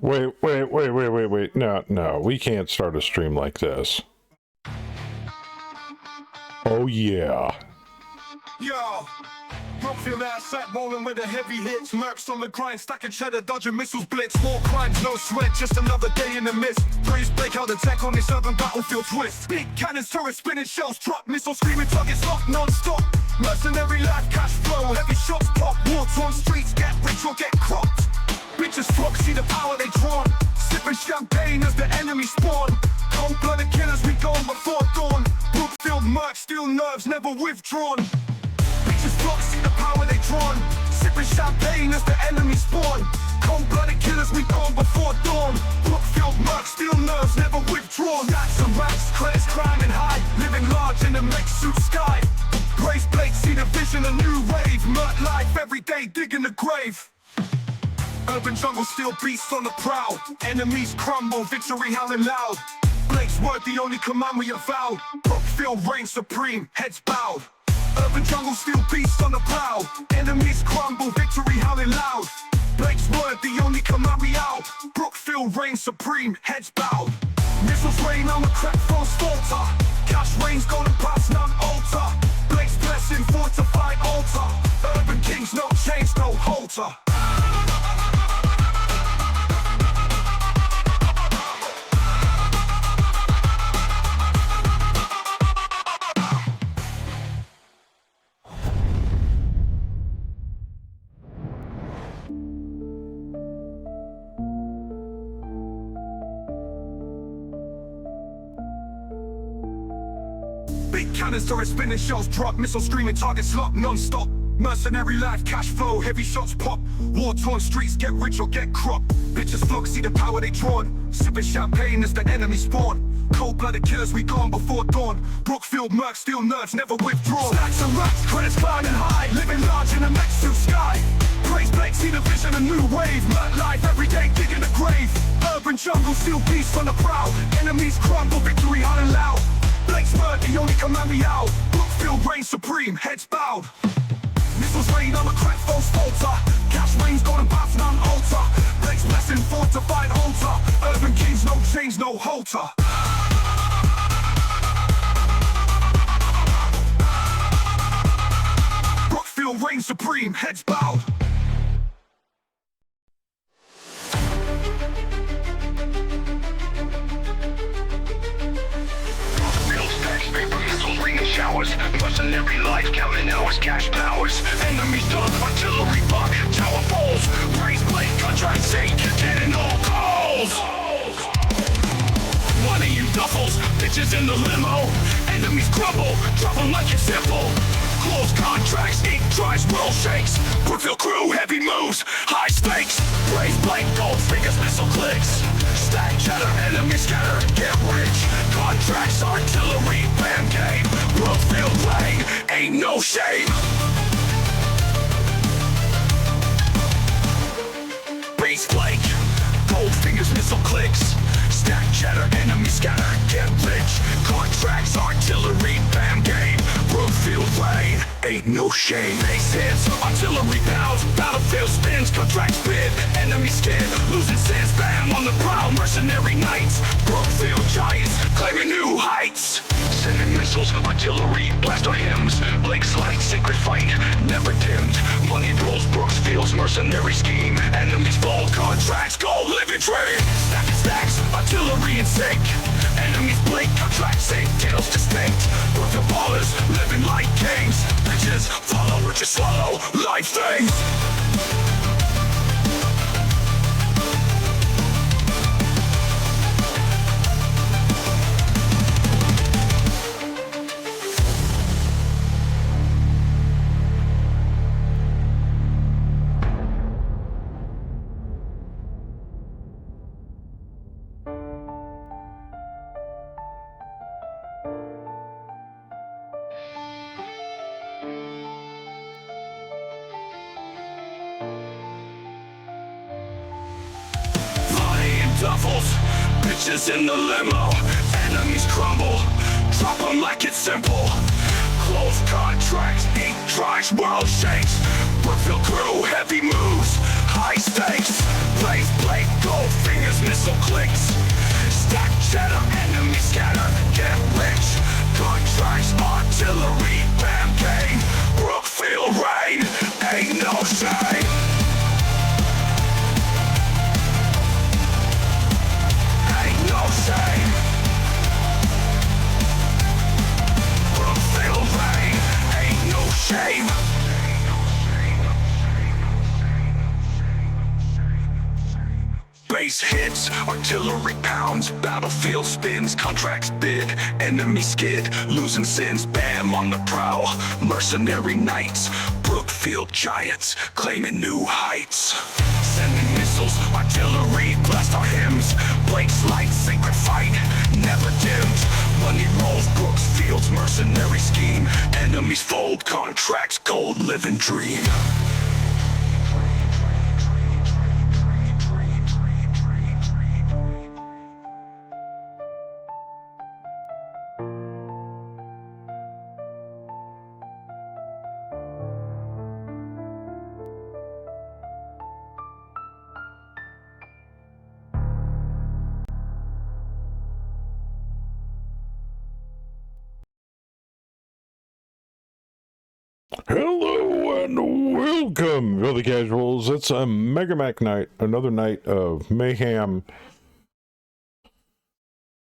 Wait. No, we can't start a stream like this. Oh, yeah. Yo, Brookfield outside rolling with the heavy hits. Mercs on the grind, stacking cheddar, dodging missiles, blitz. More crimes, no sweat, just another day in the mist. Praise break out attack on this urban battlefield twist. Big cannons, turrets, spinning shells, drop missiles, screaming, targets locked non-stop. Mercenary life, cash flow, heavy shots pop. War-torn streets, get rich or get cropped. Bitches flock, see the power they drawn. Sipping champagne as the enemy spawn. Cold-blooded killers, we gone before dawn. Brookfield merc, steel nerves, never withdrawn. Bitches flock, see the power they drawn. Sipping champagne as the enemy spawn. Cold-blooded killers, we gone before dawn. Brookfield merc, steel nerves, never withdrawn. Rats and rats, credits climbing high. Living large in the mixed suit sky. Brace blades, see the vision, a new wave. Merc life, every day digging the grave. Urban jungle, still beasts on the prowl. Enemies crumble, victory howling loud. Blake's word, the only command we avowed. Brookfield reigns supreme, heads bowed. Urban jungle, still beasts on the prowl. Enemies crumble, victory howling loud. Blake's word, the only command we out. Brookfield reigns supreme, heads bowed. Missiles rain on the crack false falter. Cash rains golden past none alter. Blake's blessing, fortified altar. Urban kings, no change, no halter. Big cannons, turrets, spinning shells drop. Missiles screaming, targets locked non-stop. Mercenary life, cash flow, heavy shots pop. War-torn streets, get rich or get cropped. Bitches flock, see the power they drawn. Sipping champagne as the enemy spawn. Cold-blooded killers, we gone before dawn. Brookfield merc, steel nerves, never withdrawn. Stacks and racks, credits climbing high. Living large in the Mexican sky. Praise Blake, see the vision, a new wave. Merc life, every day digging the grave. Urban jungle, still beasts on the prowl. Enemies crumble, victory hot and loud. Blake's word, the only command me out. Brookfield reigns supreme, heads bowed. Missiles rain on the crack false falter. Cash rains golden paths none alter. Blake's blessing fortified altar. Urban kings, no change, no halter. Brookfield reigns supreme, heads bowed. Showers, mercenary life, counting hours, cash powers. Enemies done, artillery buck, tower falls. Praise blade, contract sink, getting all calls. One of you duffels, bitches in the limo. Enemies crumble, drop them like it's simple. Close contracts, ink dries, world shakes. Brookfield crew, heavy moves, high stakes. Praise blade, gold fingers, missile clicks. Stack cheddar, enemies scatter, get rich. Contracts, artillery, bam game. Brookfield lane, ain't no shame. Base flake, gold fingers, missile clicks. Stack cheddar, enemies scatter, get rich. Contracts, artillery, bam game. Brookfield lane, ain't no shame. Base hits, artillery pounds, battlefield spins, contracts bid, enemy skin, losing sins, bam on the prowl, mercenary knights. Brookfield giants, claiming new heights. Sending missiles, artillery, blaster hymns. Blake's light, sacred fight, never dimmed. Money rolls, Brookfield's mercenary scheme. Enemies fall, contracts, gold living trade. Stacking stacks, artillery in sync. Enemies blink, contracts sink, tails distinct. Brookfield ballers, living like kings. Bitches, follow or just swallow life things. Duffels, bitches in the limo. Enemies crumble, drop them like it's simple. Close contracts, ink dries, world shakes. Brookfield crew, heavy moves, high stakes. Blaze blade, gold fingers, missile clicks. Stack cheddar, enemy scatter, get rich. Contracts, artillery, bam game. Brookfield rain, ain't no shame. Ain't no shame. Brookfield rain, ain't no shame. Base hits, artillery pounds, battlefield spins, contracts bid, enemy skid, losing sins, bam on the prowl, mercenary knights, Brookfield giants, claiming new heights. Sending missiles, artillery, blast our hymns, Blake's light, sacred fight, never dimmed. Money rolls, Brookfield's mercenary scheme, enemies fold, contracts, gold, living dream. Hello and welcome, Billy Casuals. It's a Mega Mac night, another night of mayhem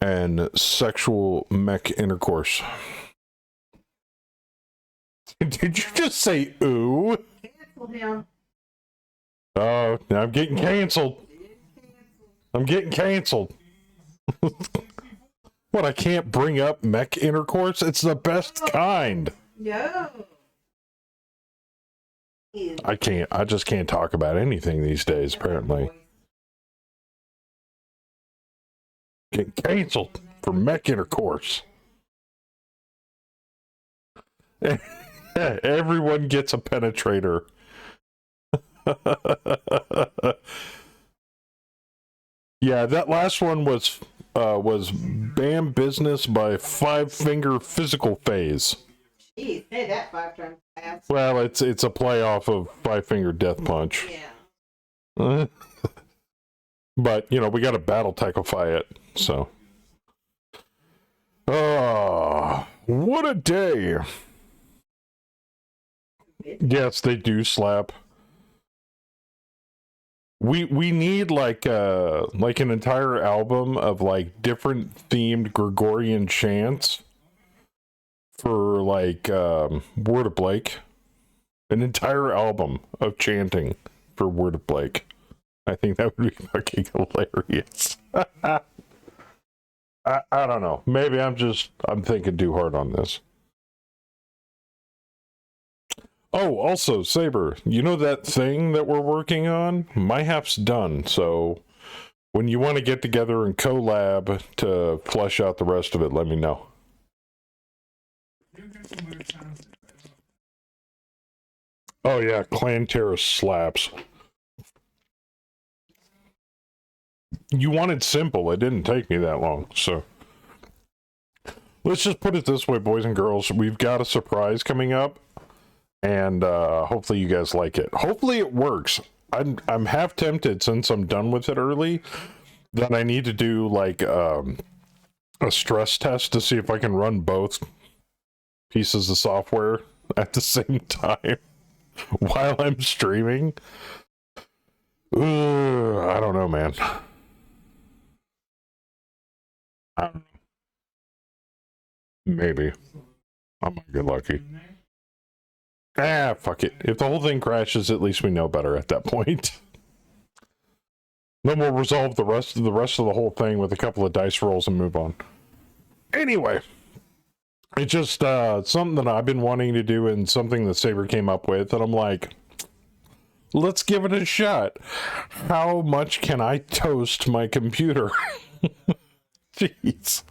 and sexual mech intercourse. Did you just say ooh? Cancel him. Oh, I'm getting canceled. I'm getting canceled. What, I can't bring up mech intercourse? It's the best kind. No. I just can't talk about anything these days, apparently. Get canceled for mech intercourse. Everyone gets a penetrator. Yeah, that last one was Bam Business by Five Finger Physical Phase. Jeez, say that 5 times fast. Well, it's a play off of Five Finger Death Punch. Yeah. But, you know, we got to Battletechify it, so. Oh, what a day. Yes, they do slap. We need like an entire album of like different themed Gregorian chants for like Word of Blake. An entire album of chanting for Word of Blake. I think that would be fucking hilarious. I don't know. Maybe I'm thinking too hard on this. Oh, also, Saber, you know that thing that we're working on? My half's done, so when you want to get together and collab to flesh out the rest of it, let me know. Oh yeah, Clan Terrace slaps. You wanted simple, it didn't take me that long, so. Let's just put it this way, boys and girls, we've got a surprise coming up. And hopefully you guys like it. Hopefully it works. I'm half tempted, since I'm done with it early, that I need to do like a stress test to see if I can run both pieces of software at the same time while I'm streaming. I don't know, man. I don't know. Maybe. I might get lucky. Fuck it. If the whole thing crashes, at least we know better at that point. Then we'll resolve the rest of the whole thing with a couple of dice rolls and move on. Anyway, it's just something that I've been wanting to do and something that Saber came up with, and I'm like, let's give it a shot. How much can I toast my computer? Jeez.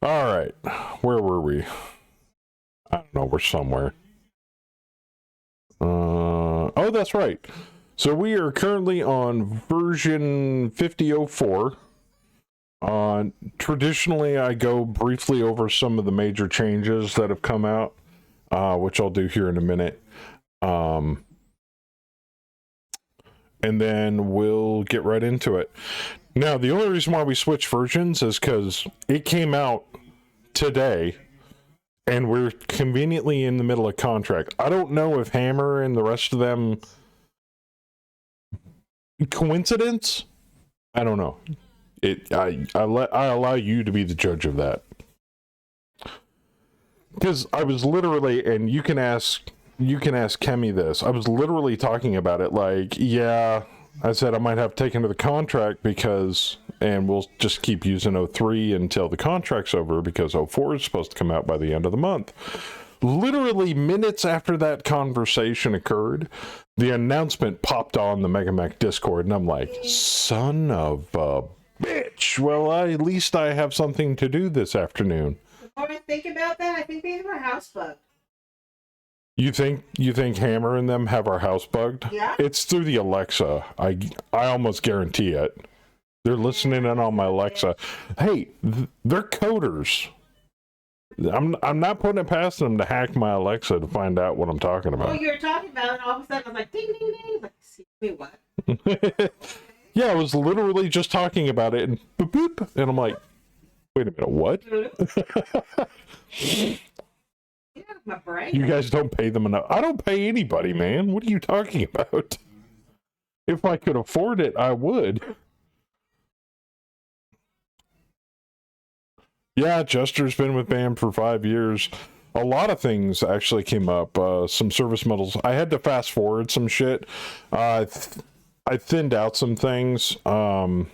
All right, where were we? I don't know, we're somewhere. Oh, that's right. So we are currently on version 50.04. Traditionally, I go briefly over some of the major changes that have come out, which I'll do here in a minute. and then we'll get right into it. Now, the only reason why we switched versions is because it came out today, and we're conveniently in the middle of contract. I don't know if Hammer and the rest of them... Coincidence? I don't know. I allow you to be the judge of that. Because I was literally, and you can ask Kemi this, I was literally talking about it like, yeah, I said I might have to take into the contract because, and we'll just keep using 03 until the contract's over because 04 is supposed to come out by the end of the month. Literally minutes after that conversation occurred, the announcement popped on the MegaMech Discord, and I'm like, son of a bitch. Well, at least I have something to do this afternoon. The more I think about that, I think they have our house bugged. You think Hammer and them have our house bugged? Yeah. It's through the Alexa. I almost guarantee it. They're listening in on my Alexa. Hey, they're coders. I'm not putting it past them to hack my Alexa to find out what I'm talking about. Oh, you were talking about it, and all of a sudden I was like, ding, ding, ding. Like, excuse me, what? Yeah, I was literally just talking about it, and boop, boop, and I'm like, wait a minute, what? Yeah, my brain. You guys don't pay them enough. I don't pay anybody, man. What are you talking about? If I could afford it, I would. Yeah, Chester's been with BAM for 5 years. A lot of things actually came up. Some service models. I had to fast forward some shit. I thinned out some things. But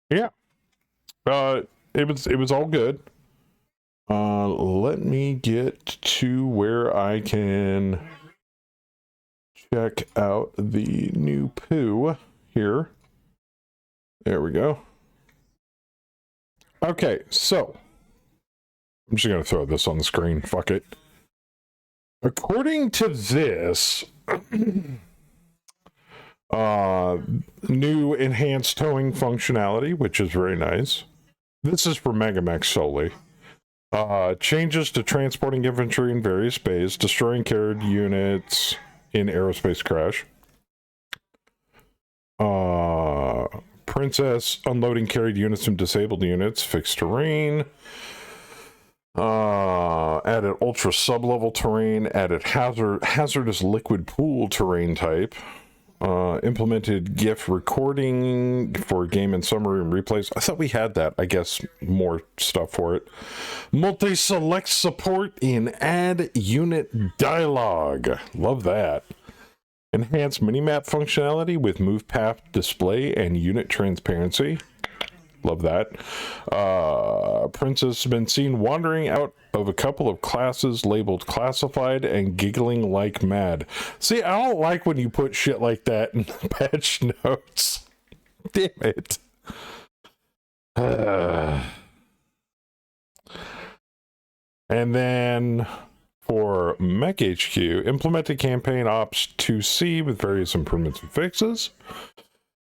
yeah. It was all good. Let me get to where I can check out the new poo here. There we go. Okay, so I'm just going to throw this on the screen. Fuck it. According to this, new enhanced towing functionality, which is very nice. This is for MegaMech solely. Changes to transporting infantry in various bays, destroying carried units in aerospace crash. Princess unloading carried units from disabled units, fixed terrain. Added ultra sub-level terrain, added hazardous liquid pool terrain type. Implemented GIF recording for game and summary and replays. I thought we had that. I guess more stuff for it. Multi-select support in add unit dialogue. Love that. Enhanced minimap functionality with move path display and unit transparency. Love that. Princess has been seen wandering out of a couple of classes labeled classified and giggling like mad. See, I don't like when you put shit like that in the patch notes. Damn it. And then for Mech HQ, implemented campaign ops 2C with various improvements and fixes.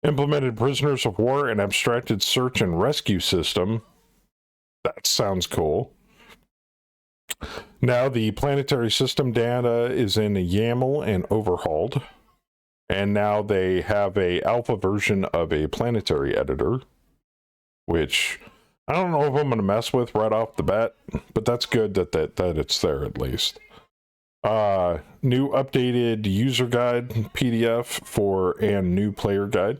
Implemented prisoners of war and abstracted search and rescue system. That sounds cool. Now the planetary system data is in a YAML and overhauled. And now they have a alpha version of a planetary editor, which I don't know if I'm going to mess with right off the bat, but that's good that it's there at least. New updated user guide PDF and new player guide,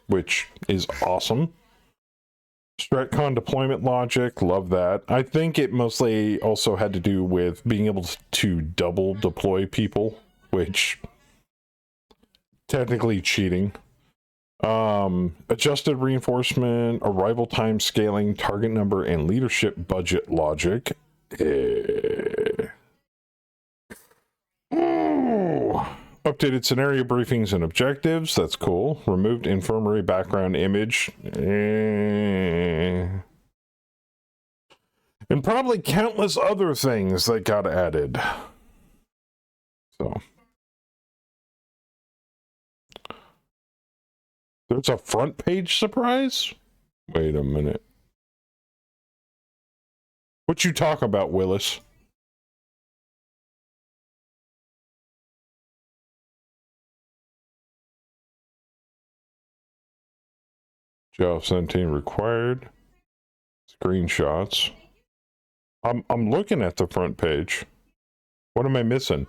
which is awesome. StratCon deployment logic, love that. I think it mostly also had to do with being able to double deploy people, which technically cheating. Adjusted reinforcement, arrival time scaling, target number, and leadership budget logic. Updated scenario briefings and objectives. That's cool. Removed infirmary background image. And probably countless other things that got added. So. There's a front page surprise? Wait a minute. What you talking about, Willis? JL 17 required. Screenshots. I'm looking at the front page. What am I missing?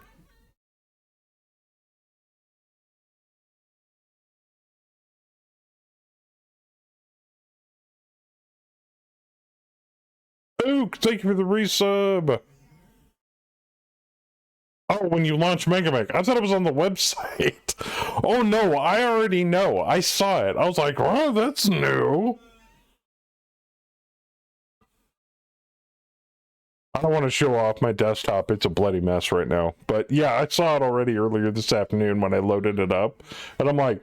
Oh, thank you for the resub. Oh, when you launch Megamech. I thought it was on the website. Oh no, I already know. I saw it. I was like, oh, that's new. I don't want to show off my desktop. It's a bloody mess right now. But yeah, I saw it already earlier this afternoon when I loaded it up. And I'm like,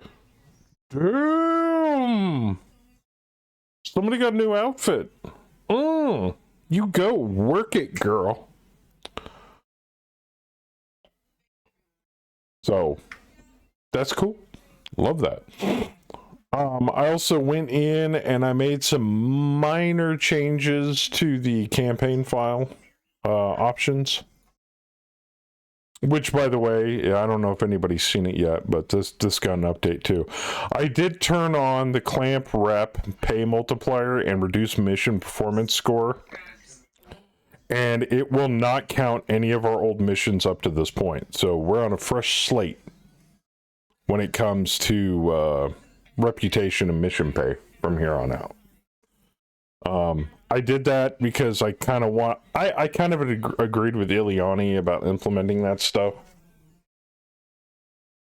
damn. Somebody got a new outfit. You go work it, girl. So that's cool. Love that. I also went in and I made some minor changes to the campaign file options. Which, by the way, I don't know if anybody's seen it yet, but this got an update too. I did turn on the clamp rep pay multiplier and reduce mission performance score. And it will not count any of our old missions up to this point. So we're on a fresh slate when it comes to reputation and mission pay from here on out. I did that because I kind of I kind of agreed with Ileani about implementing that stuff.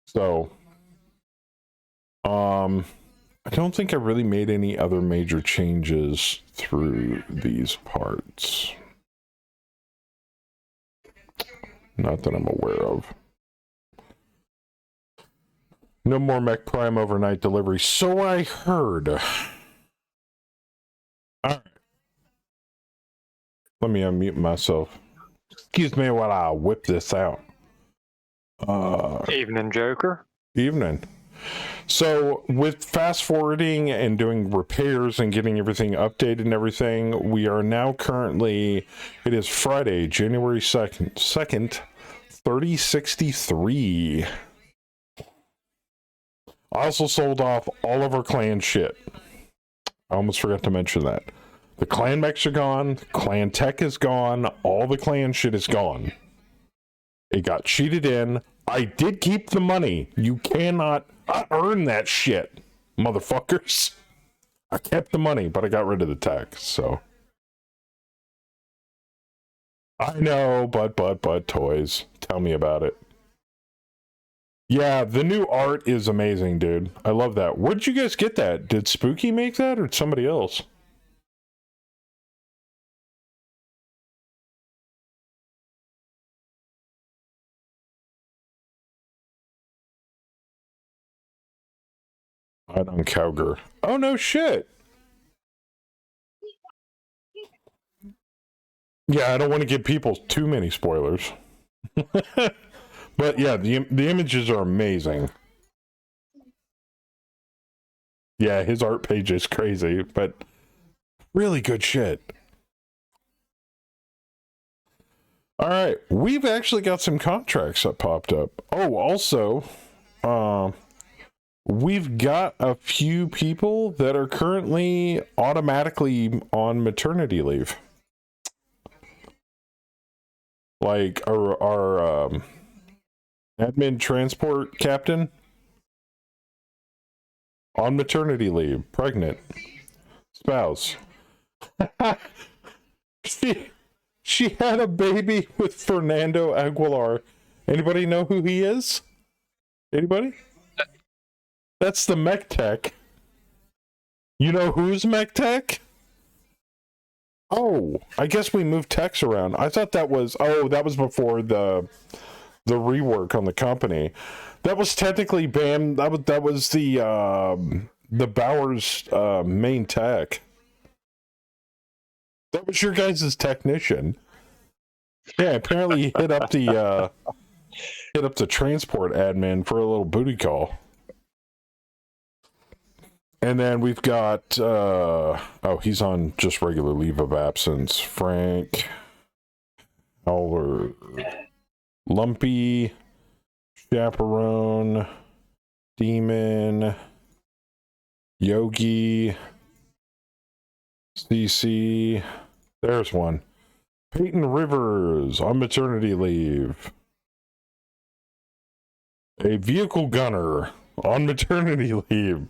So, I don't think I really made any other major changes through these parts. Not that I'm aware of. No more Mech Prime overnight delivery. So I heard. All right. Let me unmute myself. Excuse me while I whip this out. Evening, Joker. Evening. So with fast forwarding and doing repairs and getting everything updated and everything, we are now currently, it is Friday, January 2nd, 3063. I also sold off all of our clan shit. I almost forgot to mention that. The clan mechs are gone, clan tech is gone, all the clan shit is gone. It got cheated in. I did keep the money. You cannot earn that shit, motherfuckers. I kept the money, but I got rid of the tech, so. I know, but toys. Tell me about it. Yeah, the new art is amazing, dude. I love that. Where'd you guys get that? Did Spooky make that or somebody else? I don't Cowger. Oh, no shit. Yeah, I don't want to give people too many spoilers. But yeah, the images are amazing. Yeah, his art page is crazy, but really good shit. All right, we've actually got some contracts that popped up. Oh, also, we've got a few people that are currently automatically on maternity leave. Like our admin transport captain on maternity leave, pregnant, spouse. She had a baby with Fernando Aguilar. Anybody know who he is? Anybody? That's the Mech Tech. You know who's Mech Tech? Oh, I guess we moved techs around. I thought that was, that was before the rework on the company. That was technically Bam. That was the Bowers main tech. That was your guys' technician. Yeah, apparently he hit up the transport admin for a little booty call. And then we've got he's on just regular leave of absence. Frank, Howler, Lumpy, Chaperone, Demon, Yogi, CC, there's one. Peyton Rivers on maternity leave. A vehicle gunner on maternity leave.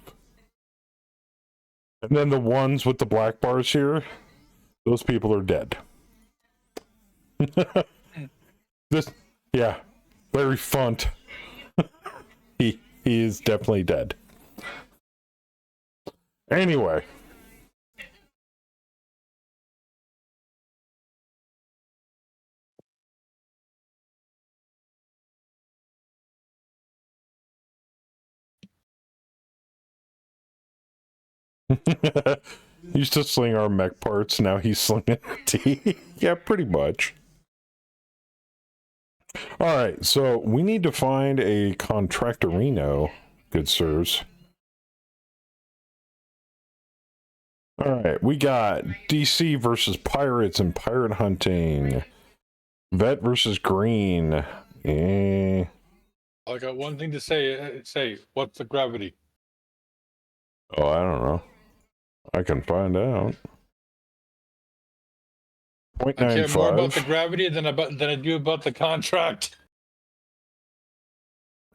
And then the ones with the black bars here, those people are dead. Larry Funt. he is definitely dead. Anyway. Used to sling our mech parts, now he's slinging T. Yeah, pretty much. Alright, so we need to find a contractorino, good sirs. Alright, we got DC versus Pirates and Pirate Hunting. Vet versus Green. I got one thing to say. What's the gravity? Oh, I don't know. I can find out. I care more about the gravity than I do about the contract.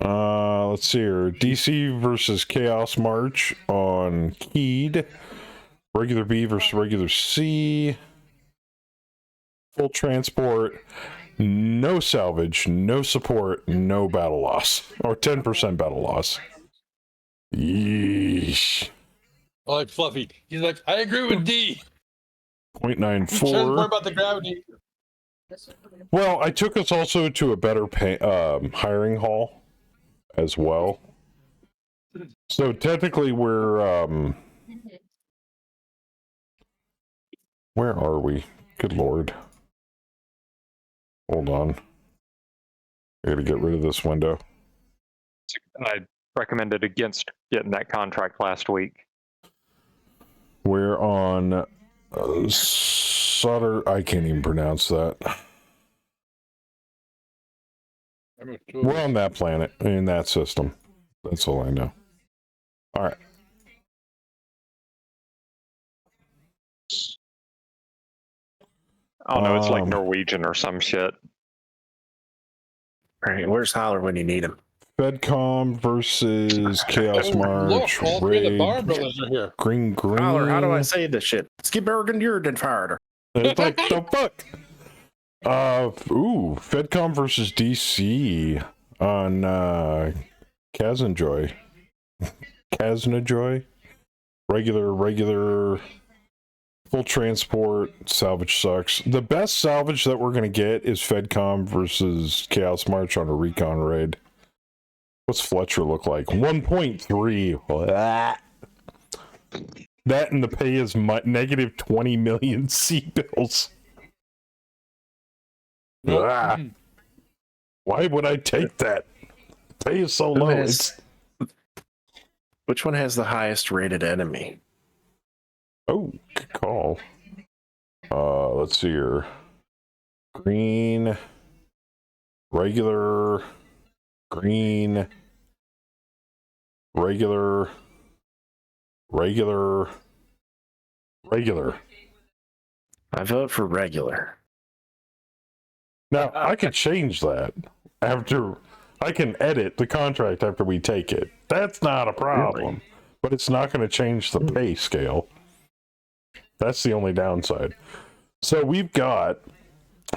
Let's see here. DC versus Chaos March on Keyed. Regular B versus regular C. Full transport. No salvage. No support. No battle loss. Or 10% battle loss. Yeesh. I like Fluffy. He's like, I agree with D. 0.94. More about the gravity. Well, I took us also to a better hiring hall as well. So technically we're where are we? Good lord. Hold on. I gotta get rid of this window. I recommended against getting that contract last week. We're on Sutter. I can't even pronounce that. We're on that planet, in that system. That's all I know. Alright. Oh no, it's like Norwegian or some shit. Alright, where's Holler when you need him? Fedcom versus Chaos March. Look, all three of the bar brothers are here. Green. Holler, how do I say this shit? Skip Bergen, you're den farther. It's like, the fuck? Fedcom versus DC on Kazenjoy. Regular, full transport, salvage sucks. The best salvage that we're gonna get is Fedcom versus Chaos March on a recon raid. What's Fletcher look like? 1.3. That and the pay is negative 20 million C bills. Why would I take that? Pay is so low. Which one has the highest rated enemy? Oh, good call. Let's see here. Green, regular, green, regular. I vote for regular. Now, I can change that after I can edit the contract after we take it. That's not a problem. Really? But it's not going to change the pay scale. That's the only downside. So we've got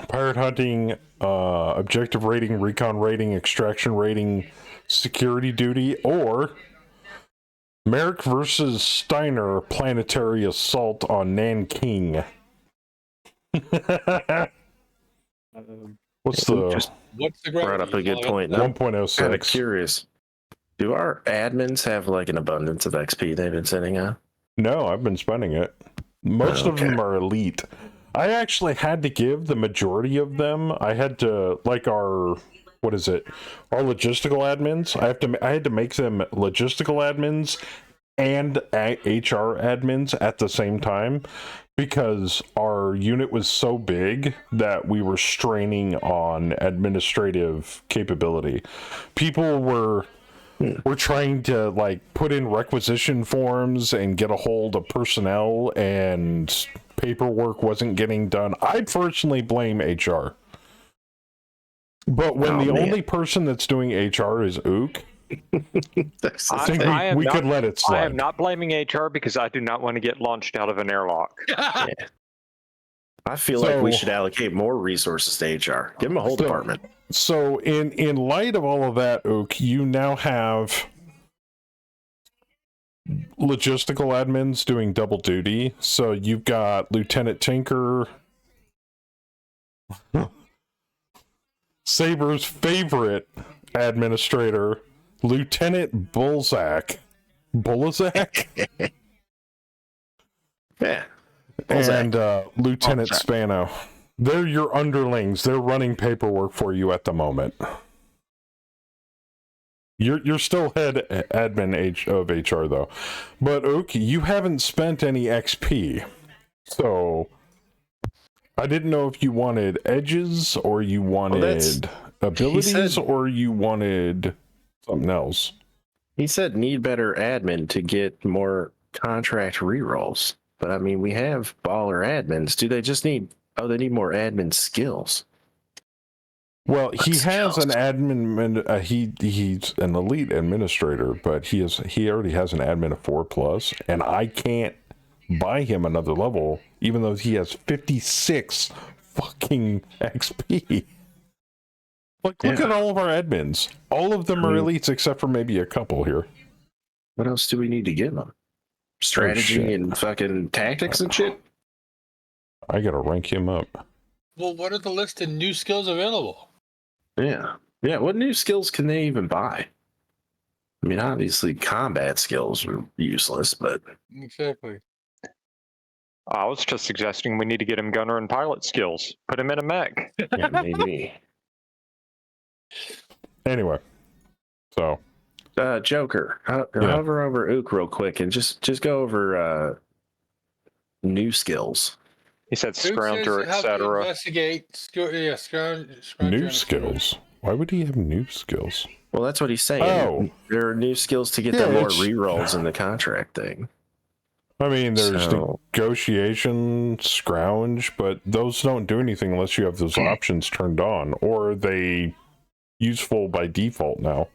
pirate hunting, objective rating, recon rating, extraction rating, security duty, or Merrick versus Steiner planetary assault on Nanking. What's the brought up a good point. 1.06. Kind of curious. Do our admins have like an abundance of XP they've been sitting on? No, I've been spending it. Most of them are elite. I actually had to give the majority of them. I had to, like our, what is it? Our logistical admins. I had to make them logistical admins and HR admins at the same time because our unit was so big that we were straining on administrative capability. People were We're trying to like put in requisition forms and get a hold of personnel, and paperwork wasn't getting done. I'd personally blame HR. But when the only person that's doing HR is Ook, I think we could let it slide. I am not blaming HR because I do not want to get launched out of an airlock. Yeah. I feel like we should allocate more resources to HR. Give them a whole department. So in light of all of that, Ook, you now have logistical admins doing double duty. So you've got Lieutenant Tinker, Saber's favorite administrator, Lieutenant Bullsack. Bullsack? Yeah. And Lieutenant Spano. They're your underlings. They're running paperwork for you at the moment. You're still head admin of HR though. But Ook, you haven't spent any XP. So I didn't know if you wanted edges or you wanted abilities or you wanted something else. He said need better admin to get more contract rerolls. But I mean, we have baller admins. Do they just need? Oh, they need more admin skills. Well, he has an admin. He's an elite administrator, but he already has an admin of 4+, and I can't buy him another level, even though he has 56 fucking XP. Like, look at all of our admins. All of them are elites except for maybe a couple here. What else do we need to give them? Strategy and fucking tactics and shit? I gotta rank him up. Well, what are the list of new skills available? Yeah. Yeah, what new skills can they even buy? I mean, obviously combat skills are useless, but... Exactly. I was just suggesting we need to get him gunner and pilot skills. Put him in a mech. Yeah, maybe. Anyway. So... Joker, hover over Ook real quick and just go over new skills. He said scrounger, etc. Investigate. New skills? Why would he have new skills? Well, that's what he's saying. Oh. There are new skills to get them more rerolls in the contract thing. I mean, there's negotiation, scrounge, but those don't do anything unless you have those options turned on, or they useful by default now.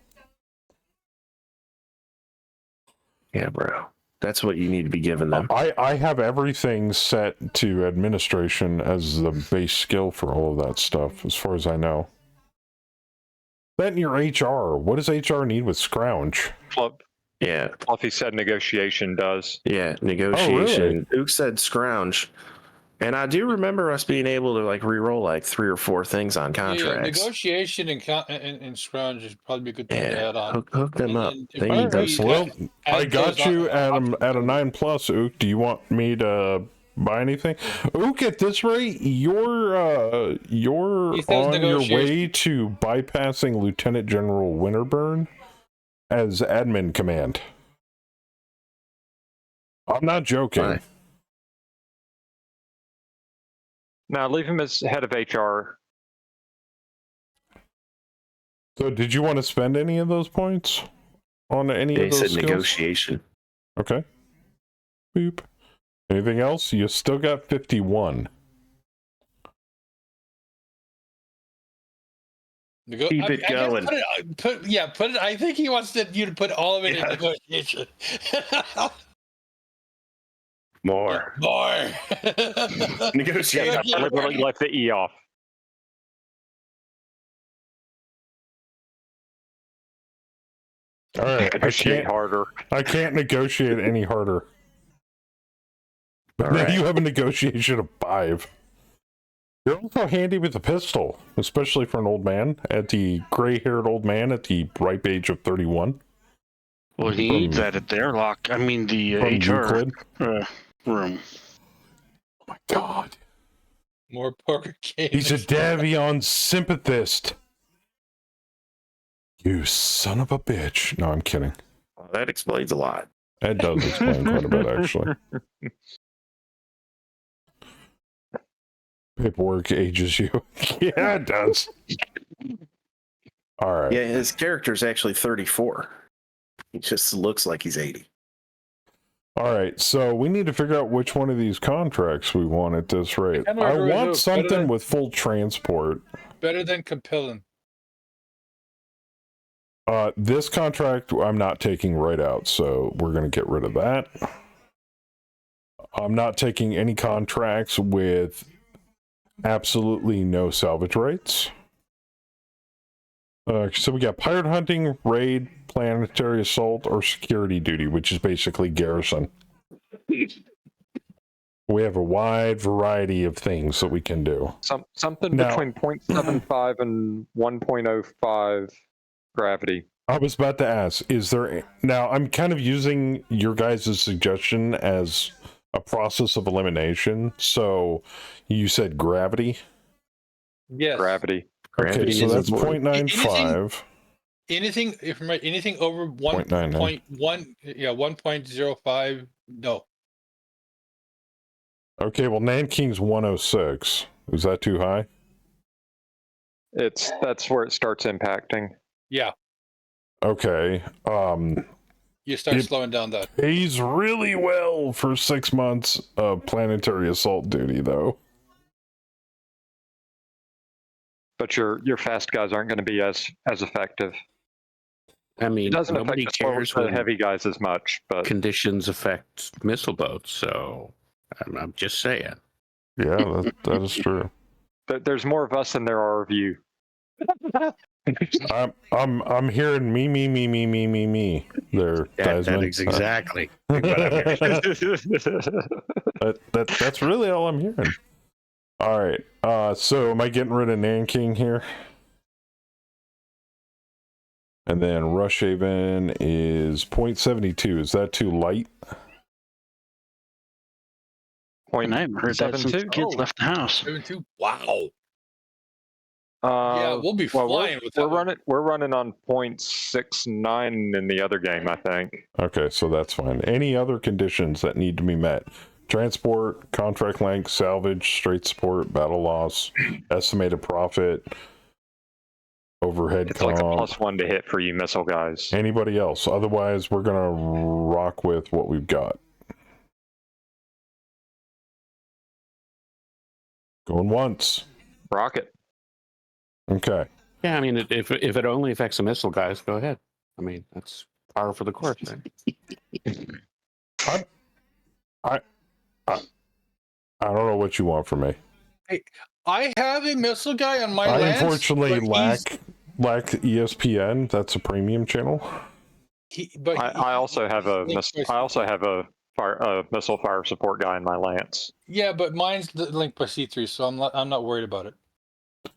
Yeah, bro. That's what you need to be giving them. I have everything set to administration as the base skill for all of that stuff, as far as I know. That in your HR. What does HR need with scrounge? Yeah. Fluffy said negotiation does. Yeah, negotiation. Ook said scrounge. And I do remember us being able to like reroll like 3 or 4 things on contracts. Yeah, negotiation and scrounge is probably a good thing to add on. Hook them up. They need those. Well, I got you at a 9+, Ook. Do you want me to buy anything? Ook, at this rate, you're on your way to bypassing Lieutenant General Winterburn as admin command. I'm not joking. Fine. Now leave him as head of HR. So did you want to spend any of those points on any of those skills? They said negotiation. Okay. Boop. Anything else? You still got 51. Keep it going. Put it. I think he wants you to put all of it in negotiation. More. Negotiate. I deliberately left the E off. All right. I can't negotiate any harder. But now you have a negotiation of 5. You're also handy with a pistol, especially for an old man, the gray-haired old man at the ripe age of 31. Well, he needs that at the airlock. I mean, the HR room. Oh my god. More poker games. He's a Davion sympathist. You son of a bitch. No, I'm kidding. Well, that explains a lot. That does explain quite a bit, actually. Paperwork ages you. Yeah, it does. All right. Yeah, his character's actually 34. He just looks like he's 80. All right, so we need to figure out which one of these contracts we want at this rate. kinda I agree with want you. something Better than- with full transport. Better than compelling. This contract I'm not taking right out, so we're going to get rid of that. I'm not taking any contracts with absolutely no salvage rights. So we got pirate hunting, raid, planetary assault, or security duty, which is basically garrison. We have a wide variety of things that we can do. Something Now- between 0.75 and 1.05 gravity. I was about to ask, is there... Now, I'm kind of using your guys' suggestion as a process of elimination. So, you said gravity? Yes. Gravity. Okay, Gravity so is that's important. 0.95. Anything, if right, anything over 1.1, 1.05, no. Okay, well, Nanking's 106. Is that too high? That's where it starts impacting. Yeah, Okay. you start It- slowing down that. Pays really well for 6 months of planetary assault duty, though. But your fast guys aren't going to be as effective. I It mean, doesn't nobody affect cares the when heavy guys as much, but conditions affect missile boats, so I'm just saying. Yeah, that is true. there's more of us than there are of you. I'm hearing me there, That Desmond. is exactly what I'm hearing. That's really all I'm hearing. All right. So am I getting rid of Nanking here? And then Rushhaven is 0.72. Is that too light? And I haven't heard that since the kids left the house. 7.2. Wow. Uh, Yeah, we'll be well, flying with that. we're running on 0.69 in the other game, I think. Okay, so that's fine. Any other conditions that need to be met? Transport, contract length, salvage, straight support, battle loss, estimated profit, overhead It's like a comp. +1 to hit for you missile guys. Anybody else? Otherwise, we're gonna rock with what we've got. Going once. Rocket. Okay. Yeah, I mean, if it only affects the missile guys, go ahead. I mean, that's par for the course. Right? I don't know what you want from me. I have a missile guy on my I lands, unfortunately but lack ESPN. That's a premium channel. I also have a missile fire support guy in my lance. Yeah, but mine's linked by C3, so I'm not worried about it.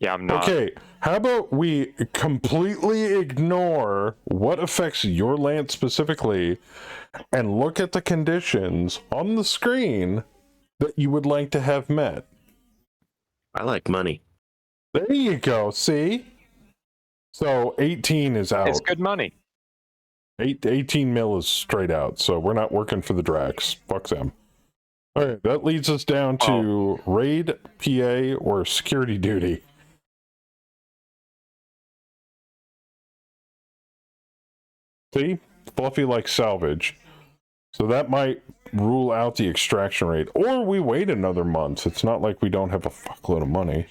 Yeah, I'm not. Okay, how about we completely ignore what affects your lance specifically and look at the conditions on the screen that you would like to have met? I like money. There you go. See? So 18 is out. It's good money. 18 mil is straight out, so we're not working for the Drax. Fuck them. All right, that leads us down to raid, PA, or security duty. See? Fluffy like salvage. So that might rule out the extraction rate. Or we wait another month. It's not like we don't have a fuckload of money.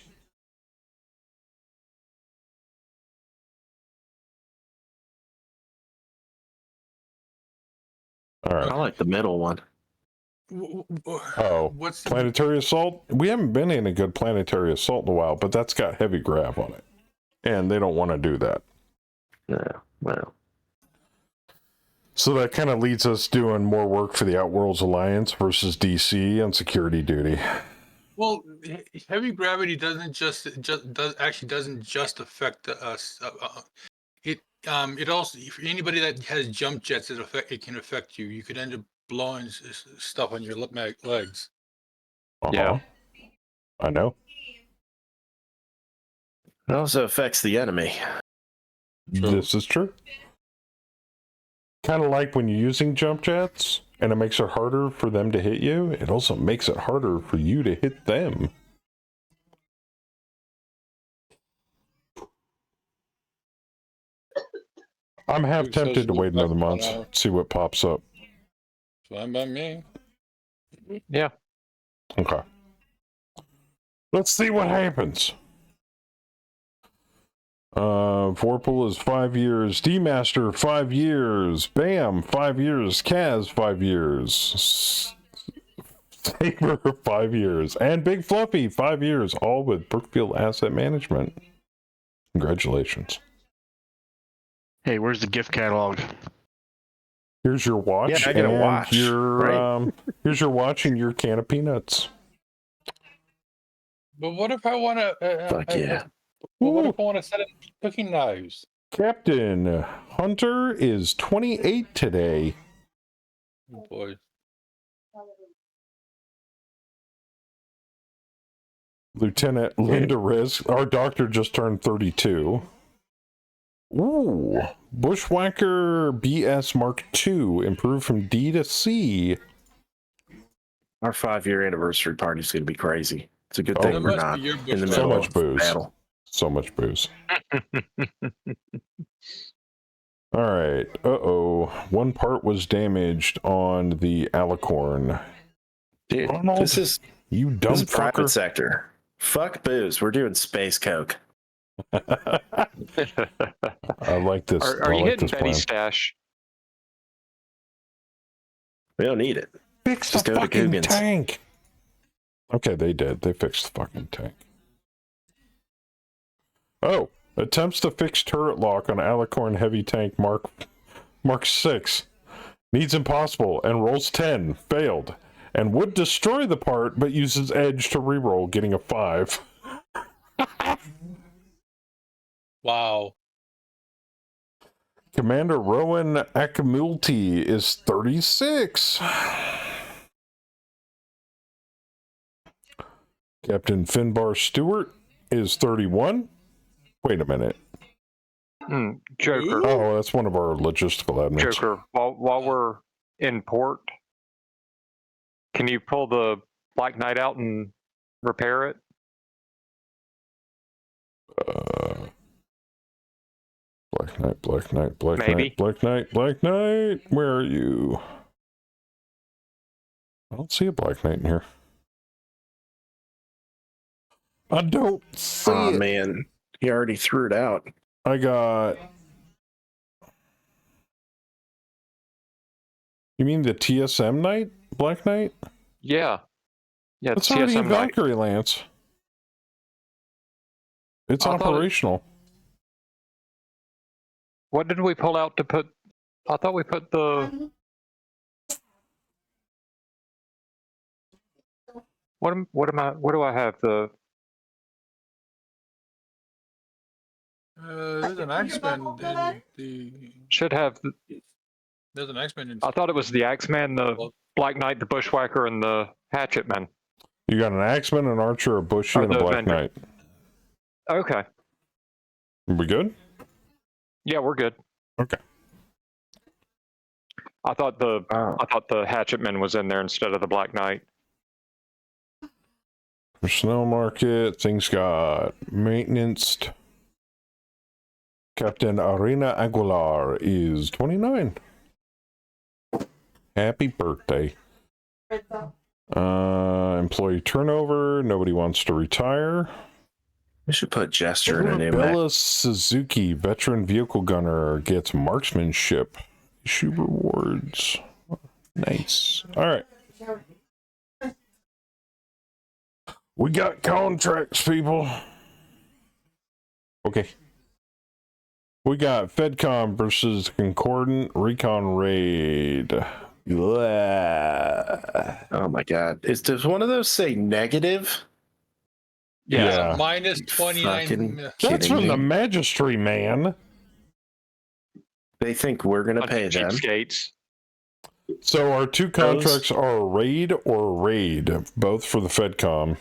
All right. I like the middle one. Oh, What's the, planetary assault? We haven't been in a good planetary assault in a while, but that's got heavy grav on it. And they don't want to do that. Yeah, well. So that kind of leads us doing more work for the Outworlds Alliance versus DC and security duty. well, heavy gravity doesn't doesn't just affect us. It also, for anybody that has jump jets, it can affect you. You could end up blowing stuff on your legs. Yeah. I know. It also affects the enemy. True. This is true. Kind of like when you're using jump jets and it makes it harder for them to hit you, it also makes it harder for you to hit them. I'm half Duke says tempted to we'll wait be back another in 1 month, hour. see what pops up. Fine by me. Yeah. Okay. Let's see what happens. Vorpal is 5 years. D-Master, 5 years. Bam, 5 years. Kaz, 5 years. Saber, 5 years. And Big Fluffy, 5 years. All with Brookfield Asset Management. Congratulations. Hey, where's the gift catalog? Here's your watch. Yeah, I get a and watch, your, right? here's your watch and your can of peanuts. But what if I want to? Fuck yeah. Well, what if I want to set up cooking knives? Captain Hunter is 28 today. Oh boy. Lieutenant Linda Risk, our doctor, just turned 32. Ooh, Bushwhacker BS Mark II, improved from D to C. Our 5-year anniversary party is going to be crazy. It's a good Oh, thing That we're must not be your in the bushwhacker. So middle much of booze. battle. So much booze. All right. Uh-oh. One part was damaged on the Alicorn. Dude, Ronald, this is dumb this is private fucker. sector. Fuck booze. We're doing space coke. I like this. Are I you like hitting this Betty's plan. stash? We don't need it. Fix Just the go to fucking Guggen's. tank. Okay, they did. They fixed the fucking tank. Oh, attempts to fix turret lock on Alicorn heavy tank Mark 6. Needs impossible and rolls 10. Failed. And would destroy the part, but uses edge to reroll, getting a 5. Wow. Commander Rowan Akamulti is 36. Captain Finbar Stewart is 31. Wait a minute. Joker. Oh, that's one of our logistical admins. Joker, while we're in port, can you pull the Black Knight out and repair it? Black Knight, Black Knight, Black Maybe. Knight, Black Knight, Black Knight. Where are you? I don't see a Black Knight in here. I don't see Oh it. man, he already threw it out. I got. You mean the TSM Knight? Black Knight? Yeah. Yeah, That's already in TSM Knight. Valkyrie Lance. It's I thought it- operational. What did we pull out to put? I thought we put the. What do I have? The There's an Axeman in the. should have. There's an Axeman in. I thought it was the Axeman, the Black Knight, the Bushwhacker, and the Hatchetman. You got an Axeman, an Archer, a Bushy, Oh, and a the Black Avenger. Knight. Okay. We good? Yeah, we're good. Okay. I thought the Hatchetman was in there instead of the Black Knight. Personnel market. Things got maintenance. Captain Arena Aguilar is 29. Happy birthday. Employee turnover. Nobody wants to retire. We should put Gesture in a new mech. Bella Suzuki, veteran vehicle gunner, gets marksmanship. Issue rewards. Nice. All right. We got contracts, people. Okay. We got FedCom versus Concordant Recon Raid. Blah. Oh my god. Does one of those say negative? Yeah. Minus 29. Fucking That's kidding from me. the Magistry, man. They think we're going to Bunch pay of them. cheapskates. So our two contracts are raid or raid, both for the FedCom.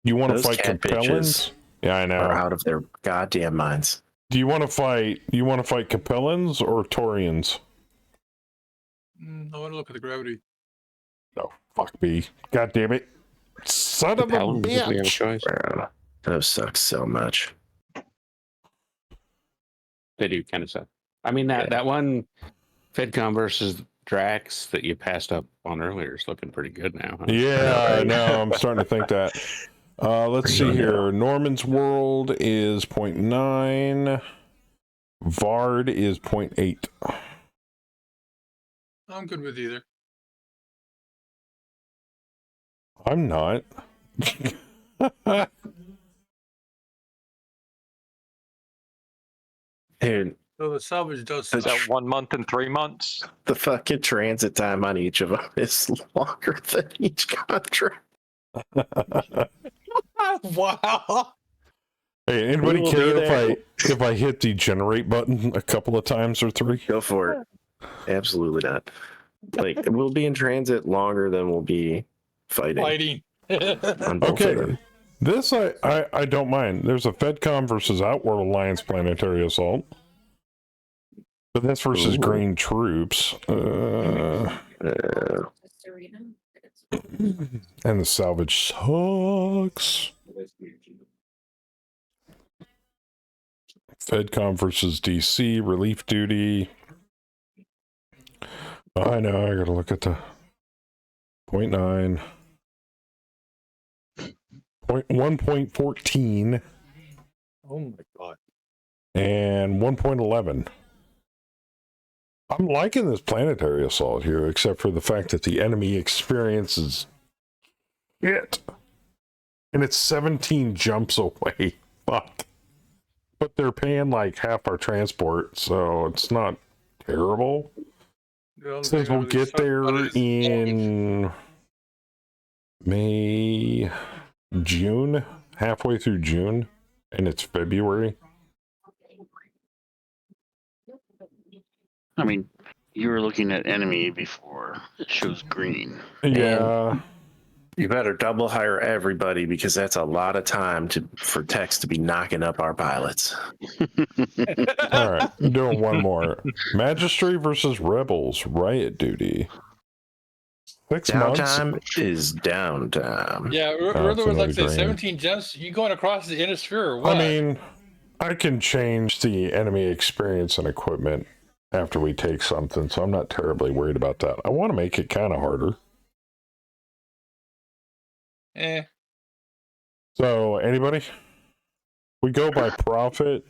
You want to Those fight cat Capellans? bitches Yeah, I know. are out of their goddamn minds. Do you want to fight? You want to fight Capellans or Torians? I want to look at the gravity. No, fuck me. God damn it. Son of a Paladins, if we have a bitch. choice. Bro, those suck so much. They do kind of suck. I mean that one FedCom versus Drax that you passed up on earlier is looking pretty good now. Huh? Yeah, no, I'm starting to think that. Let's see here. Norman's World is 0.9. Vard is 0.8. I'm good with either. I'm not. Dude, So the salvage does. Is that 1 month and 3 months? the fucking transit time on each of them is longer than each contract. Wow. Hey, anybody We will care be there. if I hit the generate button a couple of times or 3? Go for it. Absolutely not. Like, we'll be in transit longer than we'll be fighting. On both of them. This I don't mind. There's a FedCom versus Outworld Alliance planetary assault. But that's versus green troops. And the salvage sucks. FedCom versus DC, relief duty. Oh, I know, I gotta look at the 0.9. 1.14 Oh my god. and 1.11. I'm liking this planetary assault here, except for the fact that the enemy experiences it. And it's 17 jumps away. Fuck. But they're paying like half our transport, so it's not terrible. Since we'll get there in May, June, halfway through June, and it's February. I mean, you were looking at enemy before. It shows green. Yeah. You better double hire everybody because that's a lot of time for techs to be knocking up our pilots. All right, doing one more. Magistry versus Rebels, riot duty. 6 months. Downtime is downtime. Yeah, that's Ruther was like another say green. 17 gems. You going across the Innisphere or what? I mean, I can change the enemy experience and equipment after we take something, so I'm not terribly worried about that. I want to make it kind of harder. So, anybody? We go by profit.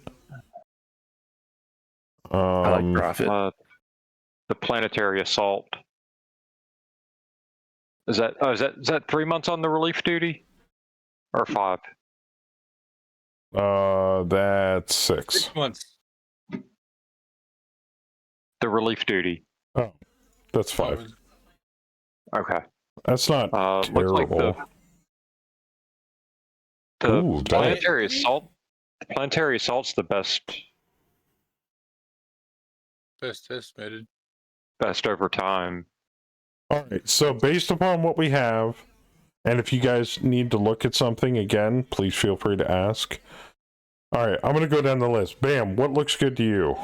I like profit. The planetary assault. Is that 3 months on the relief duty, or 5? That's 6. 6 months. The relief duty. Oh, that's 5. Okay. That's not Looks like terrible. the Ooh, planetary assault. Planetary assault's the best Best estimated. over time. All right, so based upon what we have, and if you guys need to look at something again, please feel free to ask. All right, I'm going to go down the list. Bam, what looks good to you?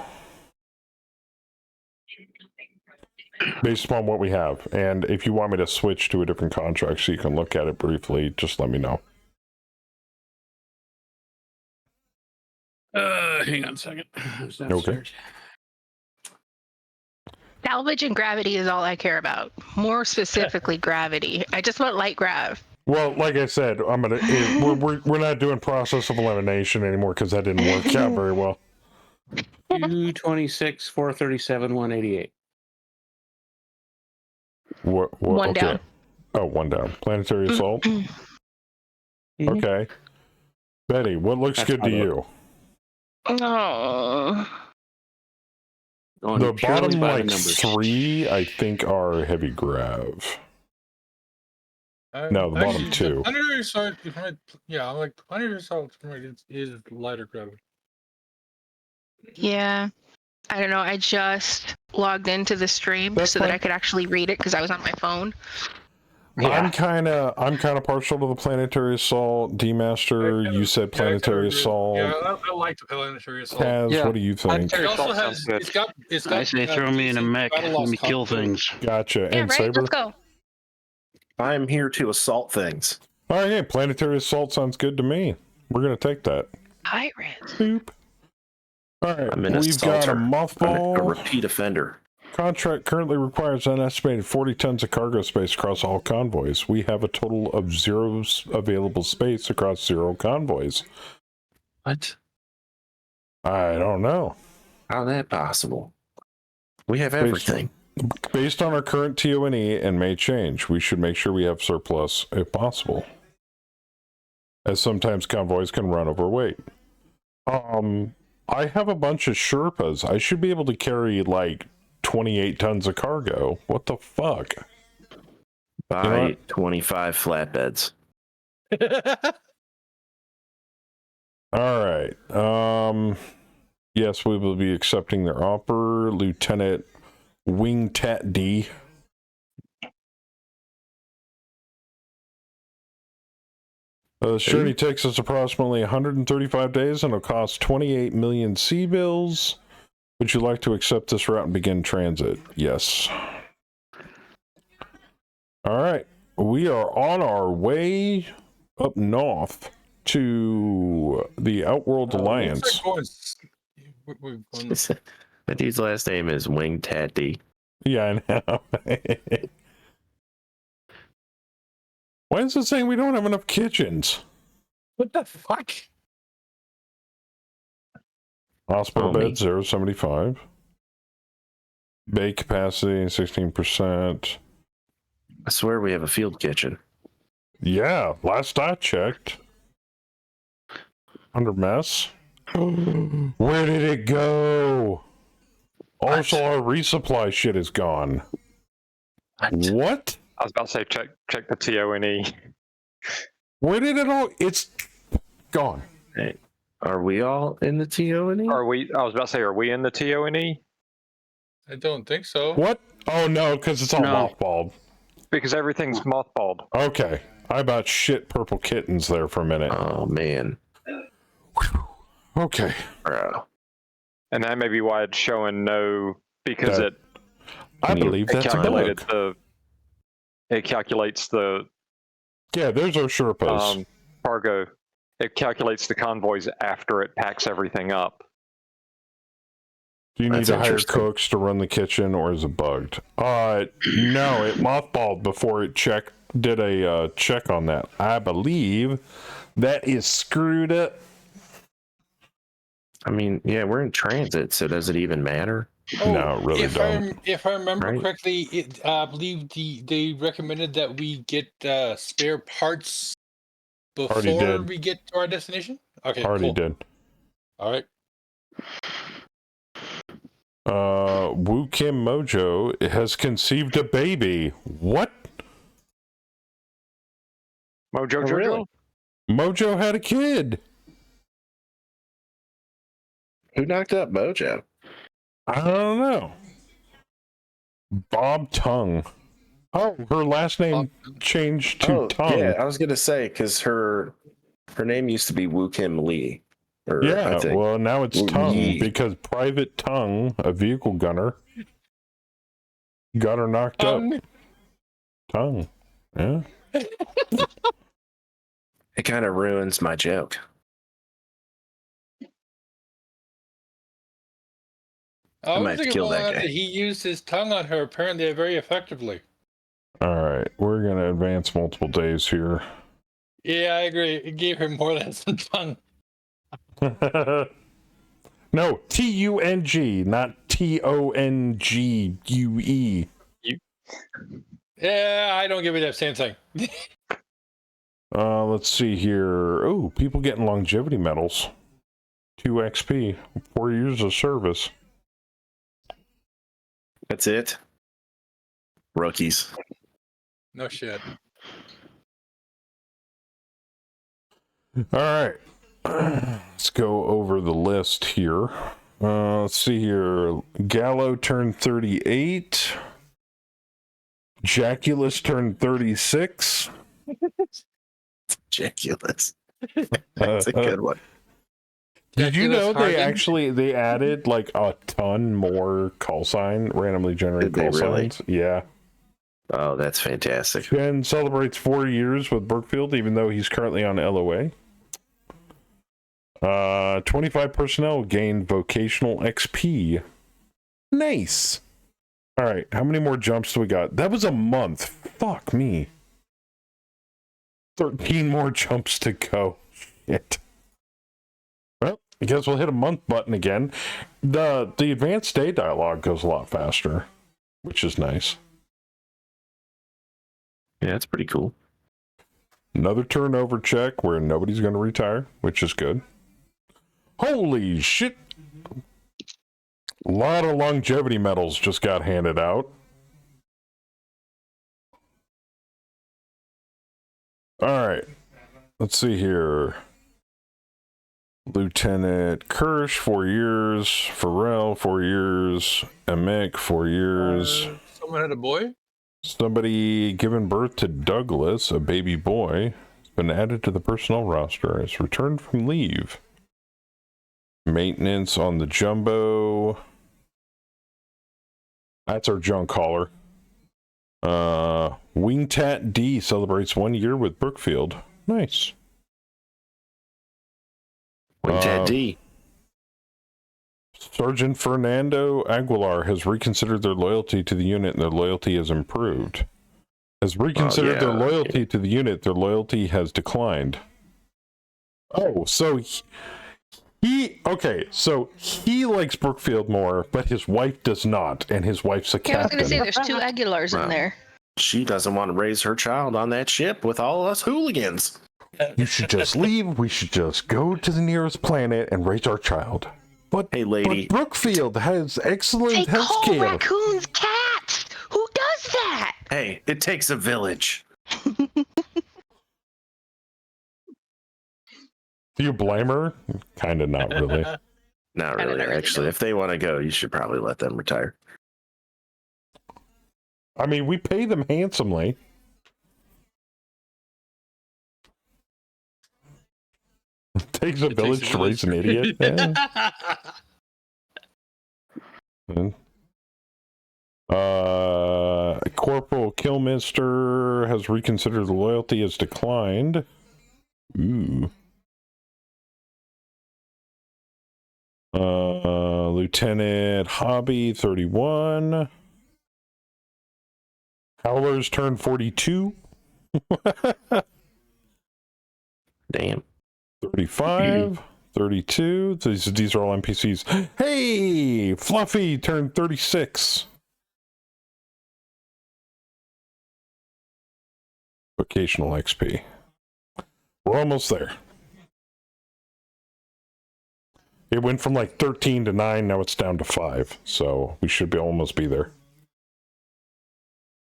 Based upon what we have. And if you want me to switch to a different contract so you can look at it briefly, just let me know. Hang on a second. Okay. Salvage and gravity is all I care about. More specifically, gravity. I just want light grav. Well, like I said, we're not doing process of elimination anymore because that didn't work out very well. 226, 437, 188. One okay. down. Oh, one down. Planetary assault. Okay. Betty, what looks That's good to how you? Oh. The bottom like 3, I think, are heavy grav. No, the bottom 2. Planetary assault, yeah, I'm like the planetary assault is lighter gravity. Yeah. I don't know. I just logged into the stream That's so fine. that I could actually read it because I was on my phone. Yeah. I'm kind of partial to the planetary assault. D-Master, you said planetary assault. Yeah, I like the planetary assault. Kaz, Yeah. what do you think? It also has, it's got I say throw me in a mech. Let me kill things. Gotcha. Yeah, And right? Saber? Let's go. I'm here to assault things. All right, yeah, planetary assault sounds good to me. We're going to take that. Pirates. Boop. All right, I'm an we've got a assaulter. mothball. A repeat offender. Contract currently requires an estimated 40 tons of cargo space across all convoys. We have a total of 0 available space across 0 convoys. What? I don't know. How's that possible? We have everything. Based on our current TONE and may change, we should make sure we have surplus if possible, as sometimes convoys can run overweight. I have a bunch of Sherpas. I should be able to carry like 28 tons of cargo. What the fuck? Buy 25 flatbeds. All right. Yes, we will be accepting their offer. Lieutenant Wingtat D. The journey takes us approximately 135 days and it'll cost 28 million sea bills. Would you like to accept this route and begin transit? Yes. All right. We are on our way up north to the Outworld Alliance. That dude's last name is Wing Tatty. Yeah, I know. Why is it saying we don't have enough kitchens? What the fuck? Hospital bed 0.75. Bay capacity 16%. I swear we have a field kitchen. Yeah, last I checked. Under mess. Where did it go? Also, our resupply shit is gone. What? I was about to say check the TONE. Where did it all? It's gone. Hey, are we all in the TONE? Are we? I was about to say, are we in the TONE? I don't think so. What? Oh no, because it's all mothballed. Because everything's mothballed. Okay, I about shit purple kittens there for a minute. Oh man. Okay. Bro. And that may be why it's showing no, because I believe that's calculated it calculates the there's our Sherpas. Cargo. It calculates the convoys after it packs everything up. Do you need to hire cooks to run the kitchen, or is it bugged? No, it mothballed before it did a check on that. I believe that is screwed up. I mean, yeah, we're in transit, so does it even matter? No, it really don't. If I remember correctly, I believe they recommended that we get spare parts before we get to our destination. Okay, Already did. All right. Wu Kim Mojo has conceived a baby. What? Mojo Jojo? Mojo had a kid. Who knocked up Mojo? I don't know. Bob Tongue. Oh, her last name changed to Tongue. Yeah, I was gonna say because her name used to be Wu Kim Lee. Well, now it's Tongue because Private Tongue, a vehicle gunner, got her knocked up. Tongue. Yeah. It kind of ruins my joke. I might have to kill that guy. He used his tongue on her apparently very effectively. All right, we're going to advance multiple days here. Yeah, I agree. It gave her more than some tongue. No, T-U-N-G, not T-O-N-G-U-E. Yeah, I don't give it that same thing. Let's see here. Oh, people getting longevity medals. 2 XP, 4 years of service. That's it. Rookies. No shit. All right. Let's go over the list here. Let's see here. Gallo turned 38. Jaculus turned 36. Jaculus. That's a good one. Did you know they added like a ton more call sign, randomly generated call signs? Yeah. Oh, that's fantastic. Ben celebrates 4 years with Brookfield, even though he's currently on LOA. 25 personnel gained vocational XP. Nice. All right, how many more jumps do we got? That was a month. Fuck me. 13 more jumps to go. Shit. Well, I guess we'll hit a month button again. The advanced day dialogue goes a lot faster, which is nice. Yeah, that's pretty cool. Another turnover check where nobody's going to retire, which is good. Holy shit. A lot of longevity medals just got handed out. All right. Let's see here. Lieutenant Kirsch, 4 years. Farrell, 4 years. Emick, 4 years. Someone had a boy? Somebody given birth to Douglas, a baby boy, has been added to the personnel roster. Has returned from leave. Maintenance on the Jumbo. That's our junk hauler. Wingtat D celebrates 1 year with Brookfield. Nice. Wingtat D. Sergeant Fernando Aguilar has reconsidered their loyalty to the unit, and their loyalty has improved. Has reconsidered their loyalty to the unit, their loyalty has declined. Oh, so he likes Brookfield more, but his wife does not, and his wife's a captain. I was going to say there's 2 Aguilars in there. She doesn't want to raise her child on that ship with all us hooligans. You should just leave. We should just go to the nearest planet and raise our child. But hey, lady, but Brookfield has excellent They health call care. raccoons cats. Who does that? Hey, it takes a village. Do you blame her? Kind of, not really. Not really, actually. If they want to go, you should probably let them retire. I mean, we pay them handsomely. It takes a village to raise an idiot. Corporal Killminster has reconsidered the loyalty has declined. Ooh. Lieutenant Hobby, 31. Howlers turned 42. Damn. 35, 32. These are all NPCs. Hey, Fluffy turned 36. Vocational XP. We're almost there. It went from like 13 to 9, now it's down to 5. So we should almost be there.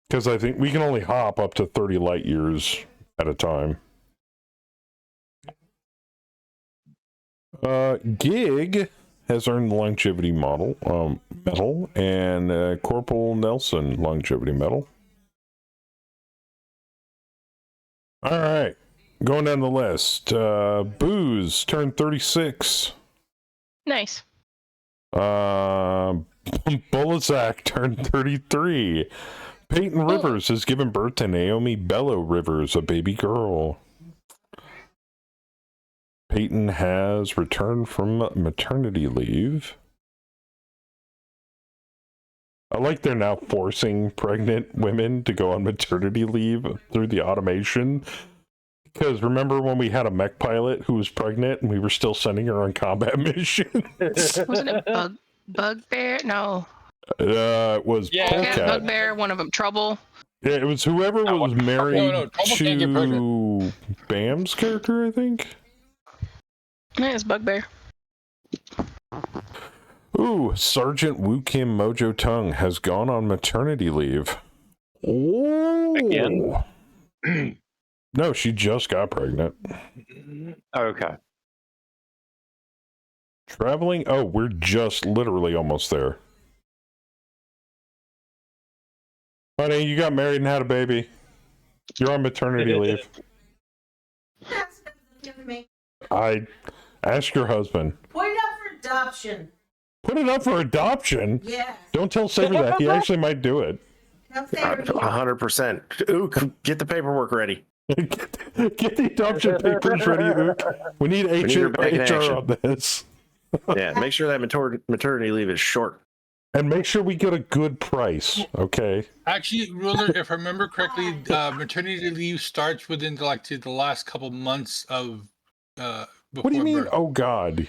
Because I think we can only hop up to 30 light years at a time. Gig has earned the longevity medal, and Corporal Nelson longevity medal. All right, going down the list. Booze turned 36. Nice. Bulizak turned 33. Peyton Rivers has given birth to Naomi Bello Rivers, a baby girl. Peyton has returned from maternity leave. I like they're now forcing pregnant women to go on maternity leave through the automation. Because remember when we had a mech pilot who was pregnant and we were still sending her on combat missions? Wasn't it Bugbear? No. It was Polecat. Bugbear, one of them. Trouble. Yeah, it was whoever was married to Bam's character, I think. Yeah, it's Bugbear. Ooh, Sergeant Woo Kim Mojo Tung has gone on maternity leave. Oh. Again? No, she just got pregnant. Okay. Traveling? Oh, we're just literally almost there. Honey, you got married and had a baby. You're on maternity leave. I ask your husband. Put it up for adoption. Put it up for adoption? Yes. Don't tell Saber that. He actually might do it. 100%. Ooh, get the paperwork ready. Get the adoption papers ready, Ook. We need need her back in HR action. on this. Yeah, make sure that maternity leave is short. And make sure we get a good price, okay? Actually, Ruler, if I remember correctly, maternity leave starts within the last couple months of before What do you mean? birth. Oh God!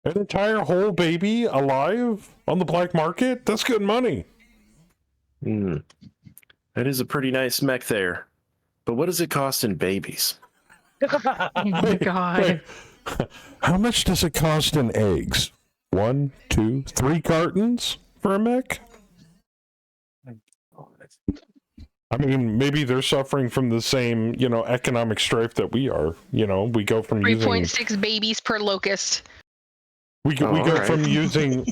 An entire whole baby alive on the black market? That's good money. That is a pretty nice mech there. But what does it cost in babies? Oh my god. Wait. How much does it cost in eggs? 1, 2, 3 cartons for a mech? I mean, maybe they're suffering from the same, economic strife that we are. We go from 3.6 babies per locust. we go from using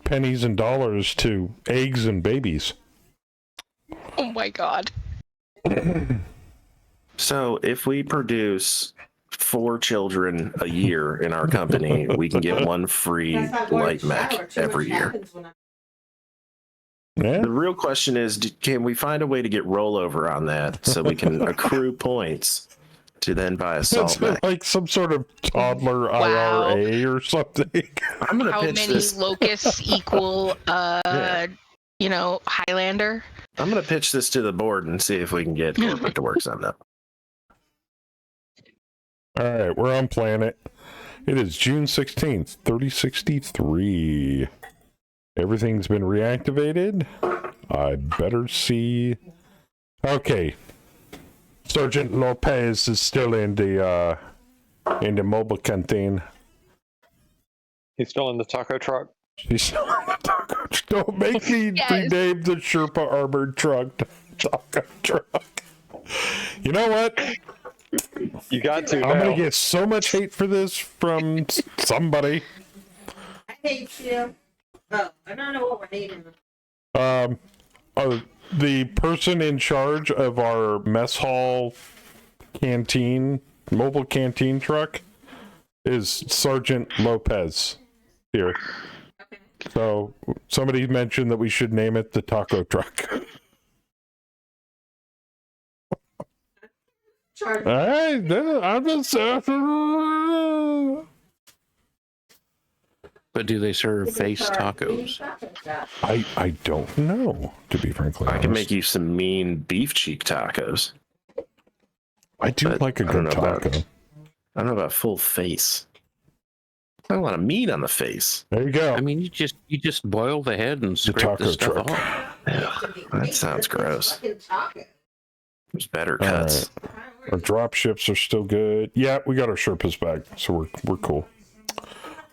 pennies and dollars to eggs and babies. Oh my god. So if we produce 4 children a year in our company, we can get 1 free That's not going light to shower. mech Too every much year. happens when I'm- Yeah. The real question is, can we find a way to get rollover on that so we can accrue points to then buy a It's salt mech? like some sort of toddler Wow. IRA or something. I'm going to How pitch many this. locusts equal Yeah. Highlander? I'm going to pitch this to the board and see if we can get corporate to work something up. All right, we're on planet. It is June 16th, 3063. Everything's been reactivated. I better see. Okay. Sergeant Lopez is still in the mobile canteen. He's still in the taco truck. She's still in the taco. Don't make me Yes. rename the Sherpa armored truck to taco truck. You know what? You got to I'm now. gonna get so much hate for this from somebody. I hate you. Oh, I don't know what we're hating. The person in charge of our mess hall canteen, mobile canteen truck, is Sergeant Lopez here. So somebody mentioned that we should name it the taco truck. Charge. All right, I'm just. But do they serve face tacos? I don't know, to be frankly I honest. can make you some mean beef cheek tacos. I do but like a I don't good know about- taco. I don't know about full face. I don't want to meat on the face. There you go. I mean, you just boil the head and The scrape the taco stuff truck. off. That sounds gross. There's better All cuts. Our drop ships are still good. Yeah, we got our Sherpas back, so we're cool.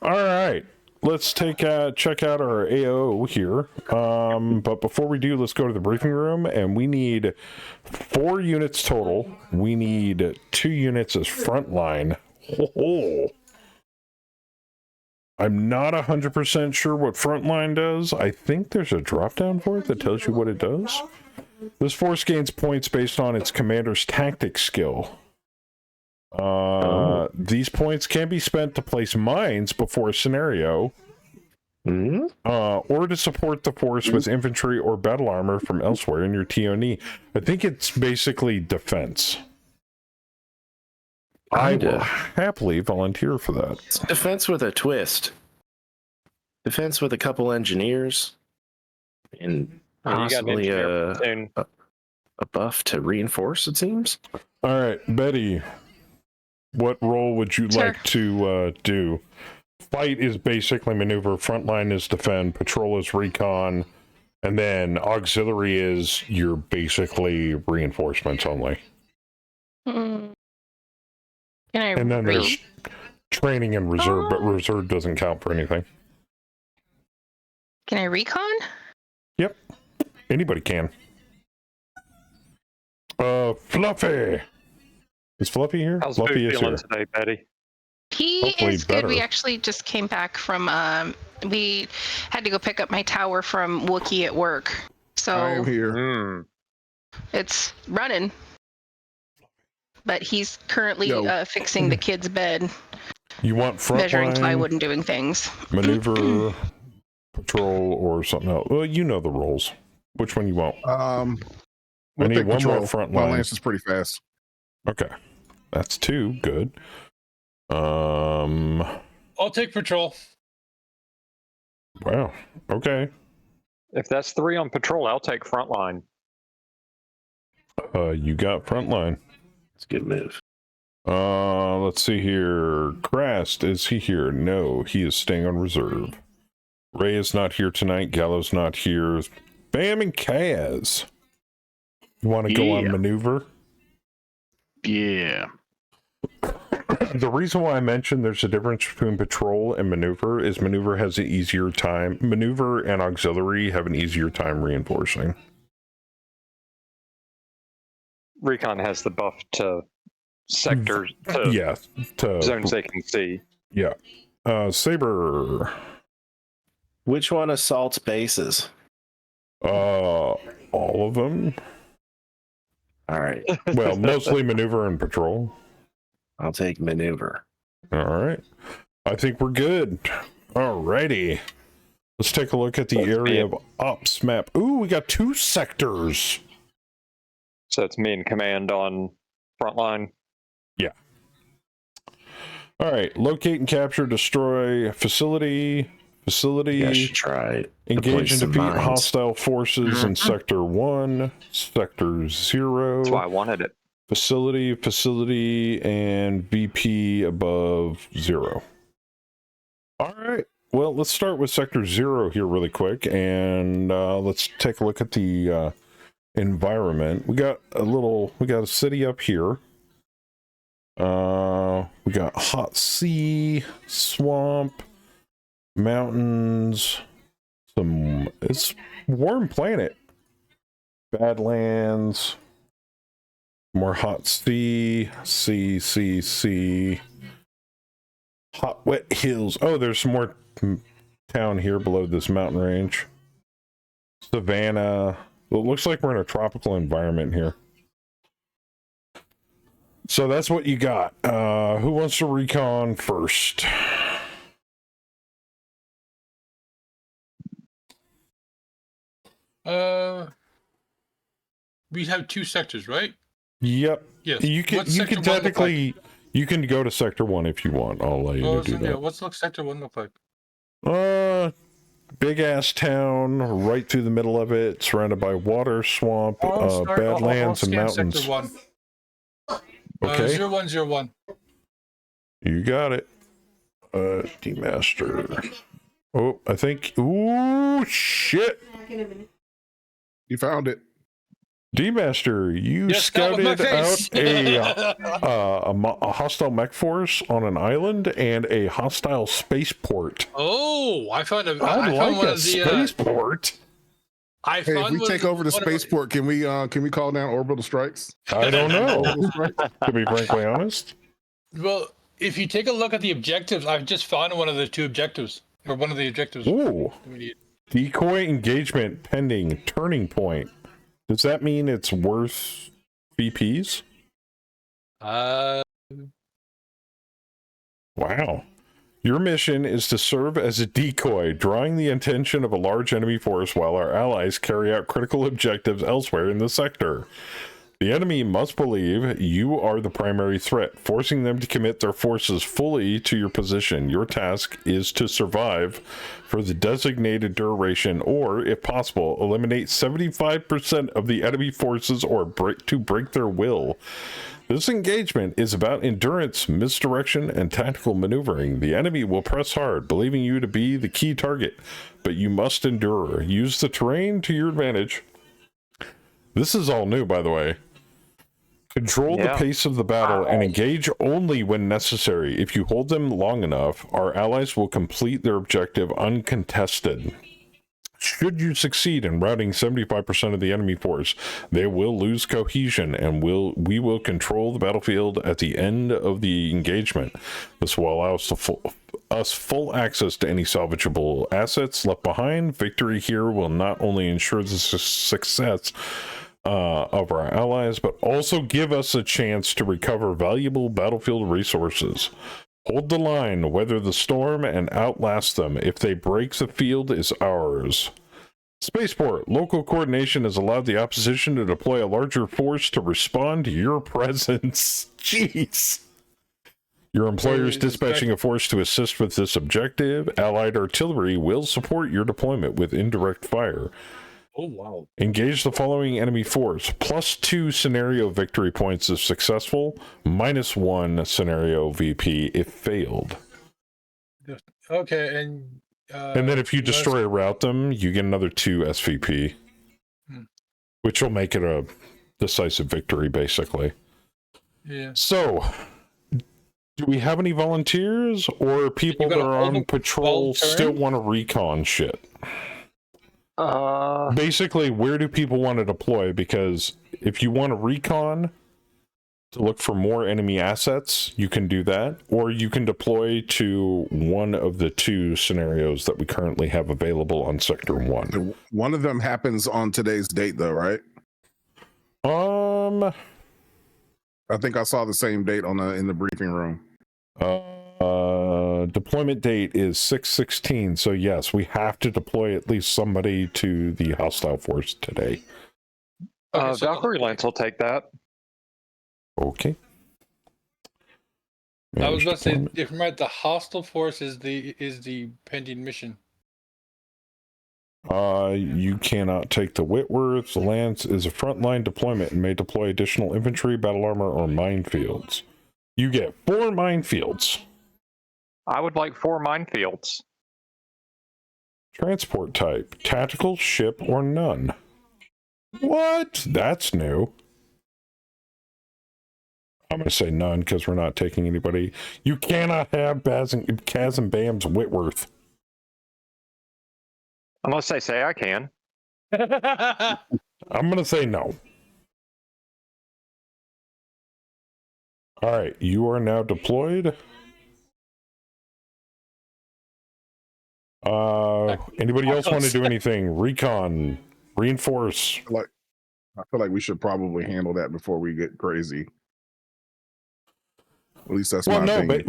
All right, let's check out our AO here. But before we do, let's go to the briefing room, and we need 4 units total. We need 2 units as frontline. Oh. I'm not 100% sure what frontline does. I think there's a drop down for it that tells you what it does. This force gains points based on its commander's tactics skill. These points can be spent to place mines before a scenario, or to support the force with infantry or battle armor from elsewhere in your TOE. I think it's basically defense. I will happily volunteer for that. It's defense with a twist. Defense with a couple engineers. And Oh, you got an possibly engineer platoon. a buff to reinforce, it seems. All right, Betty, what role would you Sure. like to do? Fight is basically maneuver, frontline is defend, patrol is recon, and then auxiliary is your basically reinforcements only. Mm. Can I And then read? there's training and reserve, but reserve doesn't count for anything. Can I recon? Yep, anybody can. Fluffy! Is Fluffy here? How's Fluffy Boo is feeling here. today, Betty? He Hopefully is good. We better. actually just came back from we had to go pick up my tower from Wookiee at work. So here. it's running. But he's currently fixing the kid's bed, You want measuring frontline, plywood and doing things. maneuver, patrol, or something else? Well, you know the roles. Which one you want? I need take one patrol. more front My line. lance is pretty fast. Okay, that's 2. Good. Wow. I'll take patrol. Okay. If that's 3 on patrol, I'll take front line. You got front line. It's a good move. Let's see here. Crast, is he here? No, he is staying on reserve. Ray is not here tonight. Gallo's not here. Bam and Kaz. You want to go on maneuver? Yeah. The reason why I mentioned there's a difference between patrol and maneuver is maneuver has an easier time. Maneuver and auxiliary have an easier time reinforcing. Recon has the buff to sectors, to zones they can see. Yeah. Saber. Which one assaults bases? All of them. All right. Well, mostly maneuver and patrol. I'll take maneuver. All right. I think we're good. Alrighty. Let's take a look at the area of ops map. Ooh, we got 2 sectors. So it's me in command on front line. Yeah. All right. Locate and capture, destroy facility. I should try it. Engage and defeat hostile forces in Sector 1, Sector 0. That's why I wanted it. Facility, and VP above 0. All right. Well, let's start with Sector 0 here really quick, and let's take a look at the environment. We got a city up here. We got hot sea, swamp, mountains, it's warm planet, badlands, more hot sea, hot wet hills. Oh, there's some more town here below this mountain range. Savannah. Well, it looks like we're in a tropical environment here. So that's what you got. Who wants to recon first? We have 2 sectors, right? Yep. Yes. You can technically you can go to Sector 1 if you want. I'll let you do that. Yeah, what's Sector 1 look like? Big ass town right through the middle of it, surrounded by water, swamp, badlands, and mountains. Sector 1. Okay. 0101. You got it. D-Master. Oh, I think. Ooh, shit. You found it. D-Master, you scouted out a hostile mech force on an island and a hostile spaceport. Oh, I found a. I like a spaceport. Hey, if we take over the spaceport, can we call down orbital strikes? I don't know. To be frankly honest. Well, if you take a look at the objectives, I've just found one of the 2 objectives, or one of the objectives. Ooh. Decoy engagement pending turning point. Does that mean it's worth VPs? Wow. Your mission is to serve as a decoy, drawing the attention of a large enemy force while our allies carry out critical objectives elsewhere in the sector. The enemy must believe you are the primary threat, forcing them to commit their forces fully to your position. Your task is to survive for the designated duration, or, if possible, eliminate 75% of the enemy forces or break their will. This engagement is about endurance, misdirection, and tactical maneuvering. The enemy will press hard, believing you to be the key target, but you must endure. Use the terrain to your advantage. This is all new, by the way. Control the pace of the battle and engage only when necessary. If you hold them long enough, our allies will complete their objective uncontested. Should you succeed in routing 75% of the enemy force, they will lose cohesion and we will control the battlefield at the end of the engagement. This will allow us full access to any salvageable assets left behind. Victory here will not only ensure the success of our allies, but also give us a chance to recover valuable battlefield resources. Hold the line, weather the storm, and outlast them. If they break, the field is ours. Spaceport. Local coordination has allowed the opposition to deploy a larger force to respond to your presence. Jeez. Your employer is dispatching a force to assist with this objective. Allied artillery will support your deployment with indirect fire. Oh, wow. Engage the following enemy force. +2 scenario victory points if successful. -1 scenario VP if failed. Okay, and then if you destroy or rout them, you get another 2 SVP. Which will make it a decisive victory, basically. Yeah. So, do we have any volunteers, or people that are on patrol still want to recon shit? Basically, where do people want to deploy? Because if you want to recon to look for more enemy assets, you can do that, or you can deploy to one of the 2 scenarios that we currently have available on Sector 1. One of them happens on today's date, though, right? I think I saw the same date in the briefing room. Deployment date is 6/16, so yes, we have to deploy at least somebody to the hostile force today. Valkyrie Lance will take that. Okay. I was about to say, if I'm right, the hostile force is the pending mission. You cannot take the Whitworth. The Lance is a frontline deployment and may deploy additional infantry, battle armor, or minefields. You get 4 minefields. I would like 4 minefields. Transport type, tactical, ship, or none. What? That's new. I'm going to say none because we're not taking anybody. You cannot have Kaz and Bam's Whitworth. Unless they say I can. I'm going to say no. All right, you are now deployed. Anybody else want to do anything? Recon, reinforce. I feel like we should probably handle that before we get crazy. At least that's my opinion. But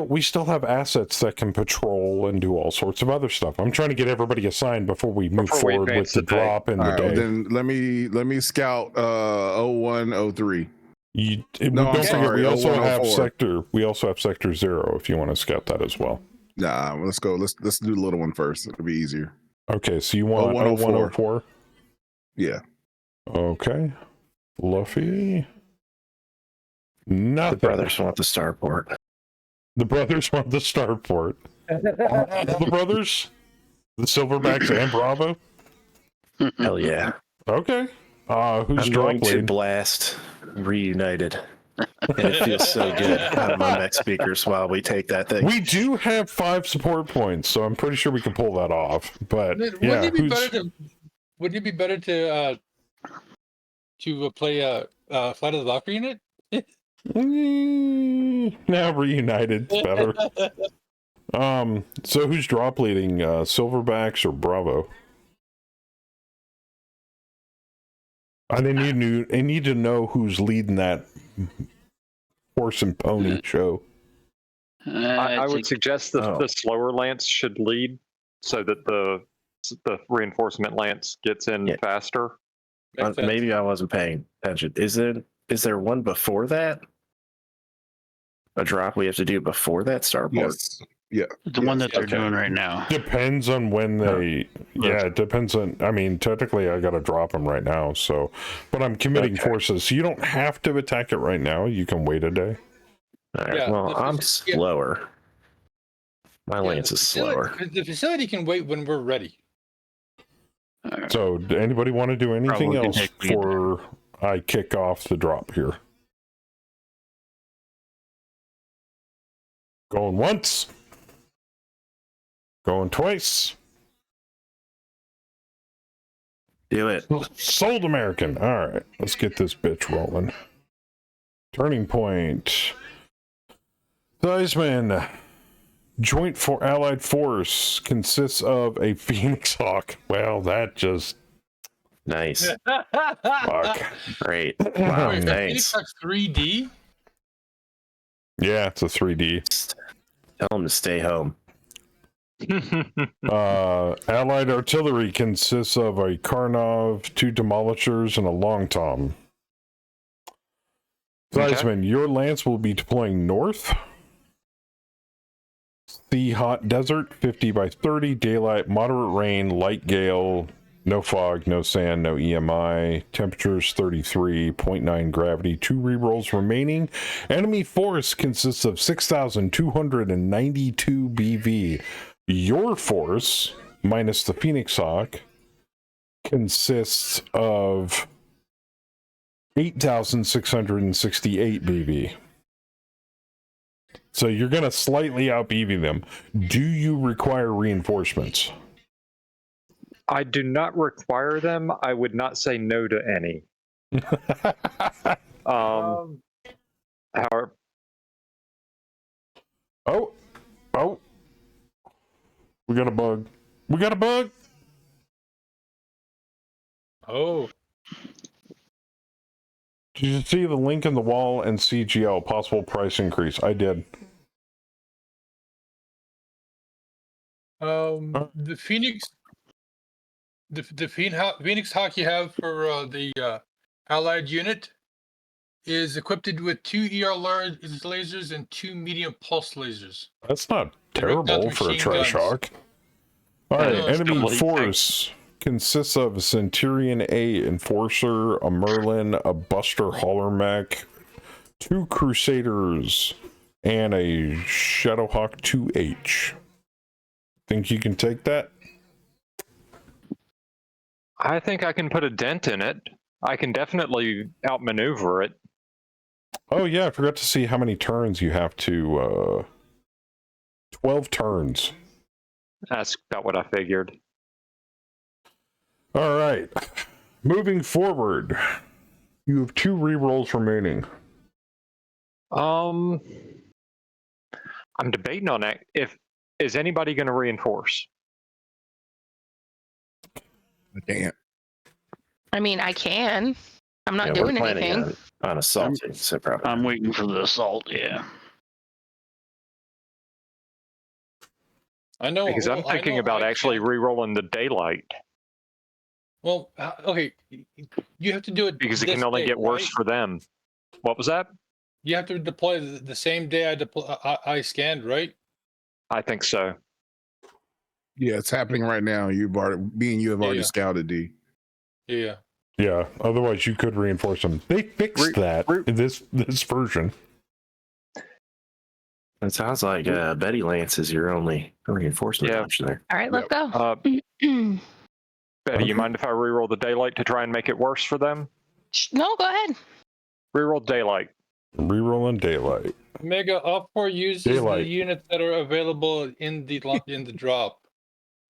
we still have assets that can patrol and do all sorts of other stuff. I'm trying to get everybody assigned before we move forward with the drop in the day. Then let me scout 0103. Don't forget, we also have sector 0 if you want to scout that as well. Nah, let's go. Let's do the little one first. It'll be easier. Okay, so you want 0104? Yeah. Okay. Fluffy. Nothing. The brothers want the starport. The brothers want the starport. The brothers? The Silverbacks and Bravo? Hell yeah. Okay. Who's I'm going to blast Reunited. And it feels so good out of my neck speakers while we take that thing. We do have 5 support points, so I'm pretty sure we can pull that off. But Wouldn't yeah, it be better to play Flight of the Valkyrie in it? Now Reunited's better. So who's drop leading? Silverbacks or Bravo? I need to know who's leading that horse and pony show. I would suggest the slower Lance should lead, so that the reinforcement Lance gets in faster. Maybe I wasn't paying attention. Is there one before that? A drop we have to do before that starport? Yes. Yeah. The one that they're doing right now. Depends on when they. Yeah, it depends on. I mean, technically, I got to drop them right now. So, but I'm committing forces, so you don't have to attack it right now. You can wait a day. All right. Well, I'm slower. My Lance is slower. The facility can wait when we're ready. So, do anybody want to do anything else before I kick off the drop here? Going once. Going twice. Do it. Sold American. All right, let's get this bitch rolling. Turning point. Theismann. Joint for Allied Force consists of a Phoenix Hawk. Well, that just... Nice. Fuck. Great. Wow, Wait, thanks. Phoenix Hawk's 3D? Yeah, it's a 3D. Tell them to stay home. Allied artillery consists of a Karnov, 2 demolishers, and a long tom. Theismann, your lance will be deploying north. Sea hot desert, 50 by 30, daylight, moderate rain, light gale, no fog, no sand, no EMI, temperatures 33.9 gravity, 2 rerolls remaining. Enemy force consists of 6,292 BV. Your force, minus the Phoenix Hawk, consists of 8,668 BV. So you're going to slightly out BV them. Do you require reinforcements? I do not require them. I would not say no to any. However, oh, we got a bug. We got a bug. Oh. Did you see the link in the wall and CGL possible price increase? I did. The Phoenix, the Phoenix Hawk you have for the Allied unit is equipped with 2 ER large lasers and 2 medium pulse lasers. That's not terrible for a trash hawk. All right, enemy force consists of a Centurion A Enforcer, a Merlin, a Buster Hauler Mech, 2 Crusaders, and a Shadowhawk 2H. Think you can take that? I think I can put a dent in it. I can definitely outmaneuver it. Oh yeah, I forgot to see how many turns you have to 12 turns. That's about what I figured. All right. Moving forward, you have 2 rerolls remaining. I'm debating on that. Is anybody going to reinforce? Damn. I mean, I can. I'm not doing anything. On assaulting, so probably. I'm waiting for the assault. Yeah. I know. Because I'm thinking about actually re-rolling the daylight. Well, okay. You have to do it because it can only get worse for them. What was that? You have to deploy the same day I scanned, right? I think so. Yeah, it's happening right now. You have already scouted, D. Yeah. Yeah. Otherwise, you could reinforce them. They fixed that in this version. It sounds like Betty Lance is your only reinforcement option there. All right, let's go. Betty, you mind if I reroll the daylight to try and make it worse for them? No, go ahead. Reroll daylight. Rerolling daylight. Mega up for uses the units that are available in the drop.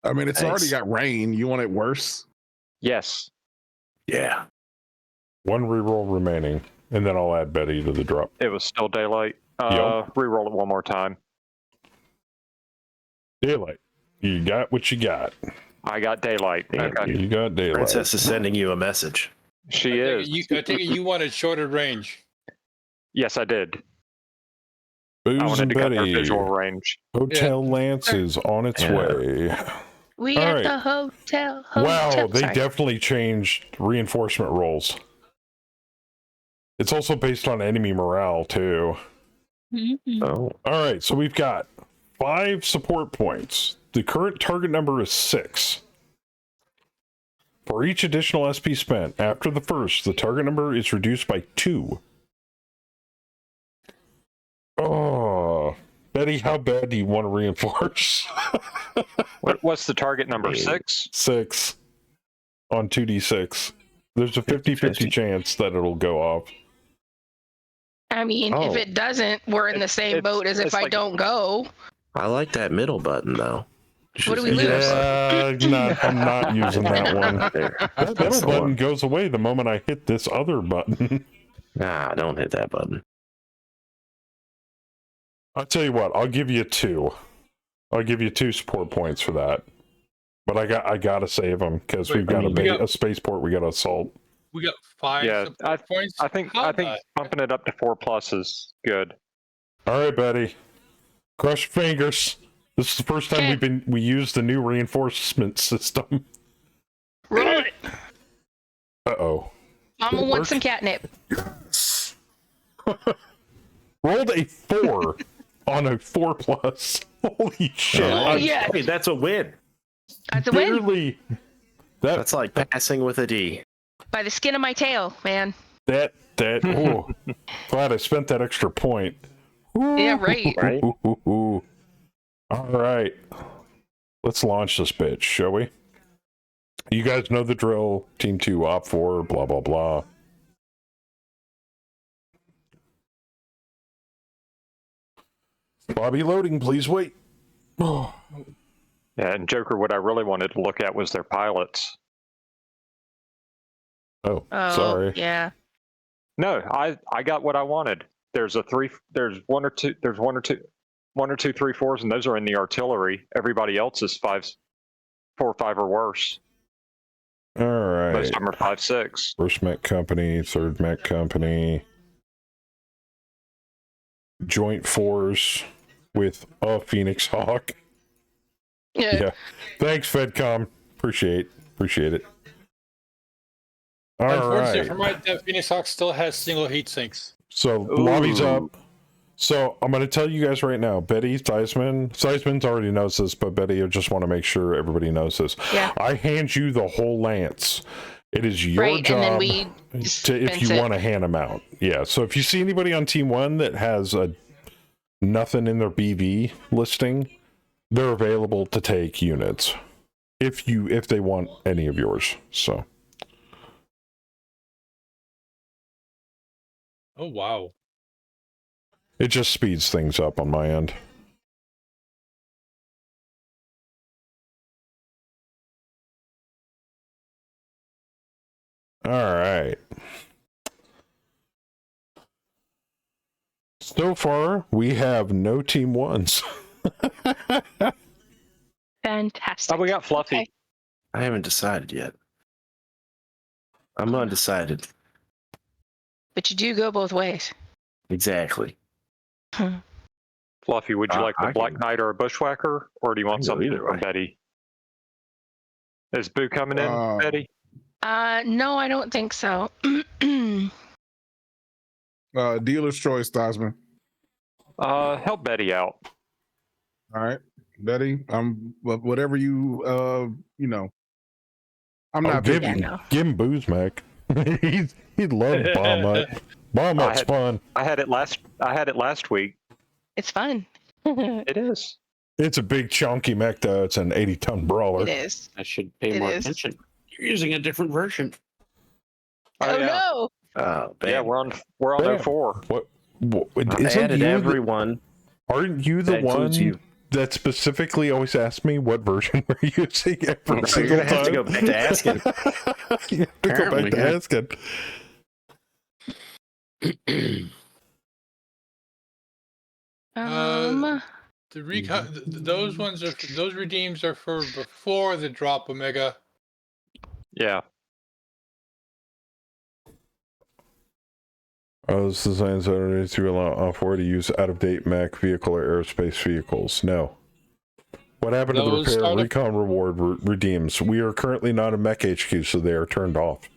I mean, it's already got rain. You want it worse? Yes. Yeah. 1 reroll remaining, and then I'll add Betty to the drop. It was still daylight. Yep. Reroll it one more time. Daylight. You got what you got. I got daylight. Okay. You got daylight. Princess is sending you a message. She is. I take it you wanted shorter range. Yes, I did. Booze I wanted to cut their Betty. visual range. Hotel Lance is on its way. We All at right. the hotel. Wow, they Sorry. definitely changed reinforcement rolls. It's also based on enemy morale, too. Mm-hmm. Oh. All right, so we've got 5 support points. The current target number is 6. For each additional SP spent after the first, the target number is reduced by 2. Oh, Betty, how bad do you want to reinforce? What's the target number? 6? 6 on 2d6. There's a 50-50 chance that it'll go off. I mean, if it doesn't, we're in the same boat as if I don't go. I like that middle button, though. What do we lose? Yeah, I'm not using that one. That middle button one. goes away the moment I hit this other button. Nah, don't hit that button. I'll tell you what, I'll give you 2. I'll give you 2 support points for that. But I gotta save them because we've got a spaceport we got to assault. We got 5 support points. I think bumping it up to 4+ is good. All right, Betty. Cross your fingers. This is the first time we used the new reinforcement system. Roll it. Uh-oh. Mama wants some catnip. Rolled a 4 on a 4+. Holy shit. Oh, yeah. Hey, that's a win. That's a win. Barely. That's like passing with a D. By the skin of my tail, man. Oh, glad I spent that extra point. Yeah, right. Right? All right. Let's launch this bitch, shall we? You guys know the drill. Team 2, Op 4, blah, blah, blah. Bobby loading, please wait. Yeah, and Joker, what I really wanted to look at was their pilots. Oh, sorry. Yeah. No, I got what I wanted. There's one or two 3-4s, and those are in the artillery. Everybody else is 4 or 5 or worse. All right. Most of them are 5-6. First Mech Company, third Mech Company. Joint 4s with a Phoenix Hawk. Yeah. Thanks, FedCom. Appreciate it. All Unfortunately, right. for my that Phoenix Hawk still has single heat sinks. So lobby's up. So I'm going to tell you guys right now, Betty Theismann already knows this, but Betty, I just want to make sure everybody knows this. Yeah. I hand you the whole lance. It is your job and then we if you want to hand them out. Yeah. So if you see anybody on Team 1 that has nothing in their BV listing, they're available to take units if they want any of yours. So. Oh wow. It just speeds things up on my end. All right. So far, we have no Team 1s. Fantastic. Oh, we got Fluffy. Okay. I haven't decided yet. I'm undecided. But you do go both ways. Exactly. Fluffy, would you like the Black Knight or a Bushwhacker, or do you want something either from way. Betty? Is Boo coming in, Betty? No, I don't think so. Dealer's choice, Theismann. Help Betty out. All right, Betty. Whatever you I'm not give him Booze, Mac. He'd love Bomb Up. Bomb Up's fun. I had it last week. It's fun. It is. It's a big chunky mech though. It's an 80-ton brawler. It is. I should pay more attention. You're using a different version. Oh, yeah. no. Oh, Yeah, we're on 04. What I added everyone. Aren't you the one that specifically always asks me what version we're using every single time? Have to go back to asking. You have to go back to asking. Those ones are those redeems are for before the drop Omega. Yeah. This design is to allow off-board to use out-of-date mech vehicle or aerospace vehicles. No. What happened to the repair recon reward redeems? We are currently not a mech HQ, so they are turned off.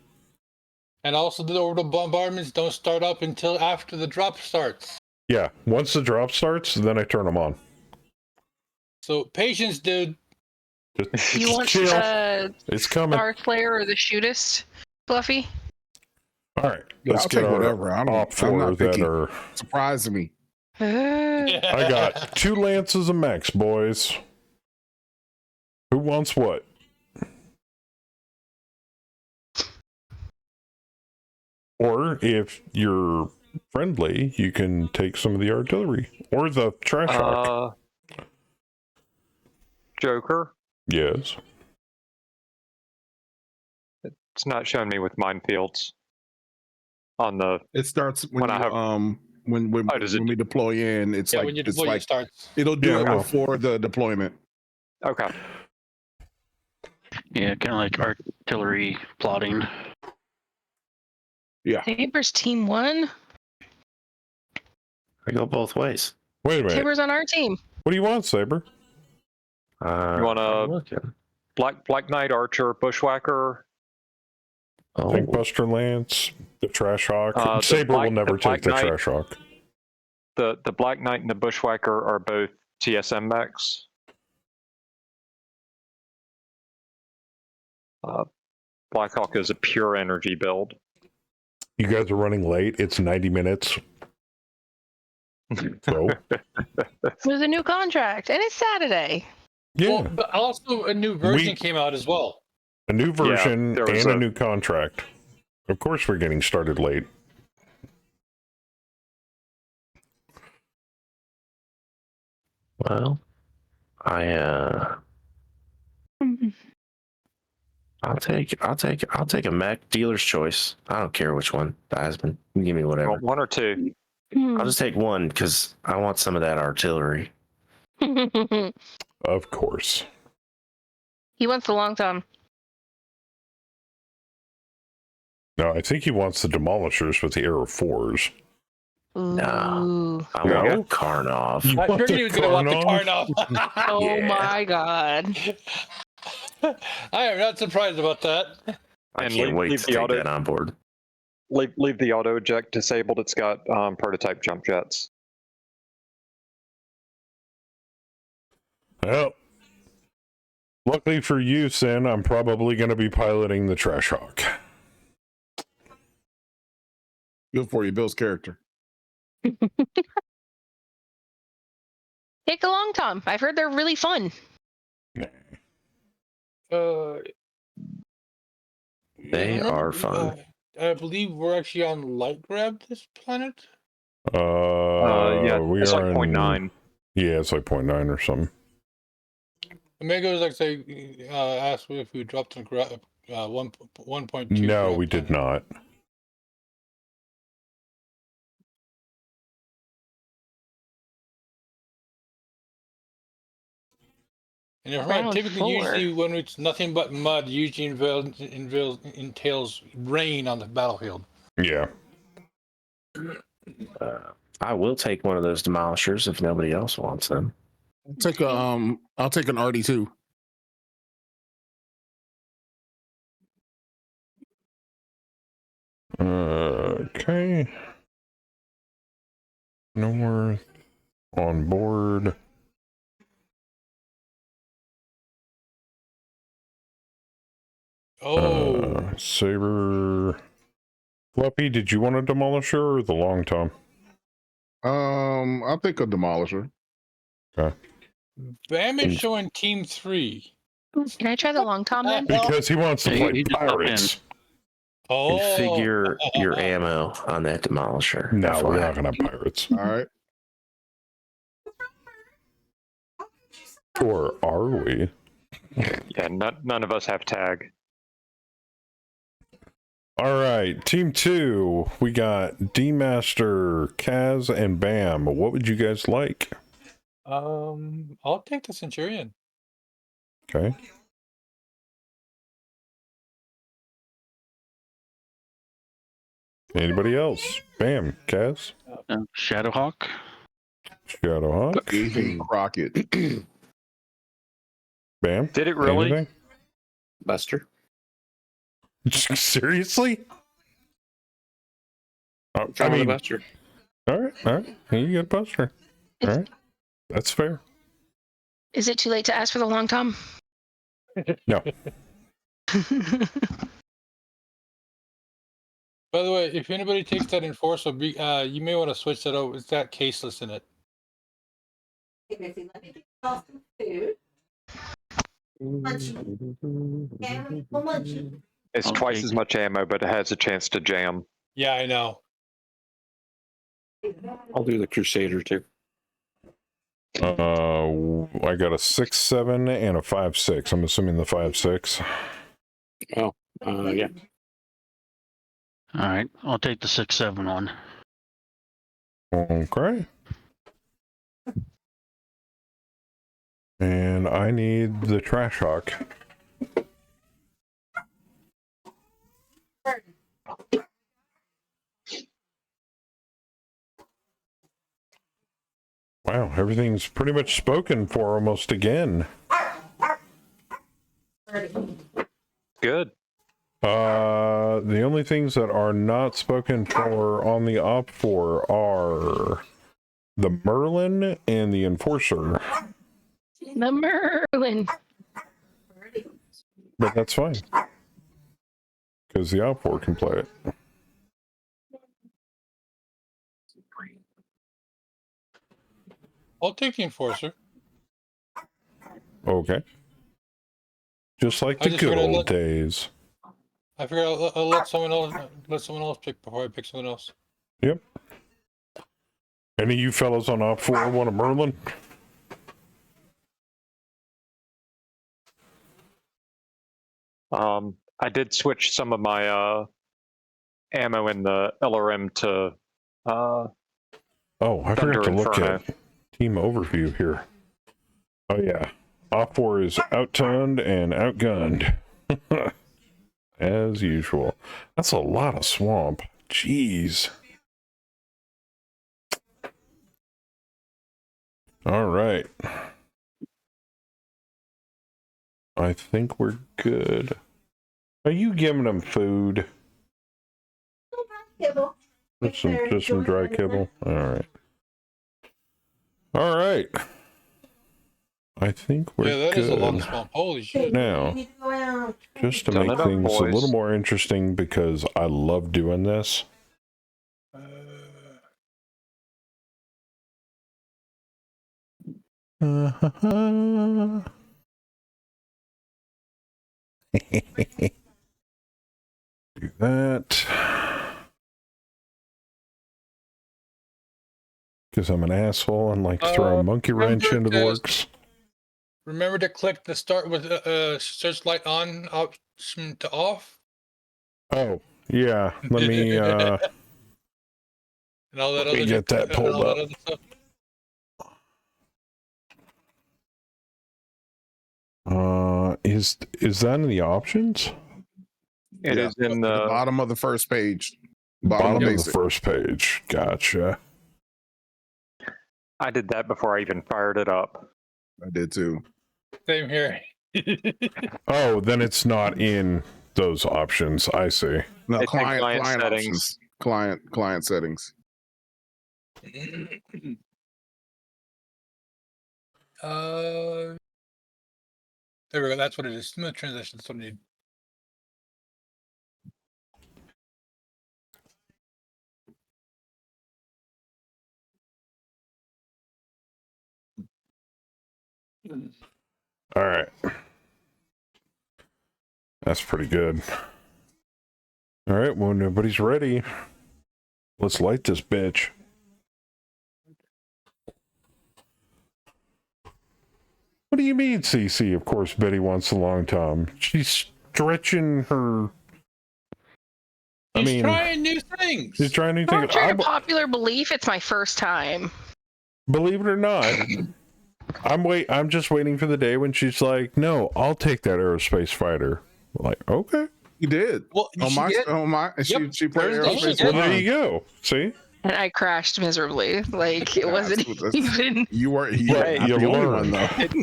And also the orbital bombardments don't start up until after the drop starts. Yeah, once the drop starts, then I turn them on. So patience, dude. You want it's coming. Star Slayer or the Shootist, Fluffy? All right, yeah, I'll take whatever. I'm not picky. Surprising me. I got 2 lances of mechs, boys. Who wants what? Or if you're friendly, you can take some of the artillery or the trash hawk. Joker. Yes. It's not showing me with minefields. On the it starts when when we deploy in. It's like when you deploy, it starts. It'll do it before the deployment. Okay. Yeah, kind of like artillery plotting. Yeah. Saber's Team 1. I go both ways. Wait a minute. Saber's on our team. What do you want, Saber? You want a Black Knight Archer Bushwhacker? Tank Buster Lance, the Trash Hawk. Saber will never take the Trash Hawk. The Black Knight and the Bushwhacker are both TSM mechs. Blackhawk is a pure energy build. You guys are running late. It's 90 minutes. So There's a new contract, and it's Saturday. Yeah. Well, but also a new version came out as well. A new version and a new contract. Of course we're getting started late. Well, I'll take a mech, dealer's choice. I don't care which one. Diasman. Give me whatever. Well, one or two. I'll just take one because I want some of that artillery. Of course. He wants the long time. No, I think he wants the demolishers with the Arrow 4s. No. I want Karnov. I figured he was going to want the Karnov. Oh my god. I am not surprised about that. I can't wait to take that on board. Leave the auto eject disabled. It's got prototype jump jets. Well, luckily for you, Sin, I'm probably going to be piloting the Trash Hawk. Good for you, Bill's character. Take a long time. I've heard they're really fun. They are fun. I believe we're actually on light grab this planet. Yeah, it's like 0.9. Yeah, it's like 0.9 or something. Omega was like asked if we dropped on 1.2. No, we did not. And if right, typically, usually when it's nothing but mud, usually entails rain on the battlefield. Yeah. I will take one of those demolishers if nobody else wants them. I'll take an RD2. Okay. North on board. Saber. Fluffy, did you want a demolisher or the long tom? I'll take a demolisher. Okay. Bam is showing Team 3. Can I try the long tom then? Because he wants to fight pirates. Oh. Configure your ammo on that demolisher. No, we're not going to have pirates. All right. Or are we? Yeah, none of us have tag. All right, Team 2, we got D-Master, Kaz, and Bam. What would you guys like? I'll take the Centurion. Okay. Anybody else? Bam, Kaz? Shadowhawk. Shadowhawk. Crockett. Bam. Did it really? Anything? Buster. Seriously? I mean, Buster. All right. You get Buster. All right. That's fair. Is it too late to ask for the long tom? No. By the way, if anybody takes that Enforcer, you may want to switch that over. It's got caseless in it. Hey, Missy, let me get y'all some food. Munchie. It's twice as much ammo, but it has a chance to jam. Yeah, I know. I'll do the Crusader too. I got a 6.7 and a 5.6. I'm assuming the 5.6. Oh, yeah. All right, I'll take the 6.7 one. Okay. And I need the Trash Hawk. Wow, everything's pretty much spoken for almost again. only things that are not spoken for on the op 4 are the Merlin and the Enforcer. The Merlin. But that's fine. Because the op 4 can play it. I'll take the Enforcer. Okay. Just like the good old days. I figured I'll let someone else pick before I pick someone else. Yep. Any of you fellows on op 4 want a Merlin? I did switch some of my ammo in the LRM to oh, I forgot to look at team overview here. Oh yeah. Op 4 is outgunned and outgunned. As usual. That's a lot of swamp. Jeez. All right. I think we're good. Are you giving them food? Kibble. Just some dry kibble. All right. All right. I think we're good. Yeah, that is a lot of swamp. Holy shit. Now, just to make things a little more interesting, because I love doing this. Do that. Because I'm an asshole and like throw a monkey wrench into the works. Remember to click the start with searchlight on option to off. Oh, yeah. Let me and all that other get that pulled up. Is that in the options? It is in the bottom of the first page. Bottom of the first page. Gotcha. I did that before I even fired it up. I did too. Same here. Oh, then it's not in those options. I see. No, It's in client settings. options. Client settings. There we go. That's what it is. Smooth transition. That's what I need. All right. That's pretty good. All right, when everybody's ready, let's light this bitch. What do you mean, CC? Of course, Betty wants a long time. She's stretching her. She's trying new things. She's trying new things. Contrary to popular belief, it's my first time. Believe it or not, I'm just waiting for the day when she's like, "No, I'll take that aerospace fighter." I'm like, okay, you did. Well, she played aerospace. Well, there you go. See. And I crashed miserably. Like it wasn't even. You weren't. You learn.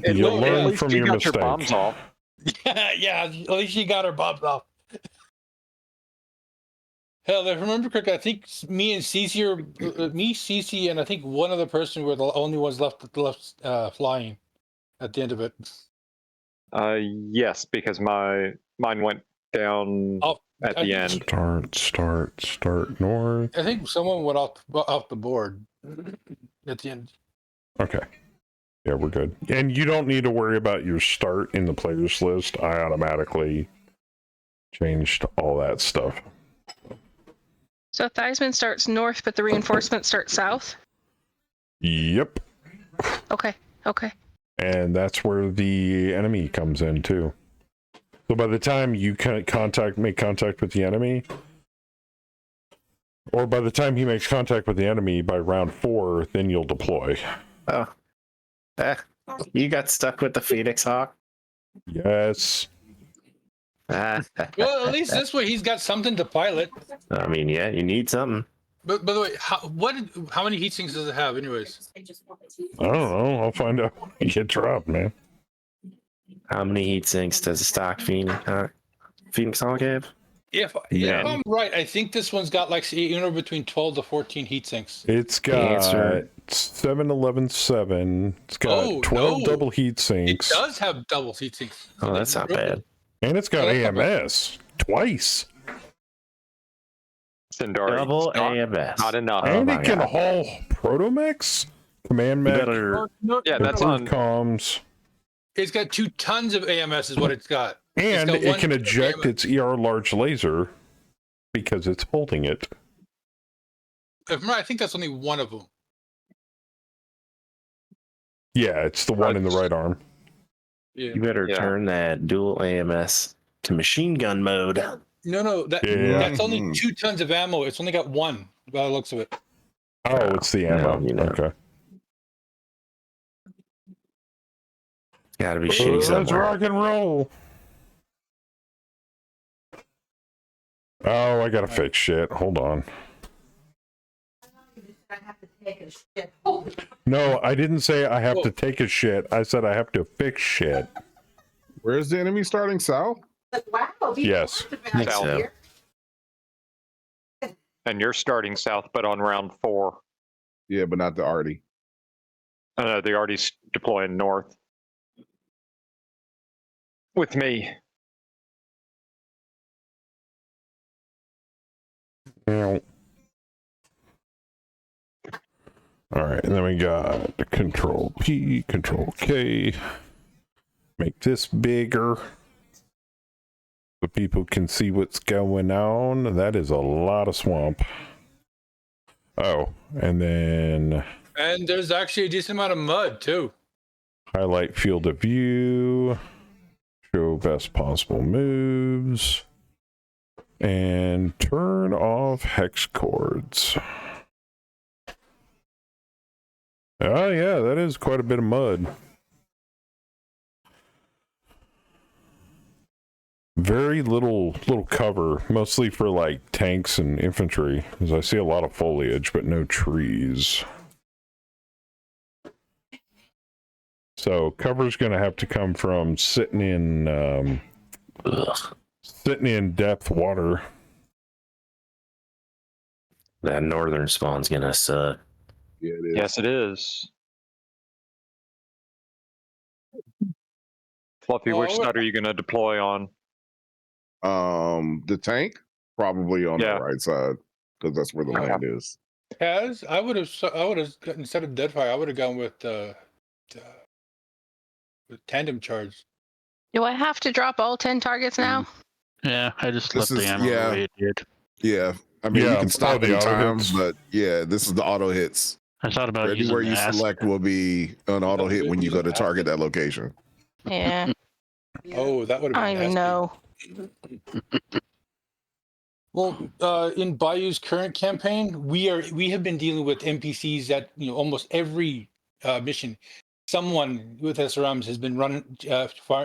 You learn from your mistake. Bombs off. Yeah, at least she got her bombs off. Hell, if I remember correctly, I think me, Cece, and I think one other person were the only ones left flying at the end of it. Yes, because mine went down at the end. Start north. I think someone went off the board at the end. Okay. Yeah, we're good. And you don't need to worry about your start in the players list. I automatically changed all that stuff. So Theismann starts north, but the reinforcement starts south? Yep. Okay. And that's where the enemy comes in, too. So by the time you make contact with the enemy, or by the time he makes contact with the enemy by round 4, then you'll deploy. Oh. You got stuck with the Phoenix Hawk? Yes. Well, at least this way he's got something to pilot. I mean, yeah, you need something. But by the way, how many heat sinks does it have, anyways? I don't know. I'll find out when you get dropped, man. How many heat sinks does a stock Phoenix Hawk have? If Yeah. I'm right, I think this one's got like between 12 to 14 heat sinks. It's got 7 It's got 12 double heat It sinks. does have double heat sinks. Oh, that's not bad. And it's got AMS twice. Sindari, Double not, AMS. not enough. And it can haul protomechs, command mech, Yeah, that's on comms. It's got 2 tons of AMS is what it's got. And It's got it can eject its ER large laser because it's holding it. If I'm right, I think that's only one of them. Yeah, it's the one in the right arm. Yeah. You better turn that dual AMS to machine gun mode. No, that's only 2 tons of ammo. It's only got 1 by the looks of it. Oh, it's the ammo. Okay. Gotta be shitty somewhere. Let's rock and roll. Oh, I gotta fix shit. Hold on. I have to take a shit. No, I didn't say I have to take a shit. I said I have to fix shit. Where's the enemy starting? South? Wow. Yes. south. And you're starting south, but on round 4. Yeah, but not the Artie. I know the Artie's deploying north. With me. All right, and then we got Control P, Control K. Make this bigger so people can see what's going on. That is a lot of swamp. Oh, and then And there's actually a decent amount of mud too. highlight field of view, show best possible moves, and turn off hex cords. Oh yeah, that is quite a bit of mud. Very little cover, mostly for like tanks and infantry, as I see a lot of foliage but no trees. So cover's gonna have to come from sitting in depth water. That northern spawn's gonna suck. Yeah, it is. Yes, it is. Fluffy, which side are you going to deploy on? The tank probably on the right side because that's where the land is. I would have instead of Deadfire, I would have gone with tandem charge. Do I have to drop all 10 targets now? Yeah, I just left the ammo the way it did. Yeah, I mean you can stop anytime, but yeah, this is the auto hits. I thought about anywhere you select will be an auto hit when you go to target that location. Yeah. Oh, that would have I been don't even know. Well, in Bayou's current campaign, we have been dealing with NPCs at almost every mission. Someone with SRMs has been running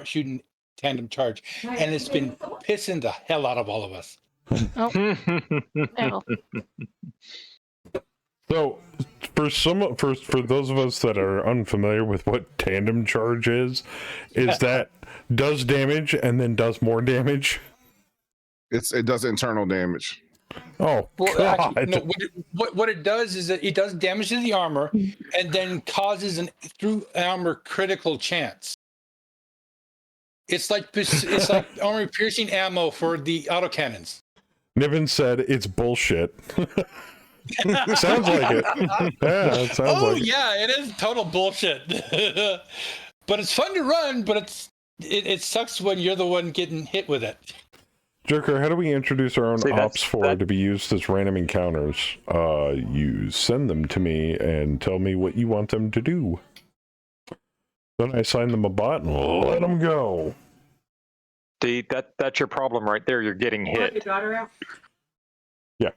shooting tandem charge, and it's been pissing the hell out of all of us. Oh. So, for those of us that are unfamiliar with what tandem charge is that does damage and then does more damage? It does internal damage. Oh, well, God. actually, no, what it does is that it does damage to the armor and then causes an through armor critical chance. It's like armor piercing ammo for the autocannons. Niven said it's bullshit. Sounds like it. Yeah, it sounds like it. Yeah, it is total bullshit. But it's fun to run, but it sucks when you're the one getting hit with it. Joker, how do we introduce our own ops to be used as random encounters? You send them to me and tell me what you want them to do. Then I assign them a bot and let them go. That's your problem right there. You're getting hit. Your daughter out? Yeah.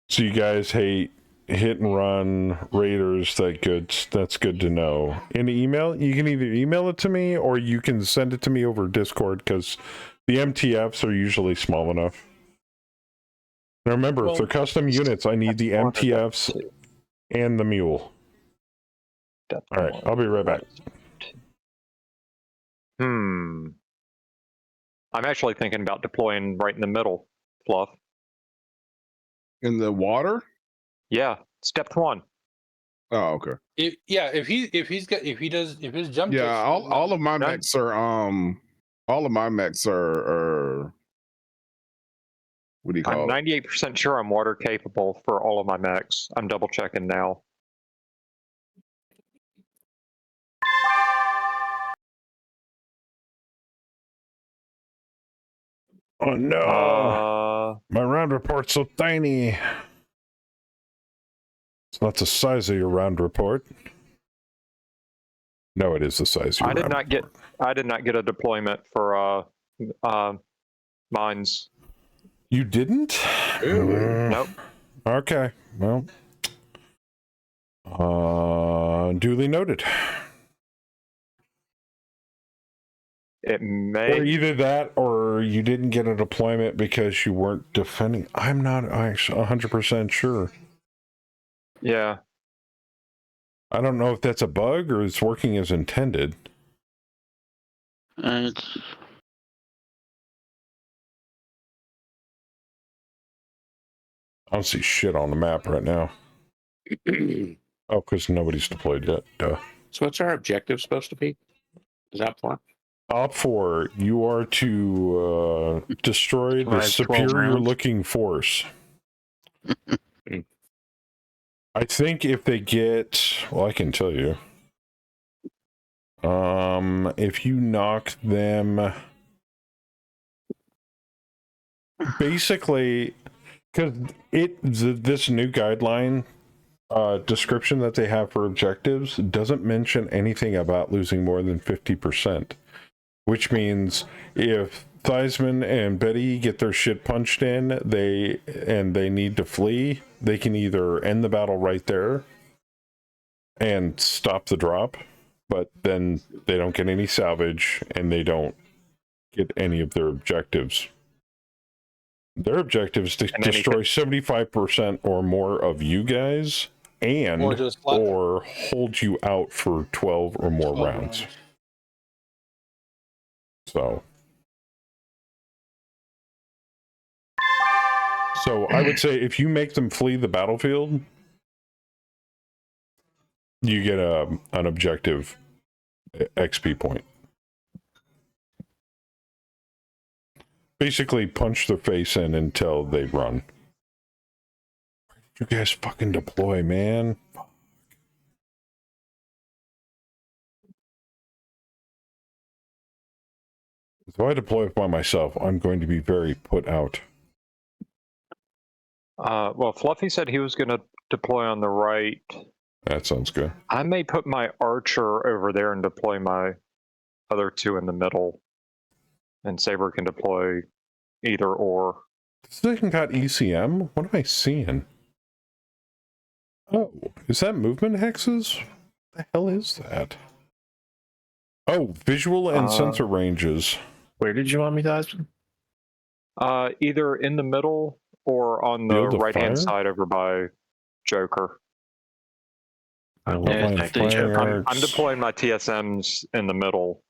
So you guys hate hit and run raiders? That's good to know. In the email, you can either email it to me or you can send it to me over Discord because the MTFs are usually small enough. Now remember, if they're custom units, I need the MTFs and the mule. All right, I'll be right back. I'm actually thinking about deploying right in the middle, Fluff. In the water? Yeah, step 1. Oh, okay. If his jump Yeah, jets, all of my mechs are what do you call I'm 98% sure I'm water capable for all of my mechs. I'm double checking now. Oh no! My round report's so tiny. It's not the size of your round report. No, it is the size of your round report. I did not get a deployment for mines. You didn't? Nope. Okay. Well, duly noted. It may. Or either that, or you didn't get a deployment because you weren't defending. I'm not actually 100% sure. Yeah. I don't know if that's a bug or it's working as intended. I don't see shit on the map right now. Oh, because nobody's deployed yet. Duh. So what's our objective supposed to be? Is that for? Op 4, you are to destroy the superior looking force. I think if they get, well, I can tell you. If you knock them, basically, because this new guideline description that they have for objectives doesn't mention anything about losing more than 50%. Which means if Theismann and Betty get their shit punched in, they need to flee, they can either end the battle right there and stop the drop, but then they don't get any salvage and they don't get any of their objectives. Their objective is to destroy 75% or more of you guys and or hold you out for 12 or more rounds. So I would say if you make them flee the battlefield, you get an objective XP point. Basically punch their face in until they run. Where did you guys fucking deploy, man? Fuck. If I deploy by myself, I'm going to be very put out. Well, Fluffy said he was going to deploy on the right. That sounds good. I may put my archer over there and deploy my other two in the middle. And Saber can deploy either or. This thing got ECM? What am I seeing? Oh, is that movement hexes? What the hell is that? Oh, visual and sensor ranges. Where did you want me, Dodson? Either in the middle or on the right-hand side over by Joker. I'm deploying my TSMs in the middle.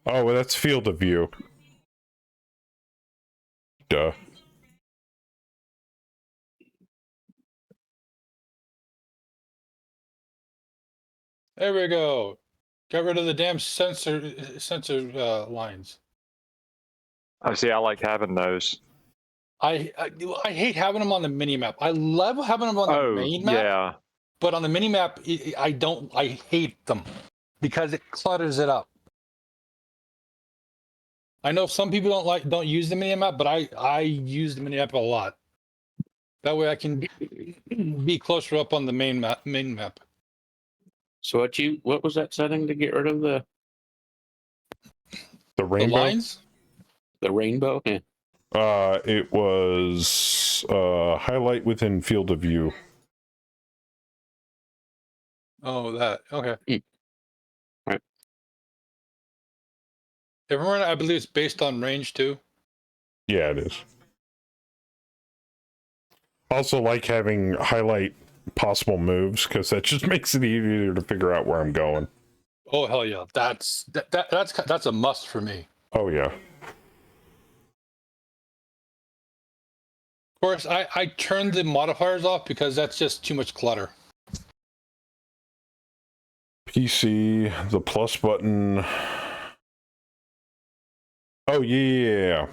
Oh, well, that's field of view. Duh. There we go. Got rid of the damn sensor lines. Oh, see, I like having those. I hate having them on the mini map. I love having them on the main map. Yeah. But on the mini map, I hate them because it clutters it up. I know some people don't use the mini map, but I use the mini map a lot. That way I can be closer up on the main map. So what was that setting to get rid of the rainbow? The lines? The rainbow? Yeah. It was highlight within field of view. Oh, that. Okay. Right. Everyone, I believe it's based on range too. Yeah, it is. Also like having highlight possible moves because that just makes it easier to figure out where I'm going. Oh hell yeah, that's a must for me. Oh yeah. Of course, I turned the modifiers off because that's just too much clutter. PC, the plus button. Oh yeah.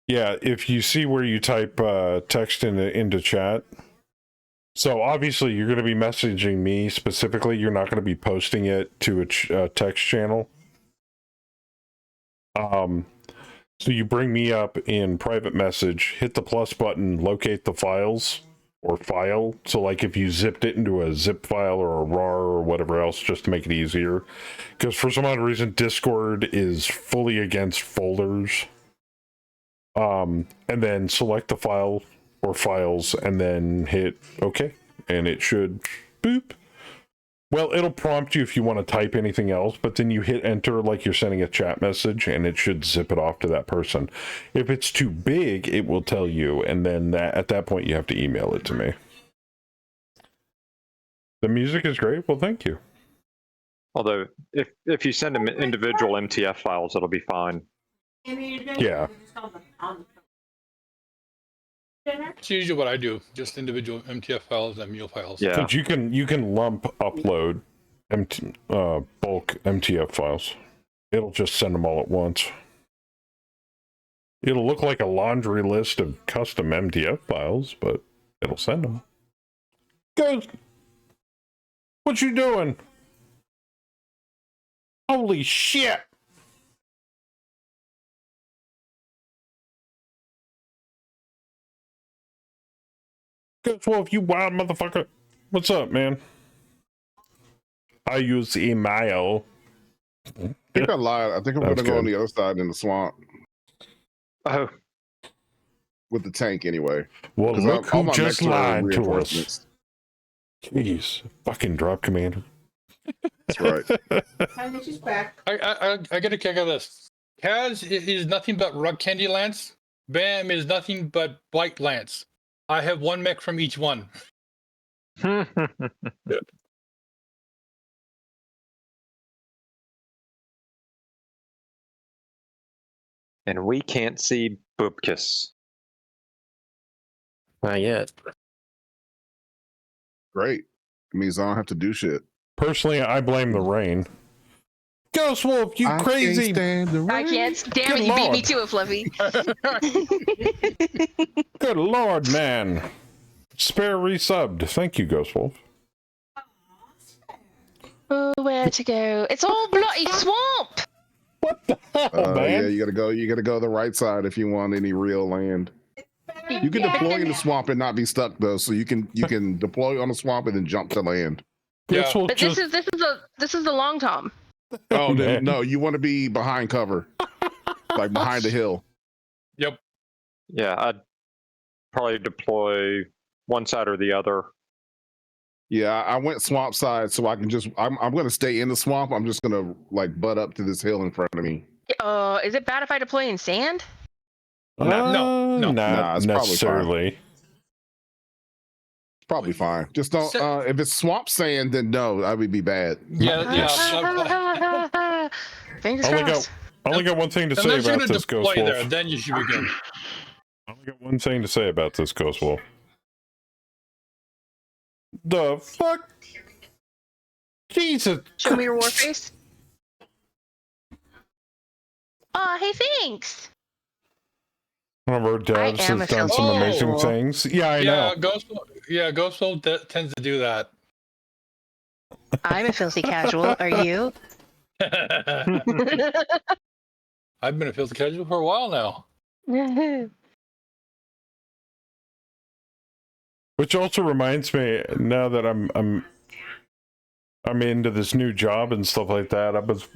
Yeah, if you see where you type text into chat. So obviously you're going to be messaging me specifically. You're not going to be posting it to a text channel. So you bring me up in private message, hit the plus button, locate the files or file. So like if you zipped it into a zip file or a RAR or whatever else, just to make it easier. Because for some odd reason, Discord is fully against folders. And then select the file or files and then hit OK. And it should boop. Well, it'll prompt you if you want to type anything else, but then you hit enter like you're sending a chat message and it should zip it off to that person. If it's too big, it will tell you, and then at that point you have to email it to me. The music is great. Well, thank you. Although, if you send them individual MTF files, it'll be fine. Yeah. It's usually what I do, just individual MTF files and mule files. Yeah. But you can lump upload bulk MTF files. It'll just send them all at once. It'll look like a laundry list of custom MTF files, but it'll send them. Ghost! What you doing? Holy shit! Ghost Wolf, you wild motherfucker. What's up, man? I use email. I think I lied. I think I'm going to go on the other side in the swamp. Oh. With the tank, anyway. Well, look who just lied to us. Jeez. Fucking drop commander. That's right. She's back. I get a kick out of this. Kaz is nothing but Rug Candy Lance. Bam is nothing but Blight Lance. I have one mech from each one. Yeah. And we can't see Boopkiss. Not yet. Great. It means I don't have to do shit. Personally, I blame the rain. Ghost Wolf, you crazy! I can't. Damn it, you beat me to it, Fluffy. Good lord, man. Spare resubbed. Thank you, Ghost Wolf. Oh, where to go? It's all bloody swamp. What the hell, man? Yeah, you gotta go the right side if you want any real land. You can deploy in the swamp and not be stuck though, so you can deploy on the swamp and then jump to land. Yeah. But this is the long tom. Oh no, you want to be behind cover, like behind the hill. Yep. Yeah, I'd probably deploy one side or the other. Yeah, I went swamp side, so I can just. I'm gonna stay in the swamp. I'm just gonna like butt up to this hill in front of me. Is it bad if I deploy in sand? No, not it's necessarily. Probably fine. Just don't. If it's swamp sand, then no, I would be bad. Yeah. Fingers I crossed. only got one thing to say about this, Ghost Wolf. There, then you should be good. I only got one thing to say about this, Ghost Wolf. The fuck? Jesus. Show me your war face. Oh, hey, thanks. One of our devs has done some amazing things. Yeah, I know. Ghost Wolf tends to do that. I'm a filthy casual. Are you? I've been a filthy casual for a while now. Which also reminds me, now that I'm into this new job and stuff like that, I was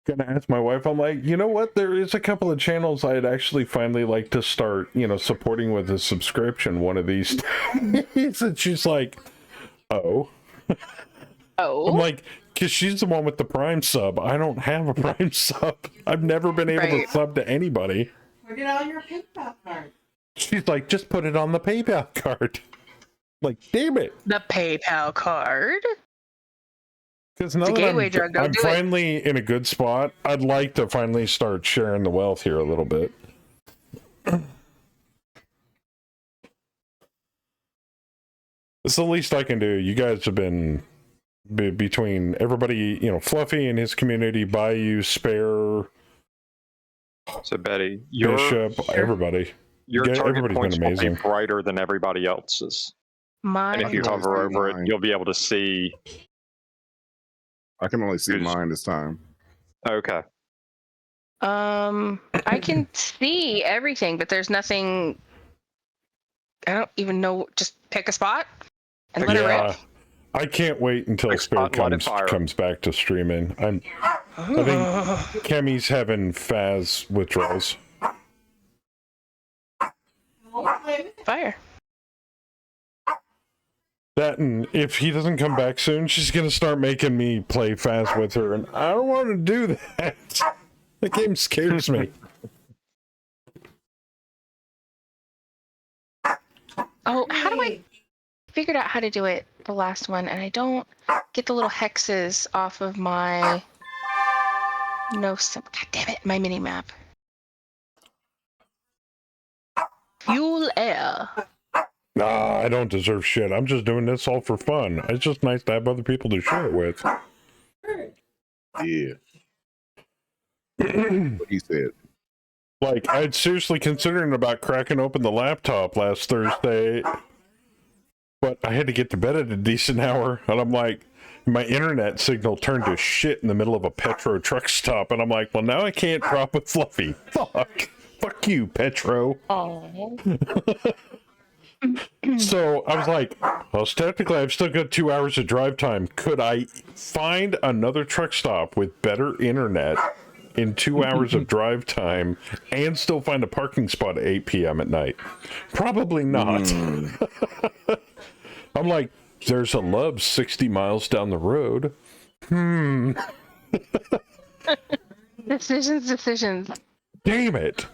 gonna ask my wife, I'm like, you know what, there is a couple of channels I'd actually finally like to start, supporting with a subscription one of these days. And she's like, oh. I'm like, because she's the one with the Prime sub. I don't have a Prime sub. I've never been able to sub to anybody. Put it on your PayPal card. She's like, just put it on the PayPal card. Like, damn it. The PayPal card? Because now that I'm finally in a good spot, I'd like to finally start sharing the wealth here a little bit. It's the least I can do. You guys have been between everybody, Fluffy and his community, Bayou, Spare, So Betty, Bishop, everybody. Your target everybody's points been will be amazing. brighter than everybody else's. Mine. And if you hover over it, you'll be able to see. I can only see mine this time. Okay. I can see everything, but there's nothing. I don't even know. Just pick a spot and let it rip. I can't wait until Spare comes back to streaming. I think Kemi's having Faz withdrawals. Fire. That, and if he doesn't come back soon, she's gonna start making me play Faz with her, and I don't want to do that. The game scares me. Oh, how do I figured out how to do it the last one, and I don't get the little hexes off of my God damn it, my mini map. Fuel air. Nah, I don't deserve shit. I'm just doing this all for fun. It's just nice to have other people to share it with. Yeah. What he said. Like, I'd seriously considering about cracking open the laptop last Thursday, but I had to get to bed at a decent hour, and I'm like, my internet signal turned to shit in the middle of a Petro truck stop, and I'm like, well, now I can't drop with Fluffy. Fuck you, Petro. So I was like, well, technically I've still got 2 hours of drive time. Could I find another truck stop with better internet in 2 hours of drive time and still find a parking spot at 8 p.m. at night? Probably not. I'm like, there's a Love's 60 miles down the road. Decisions. Damn it.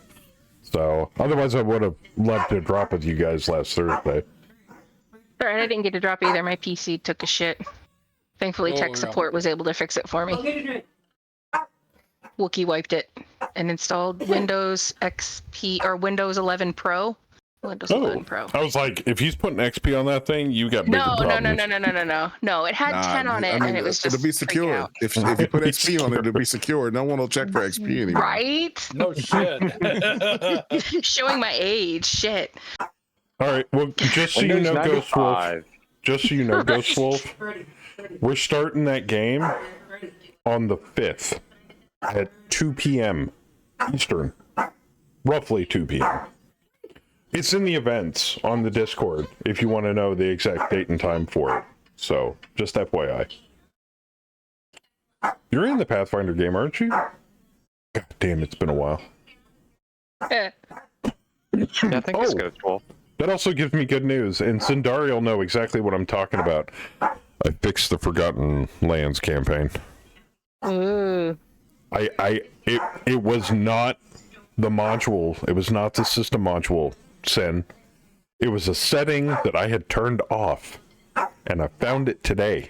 So, otherwise I would have loved to drop with you guys last Thursday. Sorry, I didn't get to drop either. My PC took a shit. Thankfully, tech support was able to fix it for me. Wookie wiped it and installed Windows XP or Windows 11 Pro. Windows 11 Pro. I was like, if he's putting XP on that thing, you got bigger problems. No. It had 10 on it, and it was just it'll be secure. If you put XP on it, it'll be secure. No one will check for XP anymore. Right? No shit. Showing my age. Shit. All right. Well, just so you know, Ghost Wolf. Just so you know, Ghost Wolf. We're starting that game on the 5th at 2 p.m. Eastern. Roughly 2 p.m. It's in the events on the Discord if you want to know the exact date and time for it. So, just FYI. You're in the Pathfinder game, aren't you? God damn, it's been a while. Yeah, I think it's Ghost Wolf. That also gives me good news, and Sindari will know exactly what I'm talking about. I fixed the Forgotten Lands campaign. Ooh. It was not the module. It was not the system module, Sin. It was a setting that I had turned off, and I found it today.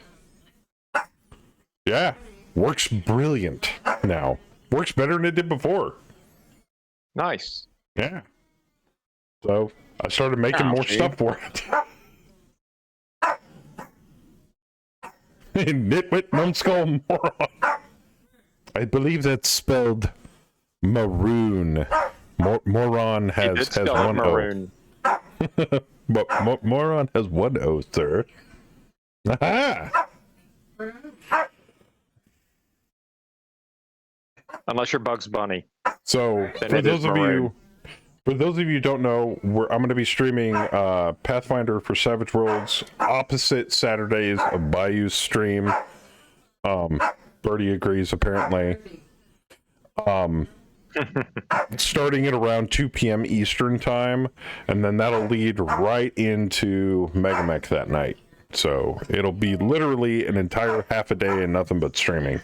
Yeah, works brilliant now. Works better than it did before. Nice. Yeah. So I started making more stuff for it. Nitwit, numbskull, moron. I believe that's spelled maroon. Moron has one maroon. O. But moron has one O, sir. Aha! Unless you're Bugs Bunny. So Then for it is those of maroon. you who don't know, I'm going to be streaming Pathfinder for Savage Worlds opposite Saturdays of Bayou's stream. Birdie agrees apparently. Starting at around 2 p.m. Eastern time, and then that'll lead right into Megamech that night. So it'll be literally an entire half a day and nothing but streaming.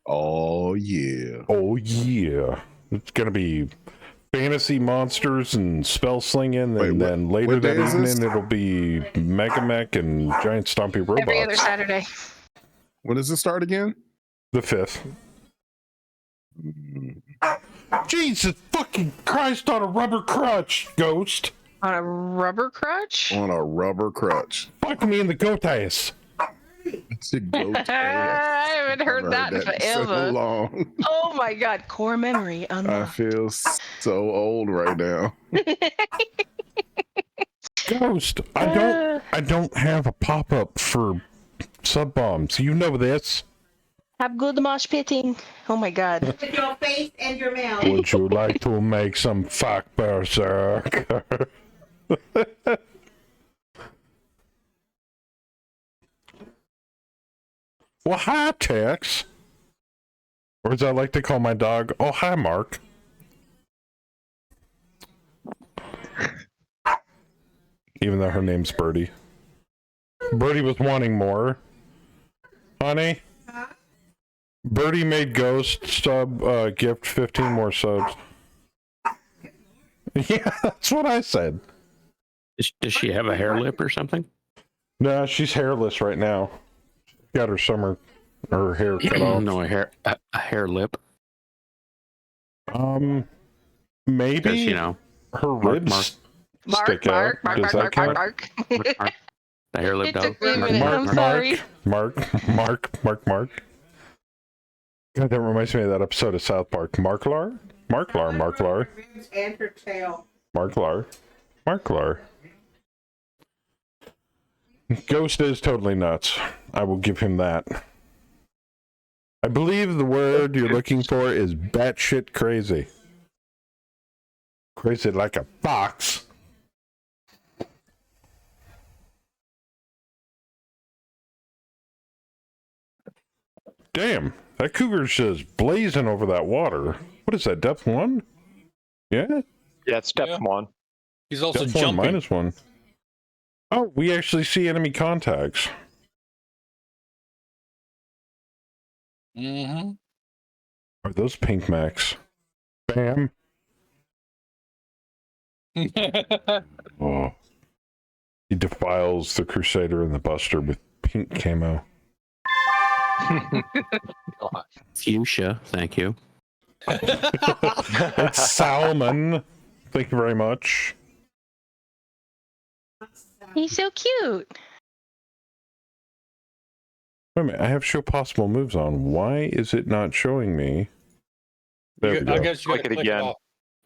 Oh yeah. Oh yeah. It's gonna be fantasy monsters and spell slinging, and then later what that day is this? evening it'll be Mega Mech and giant stompy robots. Every other Saturday. When does it start again? The 5th. Jesus fucking Christ on a rubber crutch, Ghost. On a rubber crutch? On a rubber crutch. Fuck me in the goat ass. It's a goat ass. I haven't heard that in So forever. long. Oh my god, core memory I unlocked. feel so old right now. Ghost, I don't have a pop-up for sub bombs. You know this. Have good mosh pitting. Oh my god. With your face and your mouth. Would you like to make some fuck berserk? Well, hi, Tex. Or as I like to call my dog, oh, hi, Mark. Even though her name's Birdie. Birdie was wanting more. Honey? Birdie made Ghost sub gift 15 more subs. Yeah, that's what I said. Does she have a hair lip or something? No, she's hairless right now. Got her hair cut off. No, a hair lip. Maybe. Because, you know, her ribs stick out. Does that count? Mark. The hair lip It dog. took me a minute. I'm sorry. Mark. God, that reminds me of that episode of South Park. Marklar. Ribs and her tail. Marklar. Ghost is totally nuts. I will give him that. I believe the word you're looking for is batshit crazy. Crazy like a fox. Damn, that cougar's just blazing over that water. What is that, depth 1? Yeah? Yeah, it's depth 1. He's also depth jumping. 1 -1. Oh, we actually see enemy contacts. Mm-hmm. Are those pink mechs? Bam. Oh. He defiles the Crusader and the Buster with pink camo. Fuchsia, thank you. It's Salmon. Thank you very much. He's so cute. Wait a minute, I have show possible moves on. Why is it not showing me? There we go. I guess you gotta click it off.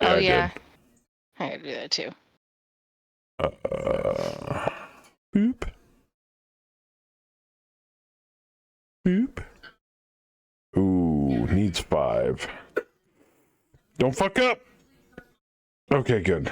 Oh I yeah. did. I gotta do that too. Boop. Boop. Ooh, needs 5. Don't fuck up. Okay, good.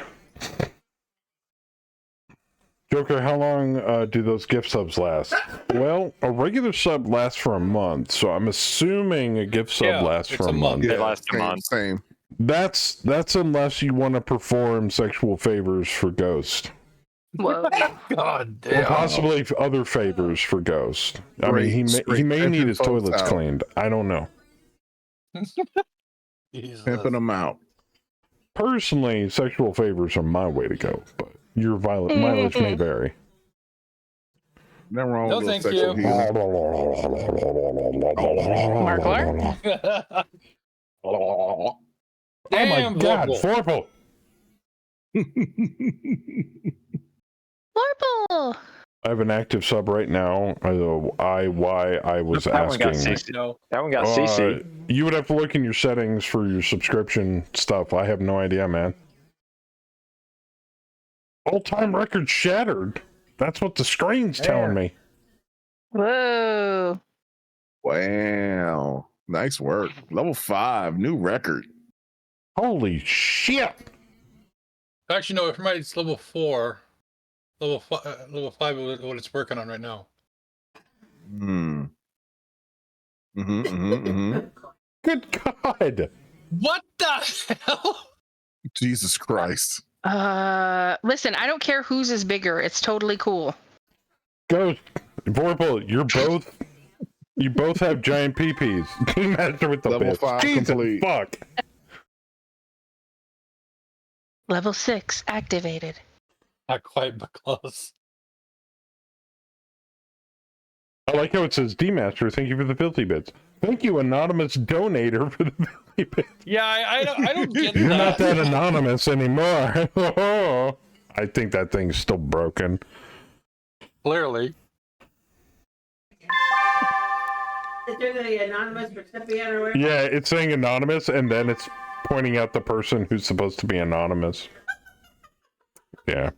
Joker, how long do those gift subs last? Well, a regular sub lasts for a month, so I'm assuming a gift sub lasts for a month. It lasts a month. Same. That's unless you want to perform sexual favors for Ghost. Whoa. God Or damn. possibly other favors for Ghost. I mean, he Straight may need his pimping folks toilets out. cleaned. I don't know. Pimping them out. Personally, sexual favors are my way to go, but your mileage may vary. Nothing wrong No, with thank sexual you. healing. Marklar? Oh my Damn, god, Vorpal. Vorpal! Florple! I have an active sub right now. I was That one got asking. CC. No. That one got CC. You would have to look in your settings for your subscription stuff. I have no idea, man. All-time record shattered. That's what the screen's telling me. Whoa. Wow. Nice work. Level 5, new record. Holy shit! Actually, no. If it's level 4, level 5 is what it's working on right now. Good God! What the hell? Jesus Christ. Listen, I don't care whose is bigger. It's totally cool. Go, Vorpal, you both have giant peepees. Team master with the Level bits. 5 Jesus complete. fuck. Level 6 activated. Not quite, but close. I like how it says D-Master, thank you for the filthy bits. Thank you, anonymous donator, for the filthy bits. Yeah, I don't get You're that. not that anonymous anymore. I think that thing's still broken. Clearly. Is there the anonymous recipient or whatever? Yeah, it's saying anonymous, and then it's pointing out the person who's supposed to be anonymous. Yeah.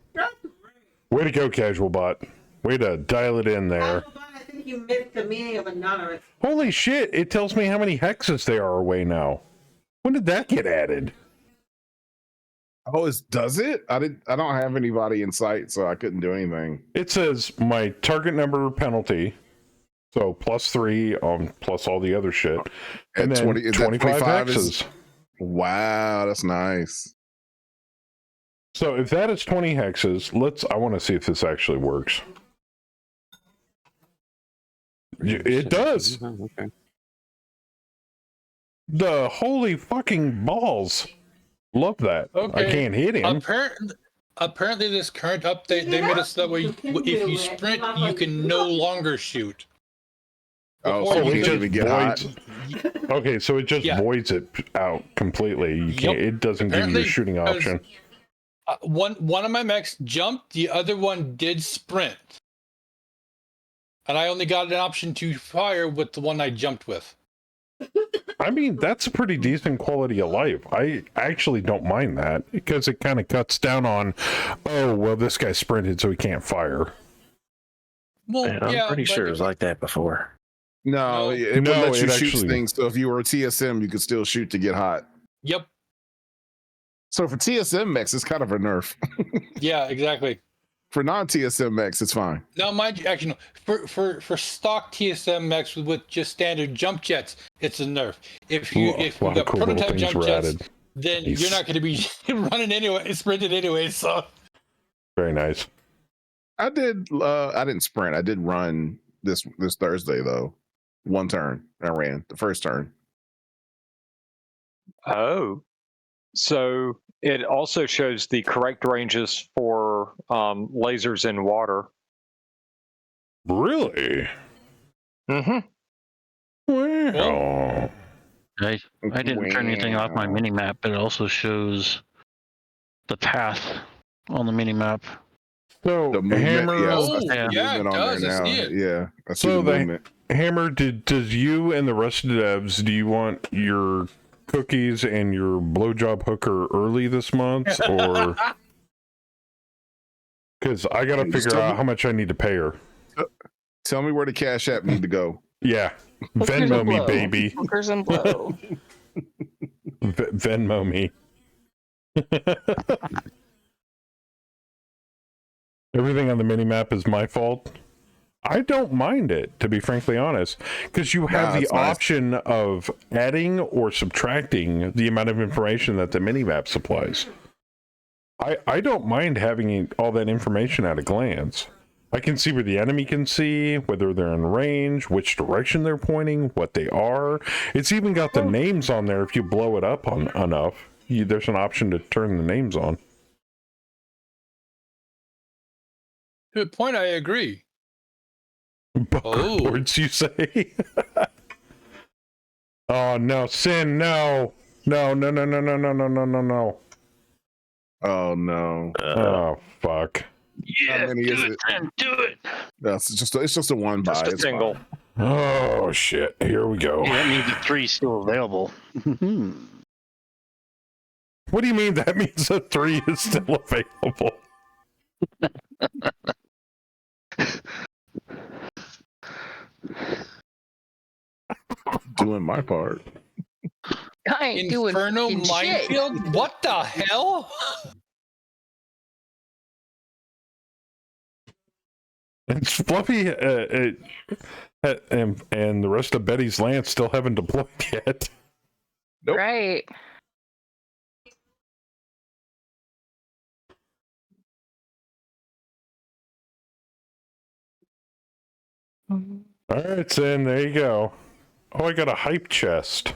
Way to go, Casual Bot. Way to dial it in there. I think you missed the meaning of anonymous. Holy shit, it tells me how many hexes there are away now. When did that get added? Oh, does it? I don't have anybody in sight, so I couldn't do anything. It says my target number penalty. So +3 plus all the other shit. And then 25 hexes. Wow, that's nice. So if that is 20 hexes, I want to see if this actually works. It does. Okay. The holy fucking balls. Love that. Okay. I can't hit him. Apparently, this current update, they made it so that way if you sprint, you can no longer shoot. Oh, so you can't even get hot. Okay, so it just voids it out completely. You can't. It doesn't give you a shooting option. One of my mechs jumped, the other one did sprint. And I only got an option to fire with the one I jumped with. I mean, that's a pretty decent quality of life. I actually don't mind that because it kind of cuts down on, oh, well, this guy sprinted, so he can't fire. Well, I'm pretty sure it was like that before. No, it would let you shoot things. So if you were a TSM, you could still shoot to get hot. Yep. So for TSM mechs, it's kind of a nerf. Yeah, exactly. For non-TSM mechs, it's fine. Now, mind you, actually, no. For stock TSM mechs with just standard jump jets, it's a nerf. If you got cool prototype jump jets, added. then you're not going to be running anyway, sprinting anyway. So very nice. I didn't sprint. I did run this Thursday though. One turn I ran the first turn. Oh, so it also shows the correct ranges for lasers in water. Really? Mm-hmm. Wow. I didn't turn anything off my mini map, but it also shows the path on the mini map. So the movement, Hammer, yeah, it does. I see it. Yeah, I see so the movement. Hammer, does you and the rest of the devs, do you want your cookies and your blowjob hooker early this month, or because I gotta figure out how much I need to pay her? Tell me where the Cash App need to go. Yeah, Venmo me, baby. Hookers and blow. Venmo me. Everything on the mini map is my fault. I don't mind it, to be frankly honest, because you have the option of adding or subtracting the amount of information that the mini map supplies. I don't mind having all that information at a glance. I can see where the enemy can see, whether they're in range, which direction they're pointing, what they are. It's even got the names on there if you blow it up enough. There's an option to turn the names on. Good point. I agree. Words you say? Oh no, Sin, no. No. Oh no. Oh fuck. Yeah, How many is it? Do it. That's it's just a one Just buy. a single. Fine. Oh shit. Here we go. Yeah, that means the 3 still available. What do you mean that means the 3 is still available? Doing my part. I ain't Inferno doing shit. minefield? What the hell? It's Fluffy and the rest of Betty's Lance still haven't deployed yet. Nope. Right. All right, Sin, there you go. Oh, I got a hype chest.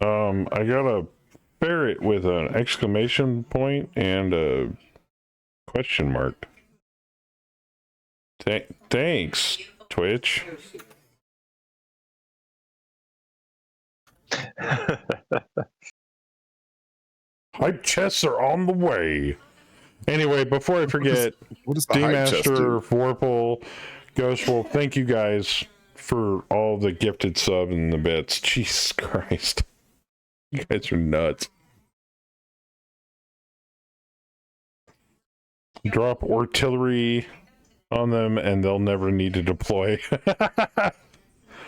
I got a Barrett with an exclamation point and a question mark. Thanks, Twitch. Hype chests are on the way. Anyway, before I forget, D-Master, Vorpal, Ghost Wolf, thank you guys for all the gifted sub and the bits. Jesus Christ. You guys are nuts. Drop artillery on them and they'll never need to deploy.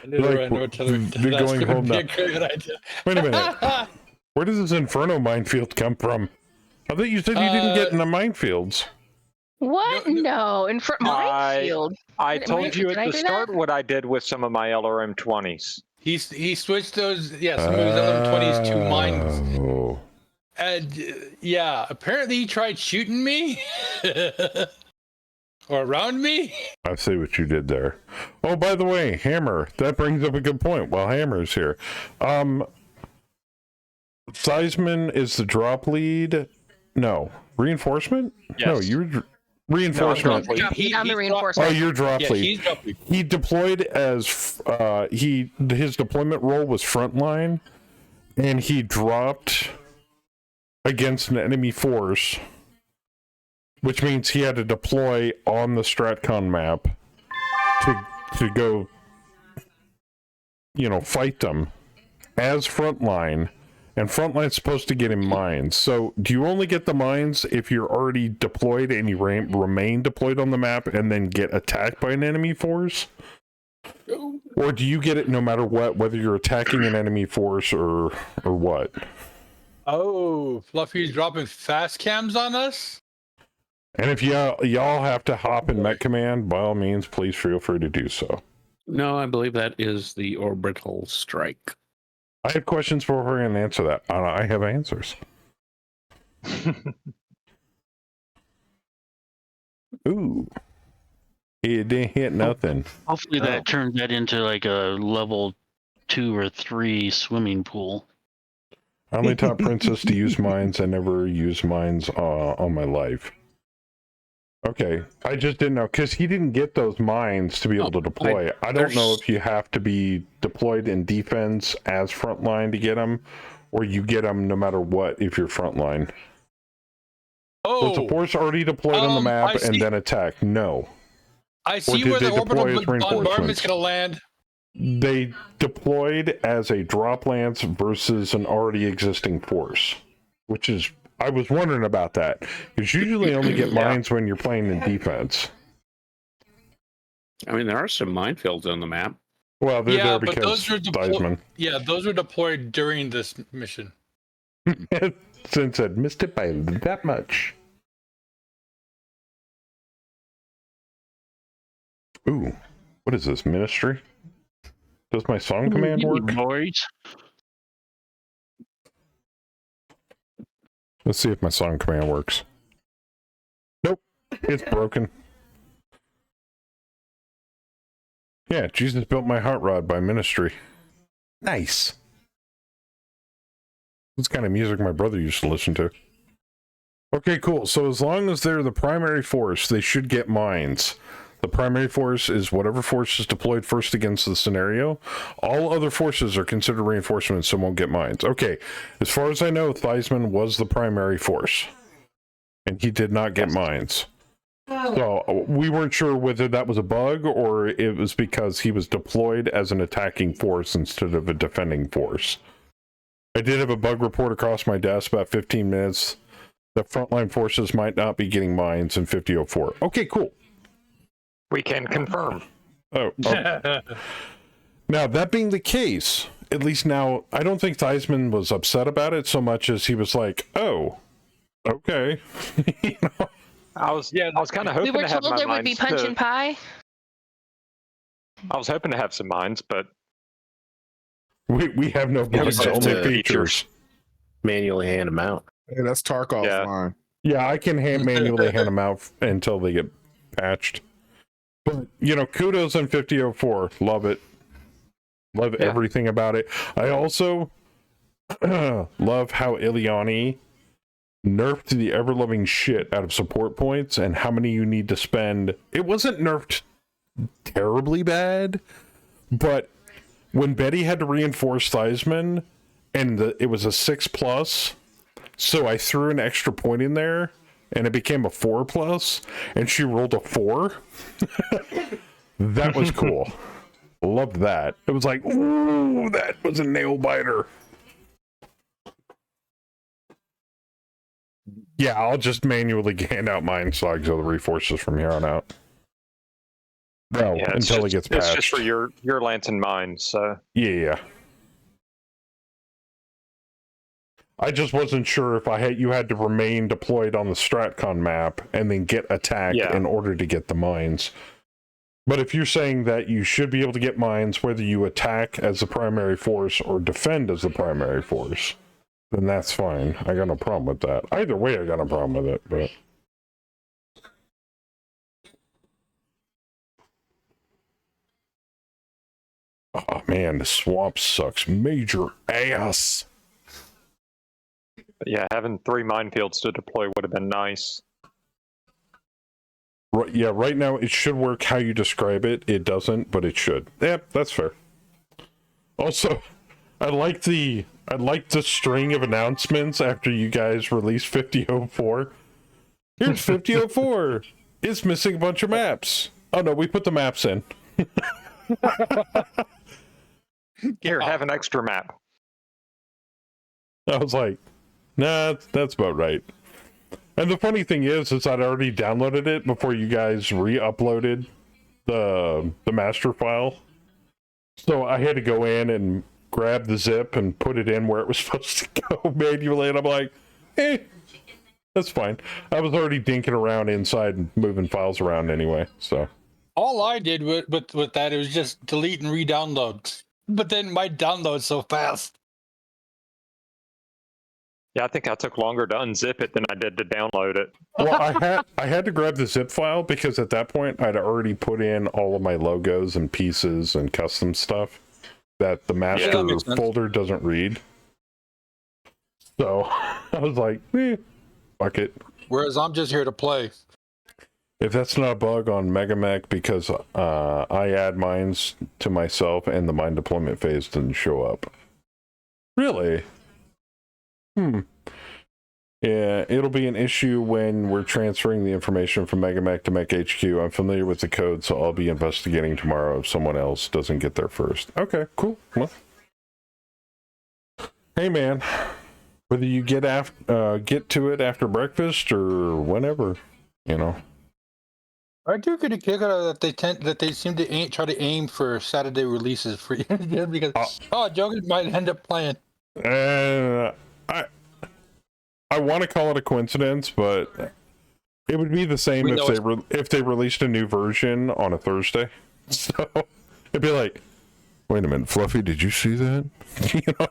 They're going home now. Wait a minute. Where does this Inferno minefield come from? I thought you said you didn't get in the minefields. What? No, minefield. I told you at the start what I did with some of my LRM-20s. He switched those, some of his LRM-20s to mines. And yeah, apparently he tried shooting me. Or around me. I see what you did there. Oh, by the way, Hammer. That brings up a good point. While Hammer's here. Theismann is the drop lead. No. Reinforcement? Yes. No, you're reinforcement. No, I'm the reinforcement. Oh, you're drop lead. He deployed as his deployment role was frontline, and he dropped against an enemy force, which means he had to deploy on the Stratcon map to go, fight them as frontline. And frontline's supposed to get him mines. So do you only get the mines if you're already deployed and you remain deployed on the map and then get attacked by an enemy force? Or do you get it no matter what, whether you're attacking an enemy force or what? Oh, Fluffy's dropping fast cams on us? And if y'all have to hop in Mech Command, by all means, please feel free to do so. No, I believe that is the orbital strike. I have questions before we're going to answer that. I have answers. Ooh. It didn't hit nothing. Hopefully that turns that into like a level 2 or 3 swimming pool. I only taught Princess to use mines. I never used mines on my life. Okay, I just didn't know, because he didn't get those mines to be able to deploy. I don't know if you have to be deployed in defense as frontline to get them, or you get them no matter what if you're frontline. Was the force already deployed on the map and then attack? No. I see where the orbital bombardment's going to land. They deployed as a drop lance versus an already existing force, which is... I was wondering about that, because usually you only get mines when you're playing in defense. I mean, there are some minefields on the map. Well, they're there because Theismann. Yeah, those were deployed during this mission. Since I'd missed it by that much. Ooh, what is this, Ministry? Does my song command work? Boys. Let's see if my song command works. Nope, it's broken. Yeah, Jesus Built My Hot Rod by Ministry. Nice. That's the kind of music my brother used to listen to. Okay, cool. So as long as they're the primary force, they should get mines. The primary force is whatever force is deployed first against the scenario. All other forces are considered reinforcements and won't get mines. Okay, as far as I know, Theismann was the primary force. And he did not get mines. So we weren't sure whether that was a bug or it was because he was deployed as an attacking force instead of a defending force. I did have a bug report across my desk about 15 minutes. The frontline forces might not be getting mines in 50.04. Okay, cool. We can confirm. Oh. Now, that being the case, at least now, I don't think Theismann was upset about it so much as he was like, oh, okay. You know? I was kind of hoping to have my mines. We were told there would be punch and pie. I was hoping to have some mines, but we have no bugs, only features. Manually hand them out. Hey, that's Tarkov's line. Yeah, I can manually hand them out until they get patched. But, you know, kudos on 50.04. Love it. Love everything about it. I also, Love how Ileani nerfed the ever-loving shit out of support points and how many you need to spend. It wasn't nerfed terribly bad, but when Betty had to reinforce Theismann, and it was a 6+, so I threw an extra point in there, and it became a 4+, and she rolled a 4. That was cool. Loved that. It was like, ooh, that was a nail biter. Yeah, I'll just manually hand out my auxiliary forces from here on out. No, Yeah, until it gets patched. It's just for your lance and mine, so... Yeah. I just wasn't sure if you had to remain deployed on the Stratcon map and then get attacked in order to get the mines. But if you're saying that you should be able to get mines whether you attack as the primary force or defend as the primary force, then that's fine. I got no problem with that. Either way, I got no problem with it, but... Oh man, the swamp sucks major ass. But yeah, having 3 minefields to deploy would have been nice. Right, yeah, right now it should work how you describe it. It doesn't, but it should. Yep, that's fair. Also, I like the string of announcements after you guys release 50.04. Here's 50.04. It's missing a bunch of maps. Oh no, we put the maps in. Here, have an extra map. I was like, nah, that's about right. And the funny thing is I'd already downloaded it before you guys re-uploaded the master file. So I had to go in and grab the zip and put it in where it was supposed to go manually, and I'm like, that's fine. I was already dinking around inside and moving files around anyway, so. All I did with that, it was just delete and re-download. But then my download's so fast. Yeah, I think I took longer to unzip it than I did to download it. Well, I had to grab the zip file because at that point I'd already put in all of my logos and pieces and custom stuff that the master folder doesn't read. So I was like, fuck it. Whereas I'm just here to play. If that's not a bug on Megamech because I add mines to myself and the mine deployment phase didn't show up. Really? Yeah, it'll be an issue when we're transferring the information from Megamech to Mech HQ. I'm familiar with the code, so I'll be investigating tomorrow if someone else doesn't get there first. Okay, cool. Well, hey man, whether you get to it after breakfast or whenever, you know. I do get a kick out of that they seem to try to aim for Saturday releases for you because Joker might end up playing. I want to call it a coincidence, but it would be the same if they released a new version on a Thursday. So it'd be like, wait a minute, Fluffy, did you see that? You know,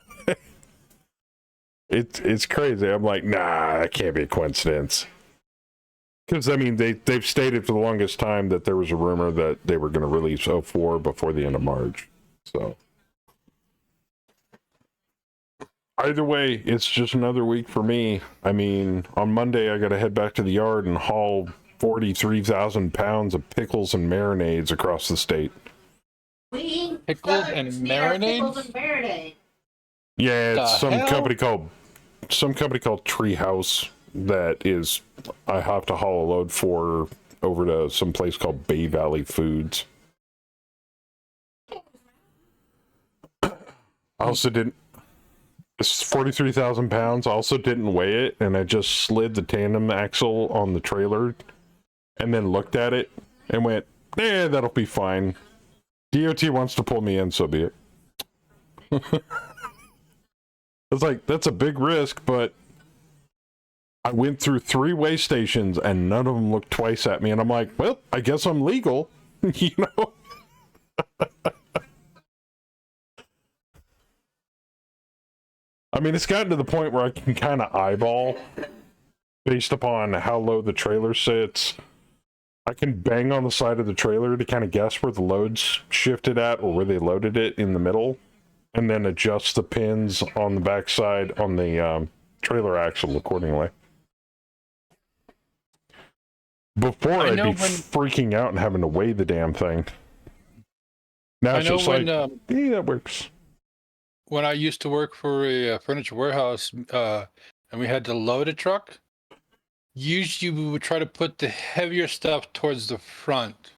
it's crazy. I'm like, nah, that can't be a coincidence. Because I mean, they've stated for the longest time that there was a rumor that they were going to release 04 before the end of March. So. Either way, it's just another week for me. I mean, on Monday, I got to head back to the yard and haul 43,000 pounds of pickles and marinades across the state. Pickles and marinades? Yeah, it's some company called Treehouse that is, I have to haul a load for over to some place called Bay Valley Foods. I also didn't. It's 43,000 pounds. I also didn't weigh it, and I just slid the tandem axle on the trailer and then looked at it and went, that'll be fine. DOT wants to pull me in, so be it. It's like, that's a big risk, but I went through 3 weigh stations and none of them looked twice at me, and I'm like, well, I guess I'm legal, you know? I mean, it's gotten to the point where I can kind of eyeball based upon how low the trailer sits. I can bang on the side of the trailer to kind of guess where the load's shifted at or where they loaded it in the middle. and then adjust the pins on the backside on the trailer axle accordingly. Before I'd be freaking out and having to weigh the damn thing. Now it's just like, hey, that works. When I used to work for a furniture warehouse, and we had to load a truck, usually we would try to put the heavier stuff towards the front.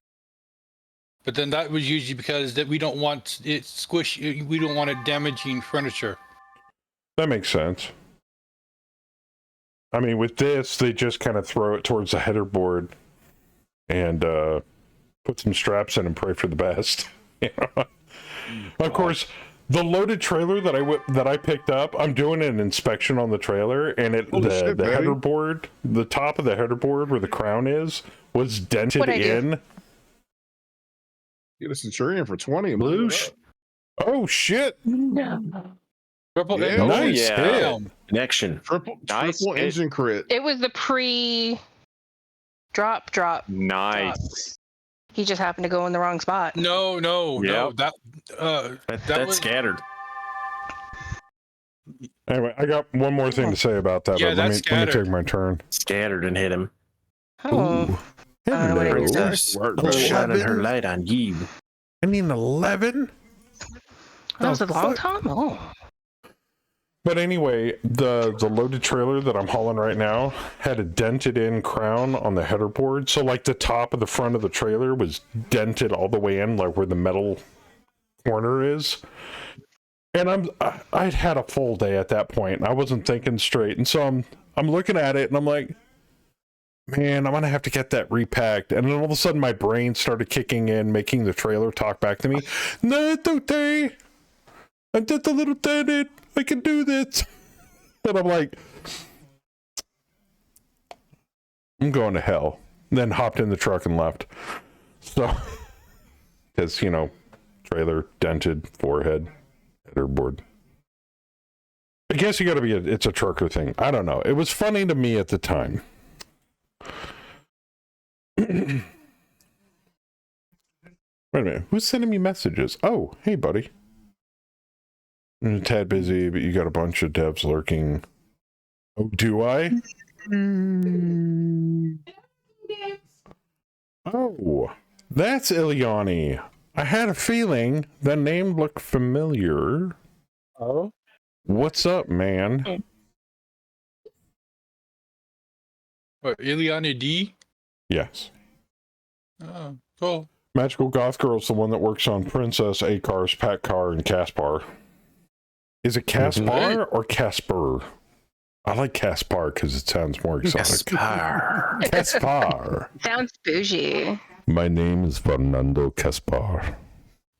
But then that was usually because that we don't want it squishy. We don't want it damaging furniture. That makes sense. I mean, with this, they just kind of throw it towards the header board and put some straps in and pray for the best. Of course, the loaded trailer that I picked up, I'm doing an inspection on the trailer, and the header board, the top of the header board where the crown is, was dented in. Get a Centurion for 20. Bloosh. Oh shit! Triple nice hit. Connection. Triple engine crit. It was the pre-drop. Nice. He just happened to go in the wrong spot. No. That was scattered. Anyway, I got one more thing to say about that. Yeah, but let me take my turn. Scattered and hit him. Oh. Shining her light on you. I need 11. That was a long time. Oh. But anyway, the loaded trailer that I'm hauling right now had a dented in crown on the header board. So like the top of the front of the trailer was dented all the way in, like where the metal corner is. And I'd had a full day at that point, and I wasn't thinking straight. And so I'm looking at it and I'm like, man, I'm gonna have to get that repacked. And then all of a sudden my brain started kicking in, making the trailer talk back to me. No, it's okay. I'm just a little dented. I can do this. And I'm like, I'm going to hell. And then hopped in the truck and left. So, because, trailer, dented, forehead, header board. I guess you gotta be it's a trucker thing. I don't know. It was funny to me at the time. Wait a minute. Who's sending me messages? Oh, hey, buddy. I'm a tad busy, but you got a bunch of devs lurking. Oh, do I? Oh, that's Ilyani. I had a feeling that name looked familiar. Oh? What's up, man? What, Ileana D? Yes. Oh, cool. Magical Goth Girl's the one that works on Princess, A-Cars, Pat Car, and Caspar. Is it Caspar or Casper? I like Caspar because it sounds more exotic. Caspar. Sounds bougie. My name is Fernando Caspar.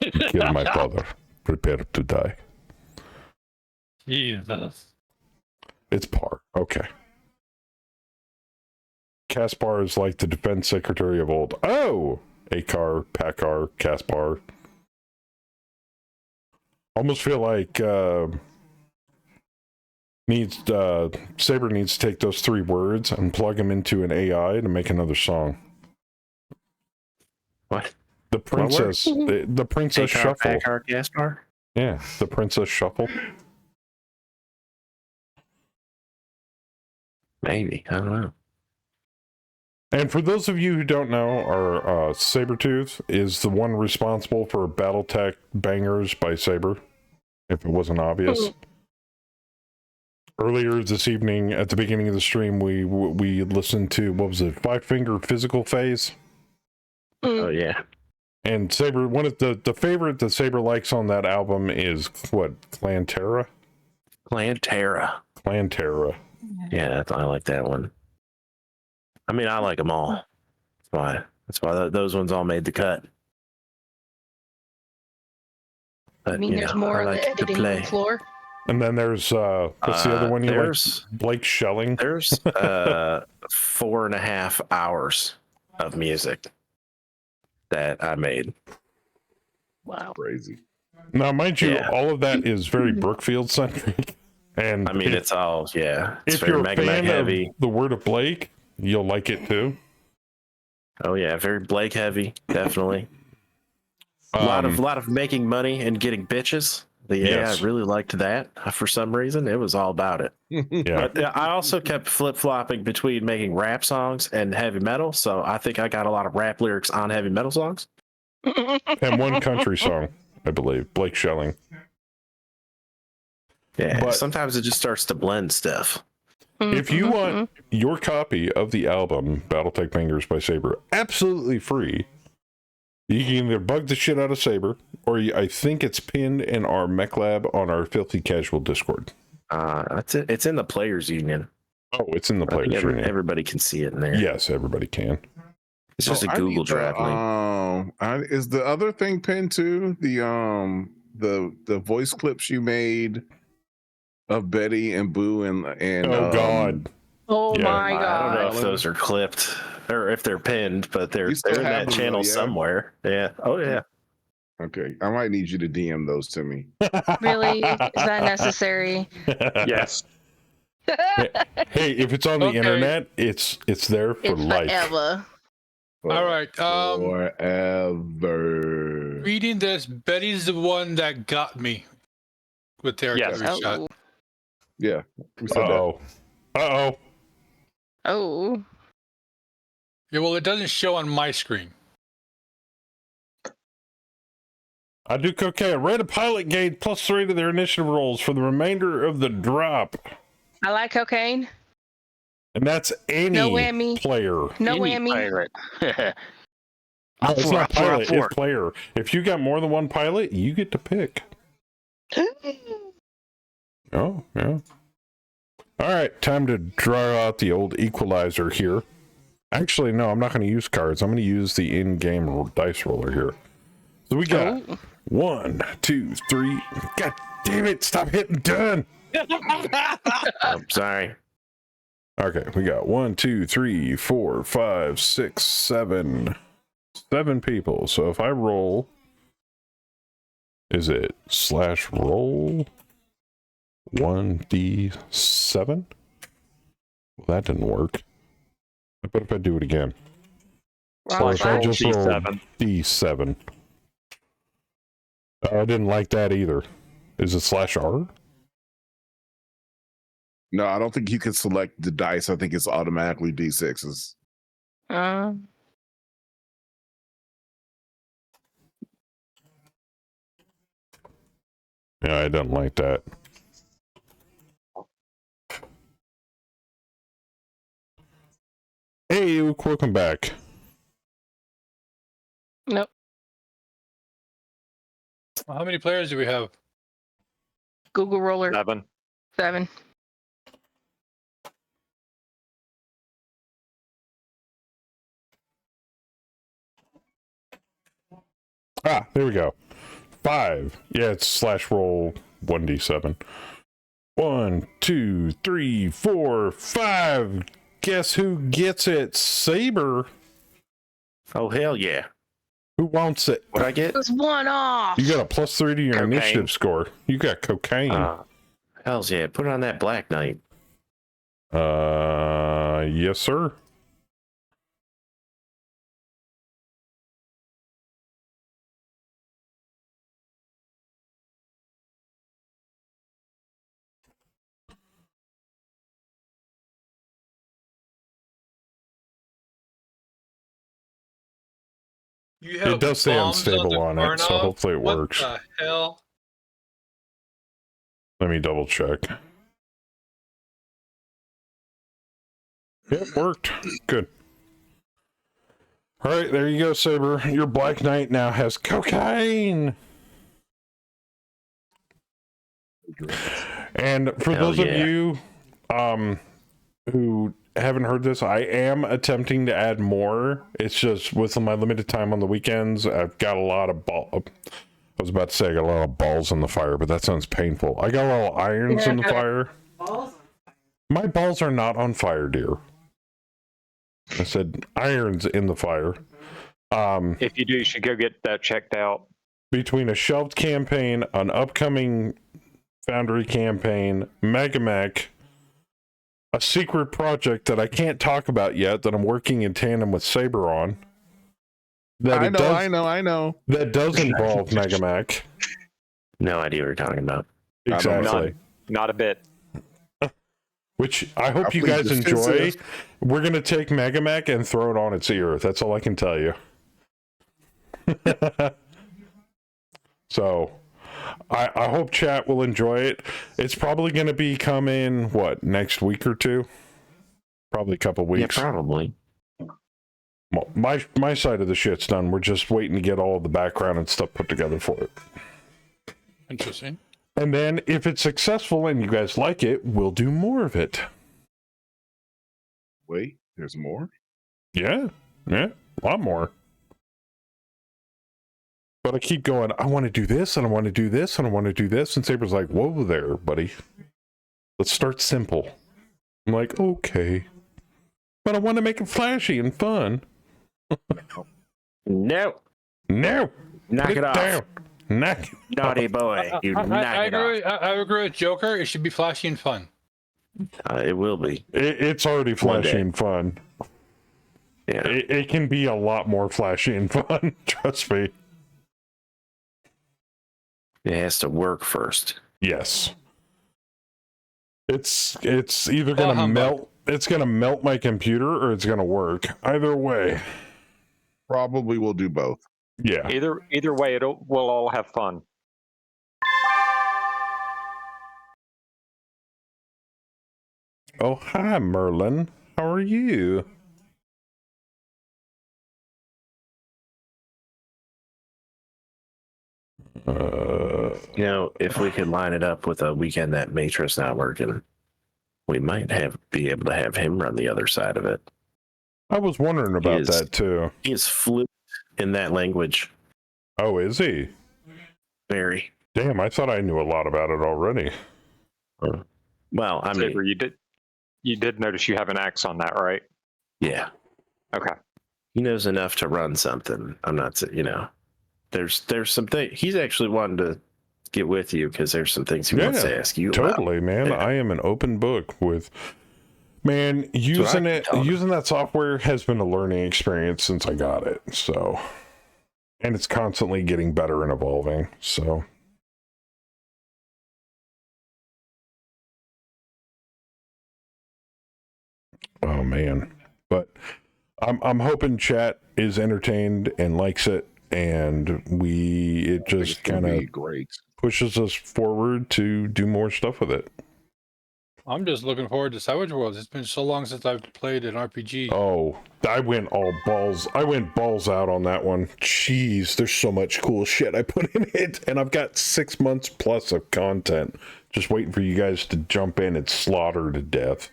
Kill my father. Prepare to die. Jesus. It's Par. Okay. Caspar is like the defense secretary of old. Oh! A-Car, Pat-Car, Caspar. Almost feel like Saber needs to take those 3 words and plug them into an AI to make another song. What? The princess, the princess A-Car, shuffle. Pat-Car, Caspar? Yeah, the princess shuffle. Maybe, I don't know. And for those of you who don't know, our Sabretooth is the one responsible for Battletech Bangers by Saber, if it wasn't obvious. Earlier this evening, at the beginning of the stream, we listened to, what was it, Five Finger Physical Phase? Oh, yeah. And Saber, one of the favorite that Saber likes on that album is, what, Clantera? Clantera. Yeah, I like that one. I mean, I like them all. That's why those ones all made the cut. But, I mean, there's more on the editing floor. And then there's what's the other one you like? Blake Shelling. There's 4.5 hours of music that I made. Wow, crazy. Now, mind you, all of that is very Brookfield centric. And I mean, it's all It's if very you're a Mega fan Man heavy. of the word of Blake, you'll like it too. Oh yeah, very Blake heavy, definitely. A lot of making money and getting bitches. I really liked that for some reason. It was all about it. Yeah. But I also kept flip-flopping between making rap songs and heavy metal, so I think I got a lot of rap lyrics on heavy metal songs. And one country song, I believe. Blake Shelling. Yeah, But sometimes it just starts to blend stuff. if you want your copy of the album, Battletech Bangers by Saber, absolutely free, you can either bug the shit out of Saber, or I think it's pinned in our Mech Lab on our Filthy Casual Discord. That's it. It's in the Players Union. Oh, it's in the Players Union. Everybody can see it in there. Yes, everybody can. It's just a Google Drive link. Is the other thing pinned too? The voice clips you made of Betty and Boo and oh God. Oh my God. I don't know if those are clipped or if they're pinned, but they're in that channel somewhere. Yeah. Oh yeah. Okay. I might need you to DM those to me. Really? Is that necessary? Yes. Hey, if it's on the internet, it's there for life. Forever. All right. Forever. Reading this, Betty's the one that got me with their shot. Yeah. We said that. Oh. Yeah, well, it doesn't show on my screen. I do cocaine. Rate a pilot gauge +3 to their initiative rolls for the remainder of the drop. I like cocaine. And that's any player. No whammy. Pirate. No, it's not pilot, it's player. If you got more than one pilot, you get to pick. Oh, yeah. All right, time to draw out the old equalizer here. Actually, no, I'm not going to use cards. I'm going to use the in-game dice roller here. So we got 1, 2, 3. God damn it! Stop hitting done. I'm sorry. Okay, we got 1, 2, 3, 4, 5, 6, 7. 7 people. So if I roll, is it /roll 1d7? Well, that didn't work. What if I do it again? So if I just roll d7. Oh, I didn't like that either. Is it /r? No, I don't think you can select the dice. I think it's automatically D6s. Yeah, I don't like that. Hey, Luke, welcome back. Nope. Well, how many players do we have? Google Roller. 7. Ah, there we go. 5. Yeah, it's /roll 1d7. 1, 2, 3, 4, 5. Guess who gets it? Saber. Oh, hell yeah. Who wants it? What I get? It was 1 off. You got a +3 to your initiative score. You got cocaine. Hells yeah. Put it on that Black Knight. Yes, sir. It does say unstable on it, so hopefully it works. What the hell? Let me double check. It worked. Good. All right, there you go, Saber. Your Black Knight now has cocaine. And for those of you who haven't heard this, I am attempting to add more. It's just with my limited time on the weekends, I've got a lot of I was about to say I got a lot of balls in the fire, but that sounds painful. I got a lot of irons in the fire. My balls are not on fire, dear. I said irons in the fire. If you do, you should go get that checked out. Between a shelved campaign, an upcoming Foundry campaign, Megamech, a secret project that I can't talk about yet that I'm working in tandem with Saber on. I know. That does involve Megamech. No idea what you're talking about. Exactly. Not a bit. Which I hope you guys enjoy. We're going to take Megamech and throw it on its ear. That's all I can tell you. So, I hope chat will enjoy it. It's probably going to be coming, next week or two? Probably a couple weeks. Yeah, probably. My side of the shit's done. We're just waiting to get all the background and stuff put together for it. Interesting. And then if it's successful and you guys like it, we'll do more of it. Wait, there's more? Yeah, a lot more. But I keep going, I want to do this, and I want to do this, and I want to do this. And Saber's like, whoa there, buddy. Let's start simple. I'm like, okay. But I want to make it flashy and fun. No. Knock it off. Down. Naughty boy. You I agree with Joker. It should be flashy and fun. It will be. It's already flashy and fun. Yeah. It can be a lot more flashy and fun. Trust me. It has to work first. Yes. It's either gonna melt. It's gonna melt my computer, or it's gonna work. Either way. Probably we'll do both. Yeah. Either way, we'll all have fun. Oh, hi, Merlin. How are you? If we could line it up with a weekend that Matrix not working, we might be able to have him run the other side of it. I was wondering about that too. He is fluent in that language. Oh, is he? Very. Damn, I thought I knew a lot about it already. Well, I mean, Saber, you did notice you have an axe on that, right? Yeah. Okay. He knows enough to run something. I'm not saying, there's some things he's actually wanting to get with you because there's some things he wants to ask you totally, about. Man. Yeah. I am an open book with, man, using that software has been a learning experience since I got it. So, and it's constantly getting better and evolving. So, oh man, but I'm hoping chat is entertained and likes it, and it just kind of pushes us forward to do more stuff with it. I'm just looking forward to Savage Worlds. It's been so long since I've played an RPG. Oh, I went balls out on that one. Jeez, there's so much cool shit I put in it, and I've got 6 months plus of content just waiting for you guys to jump in and slaughter to death.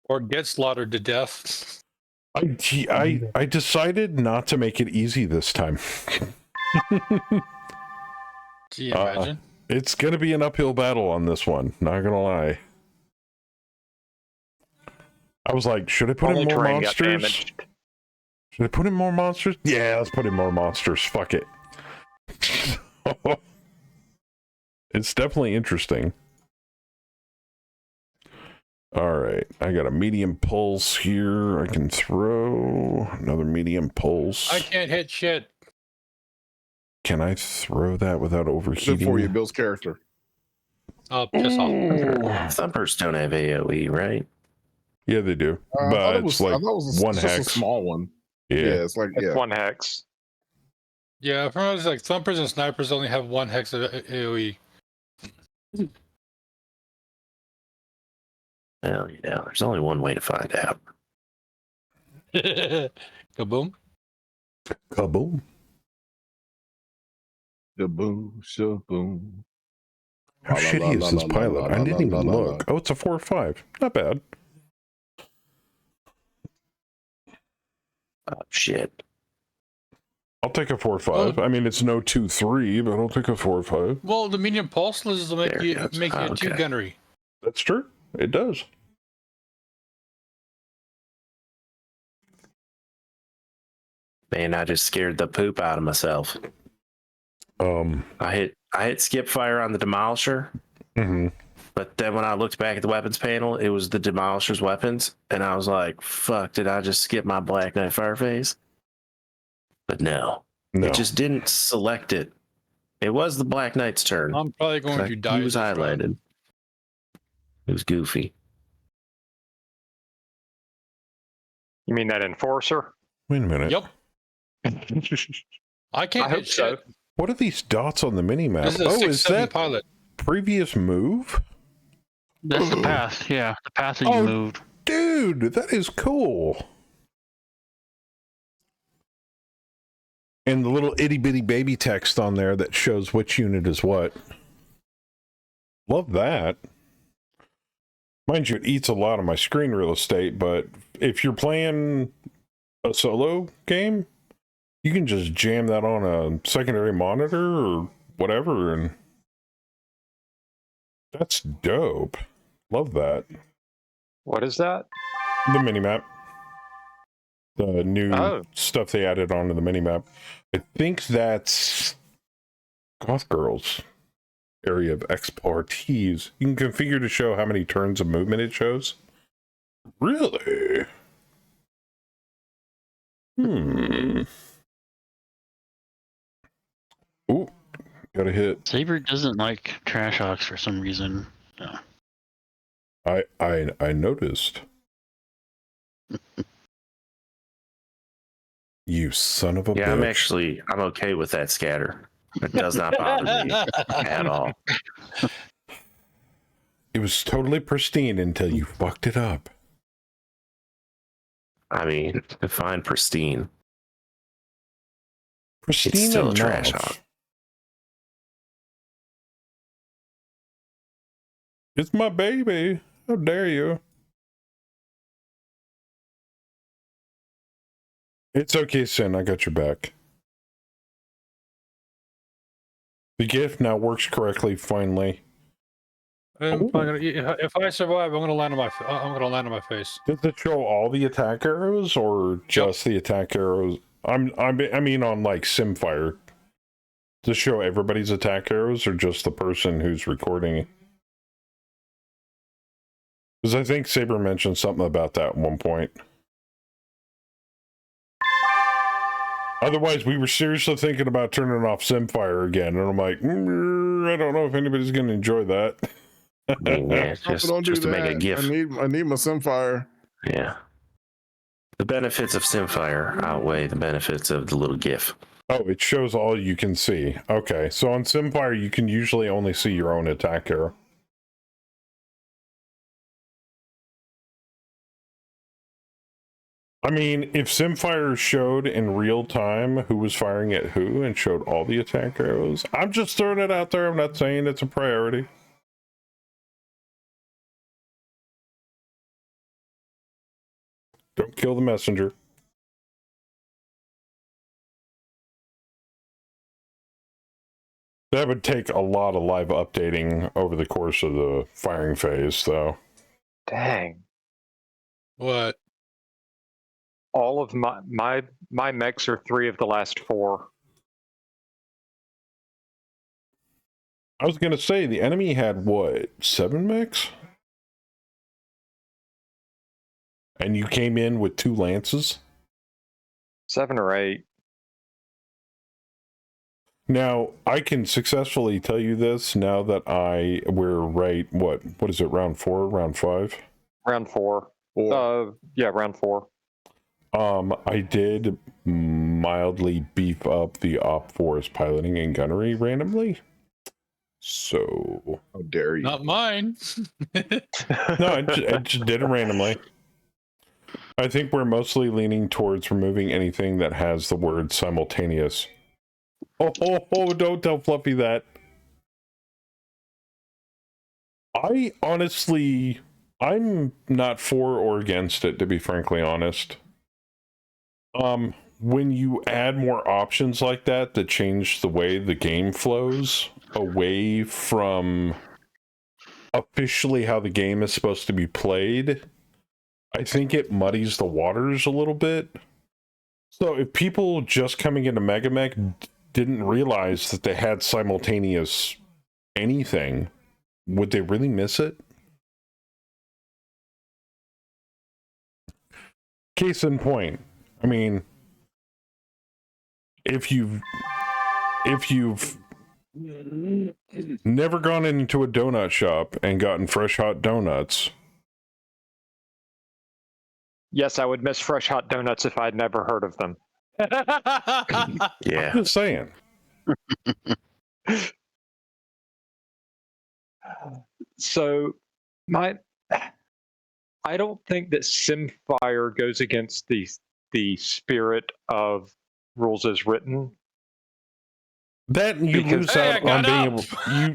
Or get slaughtered to death. I decided not to make it easy this time. Do you imagine? It's going to be an uphill battle on this one. Not going to lie. I was like, should I put in more monsters? Should I put in more monsters? Yeah, let's put in more monsters. Fuck it. It's definitely interesting. All right, I got a medium pulse here. I can throw another medium pulse. I can't hit shit. Can I throw that without overheating? Good for you, Bill's character. Oh, piss off. Thumpers don't have AoE, right? Yeah, they do. But it's like one hex. A small one. Yeah, it's like one hex. Yeah, from it's like Thumpers and Snipers only have one hex of AoE. Well, there's only one way to find out. Kaboom. Kaboom. Shaboom, shaboom. How shitty is this pilot? I didn't even look. Oh, it's a 4 or 5. Not bad. Oh, shit. I'll take a 4 or 5. I mean, it's no 2-3, but I'll take a 4 or 5. Well, the medium pulseless will make you a 2 gunnery. That's true. It does. Man, I just scared the poop out of myself. I hit skip fire on the Demolisher. Mm-hmm. But then when I looked back at the weapons panel, it was the Demolisher's weapons, and I was like, "Fuck! Did I just skip my Black Knight Fireface?" But no, it just didn't select it It was the Black Knight's turn. I'm probably going to die. He was highlighted. It was goofy. You mean that enforcer? Wait a minute. Yep. I can't. I hope so. What are these dots on the mini-map? This is a Oh, 6-7 is that pilot. previous move? That's the path. Yeah, the path that you moved. Dude, that is cool. And the little itty bitty baby text on there that shows which unit is what. Love that. Mind you, it eats a lot of my screen real estate, but if you're playing a solo game, you can just jam that on a secondary monitor or whatever, and that's dope. Love that. What is that? The minimap. The new stuff they added onto the minimap. I think that's Goth Girl's area of expertise. You can configure to show how many turns of movement it shows. Really? Ooh, got a hit. Saber doesn't like trash hawks for some reason. No. I noticed. You son of a bitch. I'm okay with that scatter. It does not bother me at all. It was totally pristine until you fucked it up. I mean, define pristine. Pristine it's still enough. a trash hawk. It's my baby. How dare you? It's okay, Sin. I got your back. The gift now works correctly. Finally. If I survive, I'm gonna land on my face. Does it show all the attack arrows or just the attack arrows? I mean on like Simfire. Does it show everybody's attack arrows or just the person who's recording? Because I think Saber mentioned something about that at one point. Otherwise, we were seriously thinking about turning off Simfire again, and I'm like, I don't know if anybody's going to enjoy that. Yeah, just to make a GIF. I need my Simfire. Yeah. The benefits of Simfire outweigh the benefits of the little GIF. Oh, it shows all you can see. Okay, so on Simfire, you can usually only see your own attack arrow. I mean, if Simfire showed in real time who was firing at who and showed all the attack arrows, I'm just throwing it out there. I'm not saying it's a priority. Don't kill the messenger. That would take a lot of live updating over the course of the firing phase, though. Dang. What? All of my mechs are 3 of the last 4. I was gonna say the enemy had what, 7 mechs? And you came in with 2 lances? 7 or 8. Now, I can successfully tell you this now that we're right, what is it, round 4, round 5? Round 4. Yeah, round 4. I did mildly beef up the Op Force piloting and gunnery randomly. So... How dare you? Not mine. No, I just did it randomly. I think we're mostly leaning towards removing anything that has the word simultaneous. Oh, don't tell Fluffy that. I'm not for or against it, to be frankly honest. When you add more options like that change the way the game flows away from officially how the game is supposed to be played, I think it muddies the waters a little bit. So if people just coming into Megamech didn't realize that they had simultaneous anything, would they really miss it? Case in point, I mean, if you've Never gone into a donut shop and gotten fresh hot donuts. Yes, I would miss fresh hot donuts if I'd never heard of them. Yeah. Just saying. So, I don't think that Simfire goes against the spirit of rules as written. That you lose out on being able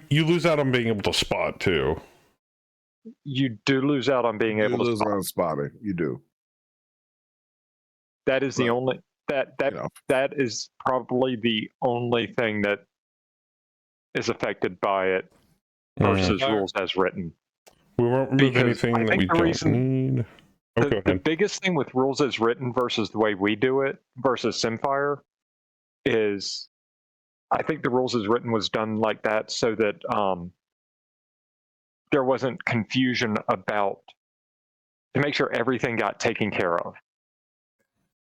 you lose out on being able to spot too. You do lose out on being able to lose out on spotting. You do. That is the only that is probably the only thing that is affected by it versus rules as written. We won't remove anything that we don't need. The biggest thing with rules as written versus the way we do it versus Simfire is I think the rules as written was done like that so that there wasn't confusion about to make sure everything got taken care of.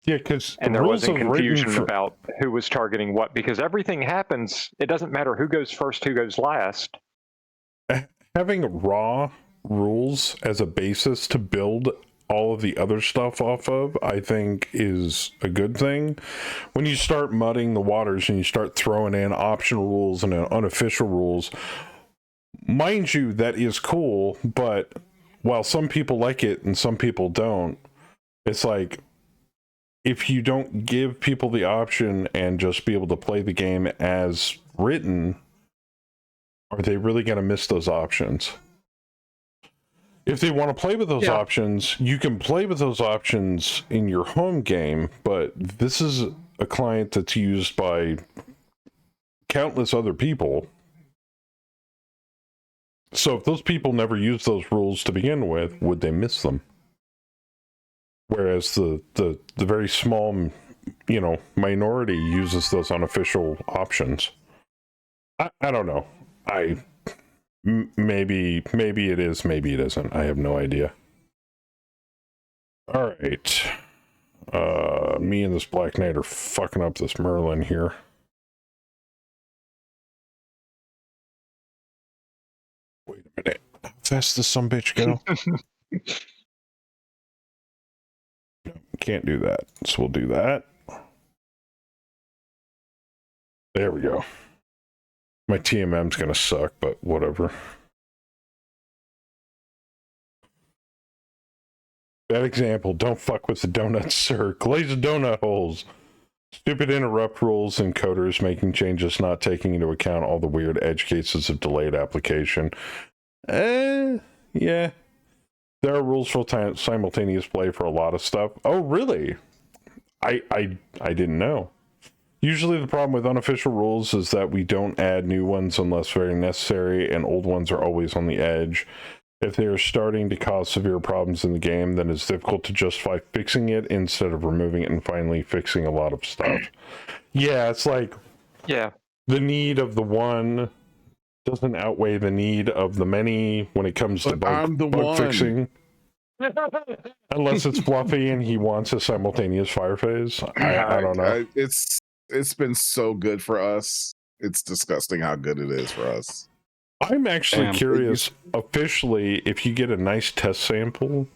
Yeah, because and there wasn't confusion about who was targeting what because everything happens. It doesn't matter who goes first, who goes last. Having raw rules as a basis to build all of the other stuff off of, I think is a good thing. When you start muddying the waters and you start throwing in optional rules and unofficial rules, mind you, that is cool, but while some people like it and some people don't, it's like, if you don't give people the option and just be able to play the game as written, are they really going to miss those options? If they want to play with those options, you can play with those options in your home game, but this is a client that's used by countless other people. So if those people never use those rules to begin with, would they miss them? Whereas the very small, minority uses those unofficial options. I don't know. Maybe it is, maybe it isn't. I have no idea. All right. Me and this Black Knight are fucking up this Merlin here. Wait a minute. How fast does some bitch go? Can't do that, so we'll do that. There we go. My TMM's gonna suck, but whatever. Bad example, don't fuck with the donuts, sir. Glaze the donut holes. Stupid interrupt rules and coders making changes not taking into account all the weird edge cases of delayed application. Yeah. There are rules for simultaneous play for a lot of stuff. Oh, really? I didn't know. Usually the problem with unofficial rules is that we don't add new ones unless very necessary, and old ones are always on the edge. If they are starting to cause severe problems in the game, then it's difficult to justify fixing it instead of removing it and finally fixing a lot of stuff. Yeah, it's like the need of the one doesn't outweigh the need of the many when it comes to bug fixing. Unless it's Fluffy and he wants a simultaneous fire phase. I don't know. It's been so good for us. It's disgusting how good it is for us. I'm actually curious, officially, if you get a nice test sample,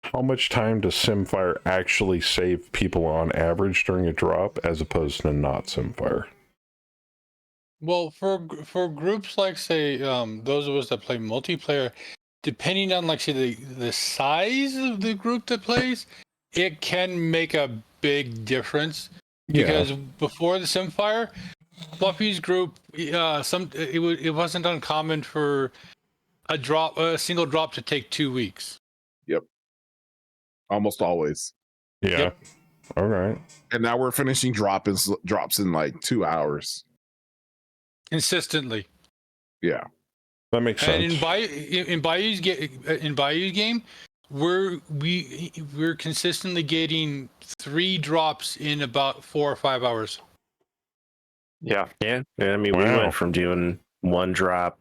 how much time does Simfire actually save people on average during a drop as opposed to not Simfire? Well, for groups like, say, those of us that play multiplayer, depending on, like, say, the size of the group that plays, it can make a big difference. Yeah. Because before the Simfire, Fluffy's group, it wasn't uncommon for a single drop to take 2 weeks. Yep. Almost always. Yeah. Yep. All right. And now we're finishing drops in like 2 hours. Consistently. Yeah. That makes sense. And in Bayou's game, we're consistently getting 3 drops in about 4 or 5 hours. Yeah. I mean, we went from doing 1 drop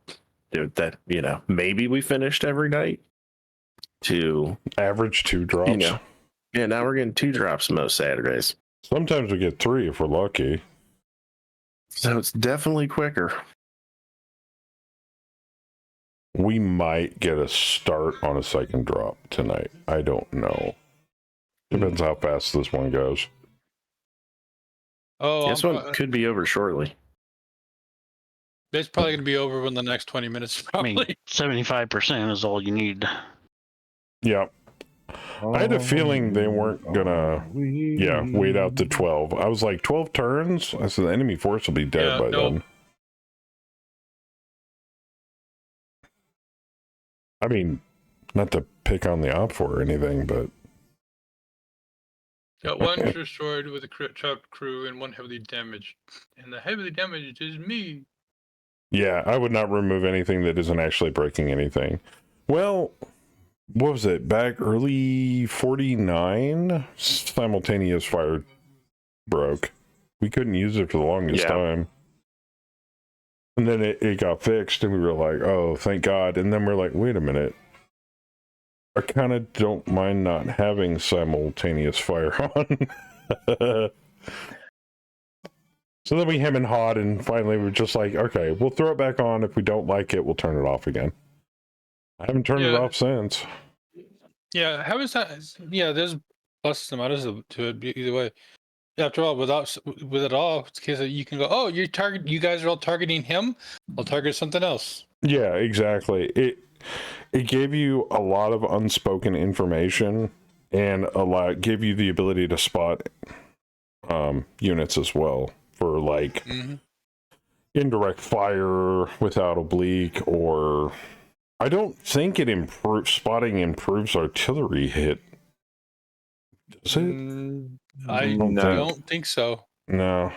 that maybe we finished every night to average 2 drops. Yeah, now we're getting 2 drops most Saturdays. Sometimes we get 3 if we're lucky. So it's definitely quicker. we might get a start on a second drop tonight. I don't know. Depends how fast this one goes. Oh, This one could be over shortly. It's probably going to be over in the next 20 minutes. I mean, Probably. 75% is all you need. Yeah. I had a feeling they weren't gonna, wait out to 12. I was like, 12 turns? I said, the enemy force will be dead by then. I mean, not to pick on the op for or anything, but... Got one destroyed with a chopped crew and one heavily damaged. And the heavily damaged is me. Yeah, I would not remove anything that isn't actually breaking anything. Well, what was it? Back early 49? Simultaneous fire broke. We couldn't use it for the longest time. And then it got fixed, and we were like, oh, thank God. And then we're like, wait a minute. I kind of don't mind not having simultaneous fire on. So then we hem and hawed, and finally we're just like, okay, we'll throw it back on. If we don't like it, we'll turn it off again. I haven't turned it off since. Yeah, how is that? Yeah, there's pluses and minuses to it either way. After all, with it all, it's the case that you can go, oh, you guys are all targeting him. I'll target something else. Yeah, exactly. It gave you a lot of unspoken information, and gave you the ability to spot units as well for like indirect fire without oblique, or I don't think it improves artillery hit. Does it? I don't think so. No.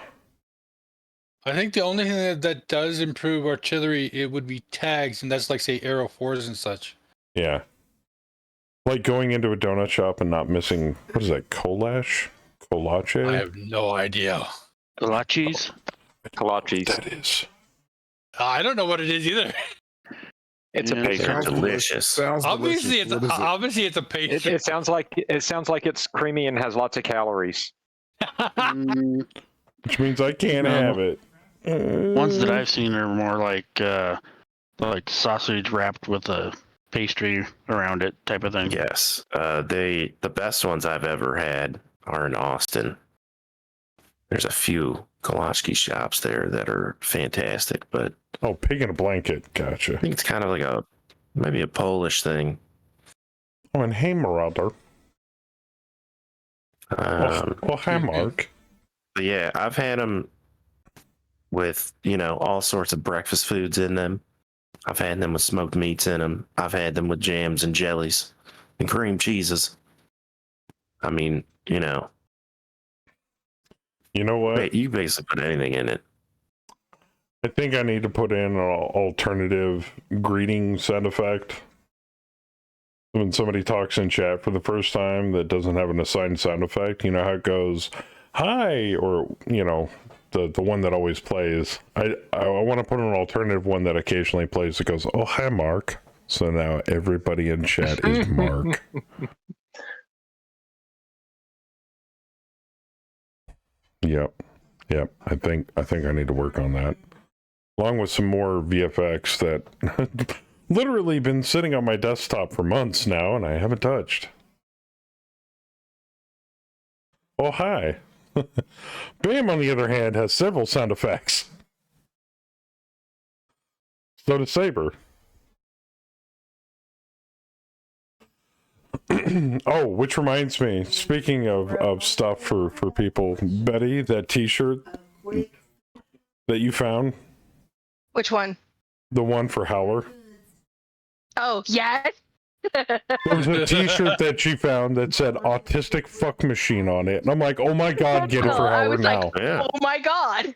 I think the only thing that does improve artillery, it would be tags, and that's like, say, arrow 4s and such. Yeah. Like going into a donut shop and not missing, what is that, Kolache? I have no idea. Kolaches? Kolaches. That is. I don't know what it is either. It's a pastry. They're delicious. Obviously, it's a pastry. It sounds like it's creamy and has lots of calories. Which means I can't have it. Ones that I've seen are more like sausage wrapped with a pastry around it type of thing. Yes. The best ones I've ever had are in Austin. There's a few Kolaczki shops there that are fantastic, but oh, pig in a blanket, gotcha. I think it's kind of like maybe a Polish thing. Oh, and hey, Marauder. Hi, Mark. But yeah, I've had them with, all sorts of breakfast foods in them. I've had them with smoked meats in them. I've had them with jams and jellies and cream cheeses. I mean, You know what? You basically put anything in it. I think I need to put in an alternative greeting sound effect. When somebody talks in chat for the first time that doesn't have an assigned sound effect, you know how it goes, hi, or, the one that always plays. I want to put an alternative one that occasionally plays that goes, oh, hi, Mark. So now everybody in chat is Mark. Yep. I think I need to work on that. Along with some more VFX that literally been sitting on my desktop for months now and I haven't touched. Oh, hi. Bam, on the other hand, has several sound effects. So does Saber. Oh, which reminds me, speaking of stuff for people, Betty, that t-shirt that you found. Which one? The one for Howler. Oh, yes. There was a t-shirt that she found that said autistic fuck machine on it. And I'm like, oh my God, get it for Howler now. Oh my God.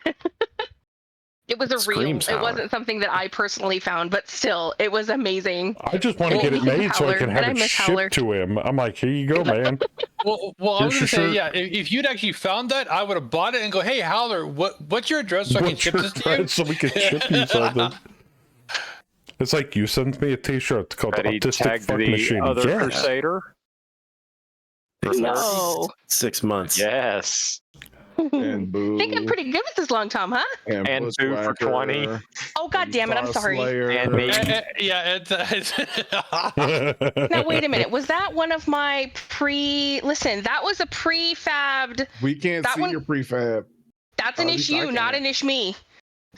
It was a Screams real. It Howler. wasn't something that I personally found, but still, it was amazing. I just want to get it made so I can have it Howler. shipped to him. I'm like, here you go, man. Well, I was gonna say, yeah. If you'd actually found that, I would have bought it and go, "Hey, Howler, what's your address so I can ship this to you?" So we can ship you something. It's like you sent me a T-shirt called Betty Autistic tagged Fuck the Machine. other Yeah. Crusader. No. 6 months. Yes. And Boo. I think I'm pretty good with this long Tom, huh? And Boo for 20. Oh god damn it! I'm sorry. And me. Yeah, Now wait a minute. Was that one of my Listen, that was a prefabbed. We can't That see one- your prefab. That's At an least I issue, not can. an ish me.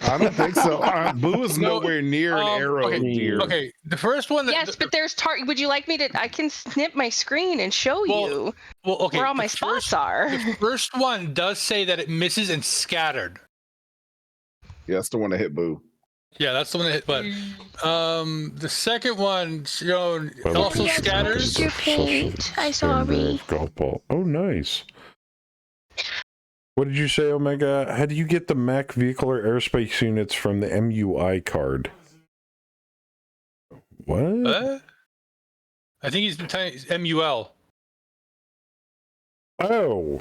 I don't think so. Boo is No, nowhere near an arrow okay, deer. Okay, the first one. Yes, but there's Would you like me to? I can snip my screen and show you okay, where all the my spots are. The first one does say that it misses and scattered. Yeah, that's the one that hit Boo. Yeah, that's the one that hit. But the second one, also Yes, scatters. Your paint. I sorry. Golf ball. Oh, nice. What did you say, Omega? How do you get the Mac vehicle or airspace units from the MUI card? What? I think he's been telling MUL. Oh.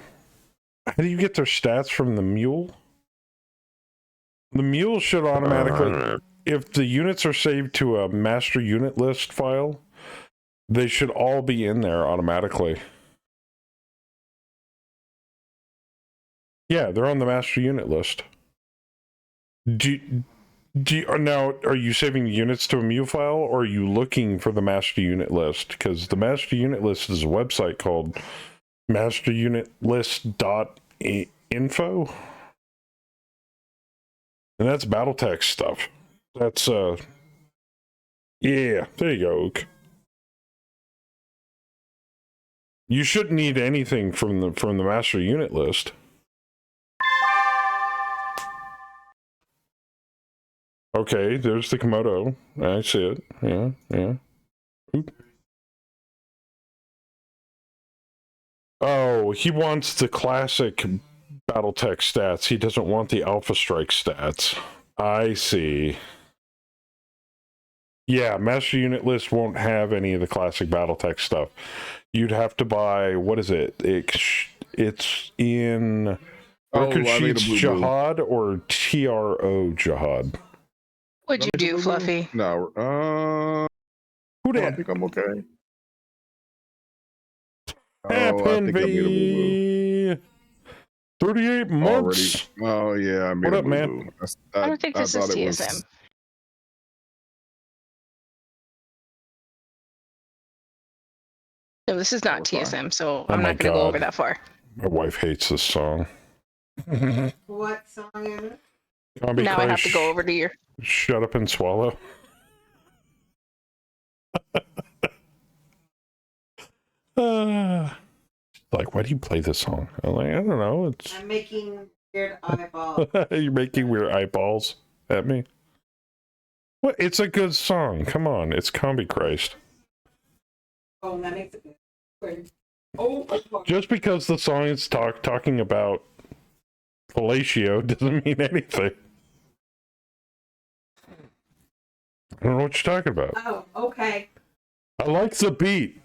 How do you get their stats from the mule? The mule should automatically, if the units are saved to a master unit list file, they should all be in there automatically. Yeah, they're on the master unit list. Now, are you saving units to a mule file, or are you looking for the master unit list? Because the master unit list is a website called masterunitlist.info. And that's Battletech stuff. That's, yeah, there you go, Oak. You shouldn't need anything from the master unit list. Okay, there's the Komodo. I see it. Yeah. Oop. Oh, he wants the classic Battletech stats. He doesn't want the Alpha Strike stats. I see. Yeah, Master Unit List won't have any of the classic Battletech stuff. You'd have to buy, what is it? It's in Record Sheets Jihad or TRO Jihad. What'd you do, Fluffy? No, Who did? I think I'm okay. Happen V 38 months. Oh yeah, I made what up, man? I don't think this is TSM. No, this is not TSM, so I'm not going to go over that far. My wife hates this song. What song is it? Now I have to go over to your. Shut up and swallow. Like, why do you play this song? I'm like, I don't know. I'm making weird eyeballs. You're making weird eyeballs at me. What? It's a good song. Come on, it's Combi Christ. Oh, that makes it good. Oh, Just because the song is talking about fellatio doesn't mean anything. I don't know what you're talking about. oh, okay. I like the beat.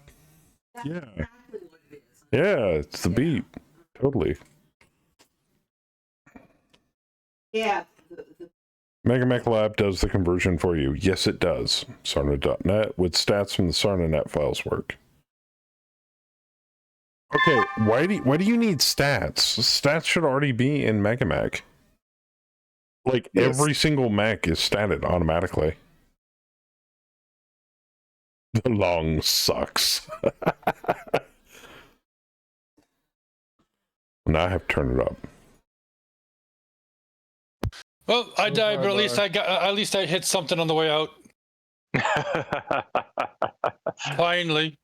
That's Yeah. exactly what it is. Yeah, it's the beat. Totally. Yeah. Mega Mech Lab does the conversion for you. Yes, it does. Sarna.net with stats from the Sarna.net files work. Okay, why do you need stats? Stats should already be in Mega Mech. Like, every single mech is statted automatically. The long sucks. Now I have to turn it up. Well, I died, but at least I hit something on the way out. Finally.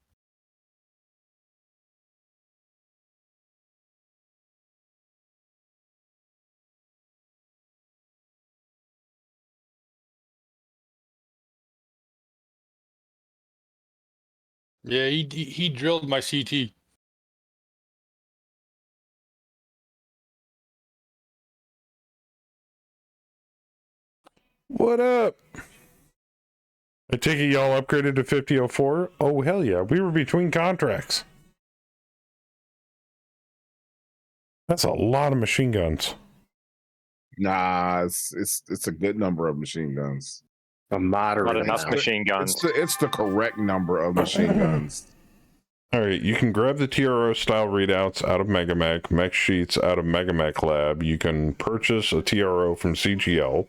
Yeah, he drilled my CT. What up? I take it y'all upgraded to 50.04? Oh, hell yeah. We were between contracts. That's a lot of machine guns. Nah, it's a good number of machine guns. A moderate Not enough amount. machine guns. It's the correct number of machine guns. All right, you can grab the TRO style readouts out of Megamech, mech sheets out of Megamech Lab. You can purchase a TRO from CGL.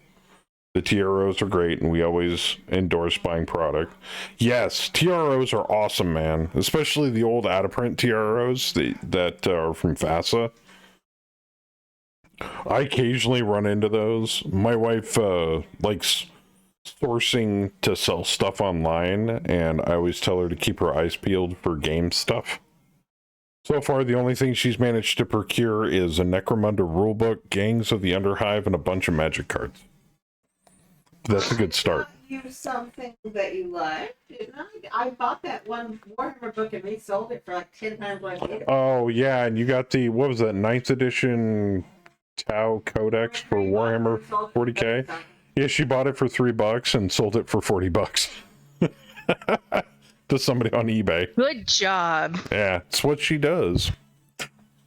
The TROs are great, and we always endorse buying product. Yes, TROs are awesome, man. Especially the old out-of-print TROs that are from FASA. I occasionally run into those. My wife likes sourcing to sell stuff online, and I always tell her to keep her eyes peeled for game stuff. So far, the only thing she's managed to procure is a Necromunda rulebook, Gangs of the Underhive, and a bunch of magic cards. That's a good start. You something that you liked, didn't I? I bought that one Warhammer book and resold it for like 10 times what I paid. Oh, yeah, and you got the, what was that, 9th edition Tau Codex for Warhammer 40k? Yeah, she bought it for $3 and sold it for $40 to somebody on eBay. Good job. Yeah, it's what she does.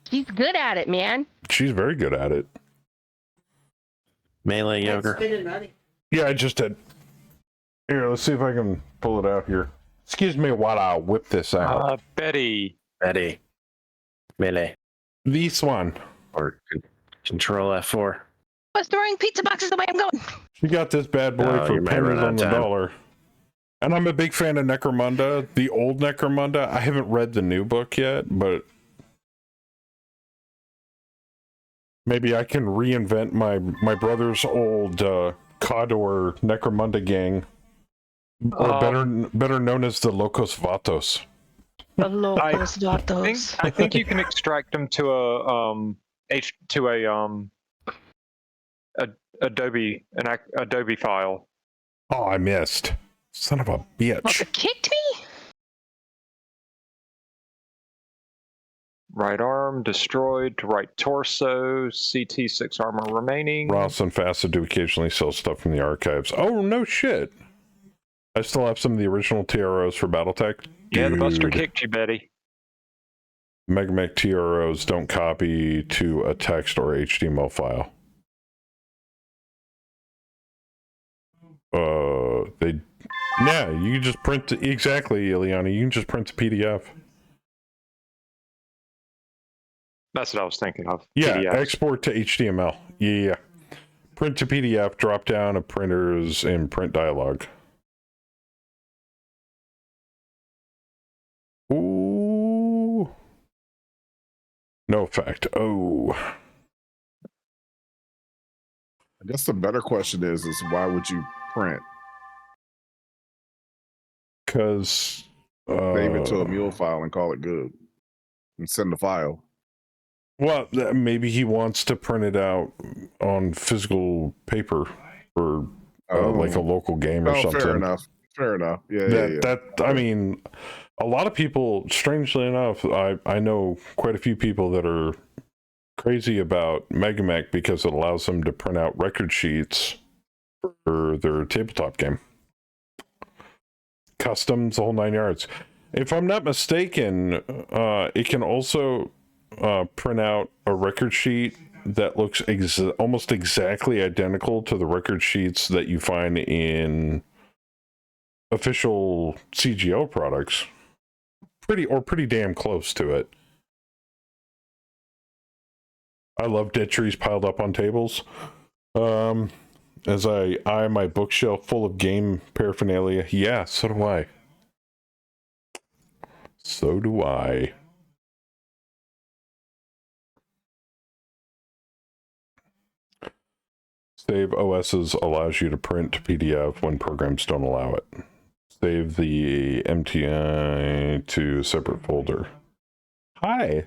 She's good at it, man. She's very good at it. Melee Yoga. Spending money. Yeah, I just did. Here, let's see if I can pull it out here. Excuse me while I whip this out. Betty. Melee. This one. Or Control F4. Was throwing pizza boxes the way I'm going. She got this bad boy for pennies on the dollar. And I'm a big fan of Necromunda, the old Necromunda. I haven't read the new book yet, but maybe I can reinvent my brother's old Cawdor Necromunda gang, or better known as the Locos Vatos. The Locos Vatos. I think you can extract them to Adobe file. Oh, I missed. Son of a bitch. What, it kicked me? Right arm destroyed, right torso, CT 6 armor remaining. Ross and FASA do occasionally sell stuff from the archives. Oh, no shit. I still have some of the original TROs for Battletech. Yeah, the Buster kicked you, Betty. Megamech TROs don't copy to a text or HTML file. Yeah, you can just print exactly, Ileana. You can just print the PDF. That's what I was thinking of. Yeah, PDF. export to HTML. Yeah. Print to PDF, drop down of printers and print dialog. Ooh. No effect. Oh. I guess the better question is why would you print? Because save it to a mule file and call it good, and send the file. Well, maybe he wants to print it out on physical paper for like a local game or something. Fair enough. Fair enough. Yeah. I mean, a lot of people, strangely enough, I know quite a few people that are crazy about Megamech because it allows them to print out record sheets for their tabletop game. Customs, the whole 9 yards. If I'm not mistaken, it can also print out a record sheet that looks almost exactly identical to the record sheets that you find in official CGO products. Pretty damn close to it. I love dead trees piled up on tables. As I eye my bookshelf full of game paraphernalia. Yeah, so do I. So do I. Save OSs allows you to print PDF when programs don't allow it. Save the MTI to a separate folder. Hi.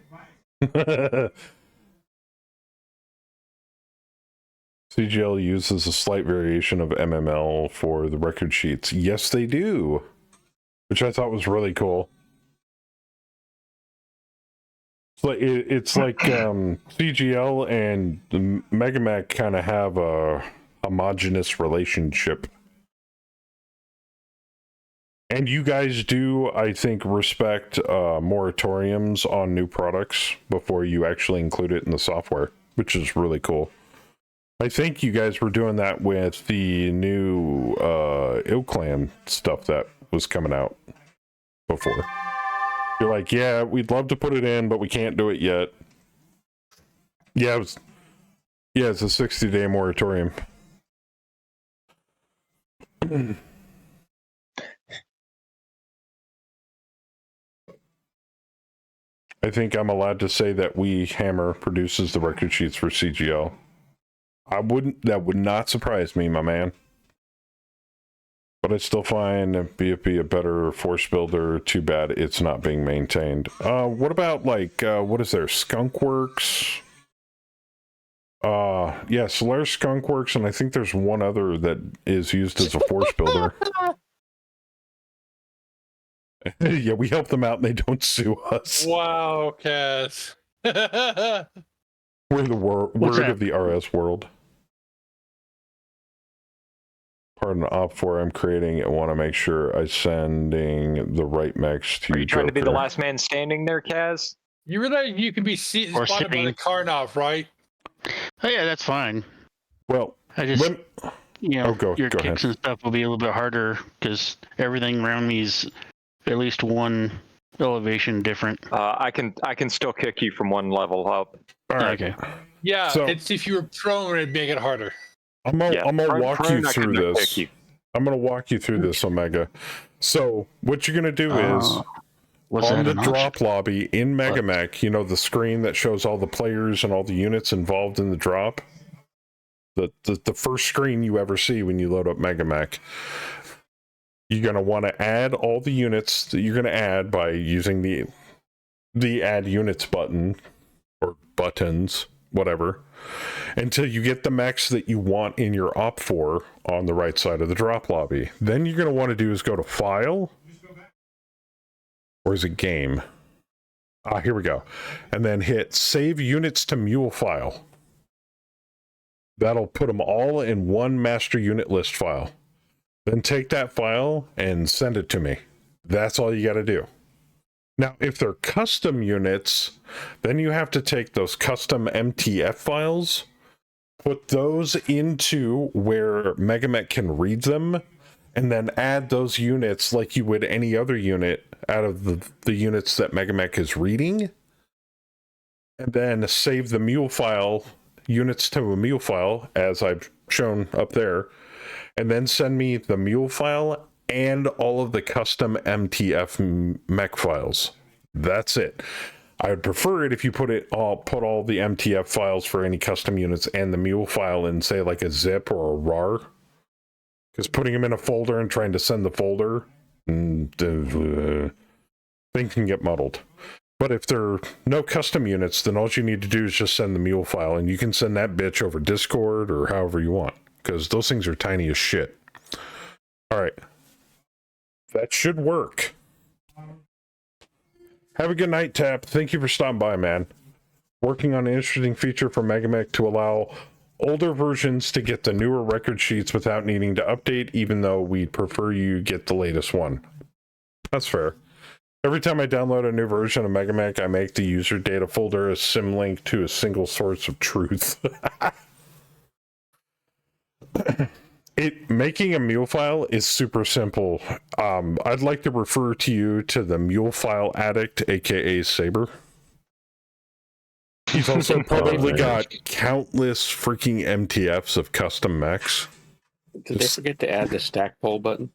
CGL uses a slight variation of MML for the record sheets. Yes, they do. Which I thought was really cool. It's like CGL and Megamech kind of have a homogenous relationship. And you guys do, I think, respect moratoriums on new products before you actually include it in the software, which is really cool. I think you guys were doing that with the new Ilclan stuff that was coming out before. You're like, yeah, we'd love to put it in, but we can't do it yet. Yeah, it's a 60-day moratorium. I think I'm allowed to say that Hammer produces the record sheets for CGL. That would not surprise me, my man. But I still find BFB a better force builder. Too bad it's not being maintained. What about, like, what is there? Skunkworks? Yeah, Solaris Skunkworks, and I think there's one other that is used as a force builder. Yeah, we help them out and they don't sue us. Wow, Cass. We're the word of the RS world. Pardon op4 I'm creating. I want to make sure I'm sending the right mechs to Are you trying to be the Joker. last man standing there, Kaz? You realize you can be spotted by the Karnov, right? Oh yeah, that's fine. Well, I just your go kicks ahead. and stuff will be a little bit harder because everything around me is at least one elevation different. I can still kick you from one level up. All right. Okay. Yeah, So- it's if you were prone, it'd make it harder. I'm gonna walk you prone, I through can this. kick you. I'm gonna walk you through this, Omega. So what you're gonna do is on the drop lobby in Megamech, you know, the screen that shows all the players and all the units involved in the drop. The first screen you ever see when you load up Megamech. You're gonna want to add all the units that you're gonna add by using the add units button or buttons, whatever, until you get the mechs that you want in your op4 on the right side of the drop lobby. Then you're going to want to do is go to File, or is it Game? Here we go. And then hit Save Units to Mule File. That'll put them all in one master unit list file. Then take that file and send it to me. That's all you got to do. Now, if they're custom units, then you have to take those custom MTF files, put those into where Megamech can read them, and then add those units like you would any other unit out of the units that Megamech is reading, and then save the mule file, units to a mule file, as I've shown up there, and then send me the mule file and all of the custom MTF mech files. That's it. I would prefer it if you put all the MTF files for any custom units and the mule file in, say, like a zip or a RAR. Because putting them in a folder and trying to send the folder, thing can get muddled. But if there are no custom units, then all you need to do is just send the mule file, and you can send that bitch over Discord or however you want, because those things are tiny as shit. All right. That should work. Have a good night, Tap. Thank you for stopping by, man. Working on an interesting feature for Megamech to allow older versions to get the newer record sheets without needing to update, even though we'd prefer you get the latest one. That's fair. Every time I download a new version of Megamech, I make the user data folder a symlink to a single source of truth. Making a mule file is super simple. I'd like to refer to you to the mule file addict, aka Saber. He's also probably got countless freaking MTFs of custom mechs. Did they forget to add the stack poll button?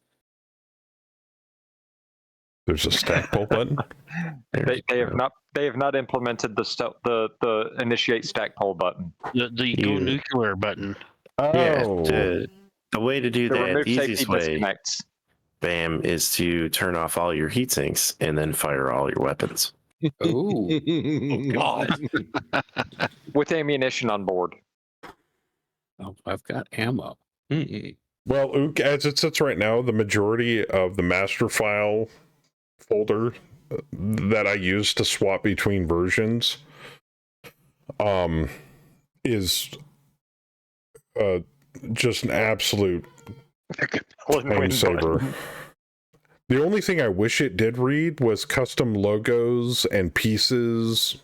There's a stack poll button. They have not implemented the initiate stack poll button. The go nuclear button. Oh. Yeah, the way to do The that, remove easiest safety way, disconnects. Bam, is to turn off all your heat sinks and then fire all your weapons. Ooh. God. With ammunition on board. Oh, I've got ammo. Well, Ook, as it sits right now, the majority of the master file folder that I use to swap between versions is just an absolute time saver. The only thing I wish it did read was custom logos and pieces,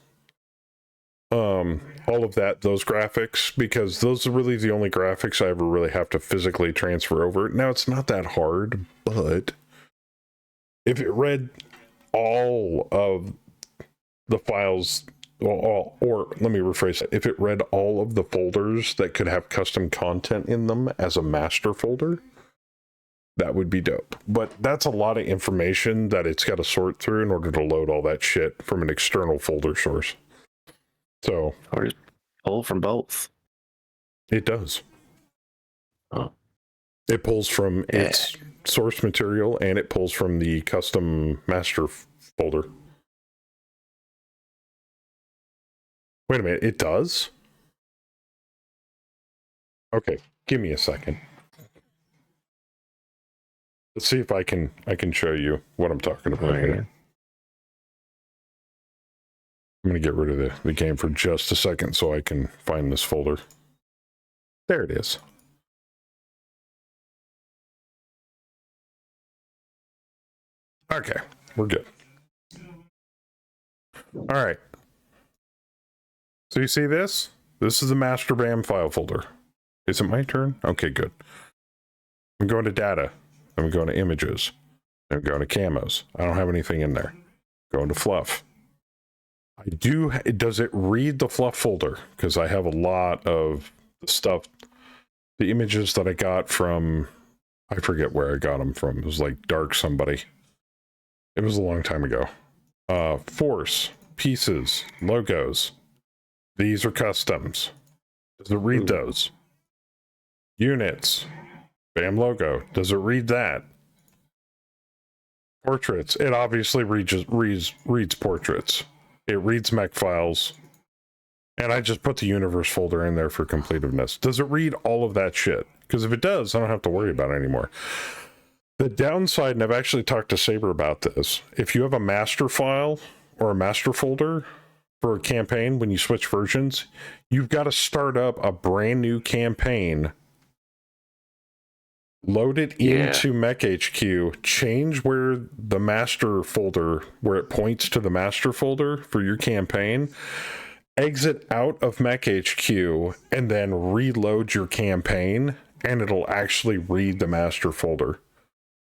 all of that, those graphics, because those are really the only graphics I ever really have to physically transfer over. Now, it's not that hard, but if it read all of the files, or let me rephrase it, if it read all of the folders that could have custom content in them as a master folder, that would be dope. But that's a lot of information that it's got to sort through in order to load all that shit from an external folder source. So, or just pull from both. It does. Oh. It pulls from its source material and it pulls from the custom master folder. Wait a minute, it does? Okay, give me a second. Let's see if I can show you what I'm talking about here. I'm gonna get rid of the game for just a second so I can find this folder. There it is. Okay, we're good. All right. So you see this? This is the master BAM file folder. Is it my turn? Okay, good. I'm going to data. I'm going to images. I'm going to camos. I don't have anything in there. Going to fluff. I do. Does it read the fluff folder? Because I have a lot of stuff. The images that I got from, I forget where I got them from. It was like Dark somebody. It was a long time ago. Force, pieces, logos. These are customs. Does it read those? Units. BAM logo. Does it read that? Portraits. It obviously reads portraits. It reads mech files. And I just put the universe folder in there for completedness. Does it read all of that shit? Because if it does, I don't have to worry about it anymore. The downside, and I've actually talked to Saber about this, if you have a master file or a master folder for a campaign, when you switch versions, you've got to start up a brand new campaign, load it into MechHQ, change where the master folder, where it points to the master folder for your campaign, exit out of MechHQ, and then reload your campaign, and it'll actually read the master folder.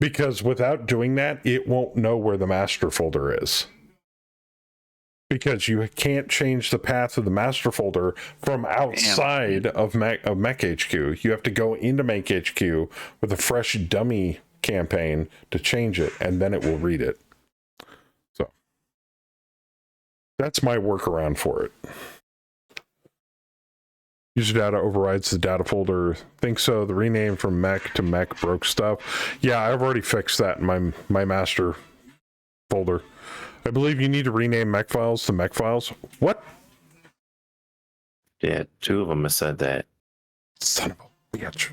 Because without doing that, it won't know where the master folder is. Because you can't change the path of the master folder from outside of MechHQ. You have to go into MechHQ with a fresh dummy campaign to change it, and then it will read it. So that's my workaround for it. User data overrides the data folder. Think so. The rename from mech to mech broke stuff. Yeah, I've already fixed that in my master folder. I believe you need to rename mech files to mech files. What? Yeah, 2 of them have said that. Son of a bitch.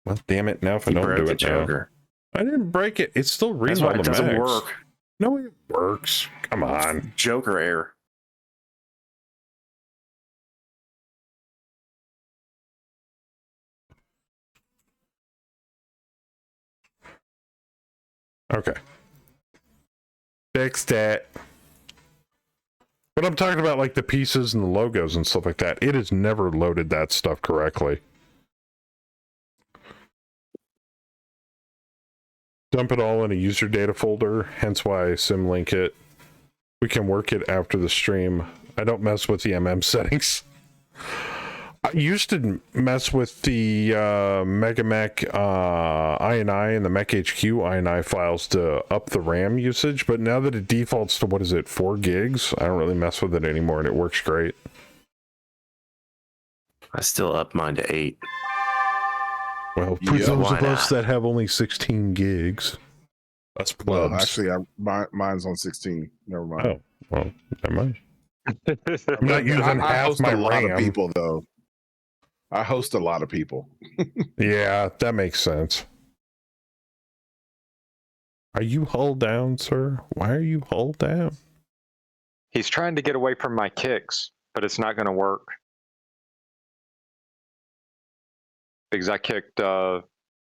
Well, damn it. Now if I don't do it now. I didn't break it. It's still reading all the mechs. It doesn't work. No, it works. Come on. Joker error. Okay. Fix that. But I'm talking about like the pieces and the logos and stuff like that. It has never loaded that stuff correctly. Dump it all in a user data folder, hence why I symlink it. We can work it after the stream. I don't mess with the MM settings. I used to mess with the MegaMech INI and the MechHQ INI files to up the RAM usage, but now that it defaults to, what is it, 4 gigs, I don't really mess with it anymore, and it works great. I still up mine to 8. Well, for those of us that have only 16 gigs, us plebs. Well, actually, mine's on 16. Never mind. Oh, well, never mind. I'm not using half my RAM. I host a lot of people, though. I host a lot of people. Yeah, that makes sense. Are you hull down, sir? Why are you hull down? He's trying to get away from my kicks, but it's not going to work. Because I kicked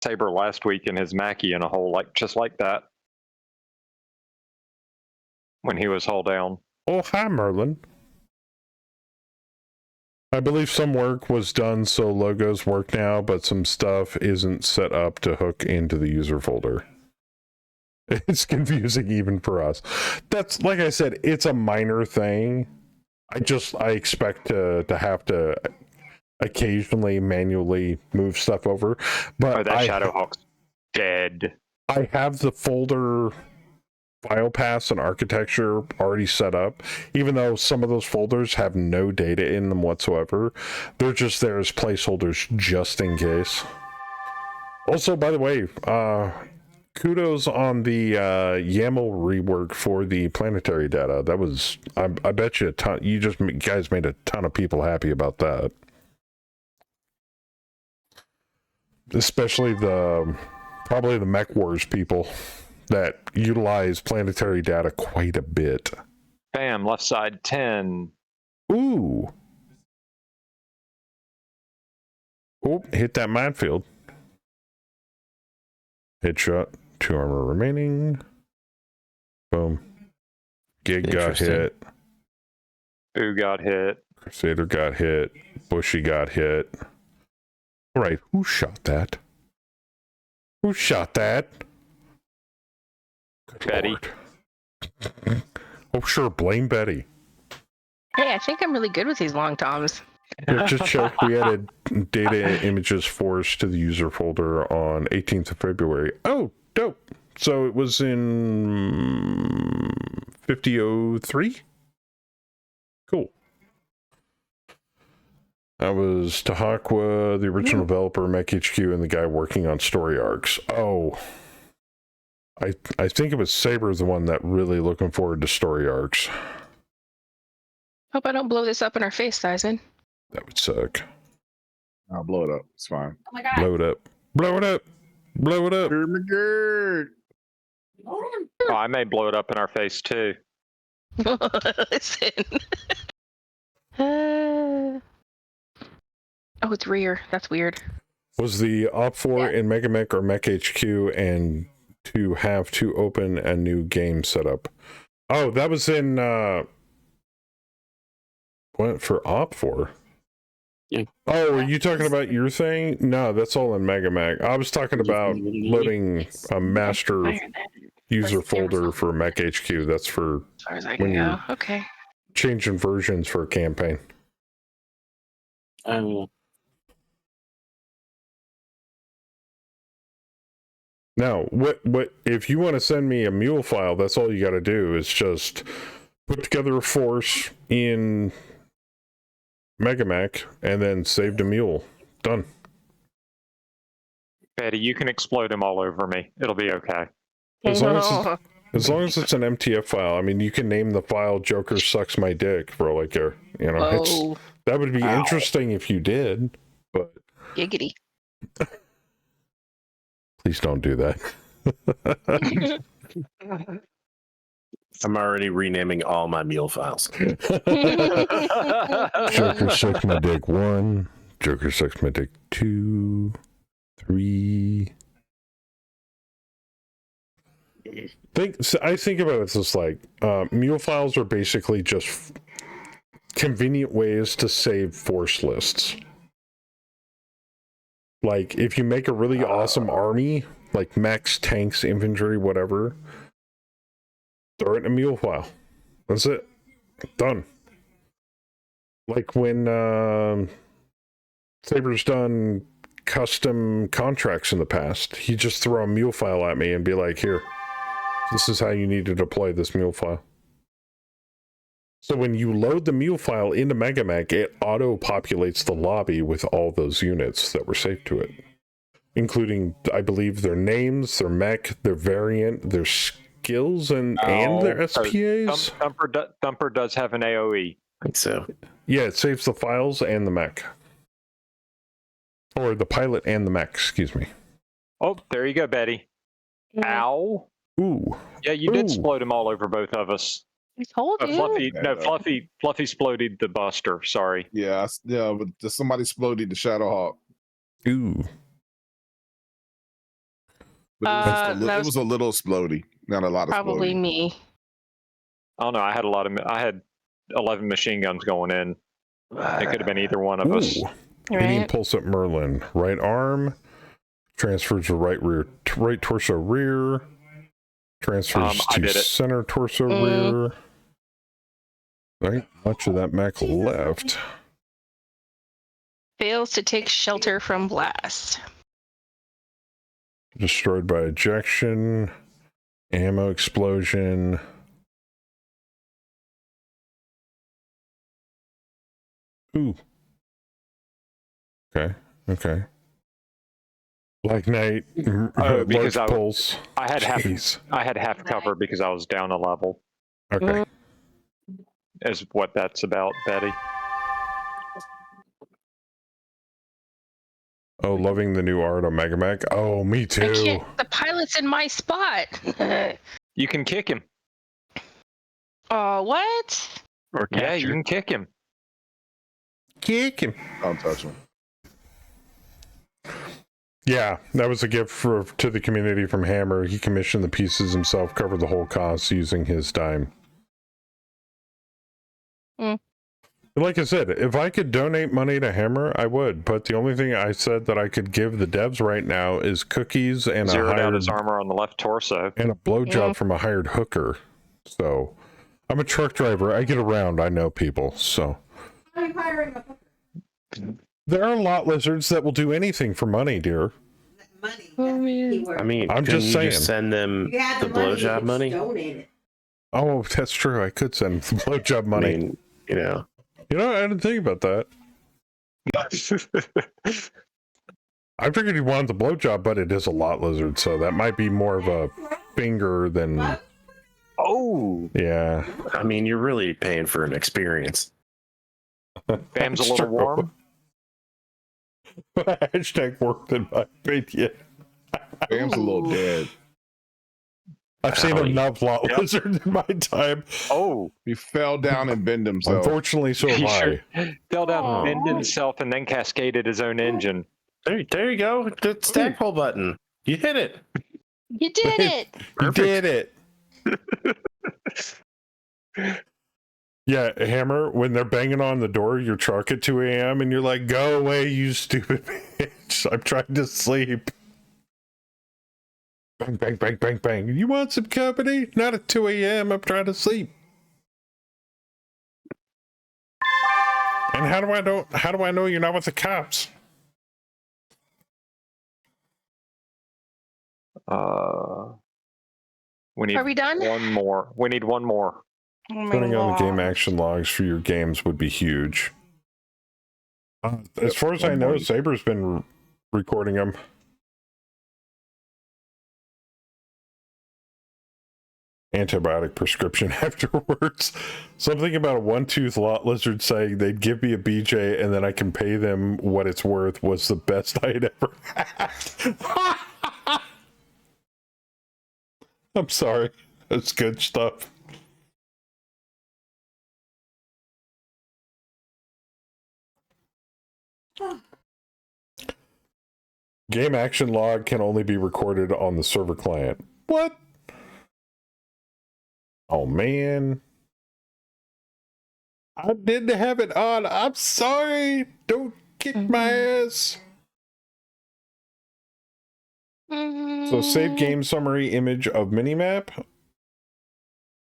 Saber last week in his Mackie in a hole just like that. When he was hull down. Oh, hi, Merlin. I believe some work was done so logos work now, but some stuff isn't set up to hook into the user folder. It's confusing even for us. That's, like I said, it's a minor thing. I expect to have to occasionally manually move stuff over. But that Shadowhawk's dead. I have the folder file paths and architecture already set up, even though some of those folders have no data in them whatsoever. They're just there as placeholders just in case. Also, by the way, kudos on the YAML rework for the planetary data. That was, I bet you a ton. You guys made a ton of people happy about that. Especially probably the Mech Wars people that utilize planetary data quite a bit. Bam, left side 10. Ooh. Oh, hit that minefield. Headshot, 2 armor remaining. Boom. Gig got hit. Boo got hit. Crusader got hit. Bushy got hit. All right, who shot that? Who shot that? Good Betty. Lord. Oh, sure, blame Betty. Hey, I think I'm really good with these long toms. Yeah, just check. We added data images force to the user folder on 18th of February. Oh, dope. So it was in 50.03? Cool. That was Tahakwa, the original developer, Mech HQ, and the guy working on story arcs. Oh. I think it was Saber, the one that really looking forward to story arcs. Hope I don't blow this up in our face, Tyson. That would suck. I'll blow it up. It's fine. Oh my god. Blow it up. Blow it up. Blow it up. Oh, I may blow it up in our face too. Listen. Oh, it's rear. That's weird. Was the Op4 in Mega Mech or Mech HQ and to have to open a new game setup? Oh, that was in what for Op4? Yeah. Oh, are you talking about your thing? No, that's all in Mega Mech. I was talking about loading a master user folder for Mech HQ. That's for as far as I can go. Okay. Changing versions for a campaign. Now, what if you want to send me a mule file, that's all you got to do is just put together a force in Megamech and then save the mule. Done. Betty, you can explode them all over me. It'll be okay. As long as it's an MTF file. I mean, you can name the file Joker sucks my dick for all I care. You know, that would be interesting if you did, but giggity. Please don't do that. I'm already renaming all my mule files. Joker sucks my dick 1. Joker sucks my dick 2, 3. I think about it as like mule files are basically just convenient ways to save force lists. Like, if you make a really awesome army, like mechs, tanks, infantry, whatever, throw it in a mule file. That's it. Done. Like when Saber's done custom contracts in the past, he just throw a mule file at me and be like, here, this is how you need to deploy this mule file. So when you load the mule file into Megamech, it auto-populates the lobby with all those units that were saved to it. Including, I believe, their names, their mech, their variant, their skills, and their SPAs. Thumper does have an AoE. I think so. Yeah, it saves the files and the mech. Or the pilot and the mech, excuse me. Oh, there you go, Betty. Ow. Ooh. Yeah, you did explode them all over both of us. I told you. Fluffy exploded the Buster. Sorry. Yeah, but somebody exploded the Shadowhawk. Ooh. But it was a little explodey, not a lot of probably exploding. Me. I don't know. I had 11 machine guns going in. It could have been either one of us. Hitting Right. pulse up Merlin. Right arm. Transfers to right torso rear. Transfers to center torso rear. Right, much of that mech left. Fails to take shelter from blast. Destroyed by ejection. Ammo explosion. Ooh. Okay. Black Knight. Because large pulse. I had Jeez. half cover because I was down a level. Okay. Is what that's about, Betty. Oh, loving the new art on Mega Mech. Oh, me I too. can't. The pilot's in my spot. You can kick him. What? Or Yeah, you can kick him. Kick him. Don't touch him. Yeah, that was a gift to the community from Hammer. He commissioned the pieces himself, covered the whole cost using his dime. Like I said, if I could donate money to Hammer, I would. But the only thing I said that I could give the devs right now is cookies and Zeroed out his armor on the left torso. And a blowjob from a hired hooker. So, I'm a truck driver. I get around. I know people. So, Are you hiring a hooker? there are lot lizards that will do anything for money, dear. Money. I mean, I'm couldn't just you saying. just send them You had the the money, you blowjob could money? donate it. Oh, that's true. I could send the blowjob money. I mean, you know. I didn't think about that. I figured he wanted the blowjob, but it is a lot lizard, so that might be more of a finger than. Oh. Yeah. I mean, you're really paying for an experience. Bam's a little warm. Hashtag worked in my opinion. Bam's a little dead. I've seen enough lot lizards in my time. Oh, he fell down and bent himself. Unfortunately, so have I. Fell down, bended himself, and then cascaded his own engine. There you go. The stackpole button. You hit it. You did it. You did it. Yeah, Hammer, when they're banging on the door of your truck at 2 a.m. and you're like, go away, you stupid bitch. I'm trying to sleep. Bang, bang, bang, bang, bang. You want some company? Not at 2 a.m. I'm trying to sleep. And how do I know you're not with the cops? We need Are we done? one more. We need one more. Oh my Putting on the game God. action logs for your games would be huge. As far as I know, Saber's been recording them. Antibiotic prescription afterwards. Something about a one-tooth lot lizard saying they'd give me a BJ and then I can pay them what it's worth was the best I'd ever had. I'm sorry. That's good stuff. Game action log can only be recorded on the server client. What? Oh man. I didn't have it on. I'm sorry. Don't kick my ass. So save game summary image of minimap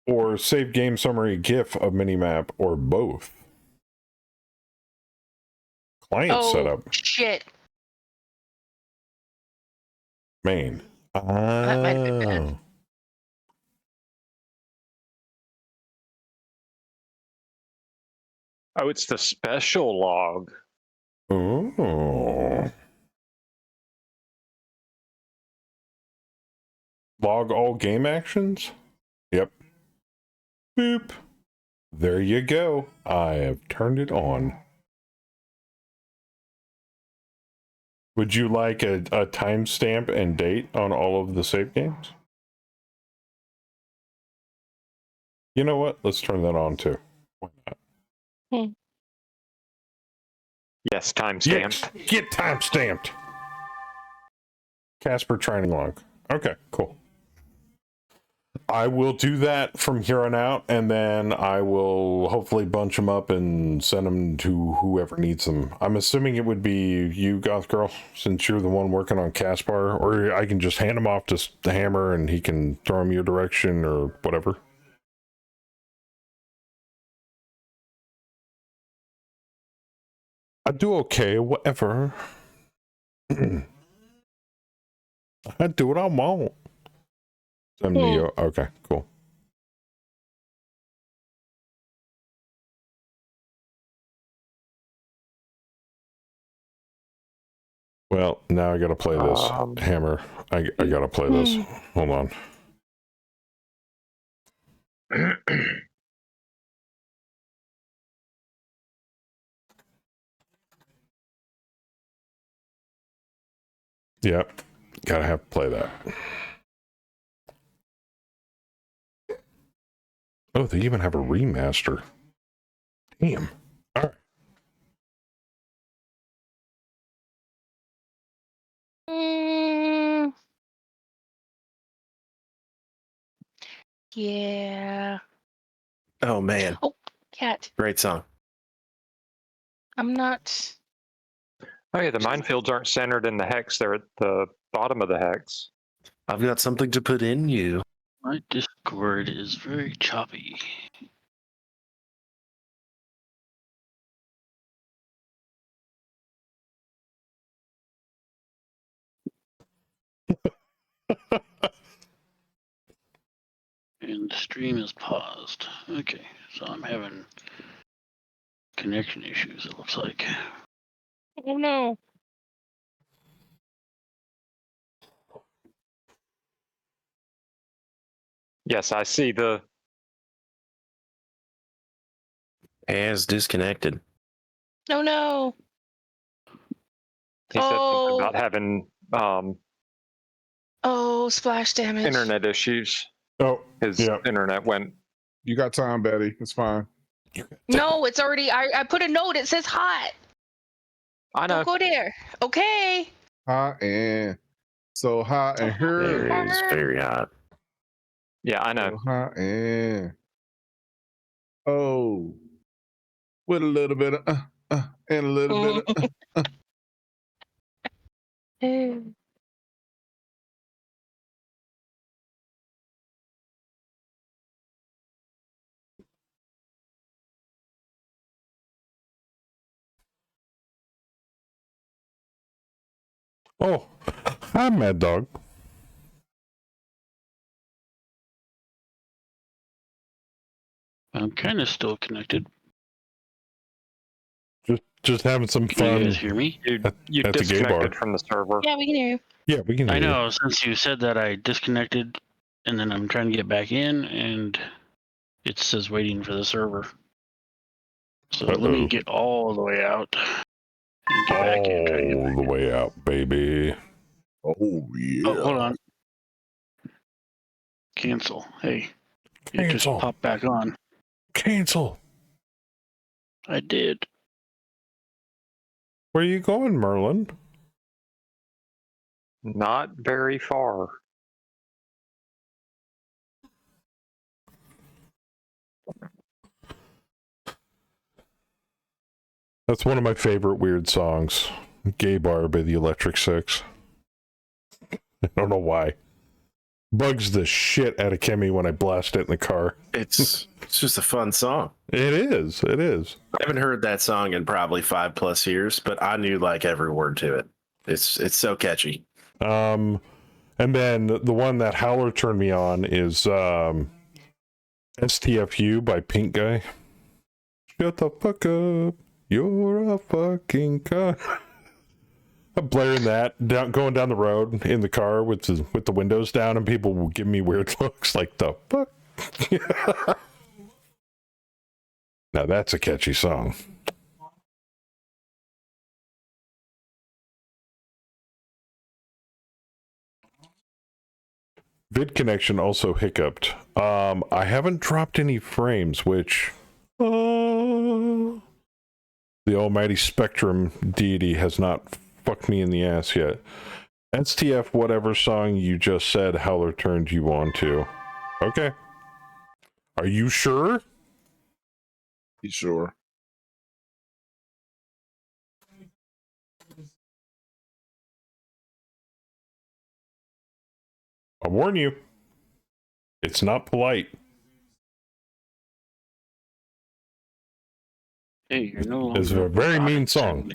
or save game summary GIF of minimap or both. Client setup. Shit. Main. That might have been bad. Oh, it's the special log. Oh. Log all game actions? Yep. Boop. There you go. I have turned it on. Would you like a timestamp and date on all of the save games? You know what? Let's turn that on too. Why not? Yes, timestamped. Get timestamped. Casper training log. Okay, cool. I will do that from here on out, and then I will hopefully bunch them up and send them to whoever needs them. I'm assuming it would be you, Goth Girl, since you're the one working on Caspar, or I can just hand them off to the Hammer and he can throw them your direction or whatever. I do okay, whatever. I do what I want. Send me, okay, cool. Well, now I gotta play this. Hammer, I gotta play this. Hold on. Yep, gotta have to play that. Oh, they even have a remaster. Damn. All right. Yeah. Oh man. Oh, cat. Great song. I'm not. Oh yeah, the minefields aren't centered in the hex; they're at the bottom of the hex. I've got something to put in you. My Discord is very choppy. And the stream is paused. Okay, so I'm having connection issues, it looks like. Oh no. Yes, I see the. As disconnected. Oh no. He said something about having Oh, splash damage. internet issues. Oh, his internet went. You got time, Betty. It's fine. No, it's already. I put a note. It says hot. I know. Don't go there. Okay. Hot and so hot and her. It is very hot. Yeah, I know. So hot and with a little bit of and a little bit of. Oh, hi, Mad Dog. I'm kind of still connected. Just having some Can you fun. guys hear me? You at the gay bar. disconnected from the server. Yeah, we can hear you. Yeah, we can hear I you. know, since you said that, I disconnected, and then I'm trying to get back in, and it says waiting for the server. So let me get all the way out. And get back in, try to get All back the way out, baby. Oh yeah. Oh, hold on. Cancel. Hey. It just Cancel. popped back on. Cancel. I did. Where are you going, Merlin? Not very far. That's one of my favorite weird songs. Gay Bar by the Electric Six. I don't know why. Bugs the shit out of Kimmy when I blast it in the car. It's just a fun song. It is. It is. I haven't heard that song in probably 5+ years, but I knew like every word to it. It's so catchy. And then the one that Howler turned me on is STFU by Pink Guy. Shut the fuck up. You're a fucking cunt. I'm blaring that going down the road in the car with the windows down, and people will give me weird looks like the fuck. Now that's a catchy song. Vid connection also hiccuped. I haven't dropped any frames, which the almighty Spectrum deity has not fucked me in the ass yet. STF, whatever song you just said, Howler turned you on to. Okay. Are you sure? You sure? I'll warn you. It's not polite. Hey, you're no longer It's a very mean song.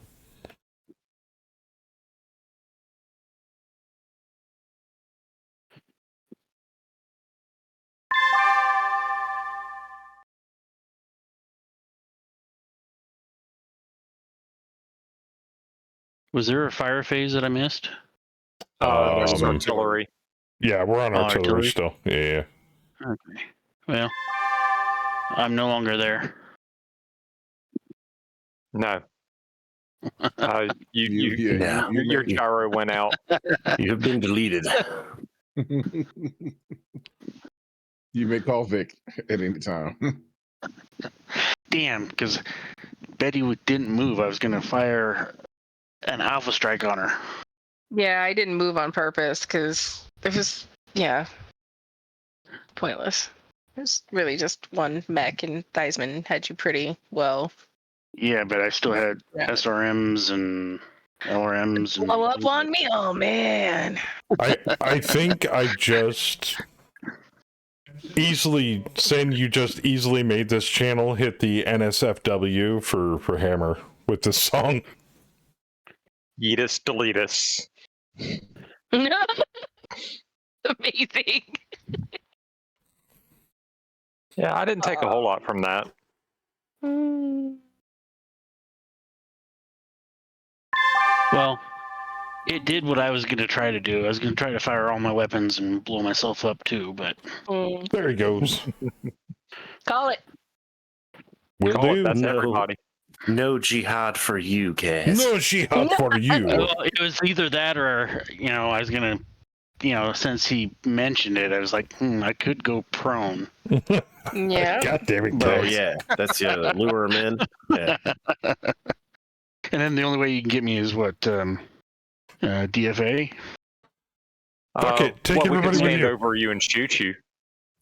Was there a fire phase that I missed? That's artillery. Yeah, we're on artillery artillery? still. Yeah. Okay. Well, I'm no longer there. No. Yeah. Your gyro went out. You have been deleted. You may call Vic at any time. Damn, because Betty didn't move. I was going to fire an alpha strike on her. Yeah, I didn't move on purpose because it was, pointless. It was really just one mech, and Theismann had you pretty well. Yeah, but I still had SRMs and LRMs. And Blow up on me? Oh, man. I think I just easily, Sin, you just easily made this channel hit the NSFW for Hammer with this song. Yeetus, deletus. Amazing. Yeah, I didn't take a whole lot from that. Well, it did what I was going to try to do. I was going to try to fire all my weapons and blow myself up too, but... There he goes. Call it. Will do. That's everybody. No jihad for you, Cass. No jihad for you. Well, it was either that or, I was going to, since he mentioned it, I was like, I could go prone. Yeah. God damn it, Oh, Cass. yeah. That's lure him in. Yeah. And then the only way you can get me is what, DFA? Fuck it. Take we everybody could with stand you. over you and shoot you.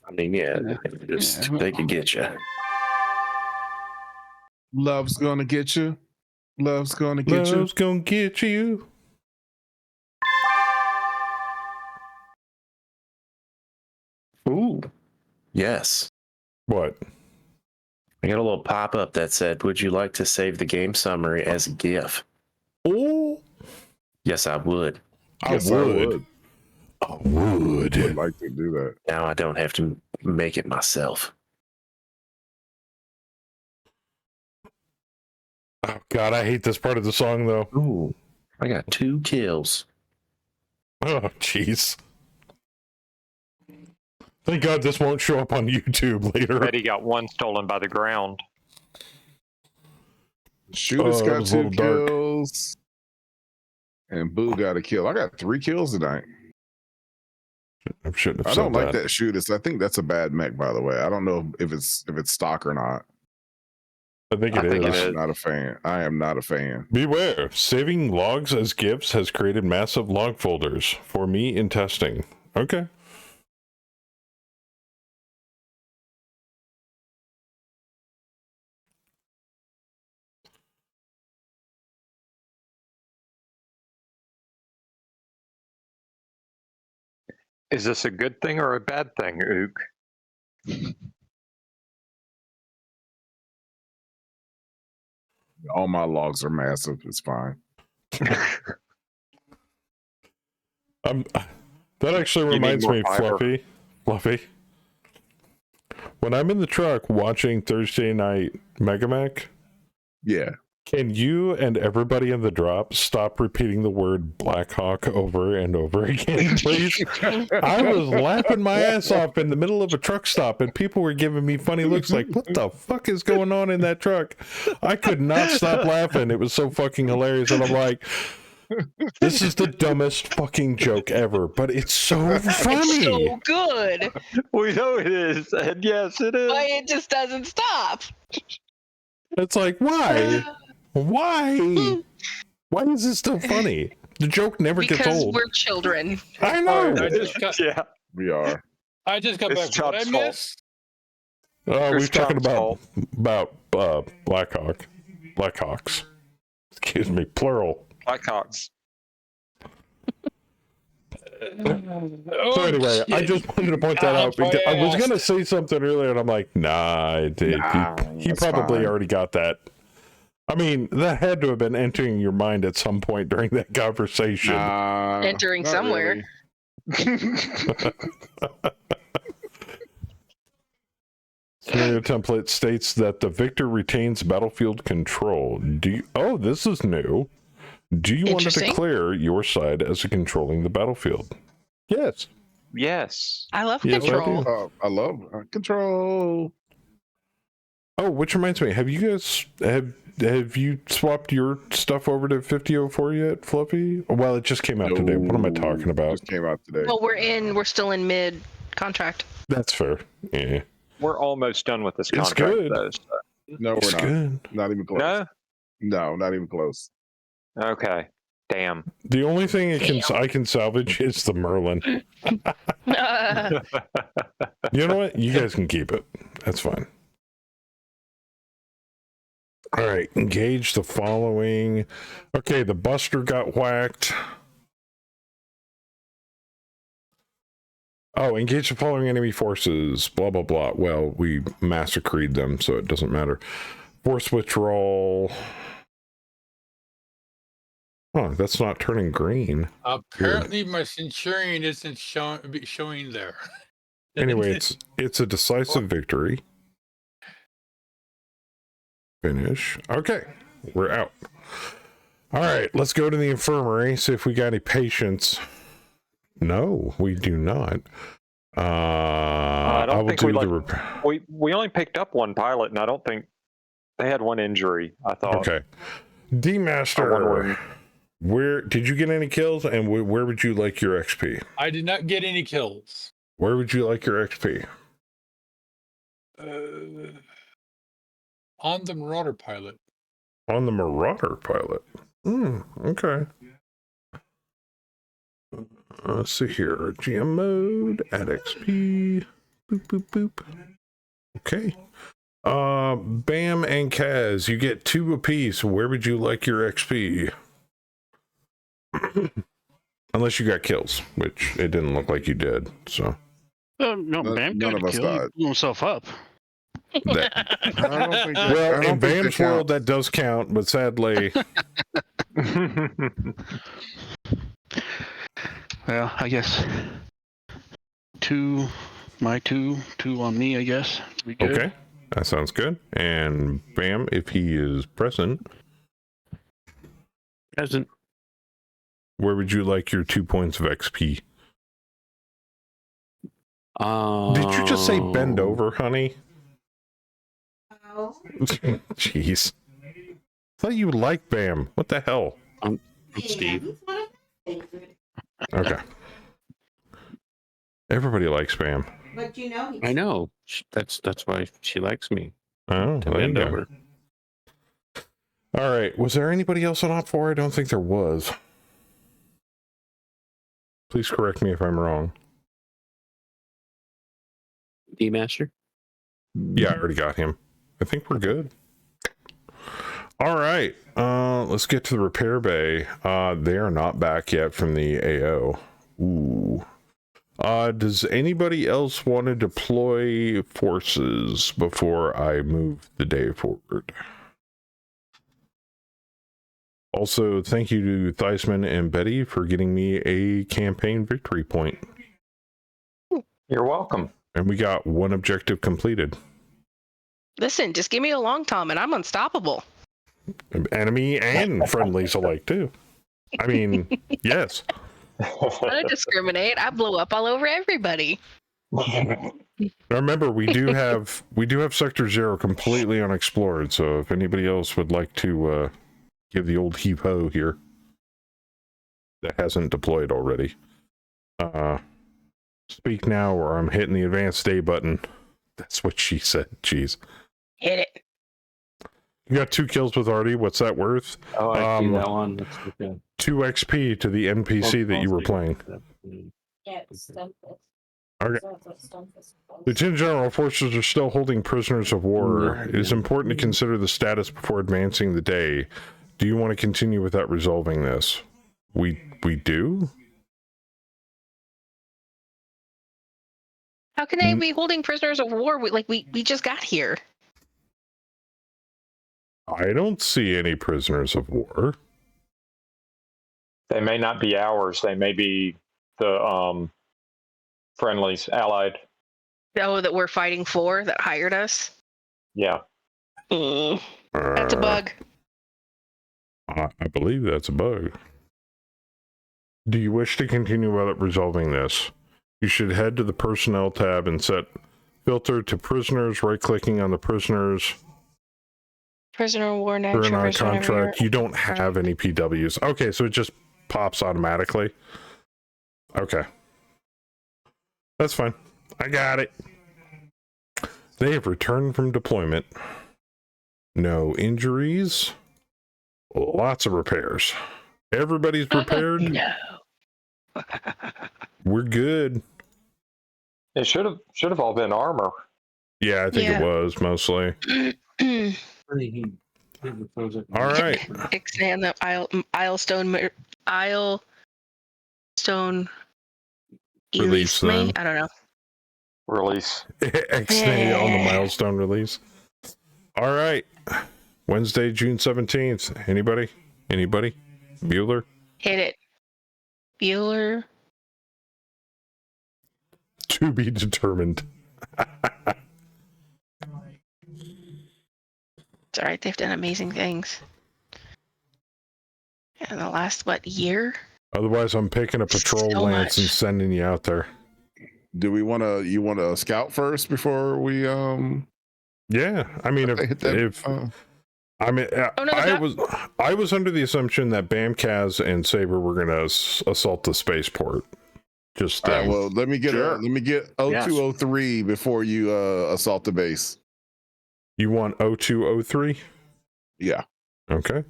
I mean, they could get you. Love's gonna get you. Love's gonna get you. Love's gonna get you. Ooh. Yes. What? I got a little pop-up that said, would you like to save the game summary as a GIF? Oh. Yes, I would. I would. I would. Would like to do that. Now I don't have to make it myself. Oh, God, I hate this part of the song, though. Ooh. I got 2 kills. Oh, jeez. Thank God this won't show up on YouTube later. Betty got 1 stolen by the ground. Shooter's It got was a 2 little dark. kills. And Boo got a kill. I got 3 kills tonight. I shouldn't have I said don't like that Shooters. I think that's a bad mech, by the way. I don't know if it's stock or not. I think it is. I'm not a fan. I am not a fan. Beware, saving logs as GIFs has created massive log folders for me in testing. Okay. Is this a good thing or a bad thing, Ook? All my logs are massive. It's fine. That actually You need reminds more me, fiber. Fluffy. When I'm in the truck watching Thursday Night Megamech, Yeah. can you and everybody in the drop stop repeating the word Blackhawk over and over again, please? I was laughing my ass off in the middle of a truck stop, and people were giving me funny looks like, what the fuck is going on in that truck? I could not stop laughing. It was so fucking hilarious. And I'm like, this is the dumbest fucking joke ever, but it's so funny. It's so good. We know it is, and yes, it is. But it just doesn't stop. It's like, why? Why? Why is this still funny? The joke never gets Because old. we're children. I know. I just got, Yeah. We are. I just got It's back. What I Chubb's fault. missed? We're talking Chubb's about Blackhawks. Excuse me, plural. Blackhawks. So anyway, I just wanted to point that out because I was going to say something earlier, and I'm like, he probably already got that. I mean, that had to have been entering your mind at some point during that conversation. Entering somewhere. Scenario template states that the victor retains battlefield control. This is new. Do you want to declare your side as controlling the battlefield? Yes. Yes. I love Yes, control. I love control. Oh, which reminds me, have you guys have you swapped your stuff over to 50.04 yet, Fluffy? Well, it just came out today. What am I talking about? Just came out today. Well, we're still in mid contract. That's fair. Yeah. We're almost done with this It's contract. good. Though, so. No, It's we're not. good. Not even close. No, not even close. Okay. Damn. The only thing I can salvage is the Merlin. You know what? You guys can keep it. That's fine. All right. Engage the following. Okay, the Buster got whacked. Oh, engage the following enemy forces. Blah, blah, blah. Well, we massacred them, so it doesn't matter. Force withdrawal. Oh, that's not turning green. Apparently, my Centurion isn't showing there. Anyway, it's a decisive victory. Finish. Okay, we're out. All right, let's go to the infirmary, see if we got any patients. No, we do not. I don't think we only picked up one pilot, and I don't think they had one injury. I thought. Okay, D-Master. Where did you get any kills, and where would you like your XP? I did not get any kills. Where would you like your XP? On the Marauder pilot. On the Marauder pilot. Okay. Let's see here. GM mode. Add XP. Boop, boop, boop. Okay. Bam and Kaz, you get 2 apiece. Where would you like your XP? Unless you got kills, which it didn't look like you did. So. No, Bam got a kill. He blew himself up. Well, in Bam's world, that does count, but sadly. Well, I guess 2 on me, I guess. Okay, that sounds good. And Bam, if he is present. Present. Where would you like your 2 points of XP? Did you just say bend over, honey? No. Jeez. I thought you liked Bam. What the hell? I'm Steve. Okay. Everybody likes Bam. But you know, I know. That's why she likes me. Oh, To there you bend go. over. All right. Was there anybody else on Op 4? I don't think there was. Please correct me if I'm wrong. D-Master? Yeah, I already got him. I think we're good. All right. Let's get to the repair bay. They are not back yet from the AO. Ooh. Does anybody else want to deploy forces before I move the day forward? Also, thank you to Theismann and Betty for getting me a campaign victory point. You're welcome. And we got 1 objective completed. Listen, just give me a long tom and I'm unstoppable. Enemy and friendlies alike, too. I mean, yes. I don't discriminate. I blow up all over everybody. Remember, we do have Sector 0 completely unexplored, so if anybody else would like to give the old heap ho here that hasn't deployed already, speak now or I'm hitting the advanced stay button. That's what she said. Jeez. Hit it. You got 2 kills with Artie. What's that worth? Oh, I see that one. That's okay. 2 XP to the NPC that you were playing. Yes. Okay. Lieutenant General, forces are still holding prisoners of war. It is important to consider the status before advancing the day. Do you want to continue without resolving this? We do? How can they be holding prisoners of war? We just got here. I don't see any prisoners of war. They may not be ours. They may be the friendlies, allied. Oh, that we're fighting for, that hired us? Yeah. That's a bug. I believe that's a bug. Do you wish to continue without resolving this? You should head to the personnel tab and set filter to prisoners, right-clicking on the prisoners. Prisoner of war, You're natural on a prisoner of contract. war. You don't have any PWs. Okay, so it just pops automatically. Okay. That's fine. I got it. They have returned from deployment. No injuries. Lots of repairs. Everybody's prepared. No. We're good. It should have all been armor. Yeah, I think it was mostly. All right. Expand the Ilestone Release me? then. I don't know. Release. Extend on the milestone release. All right. Wednesday, June 17th. Anybody? Bueller? Hit it. Bueller. To be determined. It's all right. They've done amazing things. In the last, year? Otherwise, I'm picking a patrol So lance and much. sending you out there. Do we want to? You want to scout first before we? Yeah, I mean, I was under the assumption that Bamcaz and Saber were gonna assault the spaceport. Just all right, well, let me get 0203 before you assault the base. You want 0203? Yeah. Okay,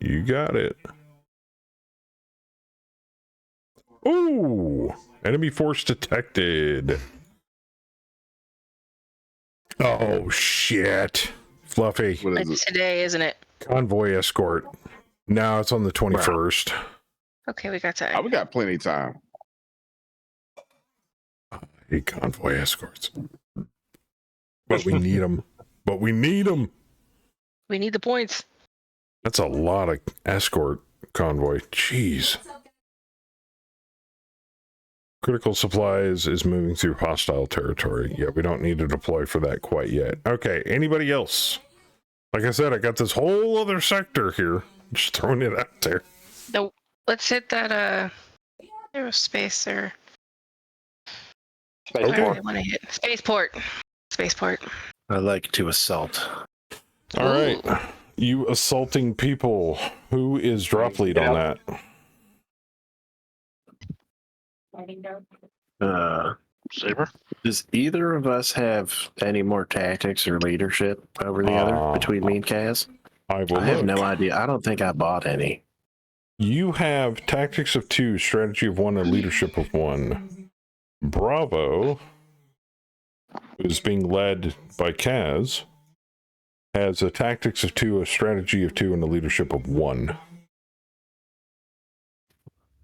you got it. Ooh, enemy force detected. Oh shit, Fluffy. It's today, isn't it? Convoy escort. No, it's on the 21st. Okay, we got time. We got plenty of time. I hate convoy escorts. But we need them. We need the points. That's a lot of escort convoy. Jeez. Critical supplies is moving through hostile territory. Yeah, we don't need to deploy for that quite yet. Okay, anybody else? Like I said, I got this whole other sector here. Just throwing it out there. No, let's hit that aerospace or Spaceport. I want to hit spaceport. I like to assault. All right, you assaulting people. Who is drop lead on that? Saber? Does either of us have any more tactics or leadership over the other between me and Kaz? I have no idea. I don't think I bought any. You have tactics of 2, strategy of 1, and leadership of 1. Bravo, who is being led by Kaz, has a tactics of 2, a strategy of 2, and a leadership of 1.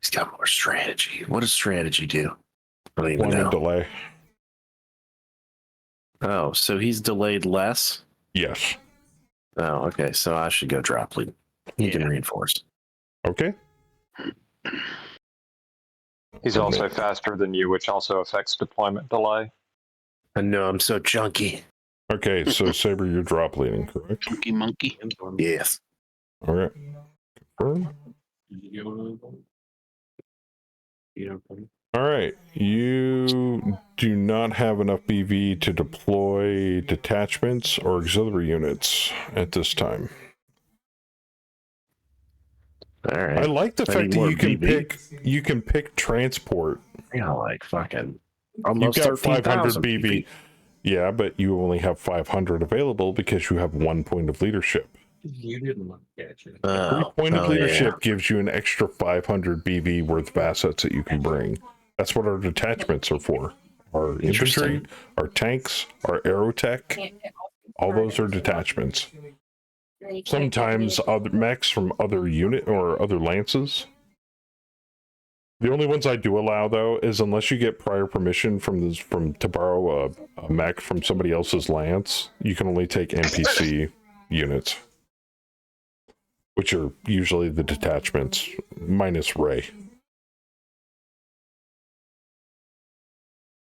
He's got more strategy. What does strategy do? I don't even 1 know. delay. Oh, so he's delayed less? Yes. Oh, okay. So I should go drop lead. He can reinforce. Okay. He's also faster than you, which also affects deployment delay. I know, I'm so chunky. Okay, so Saber, you're drop leading, correct? Chunky monkey. Yes. All right. Confirm. All right. You do not have enough BV to deploy detachments or auxiliary units at this time. All right. I like the fact that you can pick transport. Yeah, like fucking You've almost got 500 13,000 BV. Yeah, but you only have 500 available because you have 1 point of leadership. You didn't look at it. Every point of leadership gives you an extra 500 BV worth of assets that you can bring. That's what our detachments are for. our infantry, our tanks, our aerotech. All those are detachments. Sometimes other mechs from other unit or other lances. The only ones I do allow though is unless you get prior permission to borrow a mech from somebody else's lance, you can only take NPC units, which are usually the detachments minus Ray.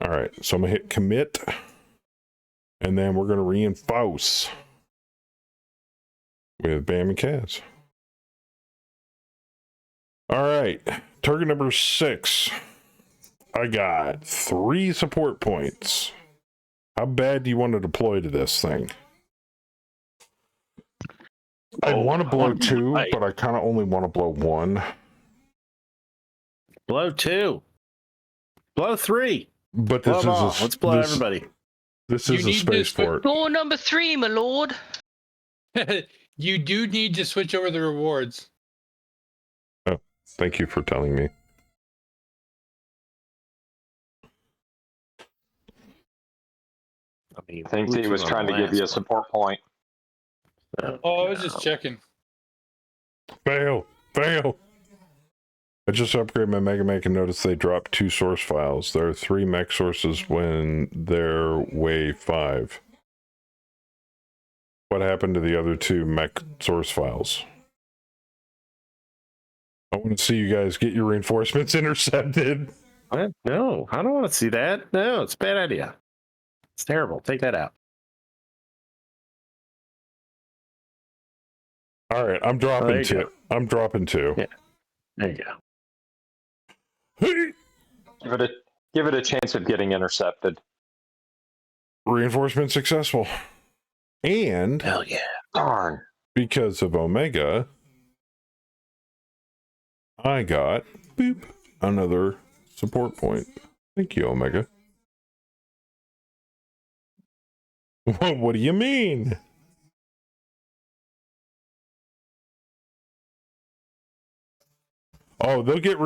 All right, so I'm gonna hit commit, and then we're gonna reinforce with Bam and Kaz. All right, target number 6. I got 3 support points. How bad do you want to deploy to this thing? I want to blow 2, but I kind of only want to blow 1. Blow 2. Blow 3. But this is let's blow everybody. This is a spaceport. Door number 3, my lord. You do need to switch over the rewards. Oh, thank you for telling me. I think he was trying to give you a support point. Oh, I was just checking. Fail. I just upgraded my Mega Mech and noticed they dropped 2 source files. There are 3 mech sources when they're wave 5. What happened to the other 2 mech source files? I want to see you guys get your reinforcements intercepted. What? No, I don't want to see that. No, it's a bad idea. It's terrible. Take that out. All right, I'm dropping 2. I'm dropping 2. Yeah. There you go. Give it a chance of getting intercepted. Reinforcement successful. And hell yeah. Darn. Because of Omega, I got another support point. Thank you, Omega. What do you mean? Oh, they'll get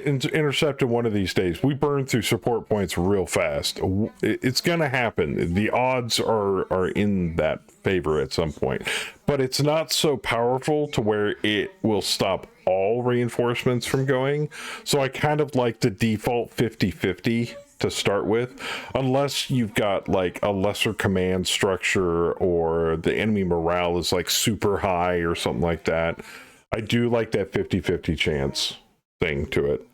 intercepted one of these days. We burn through support points real fast. It's gonna happen. The odds are in that favor at some point, but it's not so powerful to where it will stop all reinforcements from going. So I kind of like the default 50-50 to start with, unless you've got like a lesser command structure or the enemy morale is like super high or something like that. I do like that 50-50 chance thing to it.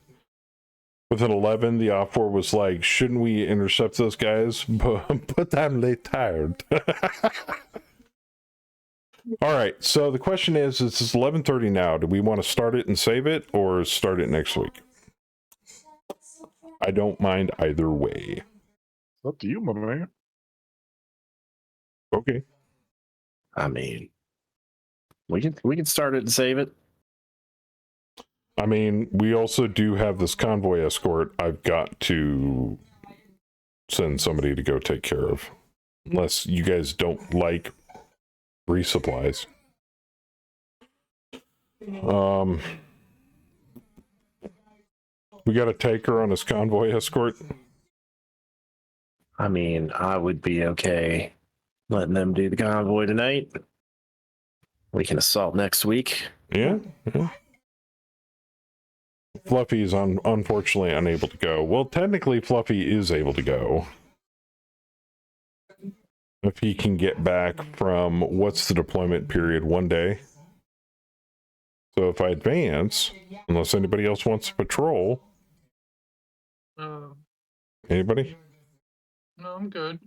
With an 11, the op4 was like, shouldn't we intercept those guys? But I'm late tired. All right, so the question is it's 11:30 now. Do we want to start it and save it or start it next week? I don't mind either way. Up to you, my man. Okay. I mean, we can start it and save it. I mean, we also do have this convoy escort I've got to send somebody to go take care of. Unless you guys don't like resupplies. We got a taker on his convoy escort. I mean, I would be okay letting them do the convoy tonight. We can assault next week. Yeah. Fluffy is unfortunately unable to go. Well, technically, Fluffy is able to go. If he can get back from, what's the deployment period? 1 day? So if I advance, unless anybody else wants to patrol. Anybody? No, I'm good.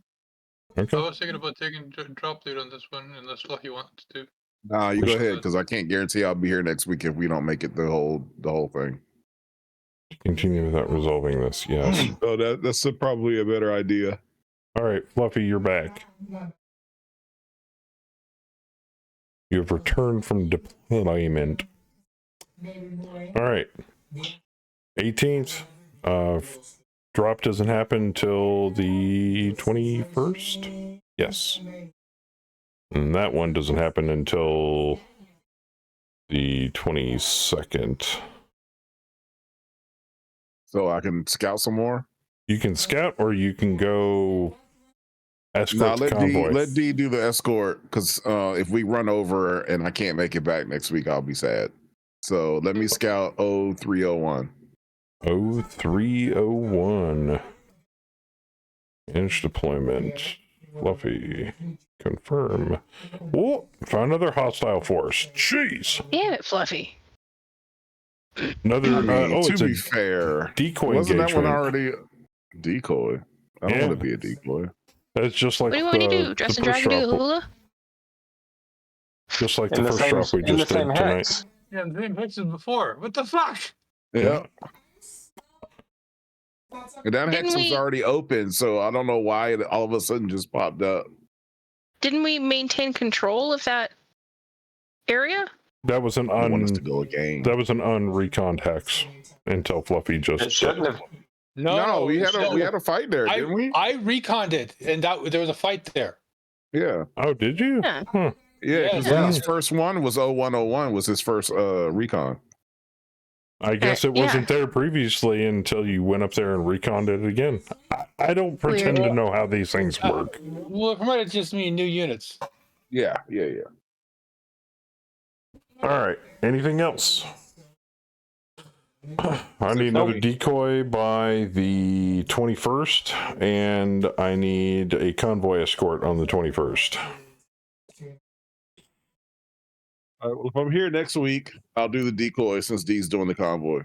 Okay. I was thinking about taking drop lead on this one, unless Fluffy wants to. Nah, you go ahead, because I can't guarantee I'll be here next week if we don't make it the whole thing. Continue without resolving this, yes. Oh, that's probably a better idea. All right, Fluffy, you're back. You have returned from deployment. All right. 18th. Drop doesn't happen until the 21st? Yes. And that one doesn't happen until the 22nd. So I can scout some more? You can scout, or you can go escort the convoy. Let D do the escort, because if we run over and I can't make it back next week, I'll be sad. So let me scout 0301. 0301. Inch deployment. Fluffy. Confirm. Oh, found another hostile force. Jeez. Damn it, Fluffy. Another. To it's be a fair, decoy wasn't engagement. that one already decoy? I don't want to be a decoy. That's just like What do you want me to do? Dress and drag and do the hula? Just like In the the first same- drop we in the just same did tonight. hex. Yeah, the same hex as before. What the fuck? Yeah. And that hex was already open, so I don't know why it all of a sudden just popped up. Didn't we maintain control of that area? That was an I want us to go again. That was an unreconned hex until Fluffy just. It shouldn't have. No, we had a fight there, didn't we? I reconned it, and there was a fight there. Yeah. Oh, did you? Yeah. Huh. Yeah, because his first one was 0101 was his first recon. I guess it wasn't there previously until you went up there and reconned it again. I don't pretend to know how these things work. Well, it might have just mean new units. Yeah. All right. Anything else? I need another decoy by the 21st, and I need a convoy escort on the 21st. All right, well, if I'm here next week, I'll do the decoy since D's doing the convoy.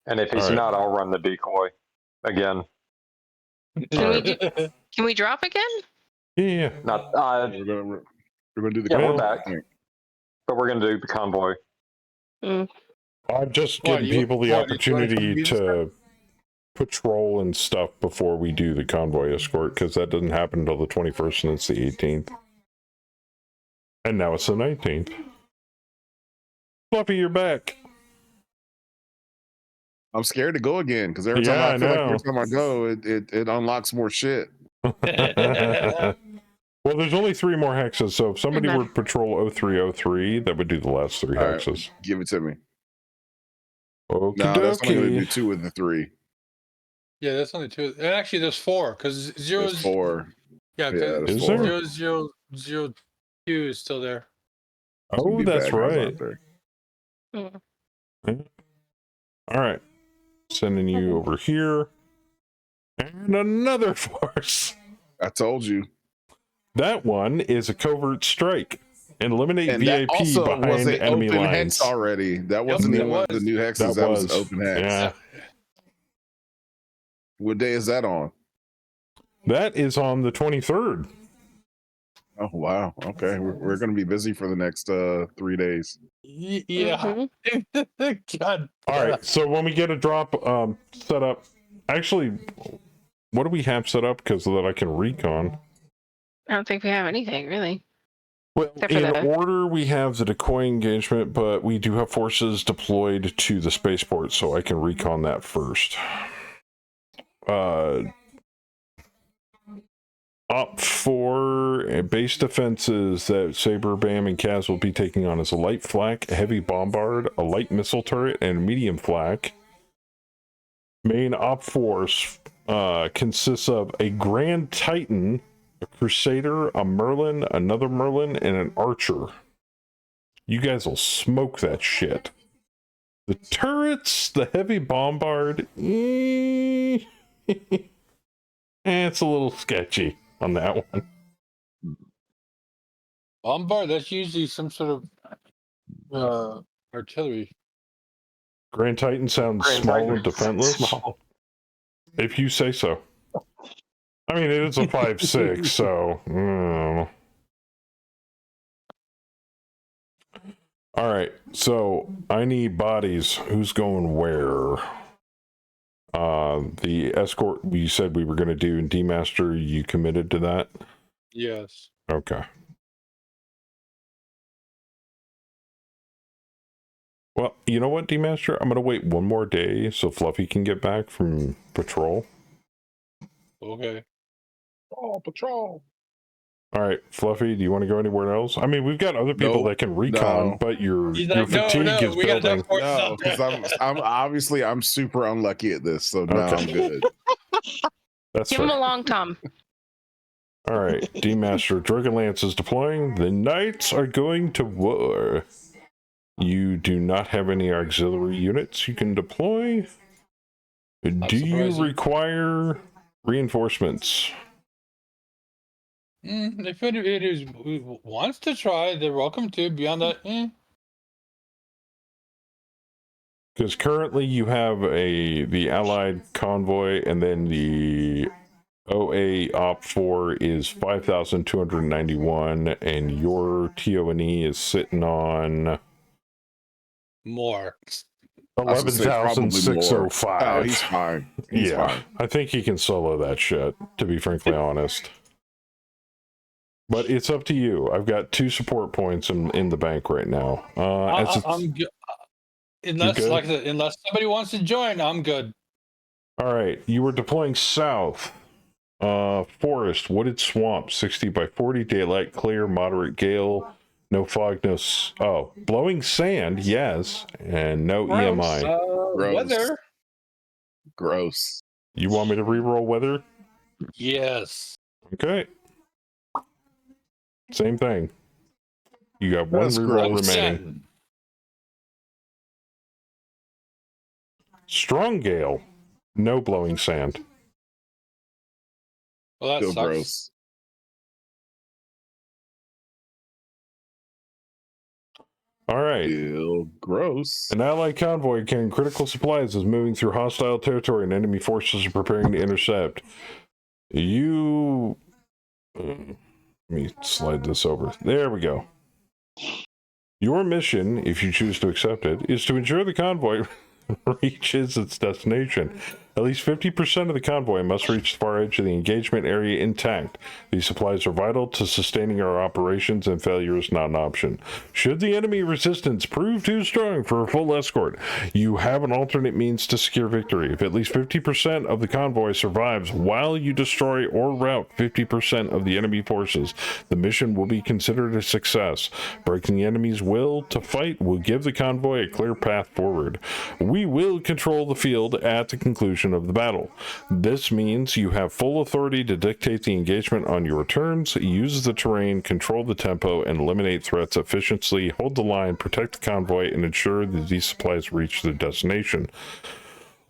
And if he's not, I'll run the decoy again. Can we drop again? Yeah. Not. We're gonna do the Yeah, convoy. we're back, but we're gonna do the convoy. Mm. I'm just giving people the opportunity to patrol and stuff before we do the convoy escort, because that doesn't happen until the 21st and it's the 18th. And now it's the 19th. Fluffy, you're back. I'm scared to go again because every time I feel like every time I go, it unlocks more shit. Well, there's only 3 more hexes, so if somebody would patrol 0303, that would do the last 3 hexes. Right, give it to me. Okay, no, that's only going to do 2 of the 3. Yeah, that's only 2. And actually, there's 4 because There's 4. Yeah, there's is 4. there? 00002 is still there. Oh, that's right. Mm. All right. Sending you over here. And another force. I told you. That one is a covert strike. And eliminate And VIP that also behind was an enemy open lines. hex already. That wasn't even one of the new hexes. That was an open hex. Yeah. What day is that on? That is on the 23rd. Oh, wow. Okay. We're going to be busy for the next 3 days. Yeah. God. All right. So when we get a drop set up, actually, what do we have set up so that I can recon? I don't think we have anything, really. Well, in order, we have the decoy engagement, but we do have forces deployed to the spaceport, so I can recon that first. Op 4 base defenses that Saber, Bam, and Kaz will be taking on is a light flak, a heavy bombard, a light missile turret, and a medium flak. Main op force consists of a Grand Titan, a Crusader, a Merlin, another Merlin, and an Archer. You guys will smoke that shit. The turrets, the heavy bombard, it's a little sketchy on that one. Bombard, that's usually some sort of artillery. Grand Titan sounds small and defenseless. Small. If you say so. I mean, it is a 5.6, so. All right, so I need bodies. Who's going where? The escort we said we were going to do in D-Master, you committed to that? Yes. Okay. Well, you know what, D-Master? I'm going to wait one more day so Fluffy can get back from patrol. Okay. Oh, patrol. All right, Fluffy, do you want to go anywhere else? I mean, we've got other people that can recon, no. but your He's your like, no, fatigue no, is we got building. enough horses No, up there. because I'm obviously I'm super unlucky at this, so no, Okay. I'm good. That's Give fair. him a long Tom. All right, D-Master Dragonlance is deploying. The Knights are going to war. You do not have any auxiliary units you can deploy. Do you surprising. require reinforcements? If it is wants to try, they're welcome to. Beyond that, Because currently you have the Allied convoy, and then the OA Op 4 is 5,291, and your TONE is sitting on more. I was gonna say probably more. 11,605. Oh, he's fine. He's fine. I think he can solo that shit, to be frankly honest. But it's up to you. I've got 2 support points in the bank right now. I'm good. Unless, good? like I said, unless somebody wants to join, I'm good. All right, you were deploying south. Forest, wooded swamp, 60 by 40, daylight clear, moderate gale, no fog, blowing sand, yes, and no EMI. Gross. Weather. Gross. You want me to reroll weather? Yes. Okay. Same thing. You got one That's reroll gross. remaining. Strong gale, no blowing sand. Well, that Still sucks. gross. All right. Still gross. An allied convoy carrying critical supplies is moving through hostile territory, and enemy forces are preparing to intercept. You... let me slide this over. There we go. Your mission, if you choose to accept it, is to ensure the convoy reaches its destination. At least 50% of the convoy must reach the far edge of the engagement area intact. These supplies are vital to sustaining our operations, and failure is not an option. Should the enemy resistance prove too strong for a full escort, you have an alternate means to secure victory. If at least 50% of the convoy survives while you destroy or rout 50% of the enemy forces, the mission will be considered a success. Breaking the enemy's will to fight will give the convoy a clear path forward. We will control the field at the conclusion of the battle. This means you have full authority to dictate the engagement on your terms, use the terrain, control the tempo, and eliminate threats efficiently, hold the line, protect the convoy, and ensure that these supplies reach their destination.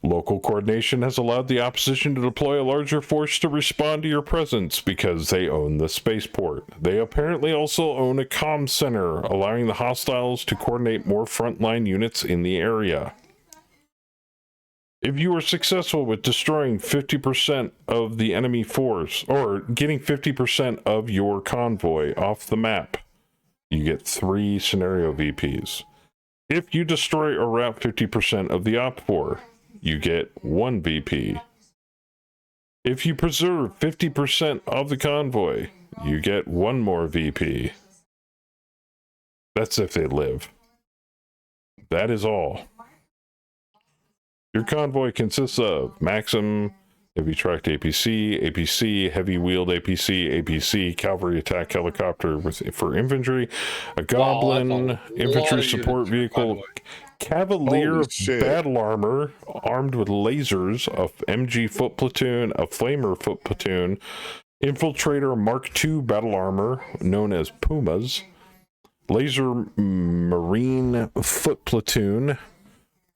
Local coordination has allowed the opposition to deploy a larger force to respond to your presence because they own the spaceport. They apparently also own a comm center, allowing the hostiles to coordinate more frontline units in the area. If you are successful with destroying 50% of the enemy force, or getting 50% of your convoy off the map, you get 3 scenario VPs. If you destroy or rout 50% of the Op 4, you get 1 VP. If you preserve 50% of the convoy, you get 1 more VP. That's if they live. That is all. Your convoy consists of Maxim, heavy tracked APC, heavy wheeled APC, cavalry attack helicopter for infantry, a goblin, infantry support vehicle, cavalier of battle armor armed with lasers, a MG foot platoon, a flamer foot platoon, infiltrator Mark II battle armor known as Pumas, laser marine foot platoon,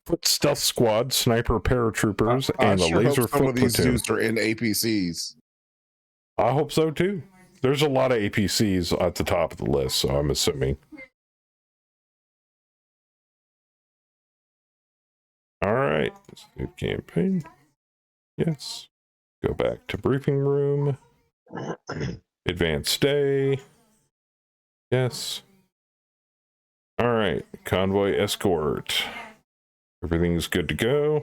foot stealth squad, sniper paratroopers, and a laser some foot of these platoon. dudes are in APCs. I hope so too. There's a lot of APCs at the top of the list, so I'm assuming. All right, let's do campaign. Yes. Go back to briefing room. Advanced day. Yes. All right, convoy escort. Everything's good to go.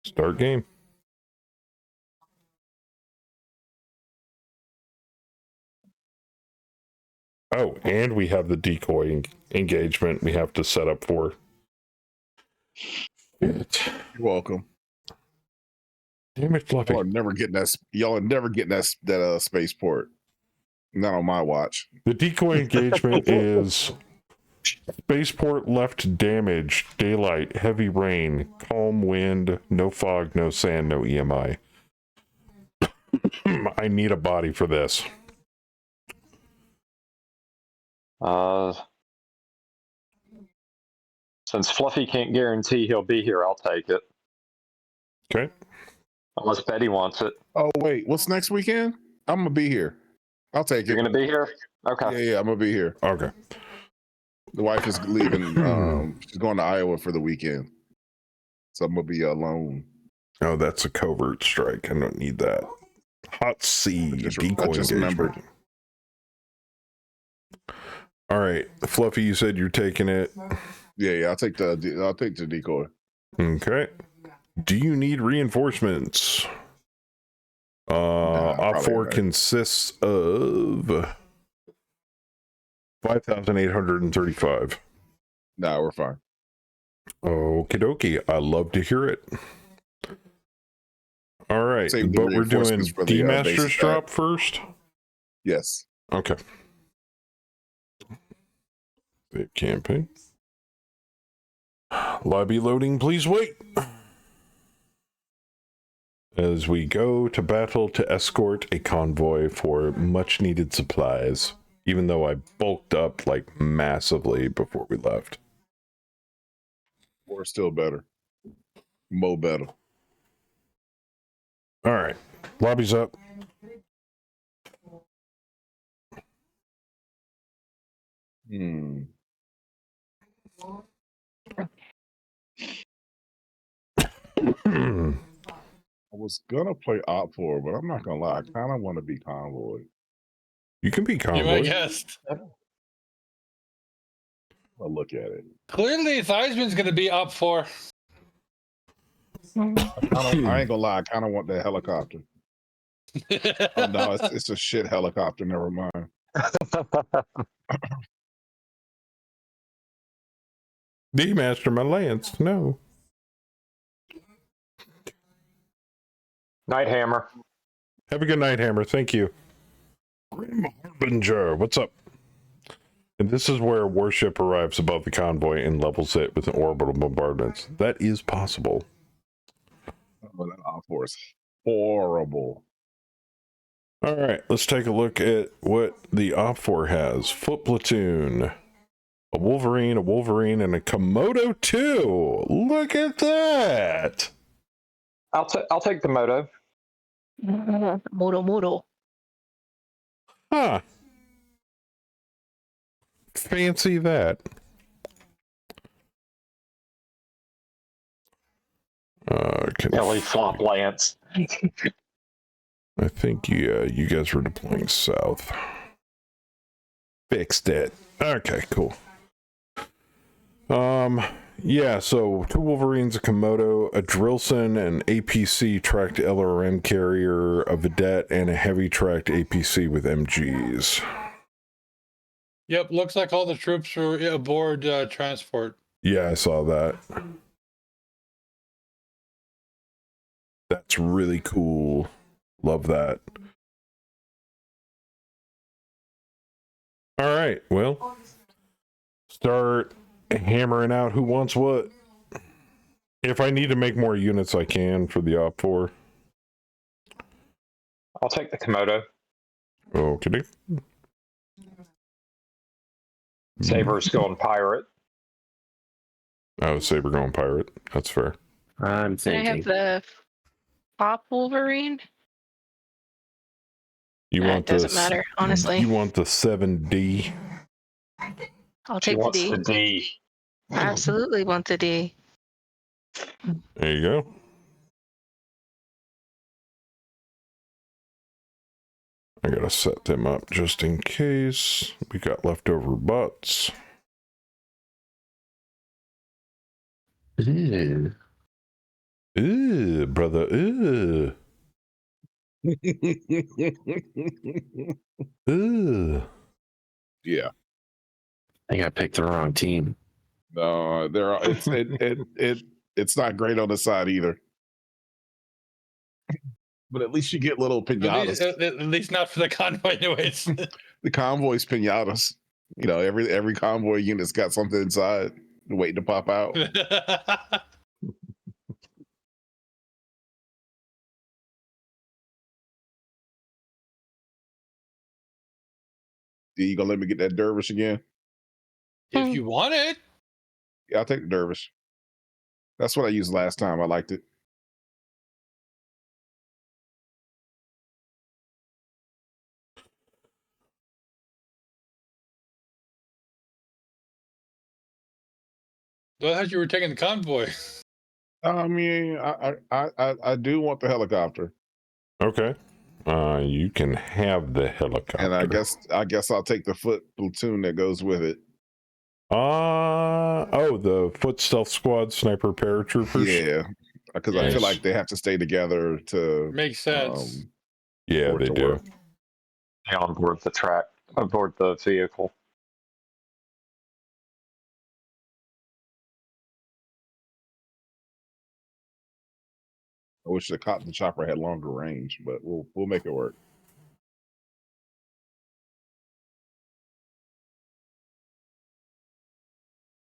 Start game. Oh, and we have the decoy engagement we have to set up for. You're welcome. Damn it, Fluffy. Y'all are never getting that spaceport. Not on my watch. The decoy engagement is spaceport left damage, daylight, heavy rain, calm wind, no fog, no sand, no EMI. I need a body for this. Since Fluffy can't guarantee he'll be here, I'll take it. Okay. Unless Betty wants it. Oh wait, what's next weekend? I'm gonna be here. I'll take it. You're gonna be here? Okay. Yeah, I'm gonna be here. Okay. The wife is leaving. She's going to Iowa for the weekend, so I'm gonna be alone. Oh, that's a covert strike. I don't need that. Hot sea decoy engagement. Remembered. All right, Fluffy, you said you're taking it. Yeah, I'll take the decoy. Okay. Do you need reinforcements? Op 4 consists of 5,835. Nah, we're fine. Okie dokie. I love to hear it. All right, Save the but we're doing reinforcements for the, D-Masters basic drop pack. first? Yes. Okay. The campaign. Lobby loading, please wait. As we go to battle to escort a convoy for much needed supplies, even though I bulked up like massively before we left. Or still better. Mo better. All right. Lobby's up. I was gonna play Op 4, but I'm not gonna lie. I kind of want to be convoy. You can be You're my convoy. guest. I'll look at it. Clearly, Theismann's going to be up for. I ain't gonna lie. I kind of want that helicopter. Oh no, it's a shit helicopter. Never mind. D-Master my lance. No. Night Hammer. Have a good night, Hammer. Thank you. Grim Harbinger, what's up? And this is where a warship arrives above the convoy and levels it with an orbital bombardment. That is possible. Oh, that Op 4 is horrible. All right, let's take a look at what the Op 4 has. Foot platoon, a Wolverine, and a Komodo 2. Look at that. I'll take the Moto. Moto. Huh. Fancy that. Ellie flop lance. I think you guys were deploying south. Fixed it. Okay, cool. Yeah, so 2 Wolverines, a Komodo, a Drillson, an APC tracked LRM carrier, a Vedette, and a heavy tracked APC with MGs. Yep, looks like all the troops were aboard transport. Yeah, I saw that. That's really cool. Love that. All right, well, start hammering out who wants what. If I need to make more units, I can for the Op 4. I'll take the Komodo. Okay. Saber's going pirate. Oh, Saber going pirate. That's fair. I'm Then I have the Pop Wolverine. You want it doesn't matter, honestly. You want the 7D? I'll take the D. The D. Absolutely want the D. There you go. I gotta set them up just in case we got leftover butts. Ew. Ew, brother. Ew. Ew. Yeah. I think I picked the wrong team. No, it's not great on the side either. But at least you get little pinatas. At least not for the convoy, anyways. The convoy's pinatas. You know, every convoy unit's got something inside waiting to pop out. You gonna let me get that dervish again? If you want it. Yeah, I'll take the dervish. That's what I used last time. I liked it. I thought you were taking the convoy. I mean, I do want the helicopter. Okay. You can have the helicopter. And I guess I'll take the foot platoon that goes with it. The foot stealth squad sniper paratroopers. Yeah, because I feel like they have to stay together to make sense. Yeah, they do. Stay on board the track, on board the vehicle. I wish the cotton chopper had longer range, but we'll make it work.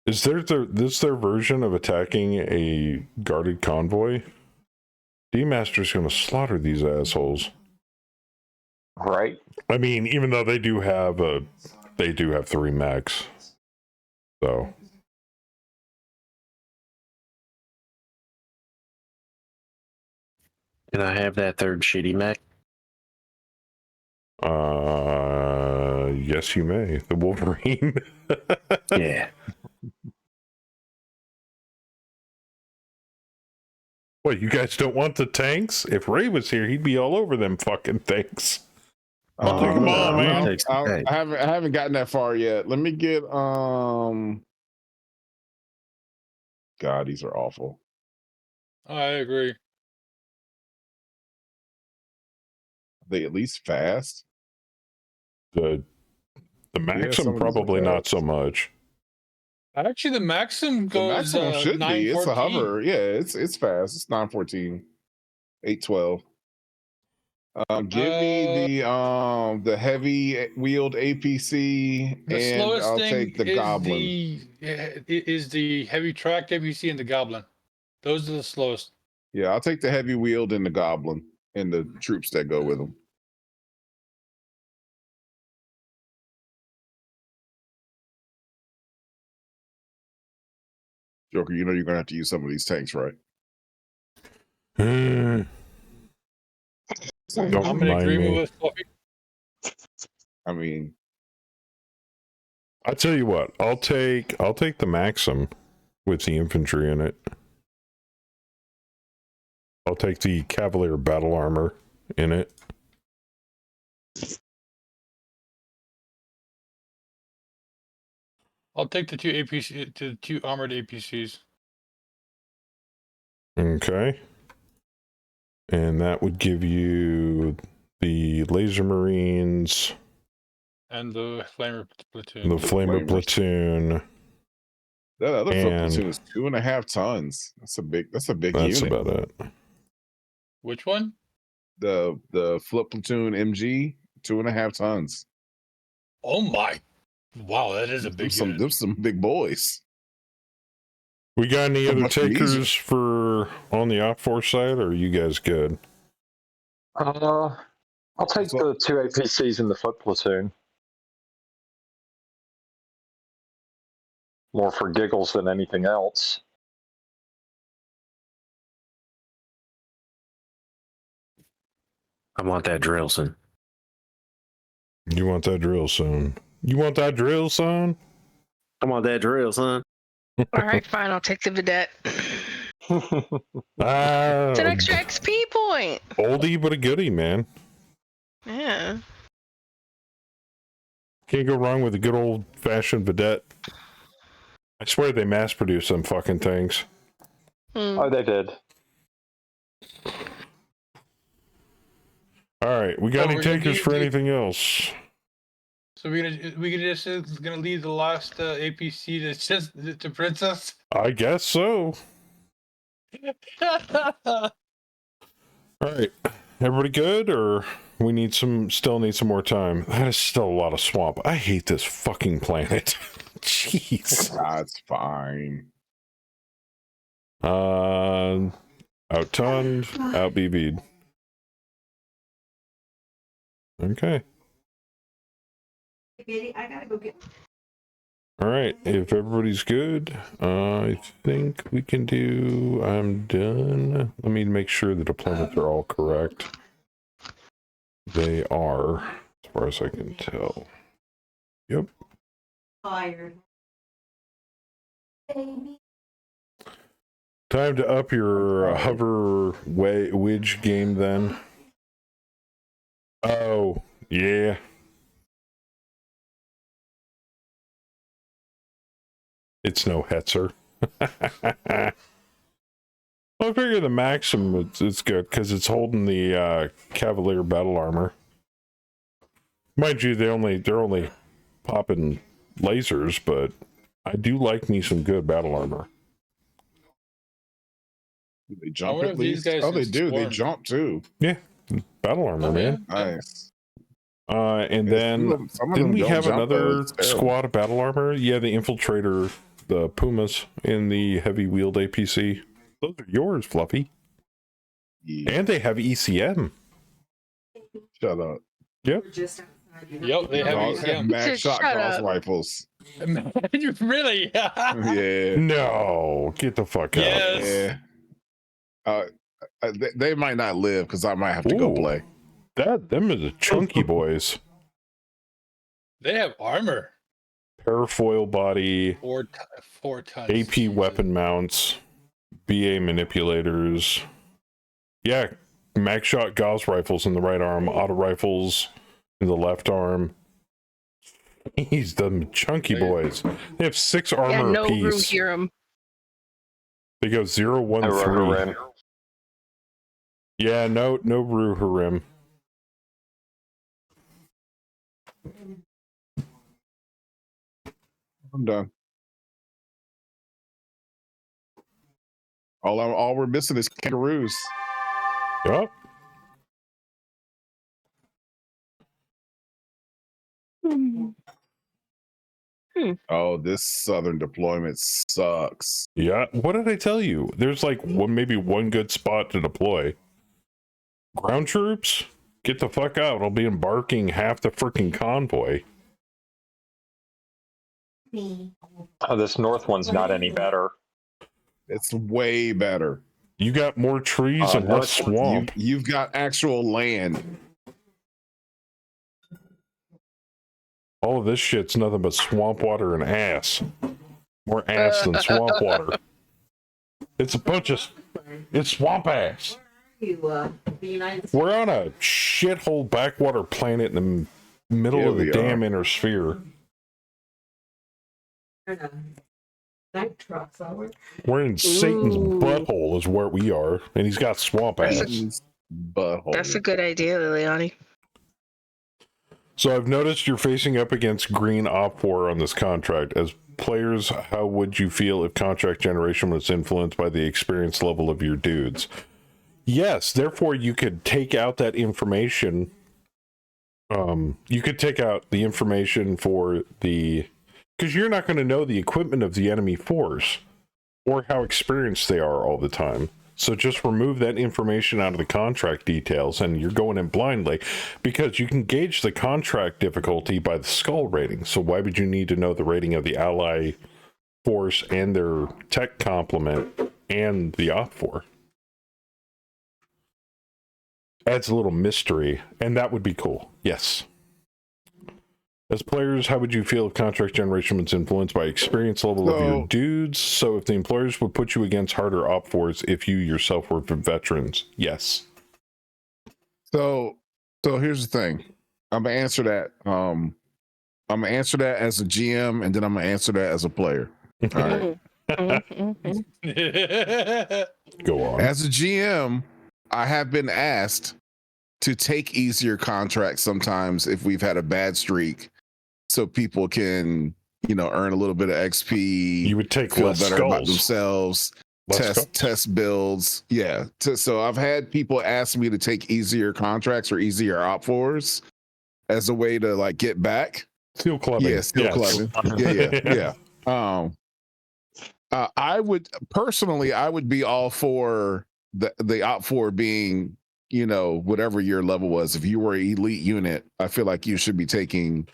Is their version of attacking a guarded convoy? D-Master's gonna slaughter these assholes. Right. I mean, even though they do have 3 mechs. So Can I have that third shitty mech? yes you may. The Wolverine. Yeah. What, you guys don't want the tanks? If Ray was here, he'd be all over them fucking tanks. I'll take them all, man. I haven't gotten that far yet. Let me get God, these are awful. I agree. Are they at least fast? The Maxim probably not so much. Actually, the Maxim goes. The Maximum should be. It's a 914. hover. Yeah, it's fast. It's 914, 812. Give me the heavy wheeled APC, The and slowest I'll thing take the Goblin. is the heavy tracked APC and the Goblin. Those are the slowest. Yeah, I'll take the heavy wheeled and the Goblin and the troops that go with them. Joker, you know you're gonna have to use some of these tanks, right? Don't I'm in mind agreement me. with Fluffy. I mean, I tell you what, I'll take the Maxim with the infantry in it. I'll take the Cavalier battle armor in it. I'll take the 2 APC, the 2 armored APCs. Okay. And that would give you the Laser Marines And the Flamer platoon. the Flamer platoon. that other foot platoon is 2.5 tons. That's a big That's unit. about it. Which one? The flip platoon MG, 2.5 tons. Oh my! Wow, that is a big unit. There's some big boys. We got any How other much are these? takers for on the op force side, or are you guys good? I'll take the 2 APCs in the foot platoon. More for giggles than anything else. I want that drill, son. You want that drill, son? You want that drill, son? I want that drill, son. All right, fine. I'll take the Vedette. Ah, It's an extra XP point. oldie but a goodie, man. Yeah. Can't go wrong with a good old fashioned Vedette. I swear they mass produce them fucking things. Oh, they did. All right, we got any takers for anything else? So we're just gonna leave the last APC to Princess. I guess so. All right, everybody good, or we need still need some more time? That is still a lot of swamp. I hate this fucking planet. Jeez. That's fine. Out-tunned, out-BB'd. Okay. I gotta go get. All right, if everybody's good, I think we can do. I'm done. Let me make sure the deployments are all correct. They are, as far as I can tell. Yep. Tired. Time to up your hover wedge game then. Oh, yeah. It's no Hetzer. I figure the Maxim it's good because it's holding the Cavalier battle armor. Mind you, they're only popping lasers, but I do like me some good battle armor. They jump at least. Oh, they do. They jump too. Yeah, battle armor, man. Nice. And then didn't we have another squad of battle armor? Yeah, the infiltrator, the Pumas in the heavy wheeled APC. Those are yours, Fluffy. Yeah. And they have ECM. Shut up. Yep. Yep, they have ECM. Max shot cross rifles. Really? Yeah. No, get the fuck out. Yes. Yeah. They might not live because I might have to go play. Them are the chunky boys. They have armor. Parafoil body. 4 tons. AP weapon mounts. BA manipulators. Yeah, max shot Gauss rifles in the right arm. Auto rifles in the left arm. He's them chunky boys. They have 6 armor yeah, no apiece. room hear 'em. They go 0, 1, 3. Yeah, no Ru Harim. I'm done. All we're missing is kangaroos. Yep. Oh, this southern deployment sucks. Yeah, what did I tell you? There's like maybe one good spot to deploy. Ground troops, get the fuck out. I'll be embarking half the freaking convoy. Oh, this north one's not any better. It's way better. You got more trees and less swamp. You've got actual land. All of this shit's nothing but swamp water and ass. More ass than swamp water. It's a bunch of... It's swamp ass. The United States. We're on a shithole backwater planet in the middle of the damn inner sphere. Night trucks, are we? We're in Satan's butthole is where we are, and he's got swamp ass. Butthole. That's a good idea, Liliani. So I've noticed you're facing up against green op4 on this contract. As players, how would you feel if contract generation was influenced by the experience level of your dudes? Yes, therefore you could take out that information. You could take out the information for the... Because you're not going to know the equipment of the enemy force or how experienced they are all the time. So just remove that information out of the contract details and you're going in blindly because you can gauge the contract difficulty by the skull rating. So why would you need to know the rating of the ally force and their tech complement and the op4? Adds a little mystery, and that would be cool. Yes. As players, how would you feel if contract generation was influenced by experience level of your dudes? So if the employers would put you against harder op4s if you yourself were veterans? Yes. So here's the thing. I'm gonna answer that. I'm gonna answer that as a GM, and then I'm gonna answer that as a player. All right. Go on. As a GM, I have been asked to take easier contracts sometimes if we've had a bad streak, so people can, earn a little bit of XP. You would take feel less better skulls about themselves. test builds. Yeah. So I've had people ask me to take easier contracts or easier op fours as a way to like get back. Steel clubbing. Yeah, steel clubbing. Yeah. I would personally, I would be all for the op four being, you know, whatever your level was. If you were an elite unit, I feel like you should be taking,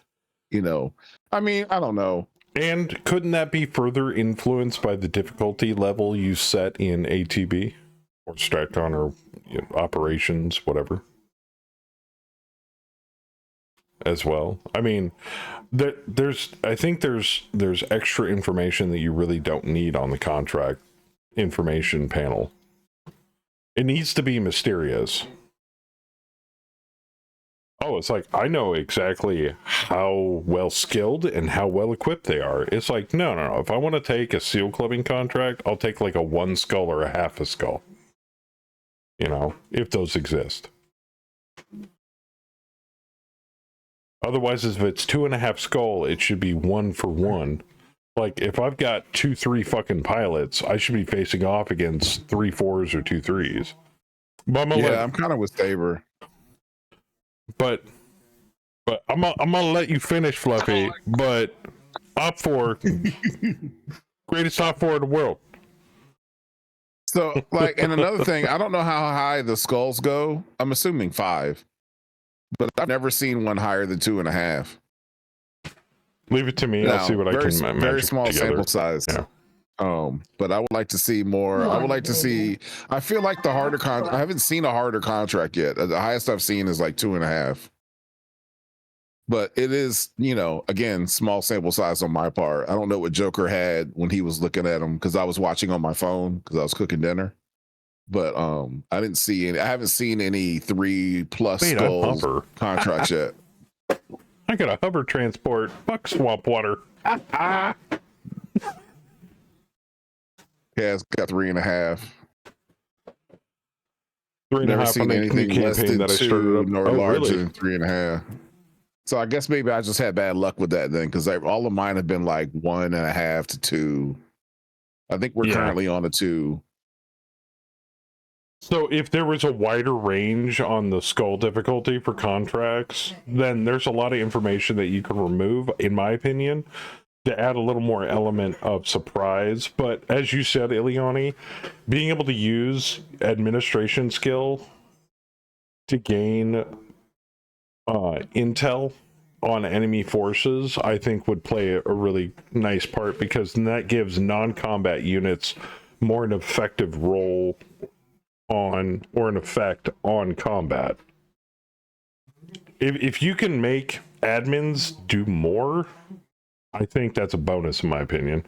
you know, I mean, I don't know. And couldn't that be further influenced by the difficulty level you set in ATB or Stratcon or operations, whatever? As well. I mean, I think there's extra information that you really don't need on the contract information panel. It needs to be mysterious. Oh, it's like, I know exactly how well skilled and how well equipped they are. It's like, no. If I want to take a seal clubbing contract, I'll take like a 1 skull or a half a skull. You know, if those exist. Otherwise, if it's 2.5 skull, it should be 1 for 1. Like, if I've got 2-3 fucking pilots, I should be facing off against 3 4s or 2 3s. But I'm kind of with Saber. But I'm gonna let you finish, Fluffy. But op 4, greatest op 4 in the world. So, like, and another thing, I don't know how high the skulls go. I'm assuming 5, but I've never seen one higher than 2.5. Leave it to me. I'll see what I can manage. Very small together. sample size. Yeah. But I would like to see more. I would like to see. I feel like the harder I haven't seen a harder contract yet. The highest I've seen is like 2.5. But it is, you know, again, small sample size on my part. I don't know what Joker had when he was looking at them because I was watching on my phone because I was cooking dinner. But I didn't see any. I haven't seen any 3+ skull contracts yet. I got a hover transport. Fuck swamp water. Yeah, it's got 3.5. 3.5. Never seen anything less than that I 2 nor larger really? than 3.5. So I guess maybe I just had bad luck with that then, because all of mine have been like 1.5 to 2. I think we're currently on a 2. So if there was a wider range on the skull difficulty for contracts, then there's a lot of information that you can remove, in my opinion, to add a little more element of surprise. But as you said, Ileani, being able to use administration skill to gain intel on enemy forces, I think would play a really nice part, because then that gives non-combat units more an effective role on, or an effect on combat. If you can make admins do more, I think that's a bonus in my opinion.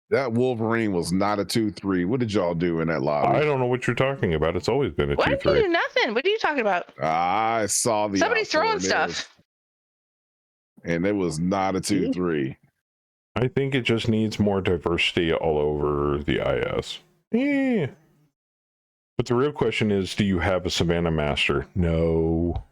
That Wolverine was not a 2-3. What did y'all do in that lobby? I don't know what you're talking about. It's always been a 2-3. Why did you do nothing? What are you talking about? I saw the Somebody's throwing stuff. And it was not a 2-3. I think it just needs more diversity all over the IS. Yeah. But the real question is, do you have a Savannah Master? No.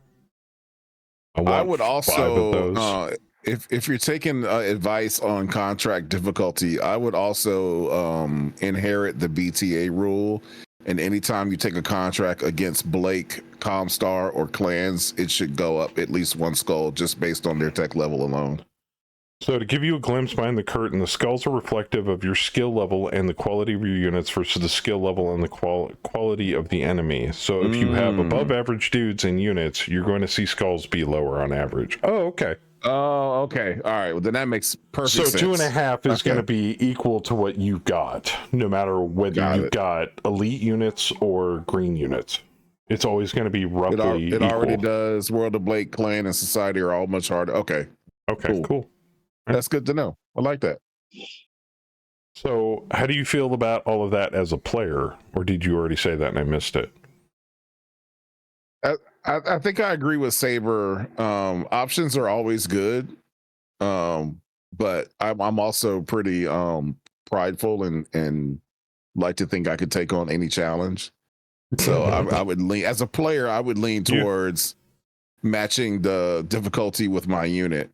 I would also, if you're taking advice on contract difficulty, I would also inherit the BTA rule. And anytime you take a contract against Blake, Comstar, or clans, it should go up at least 1 skull just based on their tech level alone. So to give you a glimpse behind the curtain, the skulls are reflective of your skill level and the quality of your units versus the skill level and the quality of the enemy. So if you have above average dudes in units, you're going to see skulls be lower on average. Oh, okay. Oh, okay. All right. Well, then that makes perfect sense. So 2.5 is going to be equal to what you got, no matter whether you've got elite units or green units. It's always going to be roughly It already does. World of Blake, Clan, and Society are all much harder. Okay. Okay, cool. That's good to know. I like that. So how do you feel about all of that as a player? Or did you already say that and I missed it? I think I agree with Saber. Options are always good. But I'm also pretty prideful and like to think I could take on any challenge. So I would lean, as a player, I would lean towards matching the difficulty with my unit.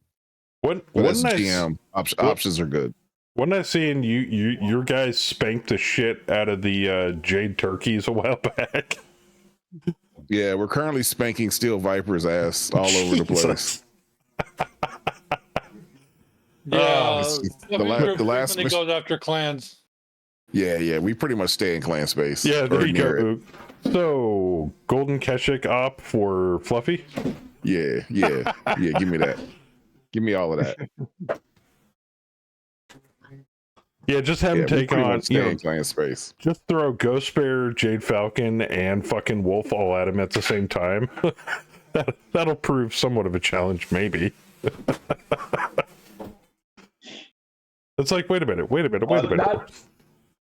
What GM options are good. Wasn't I seeing your guys spanked the shit out of the Jade Turkeys a while back? Yeah, we're currently spanking Steel Viper's ass all over the place. Jesus. Yeah, the last frequently goes after clans. Yeah, we pretty much stay in clan space. Yeah, there or you near go. it. So, Golden Keshik op for Fluffy? Yeah. Give me that. Give me all of that. Yeah, just have him take on, in clan space. just throw Ghost Bear, Jade Falcon, and fucking Wolf all at him at the same time. That'll prove somewhat of a challenge, maybe. It's like, wait a minute.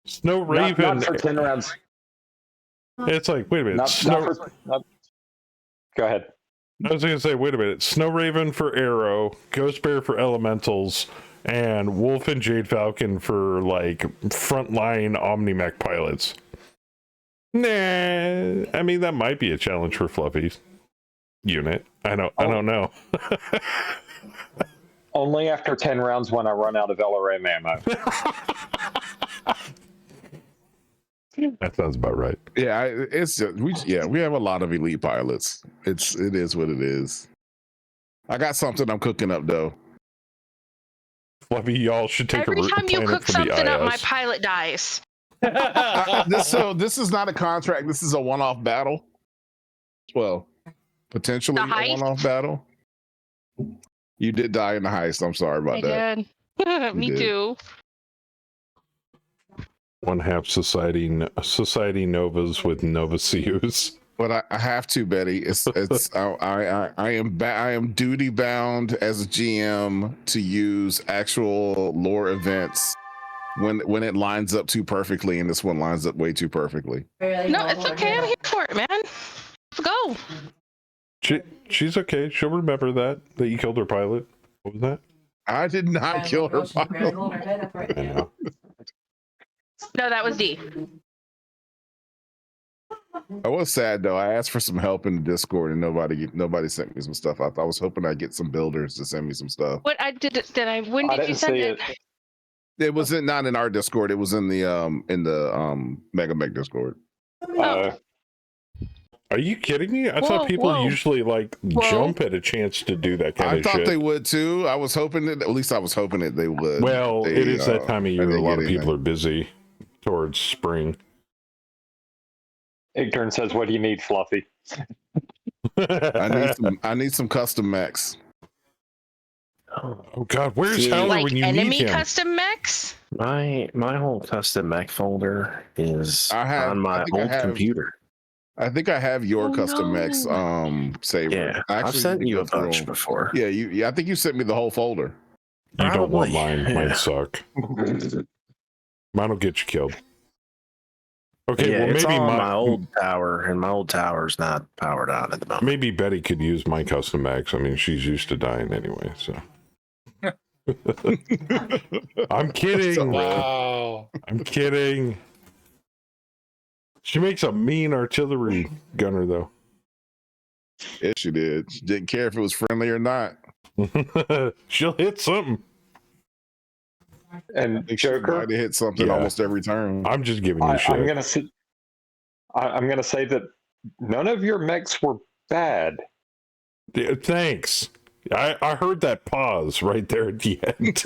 Snow Raven. Not for 10 rounds. It's like, wait a minute. Go ahead. I was going to say, wait a minute. Snow Raven for Arrow, Ghost Bear for Elementals, and Wolf and Jade Falcon for, like, frontline Omnimech pilots. Nah, I mean, that might be a challenge for Fluffy's unit. I don't know. Only after 10 rounds when I run out of LRM ammo. That sounds about right. Yeah, it's just, we have a lot of elite pilots. It is what it is. I got something I'm cooking up though. Fluffy, y'all should take Every time you cook something up, my pilot dies. This is not a contract. This is a one-off battle. Well, potentially a one-off battle. You did die in the heist. I'm sorry about that. Did. Me too. One half society Novas with Nova CUs. But I have to, Betty. I am duty bound as a GM to use actual lore events when it lines up too perfectly, and this one lines up way too perfectly. No, it's okay. I'm here for it, man. Let's go. She's okay. She'll remember that you killed her pilot. What was that? I did not kill her pilot. I know. No, that was D. I was sad though. I asked for some help in the Discord and nobody sent me some stuff. I was hoping I'd get some builders to send me some stuff. What I did I when did you send it? It wasn't not in our Discord. It was in the Mega Mech Discord. Are you kidding me? I thought people usually jump at a chance to do that kind of shit. I thought they would too. I was hoping that, at least I was hoping that they would. Well, it is that time of year. A lot of people are busy towards spring. Igturn says, "What do you need, Fluffy?" I need some custom mechs. Oh God, where's Howler when you enemy need him? custom mechs? My whole custom mech folder is on my old computer. I think I have your custom mechs, Saber. Yeah, I've sent you a bunch before. Yeah, I think you sent me the whole folder. You don't want mine. Mine suck. Mine will get you killed. Okay, yeah, well it's maybe on my old tower, and my old tower's not powered on at the moment. Maybe Betty could use my custom mechs. I mean, she's used to dying anyway, so. I'm kidding. Wow. I'm kidding. She makes a mean artillery gunner, though. Yes, she did. She didn't care if it was friendly or not. She'll hit something. And Joker to hit something almost every turn. I'm just giving you shit. I'm gonna say that none of your mechs were bad. Yeah, thanks. I heard that pause right there at the end.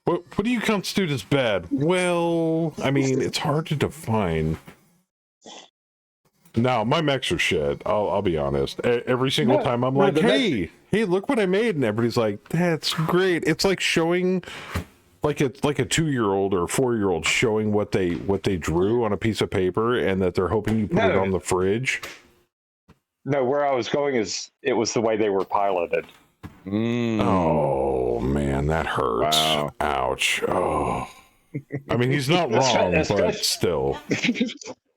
What do you constitute as bad? Well, I mean, it's hard to define. No, my mechs are shit. I'll be honest. Every single time I'm like, hey, look what I made, and everybody's like, that's great. It's like showing, like a 2-year-old or a 4-year-old showing what they drew on a piece of paper, and that they're hoping you put it on the fridge. No, where I was going is it was the way they were piloted. Oh man, that hurts. Wow. Ouch. Oh. I mean, he's not wrong, but still.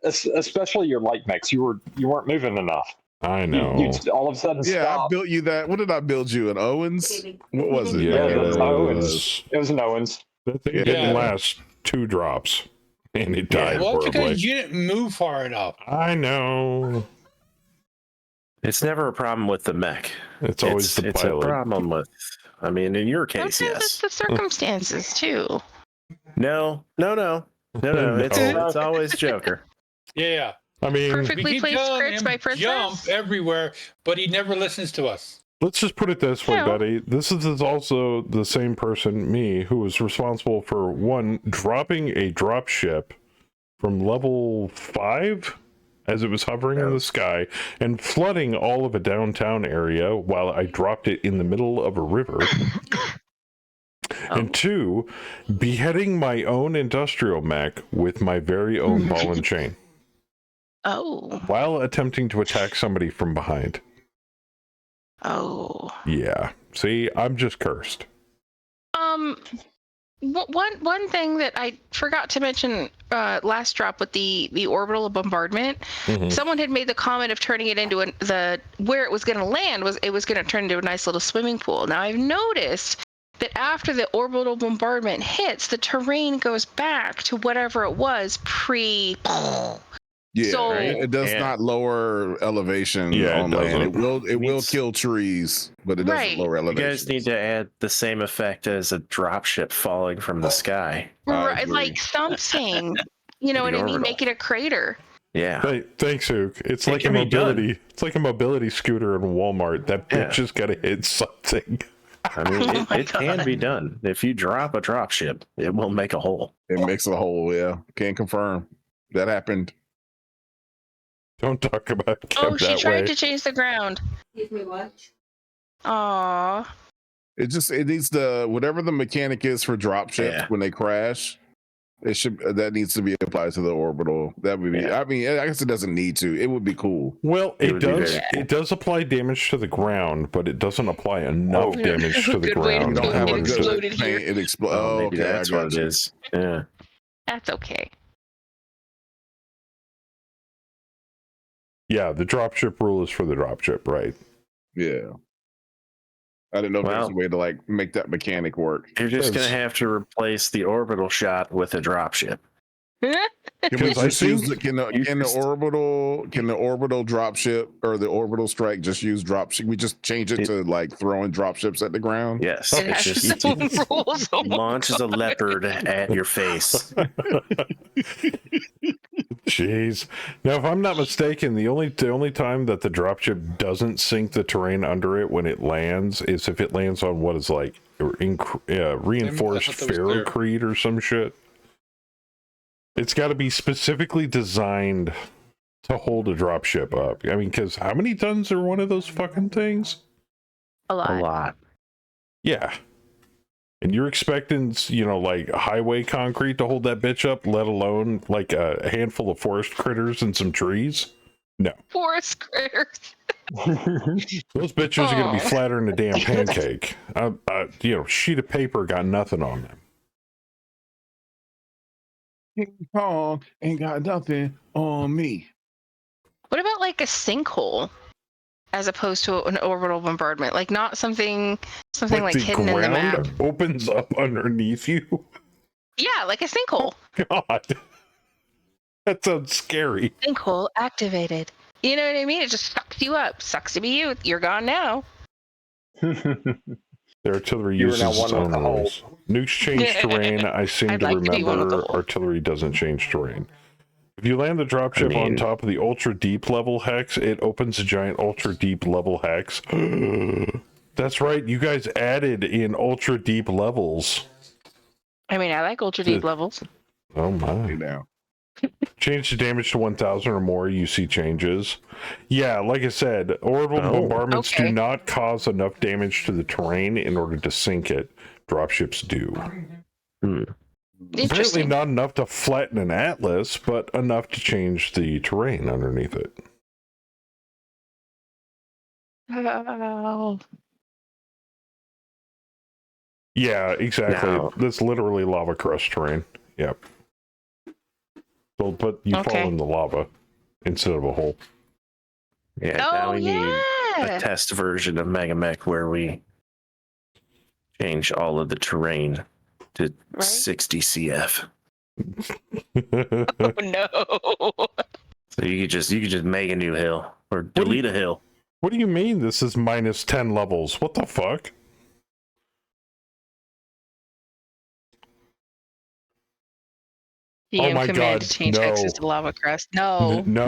Especially your light mechs, you weren't moving enough. I know. You all of a sudden I built you that. What did I build you? An Owens? What was it? Yeah, it was Owens. It was an Owens. That thing didn't last 2 drops, and it died well, horribly. because you didn't move far enough. I know. It's never a problem with the mech. It's always the pilot. It's a problem I mean, in your case, Sometimes it's yes. the circumstances too. No. It's always Joker. Yeah. I mean, Perfectly We keep placed telling scripts him by Princess. jump everywhere, but he never listens to us. let's just put it this way, No. buddy. This is also the same person, me, who was responsible for one, dropping a drop ship from level 5 as it was hovering in the sky and flooding all of a downtown area while I dropped it in the middle of a river. And 2, beheading my own industrial mech with my very own ball and chain Oh. while attempting to attack somebody from behind. Oh. Yeah. See, I'm just cursed. One thing that I forgot to mention last drop with the orbital bombardment, someone had made the comment of turning it into where it was going to land was going to turn into a nice little swimming pool. Now I've noticed that after the orbital bombardment hits, the terrain goes back to whatever it was pre. Yeah, So- it does not lower elevation Yeah, on it land. doesn't. It will kill trees, but it doesn't Right. lower You elevation. guys need to add the same effect as a dropship falling from the sky. Right, agree. like something. You know The what I mean? orbital. Make it a crater. Yeah. Thanks, Hook. It's It like a can be mobility. It's like a mobility scooter in Walmart. That bitch Yeah. has got to hit something. I mean, Oh my it can God. be done. If you drop a dropship, it will make a hole. It makes a hole. Yeah, can't confirm that happened. Don't talk about Kev Oh, she that tried way. to change the ground. Excuse me, what? Aw. It needs whatever the mechanic is for drop ships Yeah. when they crash. That needs to be applied to the orbital. That would be. Yeah. I mean, I guess it doesn't need to. It would be cool. Well, It it would be does. very It does apply damage to the ground, but it doesn't apply enough Oh. damage to the Good way to ground. put it. in It order to- exploded here. It explodes. Oh, Oh, maybe okay, that's I got what it you. is. Yeah. That's okay. Yeah, the dropship rule is for the dropship, right? Yeah. I didn't know if there was a way to like make that mechanic work. You're just going There's- to have to replace the orbital shot with a dropship. Can we Because I just use think- can the orbital dropship or the orbital strike just use dropship? We just change it to like throwing dropships at the ground. Yes. It It's has just its own rules. Oh my launches a leopard at your face. Jeez. Now, if I'm not mistaken, the only time that the dropship doesn't sink the terrain under it when it lands is if it lands on what is like reinforced I thought that was clear. ferrocrete or some shit. It's got to be specifically designed to hold a dropship up. I mean, because how many tons are one of those fucking things? A lot. A lot. Yeah. And you're expecting, like highway concrete to hold that bitch up, let alone like a handful of forest critters and some trees? No. Forest critters. Those bitches are going to be flatter than a damn pancake. Sheet of paper got nothing on them. King Kong ain't got nothing on me. What about like a sinkhole as opposed to an orbital bombardment? Like not something like the hidden in the map. ground opens up underneath you. Yeah, like a sinkhole. God. That sounds scary. Sinkhole activated. You know what I mean? It just sucks you up. Sucks to be you. You're gone now. The artillery You were uses now its one own with the hole. rules. Nukes change terrain. I seem I'd to like to be one with the remember hole. artillery doesn't change terrain. If you land the dropship on top of the ultra deep level hex, it opens a giant ultra deep level hex. That's right. You guys added in ultra deep levels. I mean, I like ultra deep levels. Oh my. Now. Change the damage to 1,000 or more, you see changes. Yeah, like I said, orbital bombardments do not cause enough damage to the terrain in order to sink it. Dropships do. Apparently not enough to flatten an atlas, but enough to change the terrain underneath it. Oh. Yeah, exactly. Now- That's literally lava crust terrain. Yep. But you fall in the lava instead of a hole. Yeah, now we need yeah. a test version of Mega Mech where we change all of the terrain to 60 CF. Oh no. So you could just make a new hill or delete a hill. What do you mean this is minus 10 levels? What the fuck? DM my command God, to change no. hexes to lava crust. No. No,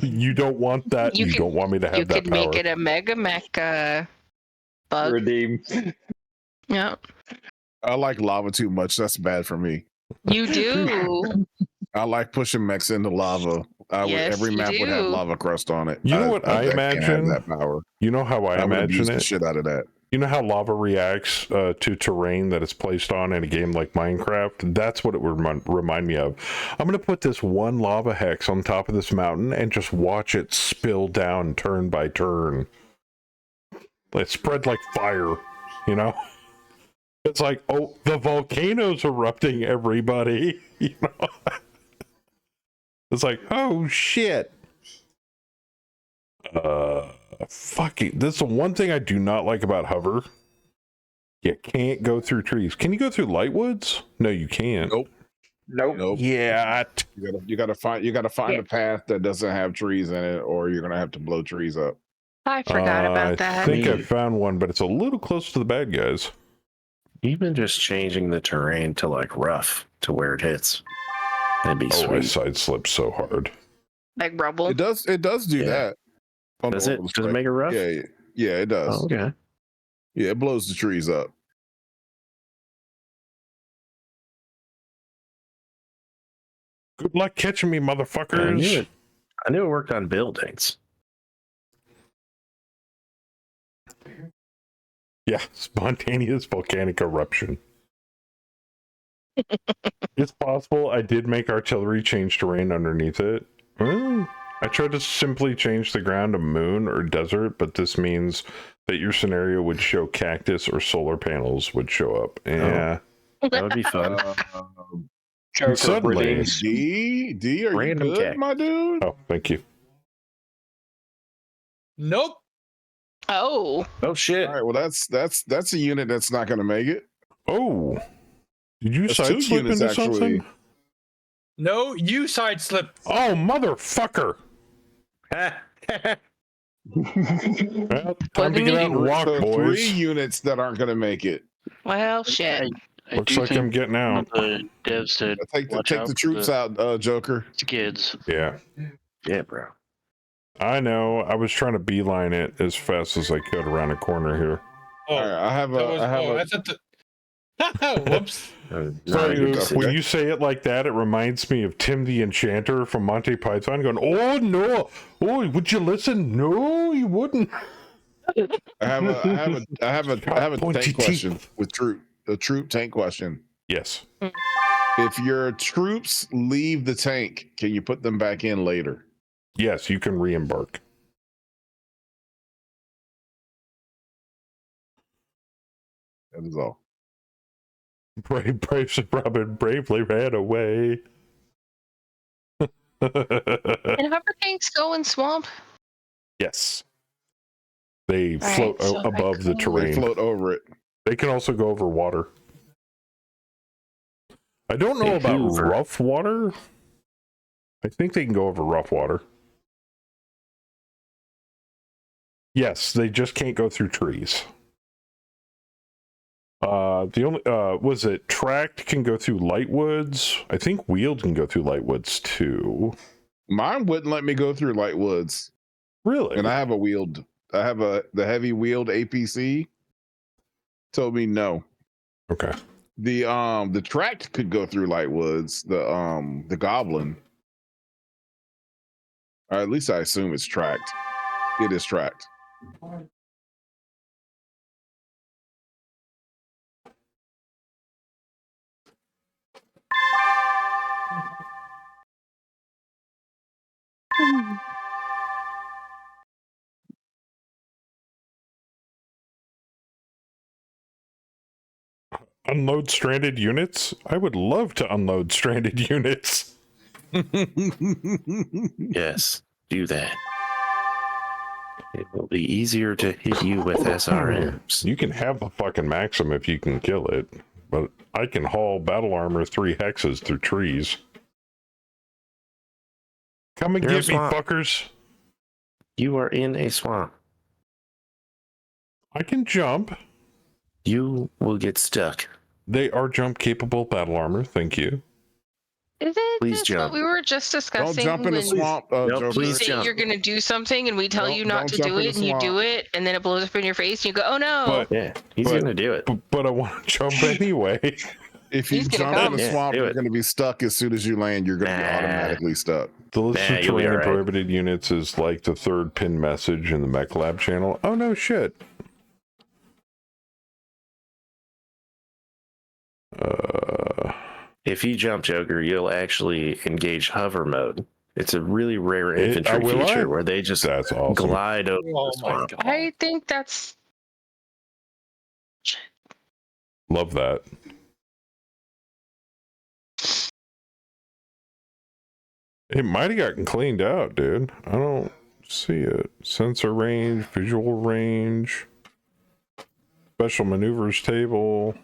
you don't want that. You don't want me to You have that could power. make it a mega mech bug. Redeem. Yeah. I like lava too much. That's bad for me. You do. I like pushing mechs into lava. Yes, Every you map would have do. lava crust on it. You know what I can't have imagine? that power. You know how I would abuse imagine the it? shit out of that. You know how lava reacts to terrain that it's placed on in a game like Minecraft? That's what it would remind me of. I'm going to put this one lava hex on top of this mountain and just watch it spill down turn by turn. It spread like fire, you know? It's like, oh, the volcano's erupting, everybody. You know? It's like, oh, shit. Fucking, that's the one thing I do not like about hover. You can't go through trees. Can you go through lightwoods? No, you can't. Nope. Yeah. You gotta find a path that doesn't have trees in it, or you're gonna have to blow trees up. I forgot about that. I think I found one, but it's a little close to the bad guys. Even just changing the terrain to like rough to where it hits. That'd be sweet. I side slipped so hard. Like rubble. It does do that. Does it? Does it make it rough? Yeah, it does. Oh, okay. Yeah, it blows the trees up. Good luck catching me, motherfuckers. I knew it worked on buildings. Yeah, spontaneous volcanic eruption. It's possible I did make artillery change terrain underneath it. I tried to simply change the ground to moon or desert, but this means that your scenario would show cactus or solar panels would show up. Yeah. That would be fun. Suddenly, D, are Random you good, cat. my dude? oh, thank you. Nope. Oh. Oh shit. All right, well that's a unit that's not gonna make it. Oh, did you That's two side slip units, into actually. something? No, you side slip. Oh, motherfucker! Well, time to get out and walk, So boys. 3 units that aren't gonna make it. Well, shit. I Looks do like think I'm getting one out. of the devs said Take watch out the for troops out, Joker. skids. Yeah. Yeah, bro. I know. I was trying to beeline it as fast as I could around a corner here. Oh, All right, I have that's at the. Whoops. Sorry, good. when you say it like that, it reminds me of Tim the Enchanter from Monty Python going, "Oh no! Oh, would you listen? No, you wouldn't." I have a Pointy tank question teeth. with a troop tank question. Yes. If your troops leave the tank, can you put them back in later? Yes, you can re-embark. That is all. Brave Robin bravely ran away. Can hover tanks go in swamp? Yes. They All right, float so if I above the go- terrain. They float over it. They can also go over water. I don't know Hey, about Hoover. rough water. I think they can go over rough water. Yes, they just can't go through trees. The only was it tracked can go through light woods. I think wheeled can go through light woods too. Mine wouldn't let me go through light woods, Really? and I have a wheeled. I have the heavy wheeled APC. Told me no. Okay. The tracked could go through light woods. The goblin. Or at least I assume it's tracked. It is tracked. Unload stranded units? I would love to unload stranded units. Yes, do that. It will be easier to hit you with SRMs. You can have the fucking Maxim if you can kill it, but I can haul battle armor 3 hexes through trees. Come and You're get me, smart. fuckers. You are in a swamp. I can jump. You will get stuck. They are jump capable battle armor, thank you. Isn't Please this jump. what we were just Don't discussing? jump in the when swamp, Nope, Joker. You please say jump. you're going to do something, and we tell you not Don't to jump do in it, the and you do swamp. it, and then it blows up in your face, and you go, "Oh no!" But He's gonna do it. But I want to jump anyway. If you He's gonna jump in come. the Yeah, swamp, do you're it. going to be stuck as soon as you land. You're going to be Nah. automatically stuck. The list Nah, of you'll be terrain and alright. prohibited units is like the third pinned message in the Mech Lab channel. Oh no shit. If you jump, Joker, you'll actually engage hover mode. It's a really rare It- infantry will I? feature where they just That's awesome. glide over Oh the my swamp. god. I think that's Love that. It might have gotten cleaned out, dude. I don't see it. Sensor range, visual range, special maneuvers table.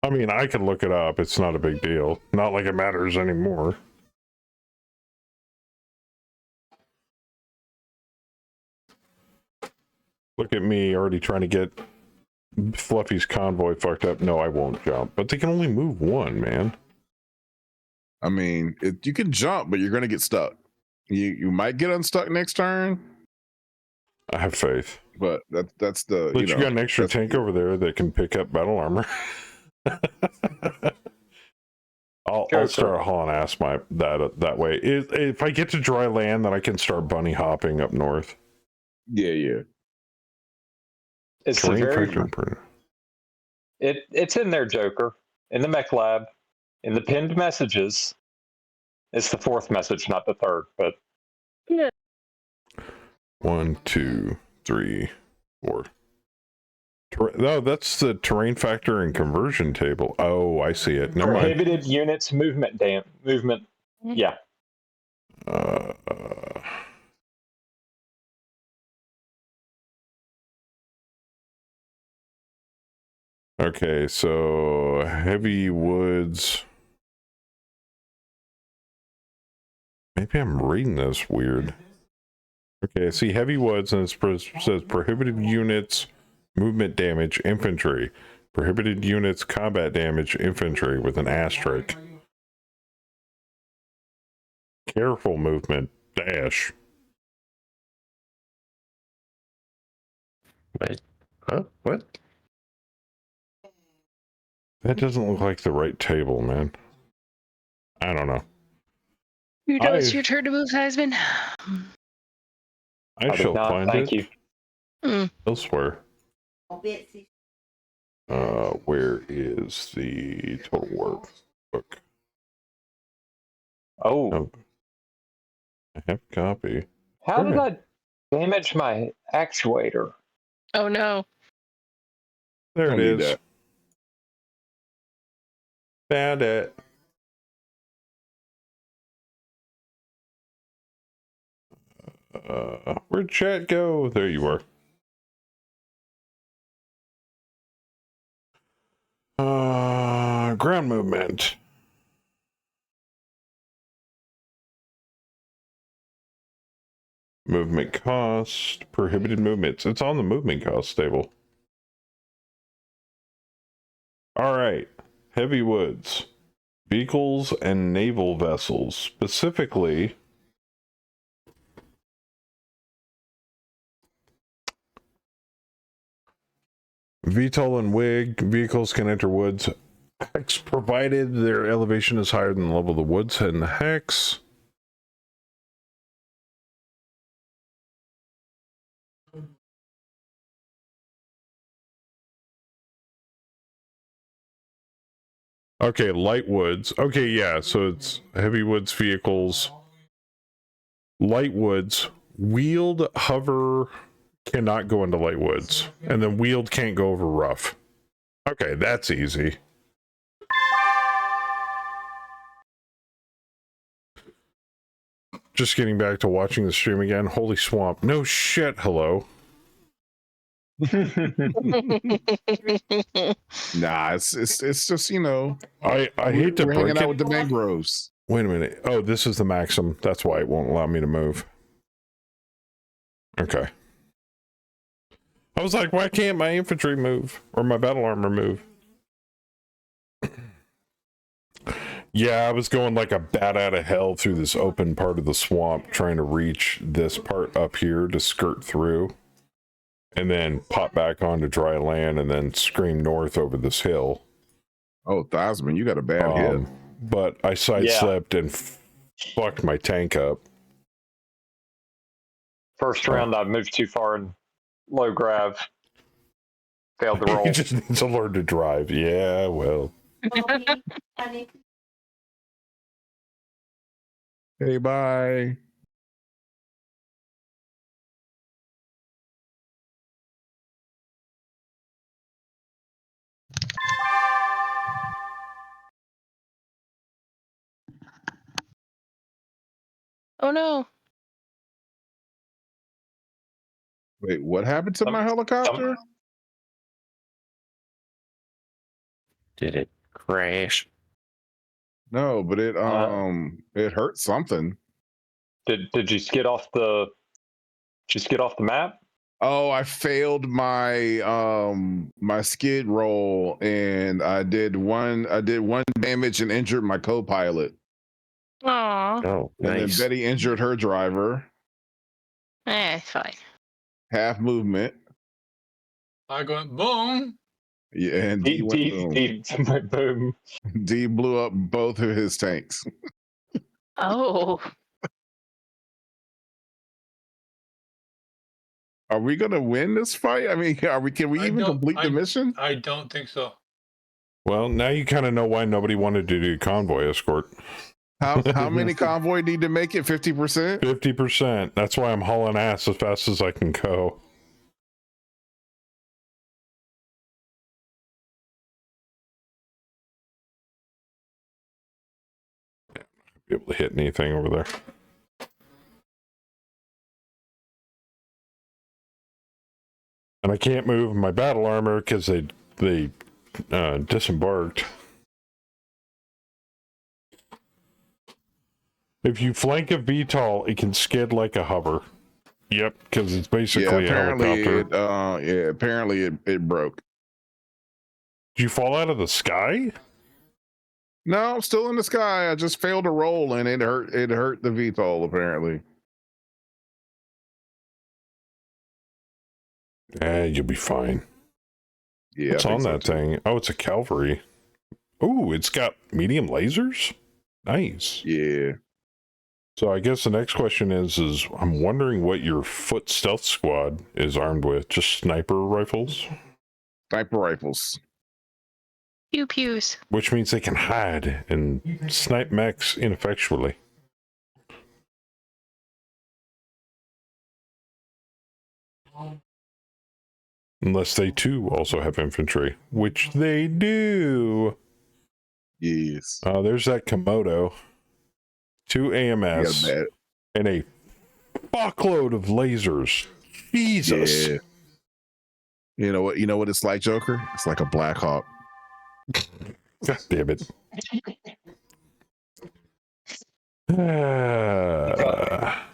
I mean, I could look it up. It's not a big deal. Not like it matters anymore. Look at me already trying to get Fluffy's convoy fucked up. No, I won't jump. But they can only move one, man. I mean, you can jump, but you're going to get stuck. You might get unstuck next turn, I have faith. but that's the. But you got an extra tank over there that can pick up battle armor. I'll start hauling ass that way. If I get to dry land, then I can start bunny hopping up north. Yeah. It's Terrain a very. factor improvement. It's in there, Joker. In the Mech Lab, in the pinned messages. It's the fourth message, not the third, but 1, 2, 3, 4. No, that's the terrain factor and conversion table. Oh, I see it. Never mind. prohibited units movement movement. Yeah. Okay, so heavy woods. Maybe I'm reading this weird. Okay, see heavy woods, and it says prohibited units, movement damage, infantry. Prohibited units, combat damage, infantry with an asterisk. Careful movement, dash. Wait. Huh? What? That doesn't look like the right table, man. I don't know. You know it's your turn to move, Heisman. I shall find Thank it elsewhere. Where is the total work book? Oh. I have a copy. How did I damage my actuator? Oh no. There Don't it need is. that. Found it. Where'd chat go? There you are. Ground movement. Movement cost, prohibited movements. It's on the movement cost table. All right. Heavy woods, vehicles and naval vessels, specifically. VTOL and WIG vehicles can enter woods hex provided their elevation is higher than the level of the woods and the hex. Okay, light woods. Okay, yeah, so it's heavy woods vehicles. Light woods. Wheeled hover cannot go into light woods. And then wheeled can't go over rough. Okay, that's easy. Just getting back to watching the stream again. Holy swamp. No shit, hello. Nah, it's just, you know. I hate to we're break hanging out it. with the mangroves. Wait a minute. Oh, this is the Maxim. That's why it won't allow me to move. Okay. I was like, why can't my infantry move? Or my battle armor move? Yeah, I was going like a bat out of hell through this open part of the swamp, trying to reach this part up here to skirt through, and then pop back onto dry land, and then scream north over this hill. Oh, Thosman, you got a bad hit. But I sideslept and fucked my tank up. First round, I moved too far in low grav. Failed the roll. He just needs to learn to drive. Yeah, well. Hey, bye. Oh no. Wait, what happened to my helicopter? Did it crash? No, but it hurt something. Did you skid off the? Did you skid off the map? Oh, I failed my my skid roll, and I did one damage and injured my co-pilot. Aw. Oh, And nice. then Betty injured her driver. Fine. Half movement. I go boom. Yeah, and D went boom. Boom. D blew up both of his tanks. Oh. Are we gonna win this fight? I mean, can we even complete the mission? I don't think so. Well, now you kind of know why nobody wanted to do convoy escort. How many convoy need to make it? 50%? 50%. That's why I'm hauling ass as fast as I can go. Be able to hit anything over there. And I can't move my battle armor because they disembarked. If you flank a VTOL, it can skid like a hover. Yep, because it's basically a helicopter. Apparently it broke. Did you fall out of the sky? No, I'm still in the sky. I just failed to roll, and it hurt the VTOL apparently. You'll be fine. Yeah. What's on that thing? Oh, it's a Calvary. Ooh, it's got medium lasers? Nice. Yeah. So I guess the next question is I'm wondering what your foot stealth squad is armed with. Just sniper rifles? Sniper rifles. Pew pews. Which means they can hide and snipe mechs ineffectually. Unless they too also have infantry, which they do. Yes. There's that Komodo. 2 AMS. And a fuckload of lasers. Jesus. Yeah. You know what it's like, Joker? It's like a Black Hawk. God damn it.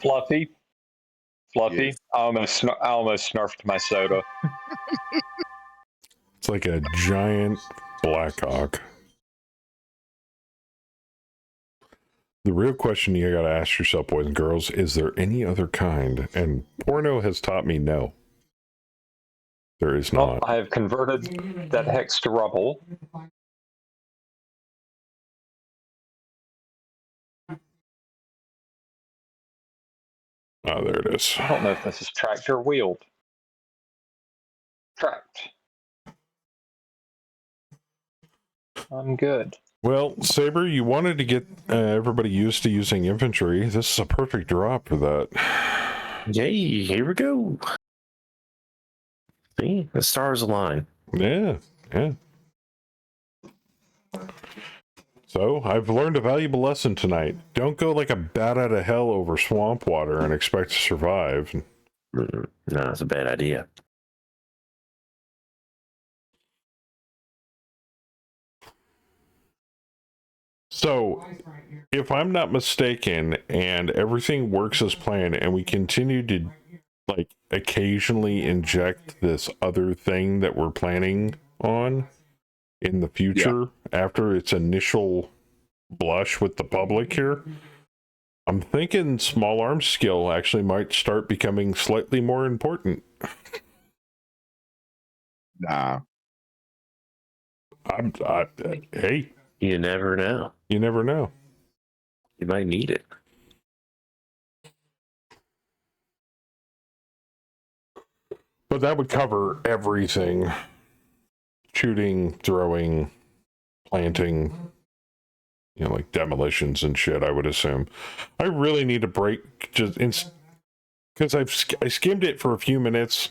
Fluffy. Yes. I almost snarfed my soda. It's like a giant Blackhawk. The real question you gotta ask yourself, boys and girls, is there any other kind? And porno has taught me no. There is not. I have converted that hex to rubble. Oh, there it is. I don't know if this is tracked or wheeled. Tracked. I'm good. Well, Saber, you wanted to get everybody used to using infantry. This is a perfect drop for that. Yay, here we go. See, the stars align. Yeah. So, I've learned a valuable lesson tonight. Don't go like a bat out of hell over swamp water and expect to survive. No, that's a bad idea. So, if I'm not mistaken, and everything works as planned, and we continue to, like, occasionally inject this other thing that we're planning on in the future, after its initial blush with the public here, I'm thinking small arms skill actually might start becoming slightly more important. Nah. Hey. You never know. You never know. You might need it. But that would cover everything. Shooting, throwing, planting, you know, like demolitions and shit, I would assume. I really need to break, just because I skimmed it for a few minutes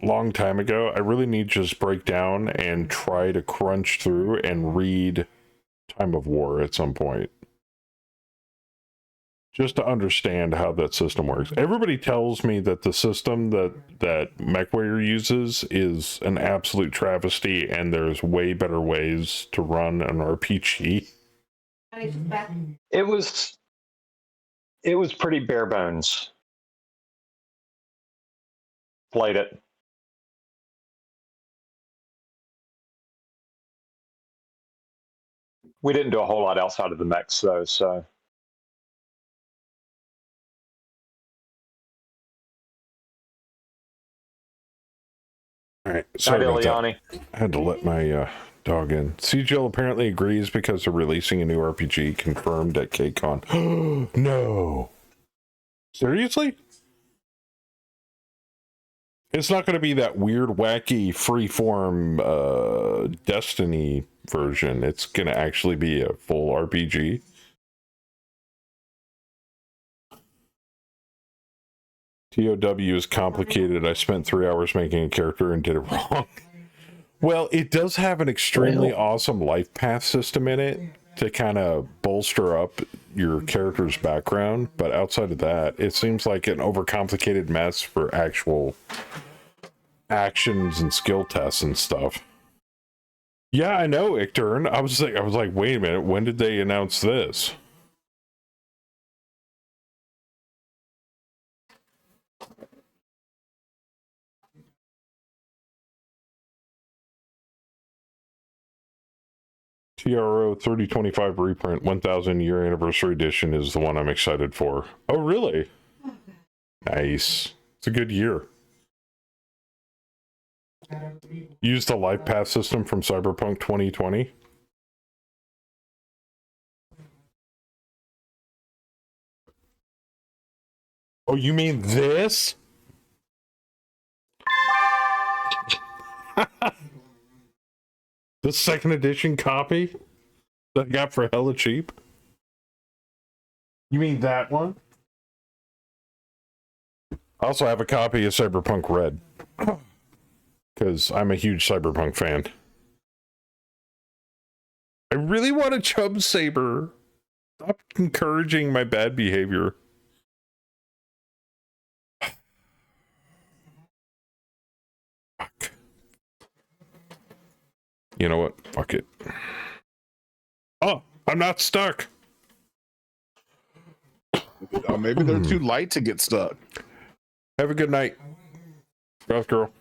long time ago. I really need to just break down and try to crunch through and read Time of War at some point, just to understand how that system works. Everybody tells me that the system that MechWarrior uses is an absolute travesty, and there's way better ways to run an RPG. It was pretty bare bones. Played it. We didn't do a whole lot outside of the mechs though, so. All right, sorry about Ileani. that. I had to let my dog in. CGL apparently agrees because they're releasing a new RPG confirmed at KCON. No. Seriously? It's not going to be that weird, wacky, freeform Destiny version. It's going to actually be a full RPG. TOW is complicated. I spent 3 hours making a character and did it wrong. Well, it does have an extremely awesome life path system in it to kind of bolster up your character's background, but outside of that, it seems like an overcomplicated mess for actual actions and skill tests and stuff. Yeah, I know, Ictern. I was like, wait a minute, when did they announce this? TRO 3025 reprint 1000 year anniversary edition is the one I'm excited for. Oh, really? Nice. It's a good year. Use the life path system from Cyberpunk 2020. Oh, you mean this? The second edition copy that I got for hella cheap? You mean that one? I also have a copy of Cyberpunk Red. Because I'm a huge Cyberpunk fan. I really want a Chub Saber. Stop encouraging my bad behavior. Fuck. You know what? Fuck it. Oh, I'm not stuck. Oh, maybe they're too light to get stuck. Have a good night, Rough Girl.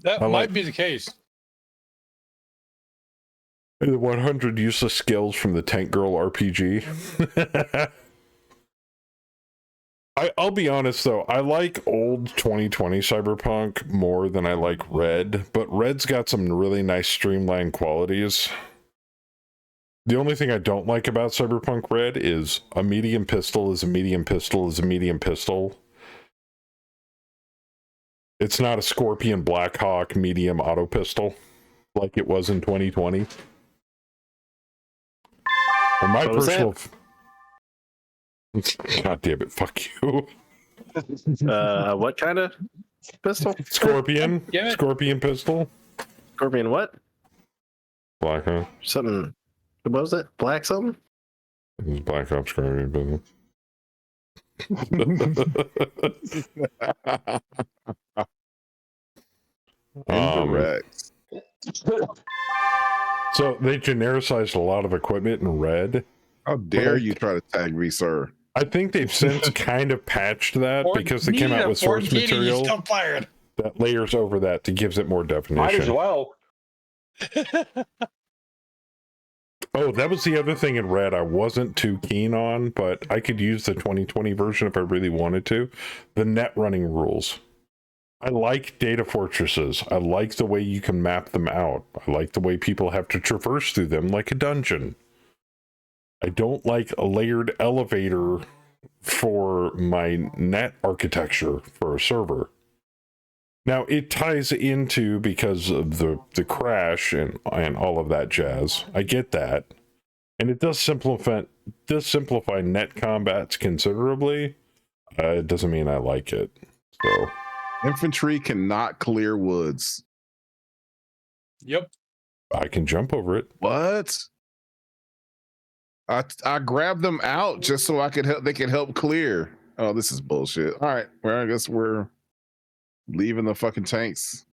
That might be the case. The 100 useless skills from the Tank Girl RPG. I'll be honest though, I like old 2020 Cyberpunk more than I like Red, but Red's got some really nice streamlined qualities. The only thing I don't like about Cyberpunk Red is a medium pistol is a medium pistol is a medium pistol. It's not a Scorpion Blackhawk medium auto pistol like it was in 2020. And my personal... God damn it, fuck you. What kind of pistol? Scorpion. Scorpion pistol. Scorpion what? Blackhawk. Something. What was it? Black something? It was Blackhawk Scorpion pistol. Incorrect. So they genericized a lot of equipment in Red. How dare you try to tag me, sir? I think they've since kind of patched that because they came out with source material that layers over that to gives it more definition. Might as well. Oh, that was the other thing in Red I wasn't too keen on, but I could use the 2020 version if I really wanted to. The net running rules. I like data fortresses. I like the way you can map them out. I like the way people have to traverse through them like a dungeon. I don't like a layered elevator for my net architecture for a server. Now, it ties into because of the crash and all of that jazz. I get that. And it does simplify net combats considerably. It doesn't mean I like it. So infantry cannot clear woods. Yep. I can jump over it. What? I grabbed them out just so I could help. They could help clear. Oh, this is bullshit. All right. Well, I guess we're leaving the fucking tanks.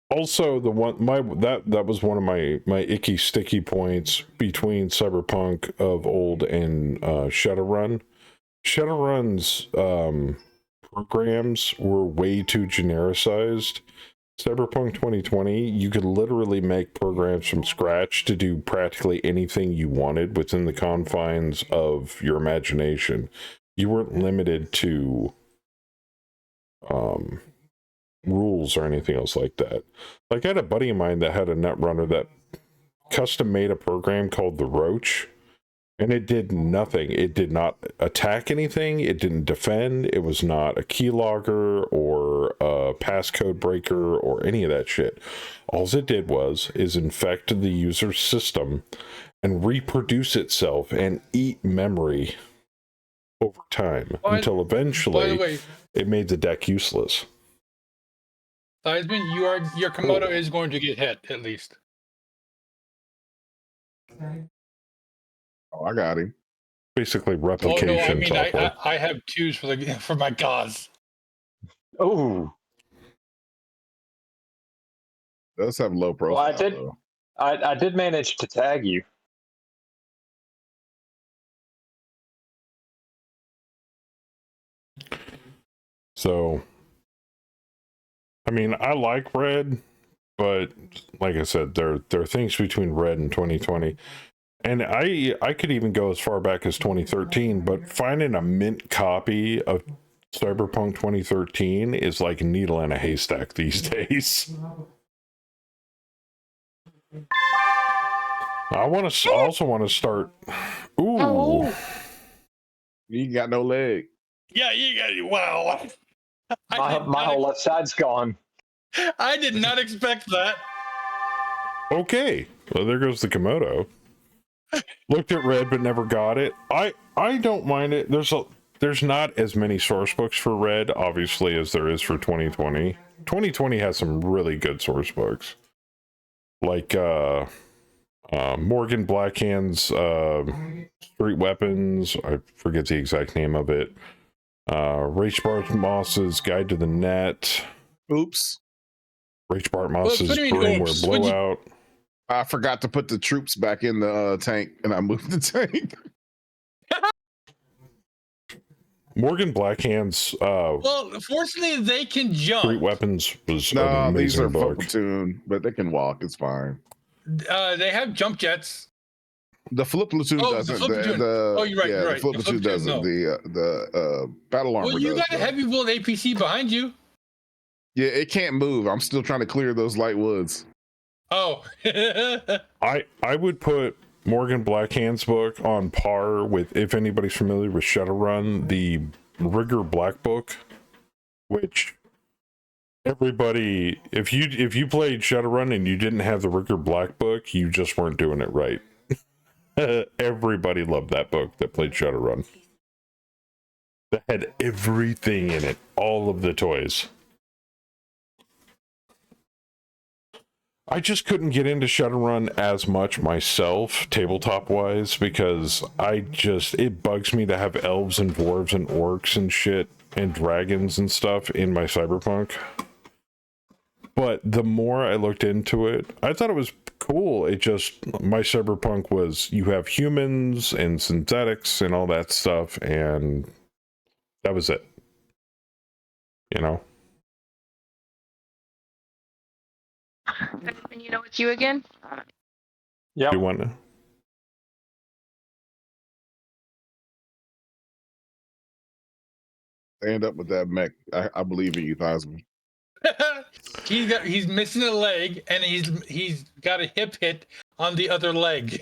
Also, that was one of my icky sticky points between Cyberpunk of old and Shadowrun. Shadowrun's programs were way too genericized. Cyberpunk 2020, you could literally make programs from scratch to do practically anything you wanted within the confines of your imagination. You weren't limited to rules or anything else like that. Like, I had a buddy of mine that had a netrunner that custom made a program called the Roach, and it did nothing. It did not attack anything. It didn't defend. It was not a keylogger or a passcode breaker or any of that shit. All it did is infect the user's system and reproduce itself and eat memory over time until eventually it made the deck useless. Seisman, your Komodo is going to get hit at least. Oh, I got him. Basically replication. Oh, no, I mean, software. I have twos for my gauze. Oh, does have low profile. Well, I did manage to tag you. So, I mean, I like Red, but like I said, there are things between Red and 2020. And I could even go as far back as 2013, but finding a mint copy of Cyberpunk 2013 is like a needle in a haystack these days. I also want to start. Ooh. Oh. You got no leg. Yeah, you got. Wow. My whole left side's gone. I did not expect that. Okay, well, there goes the Komodo. Looked at Red but never got it. I don't mind it. There's not as many source books for Red, obviously, as there is for 2020. 2020 has some really good source books, like Morgan Blackhand's Street Weapons. I forget the exact name of it. Rach Bartmoss's Guide to the Net. Oops. Rach Bartmoss's Brainware Blowout. I forgot to put the troops back in the tank, and I moved the tank. Morgan Blackhand's well, fortunately, they can jump. Street Weapons was an amazing these are book. platoon, but they can walk. It's fine. They have jump jets. The flip platoon doesn't. Oh, you're right. Yeah, you're right. the flip platoon doesn't. No. The battle armor. Well, you does, got a heavy bullet APC behind you. Yeah, it can't move. I'm still trying to clear those light woods. Oh. I would put Morgan Blackhand's book on par with, if anybody's familiar with Shadowrun, the Rigger Black Book, which everybody, if you played Shadowrun and you didn't have the Rigger Black Book, you just weren't doing it right. Everybody loved that book that played Shadowrun. That had everything in it, all of the toys. I just couldn't get into Shadowrun as much myself, tabletop-wise, because it bugs me to have elves and dwarves and orcs and shit and dragons and stuff in my Cyberpunk. But the more I looked into it, I thought it was cool. My Cyberpunk was, you have humans and synthetics and all that stuff, and that was it. You know? And you know it's you again? Yep. You want to? Stand up with that mech. I believe in you, Thosman. He's missing a leg, and he's got a hip hit on the other leg.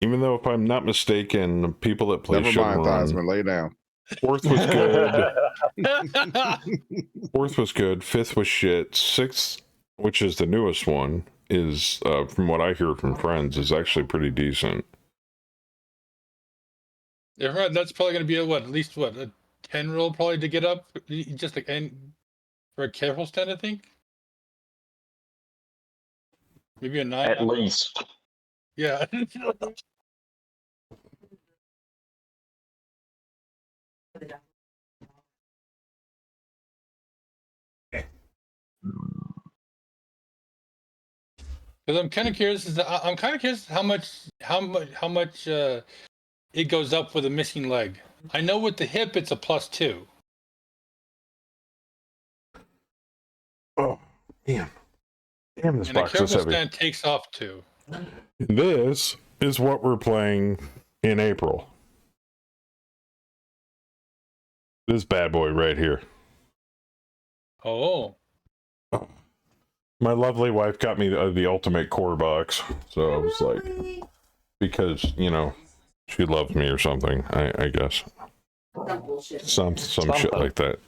Even though, if I'm not mistaken, people that play Never mind, Shadowrun, Thosman. Lay down. fourth was good. Fourth was good. Fifth was shit. Sixth, which is the newest one, is from what I hear from friends, is actually pretty decent. Yeah, that's probably going to be a 10 roll probably to get up, just like and for a careful stand, I think. Maybe a 9. At least. Yeah. Because I'm kind of curious. I'm kind of curious how much it goes up with a missing leg. I know with the hip it's a +2. Oh, damn. Damn, this And a box is careful heavy. stand takes off 2. This is what we're playing in April. This bad boy right here. Oh. My lovely wife got me the ultimate core box, so I was like, because, you know, she loves me or something, I guess. Some shit like that.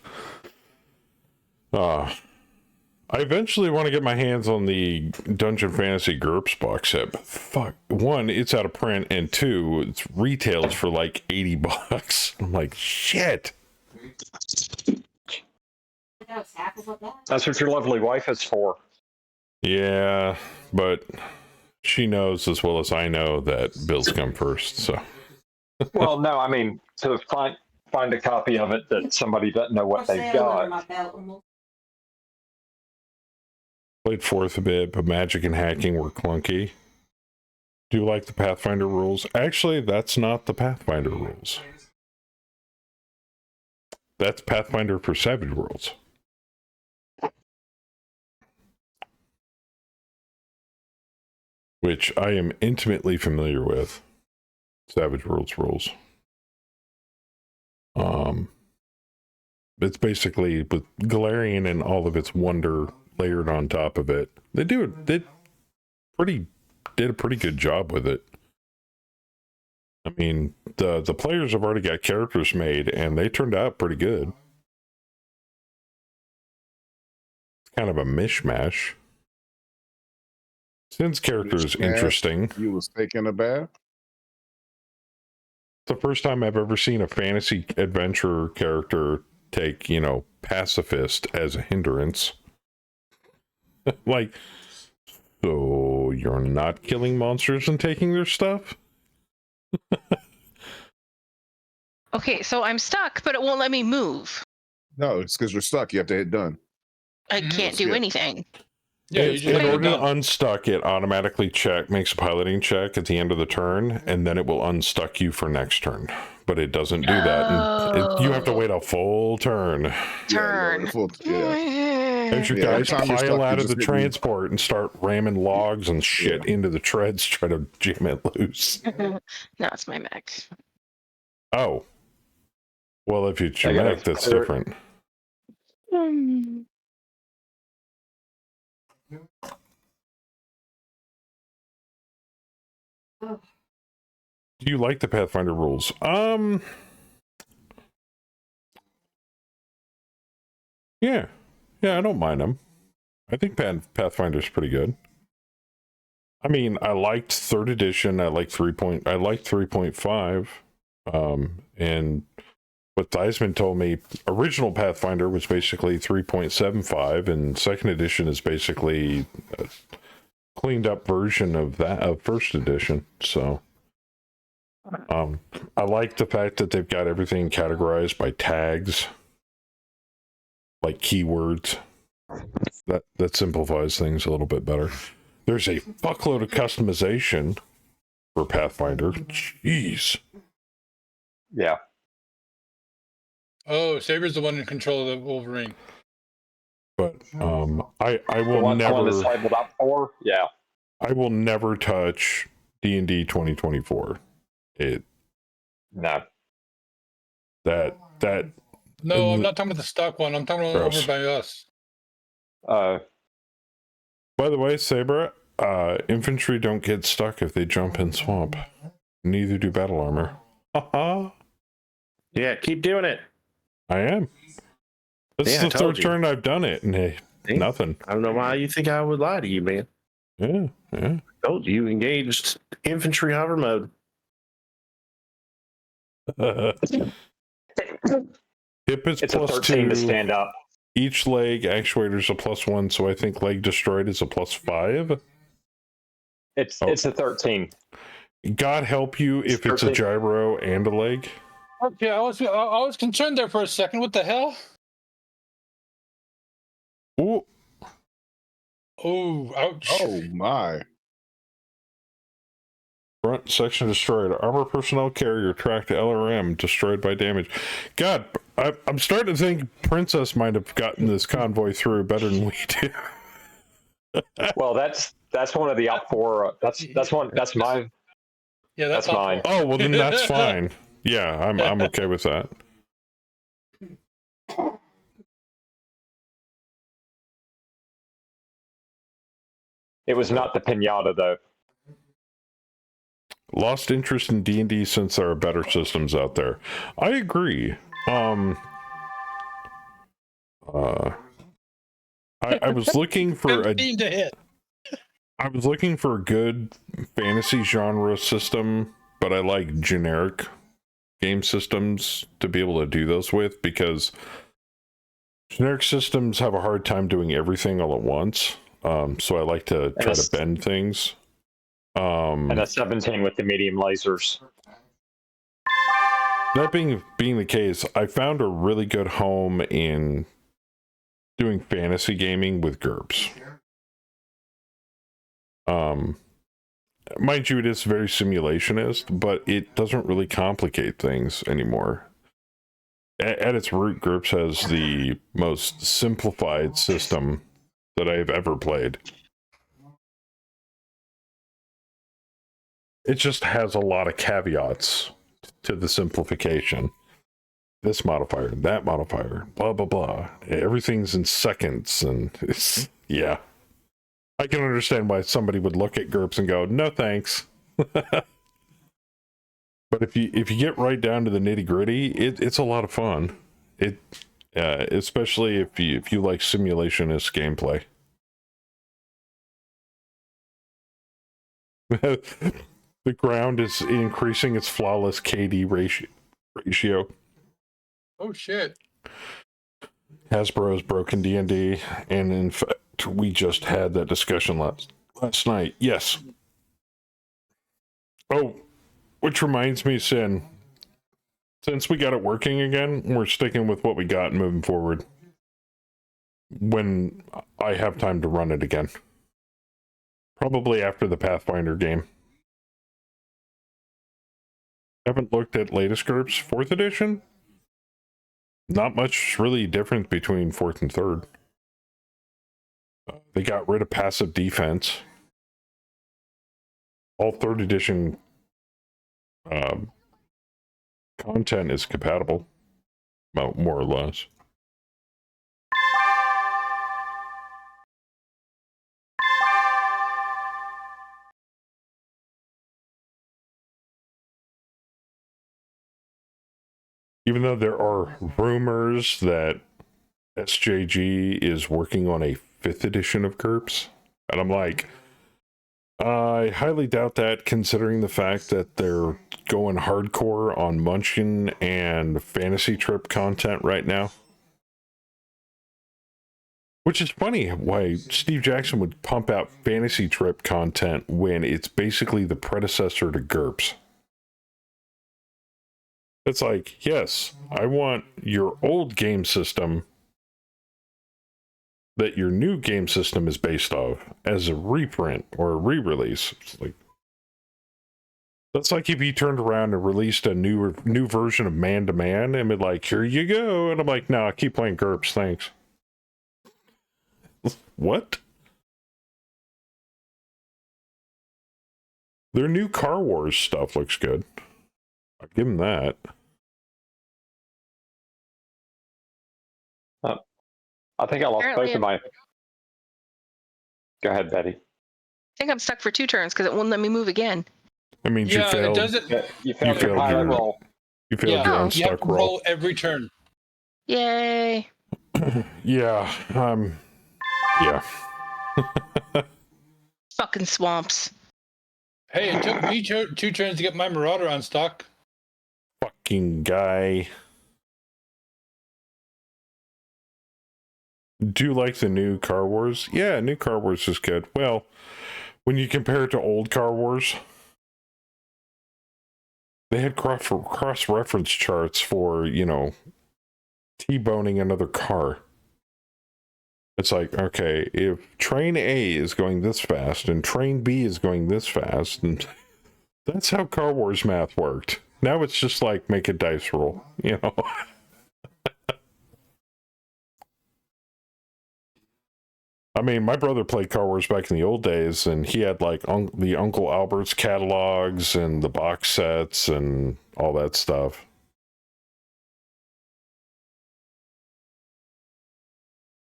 I eventually want to get my hands on the Dungeon Fantasy GURPS box set, but fuck, one, it's out of print, and two, it's retails for like $80. I'm like, shit. That's what your lovely wife is for. Yeah, but she knows as well as I know that bills come first, so. Well, no, I mean, to find a copy of it that somebody doesn't know what they've got. Played fourth a bit, but magic and hacking were clunky. Do you like the Pathfinder rules? Actually, that's not the Pathfinder rules. That's Pathfinder for Savage Worlds. Which I am intimately familiar with. Savage Worlds rules. It's basically with Galarian and all of its wonder layered on top of it. They did a pretty good job with it. I mean, the players have already got characters made, and they turned out pretty good. It's kind of a mishmash. Sin's character is interesting. You was taking a bath? It's the first time I've ever seen a fantasy adventurer character take, you know, pacifist as a hindrance. Like, so you're not killing monsters and taking their stuff? Okay, so I'm stuck, but it won't let me move. No, it's because you're stuck. You have to hit done. I can't do anything. Yeah, in order to unstuck it, automatically makes a piloting check at the end of the turn, and then it will unstuck you for next turn. But it doesn't do that. And you have to wait a full turn. As your guys pile out of the transport and start ramming logs and shit into the treads, try to jam it loose. No, it's my mech. Oh. Well, if it's your mech, that's different. Do you like the Pathfinder rules? Yeah, I don't mind them. I think Pathfinder's pretty good. I mean, I liked 3rd edition. I liked 3.5. And what Theismann told me, original Pathfinder was basically 3.75, and 2nd edition is basically a cleaned up version of that of 1st edition. So I like the fact that they've got everything categorized by tags, like keywords. That simplifies things a little bit better. There's a fuckload of customization for Pathfinder. Jeez. Yeah. Oh, Saber's the one in control of the Wolverine. But I The will one is never labeled up for, yeah. I will never touch D&D 2024. No. That No, I'm not talking about the stock one. I'm talking about over by us. By the way, Saber, infantry don't get stuck if they jump in swamp. Neither do battle armor. Haha. Yeah, keep doing it. I am. This is the third turn I've done it, and hey, nothing. I don't know why you think I would lie to you, man. Yeah. I told you engaged infantry hover mode. Hip is It's plus a 13 2 to stand up. Each leg actuator's a +1, so I think leg destroyed is a +5. It's a 13. God help you if it's a gyro and a leg. Okay, I was concerned there for a second. What the hell? Ooh. Oh, ouch. Oh my. Front section destroyed. Armor personnel carrier tracked LRM destroyed by damage. God, I'm starting to think Princess might have gotten this convoy through better than we do. Well, that's one of the up for. That's mine. Yeah, that's mine. Oh well, then that's fine. Yeah, I'm okay with that. It was not the pinata though. Lost interest in D&D since there are better systems out there. I agree. I was looking for I was looking for a good fantasy genre system, but I like generic game systems to be able to do those with, because generic systems have a hard time doing everything all at once. So I like to try to bend things. And a 17 with the medium lasers. That being the case, I found a really good home in doing fantasy gaming with GURPS. Mind you, it is very simulationist, but it doesn't really complicate things anymore. At its root, GURPS has the most simplified system that I've ever played. It just has a lot of caveats to the simplification. This modifier, that modifier, blah, blah, blah. Everything's in seconds, and it's, yeah. I can understand why somebody would look at GURPS and go, no thanks. But if you get right down to the nitty gritty, it's a lot of fun. Especially if you like simulationist gameplay. The ground is increasing its flawless KD ratio. Oh shit. Hasbro has broken D&D, and in fact, we just had that discussion last night. Yes. Oh, which reminds me, Sin, since we got it working again, we're sticking with what we got moving forward when I have time to run it again. Probably after the Pathfinder game. Haven't looked at latest GURPS, 4th edition. Not much really difference between 4th and 3rd. They got rid of passive defense. All 3rd edition content is compatible, more or less. Even though there are rumors that SJG is working on a 5th edition of GURPS, and I'm like, I highly doubt that, considering the fact that they're going hardcore on Munchkin and Fantasy Trip content right now. Which is funny why Steve Jackson would pump out Fantasy Trip content when it's basically the predecessor to GURPS. It's like, yes, I want your old game system that your new game system is based off as a reprint or a re-release. It's like, that's like if you turned around and released a new version of Man to Man and be like, here you go. And I'm like, no, I keep playing GURPS, thanks. what? Their new Car Wars stuff looks good. I'll give them that. I think I lost Apparently both of my. Go ahead, Betty. I think I'm stuck for 2 turns because it won't let me move again. That means Yeah, you failed. it doesn't. You failed your failed pilot your- roll. You failed Yeah, your you have unstuck to roll. roll every turn. Yay. Yeah. Yeah. Fucking swamps. Hey, it took me 2 turns to get my Marauder on stock. Fucking guy. Do you like the new Car Wars? Yeah, new Car Wars is good. Well, when you compare it to old Car Wars, they had cross-reference charts for, T-boning another car. It's like, okay, if train A is going this fast and train B is going this fast, and that's how Car Wars math worked. Now it's just like make a dice roll, I mean, my brother played Car Wars back in the old days, and he had like the Uncle Albert's catalogs and the box sets and all that stuff.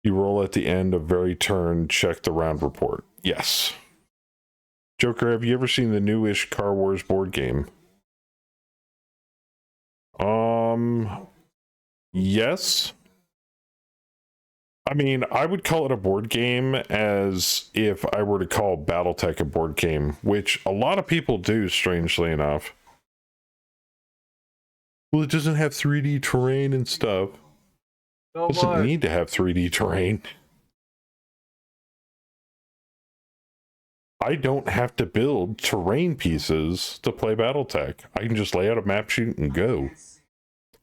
You roll at the end of every turn, check the round report. Yes. Joker, have you ever seen the newish Car Wars board game? Yes. I mean, I would call it a board game as if I were to call Battletech a board game, which a lot of people do, strangely enough. Well, it doesn't have 3D terrain and stuff. It doesn't need to have 3D terrain. I don't have to build terrain pieces to play Battletech. I can just lay out a map sheet and go.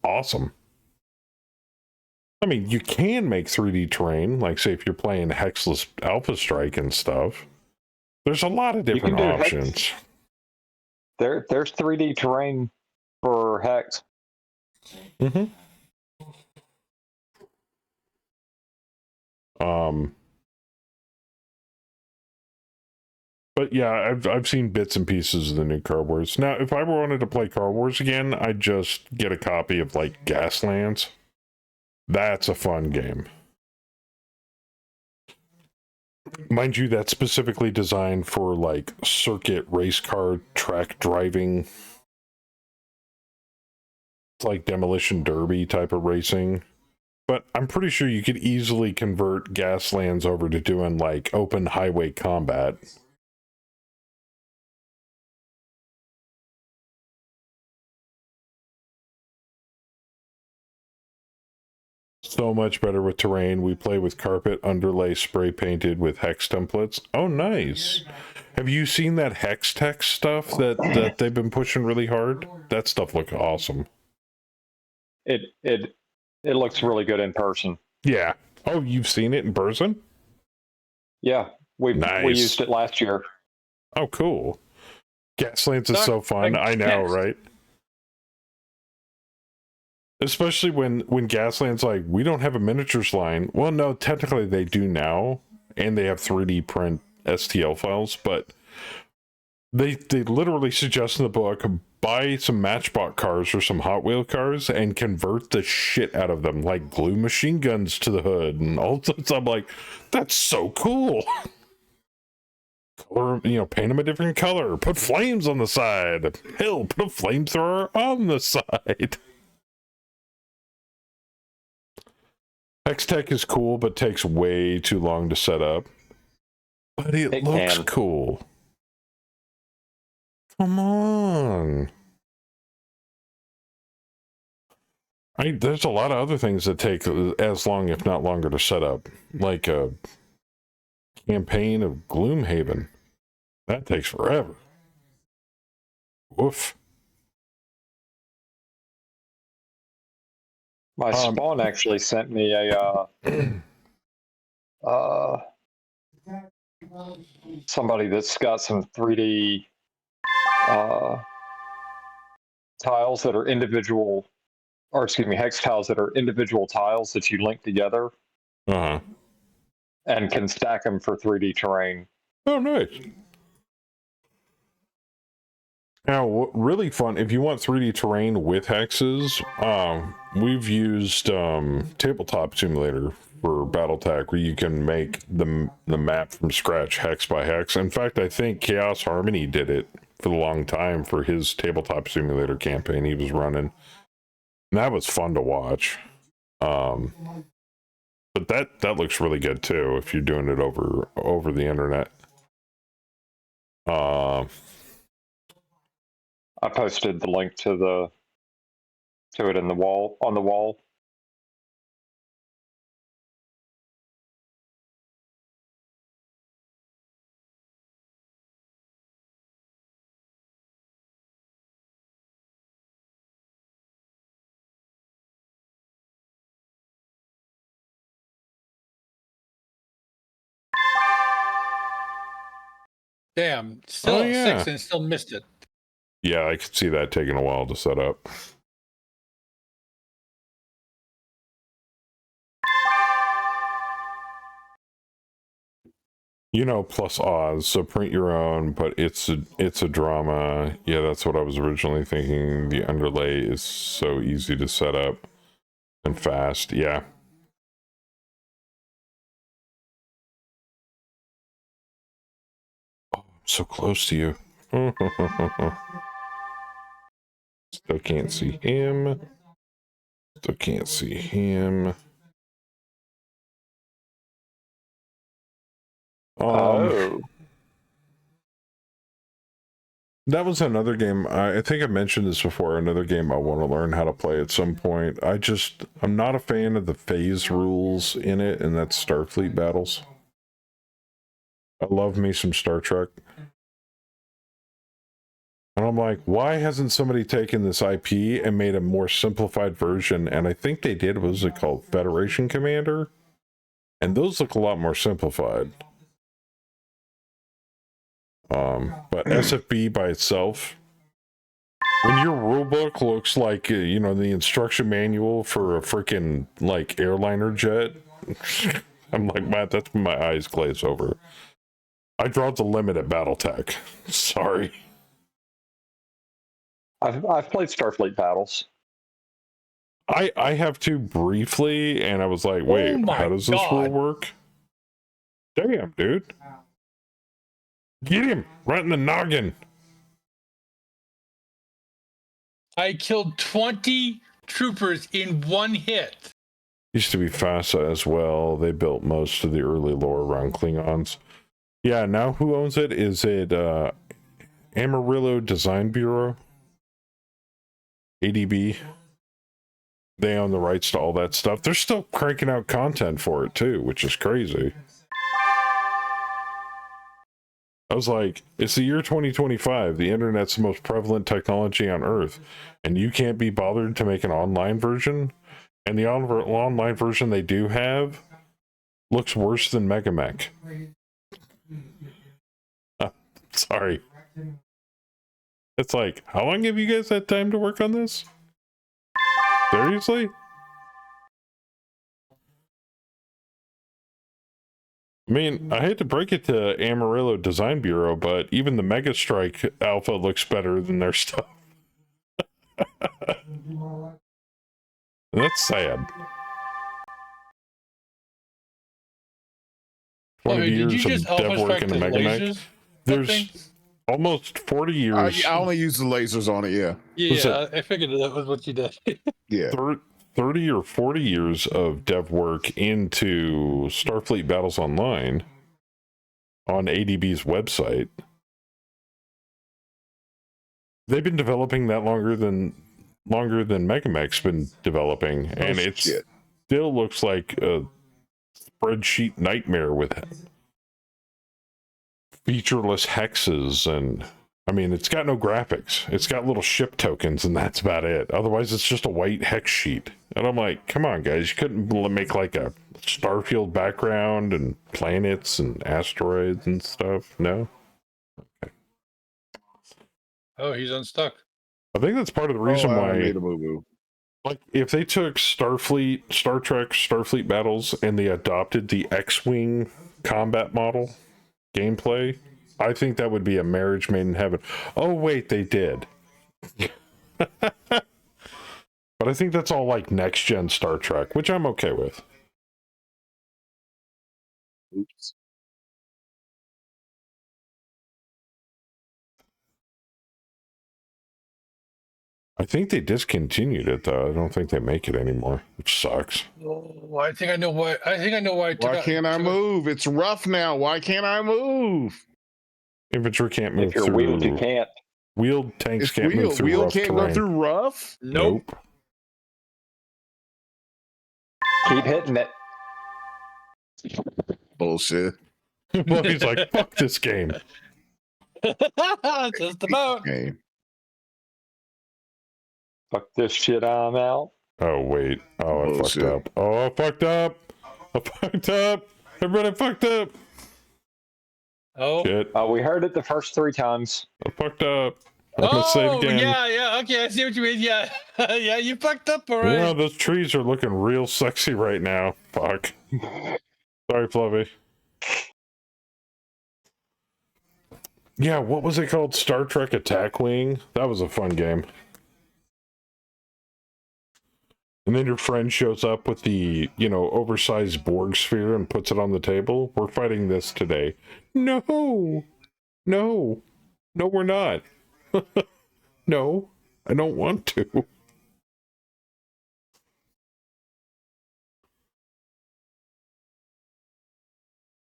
Awesome. I mean, you can make 3D terrain, like say if you're playing Hexless Alpha Strike and stuff. There's a lot of different options. There's 3D terrain for Hex. Mm-hmm. But yeah, I've seen bits and pieces of the new Car Wars. Now, if I wanted to play Car Wars again, I'd just get a copy of like Gaslands. That's a fun game. Mind you, that's specifically designed for like circuit race car track driving. It's like Demolition Derby type of racing. But I'm pretty sure you could easily convert Gaslands over to doing like open highway combat. So much better with terrain. We play with carpet underlay spray painted with hex templates. Oh, nice. Have you seen that hex tech stuff that they've been pushing really hard? That stuff looks awesome. It looks really good in person. Yeah. Oh, you've seen it in person? Yeah, we used it last year. Oh, cool. Gaslands is so fun. I know, right? Especially when Gasland's like, we don't have a miniatures line. Well, no, technically they do now, and they have 3D print STL files, but they literally suggest in the book, buy some Matchbox cars or some Hot Wheel cars and convert the shit out of them, like glue machine guns to the hood and all that. I'm like, that's so cool. Color, paint them a different color, put flames on the side. Hell, put a flamethrower on the side. Hextech is cool, but takes way too long to set up. But it looks cool. Come on. There's a lot of other things that take as long, if not longer, to set up. Like a campaign of Gloomhaven. That takes forever. Woof. My spawn actually sent me a somebody that's got some 3D tiles that are individual, or excuse me, hex tiles that are individual tiles that you link together. Uh-huh. and can stack them for 3D terrain. Oh, nice. Now, really fun, if you want 3D terrain with hexes, we've used Tabletop Simulator for Battletech, where you can make the map from scratch, hex by hex. In fact, I think Chaos Harmony did it for a long time for his Tabletop Simulator campaign he was running. And that was fun to watch. But that looks really good too if you're doing it over the internet. I posted the link to it in the wall on the wall. Damn, still Oh, yeah. 6 and still missed it. Yeah, I could see that taking a while to set up. You know, plus Oz, so print your own, but it's a drama. Yeah, that's what I was originally thinking. The underlay is so easy to set up and fast. Yeah. Oh, I'm so close to you. Still can't see him. Still can't see him. That was another game. I think I mentioned this before. Another game I want to learn how to play at some point. I'm not a fan of the phase rules in it, and that's Starfleet battles. I love me some Star Trek. And I'm like, why hasn't somebody taken this IP and made a more simplified version? And I think they did. What was it called? Federation Commander? And those look a lot more simplified. But SFB by itself, when your rulebook looks like, you know, the instruction manual for a freaking, like, airliner jet, I'm like, Matt, that's when my eyes glaze over. I draw the limit at Battletech. Sorry. I've played Starfleet battles. I have to briefly, and I was like, wait, how does this rule work? Damn, dude. Get him right in the noggin. I killed 20 troopers in one hit. Used to be FASA as well. They built most of the early lore around Klingons. Yeah, now who owns it? Is it Amarillo Design Bureau? ADB? They own the rights to all that stuff. They're still cranking out content for it too, which is crazy. I was like, it's the year 2025. The internet's the most prevalent technology on Earth, and you can't be bothered to make an online version? And the online version they do have looks worse than Megamech. Sorry. It's like, how long have you guys had time to work on this? Seriously? I mean, I hate to break it to Amarillo Design Bureau, but even the Mega Strike Alpha looks better than their stuff. That's sad. 20 years of dev work in the Megamech. There's almost 40 years. I only use the lasers on it, yeah. Yeah, I figured that was what you did. Yeah. 30 or 40 years of dev work into Starfleet Battles Online on ADB's website. They've been developing that longer than Megamech's been developing, and it still looks like a spreadsheet nightmare with featureless hexes, and I mean, it's got no graphics. It's got little ship tokens, and that's about it. Otherwise, it's just a white hex sheet. And I'm like, come on, guys. You couldn't make like a starfield background and planets and asteroids and stuff? No? Okay. Oh, he's unstuck. I think that's part of the reason why... I made a boo-boo. Like, if they took Star Trek, Starfleet battles, and they adopted the X-Wing combat model gameplay, I think that would be a marriage made in heaven. Oh, wait, they did. But I think that's all like next-gen Star Trek, which I'm okay with. Oops. I think they discontinued it, though. I don't think they make it anymore, which sucks. Oh, I think I know why. I think I know why. Why can't I move? It's rough now. Why can't I move? Infantry can't move If you're through. wheeled, you can't. Wheeled tanks It's can't move through wheel rough can't terrain. go through rough. Nope. Keep hitting it. Bullshit. Well, he's like, fuck this game. Just about. Game. Fuck this shit, I'm out. Oh, wait. Oh, I Bullshit. fucked up. Oh, I fucked up. I fucked up. Everybody fucked up. Oh. Shit. We heard it the first 3 times. I fucked up. I'm gonna say it again. Yeah. Okay, I see what you mean. Yeah, yeah, you fucked up, all right. Yeah, those trees are looking real sexy right now. Fuck. Sorry, Fluffy. Yeah, what was it called? Star Trek Attack Wing? That was a fun game. And then your friend shows up with the, oversized Borg sphere and puts it on the table. We're fighting this today. No, we're not. No, I don't want to.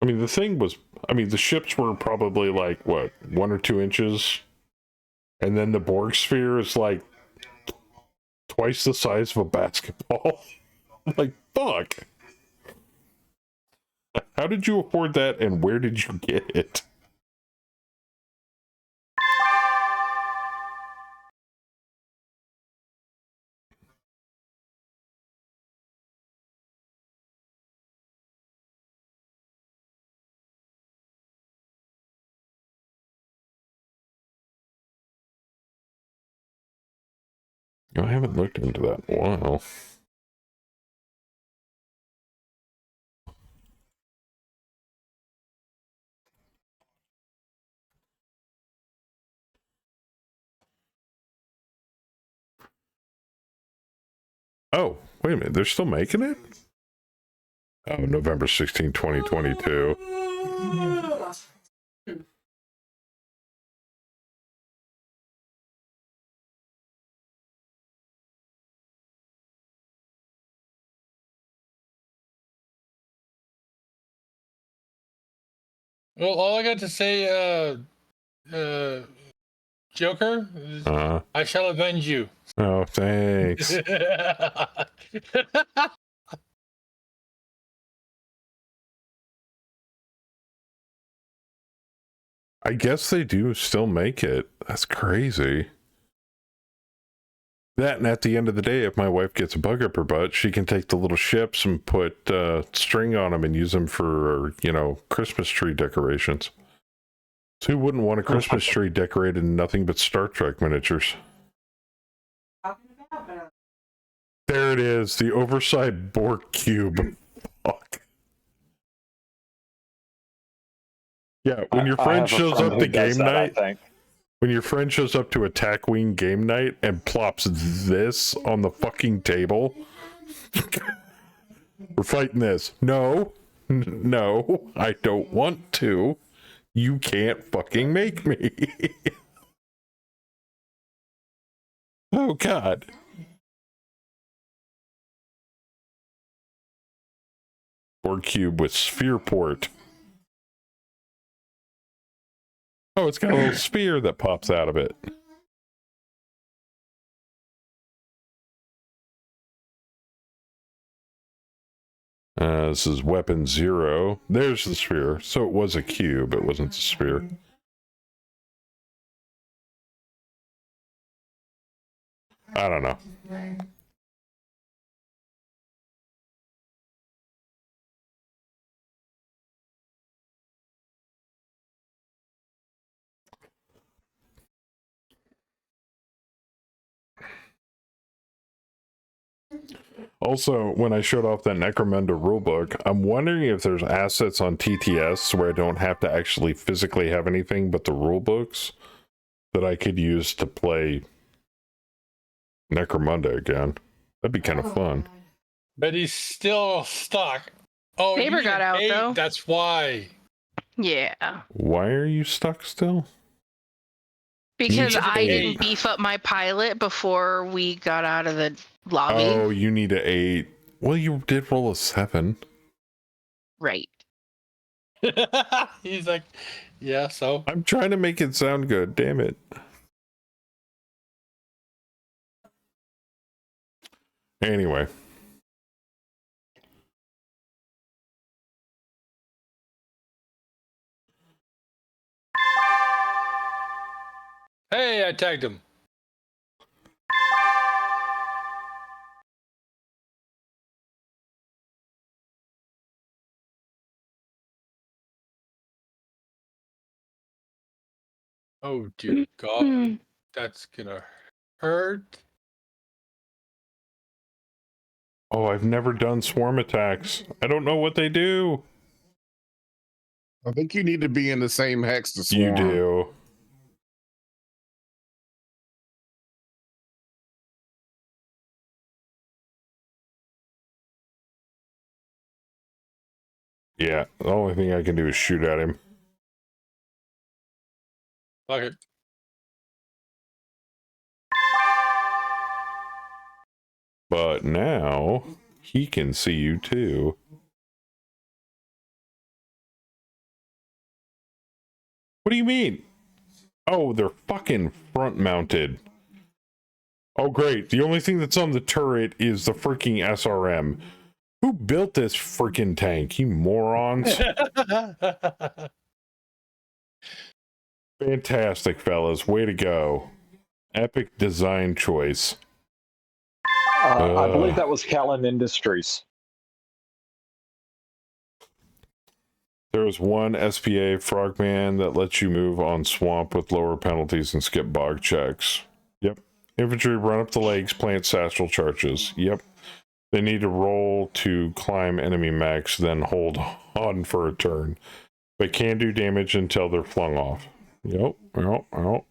I mean, the ships were probably like, what, 1 or 2 inches? And then the Borg sphere is like twice the size of a basketball. Like, fuck. How did you afford that, and where did you get it? I haven't looked into that in a while. Oh, wait a minute. They're still making it? Oh, November 16, 2022. Well, all I got to say, Joker, is I shall avenge you. Oh, thanks. I guess they do still make it. That's crazy. That, and at the end of the day, if my wife gets a bug up her butt, she can take the little ships and put string on them and use them for, Christmas tree decorations. So who wouldn't want a Christmas tree decorated in nothing but Star Trek miniatures? There it is, the oversized Borg cube. Fuck. Yeah, when your friend shows up to game night, when your friend shows up to Attack Wing game night and plops this on the fucking table, we're fighting this. No, I don't want to. You can't fucking make me. Oh, God. Borg cube with sphere port. Oh, it's got a little sphere that pops out of it. This is weapon 0. There's the sphere. So it was a cube. It wasn't a sphere. I don't know. Also, when I showed off that Necromunda rulebook, I'm wondering if there's assets on TTS where I don't have to actually physically have anything but the rulebooks that I could use to play Necromunda again. That'd be kind of fun. But he's still stuck. Oh, Saber you got need out, 8, though. That's why. Yeah. Why are you stuck still? Because Need I 8. didn't beef up my pilot before we got out of the lobby. Oh, you need an 8. Well, you did roll a 7. Right. He's like, yeah, so. I'm trying to make it sound good, damn it. Anyway. Hey, I tagged him. Oh, dear God. That's gonna hurt. Oh, I've never done swarm attacks. I don't know what they do. I think you need to be in the same hex to swarm. You do. Yeah, the only thing I can do is shoot at him. Fuck it. But now he can see you too. What do you mean? Oh, they're fucking front mounted. Oh, great. The only thing that's on the turret is the freaking SRM. Who built this freaking tank? You morons. Fantastic, fellas. Way to go. Epic design choice. I believe that was Callan Industries. There was one SPA frogman that lets you move on swamp with lower penalties and skip bog checks. Yep. Infantry run up the legs, plant satchel charges. Yep. They need to roll to climb enemy mechs, then hold on for a turn. But can do damage until they're flung off. Yep. Yep. Yep.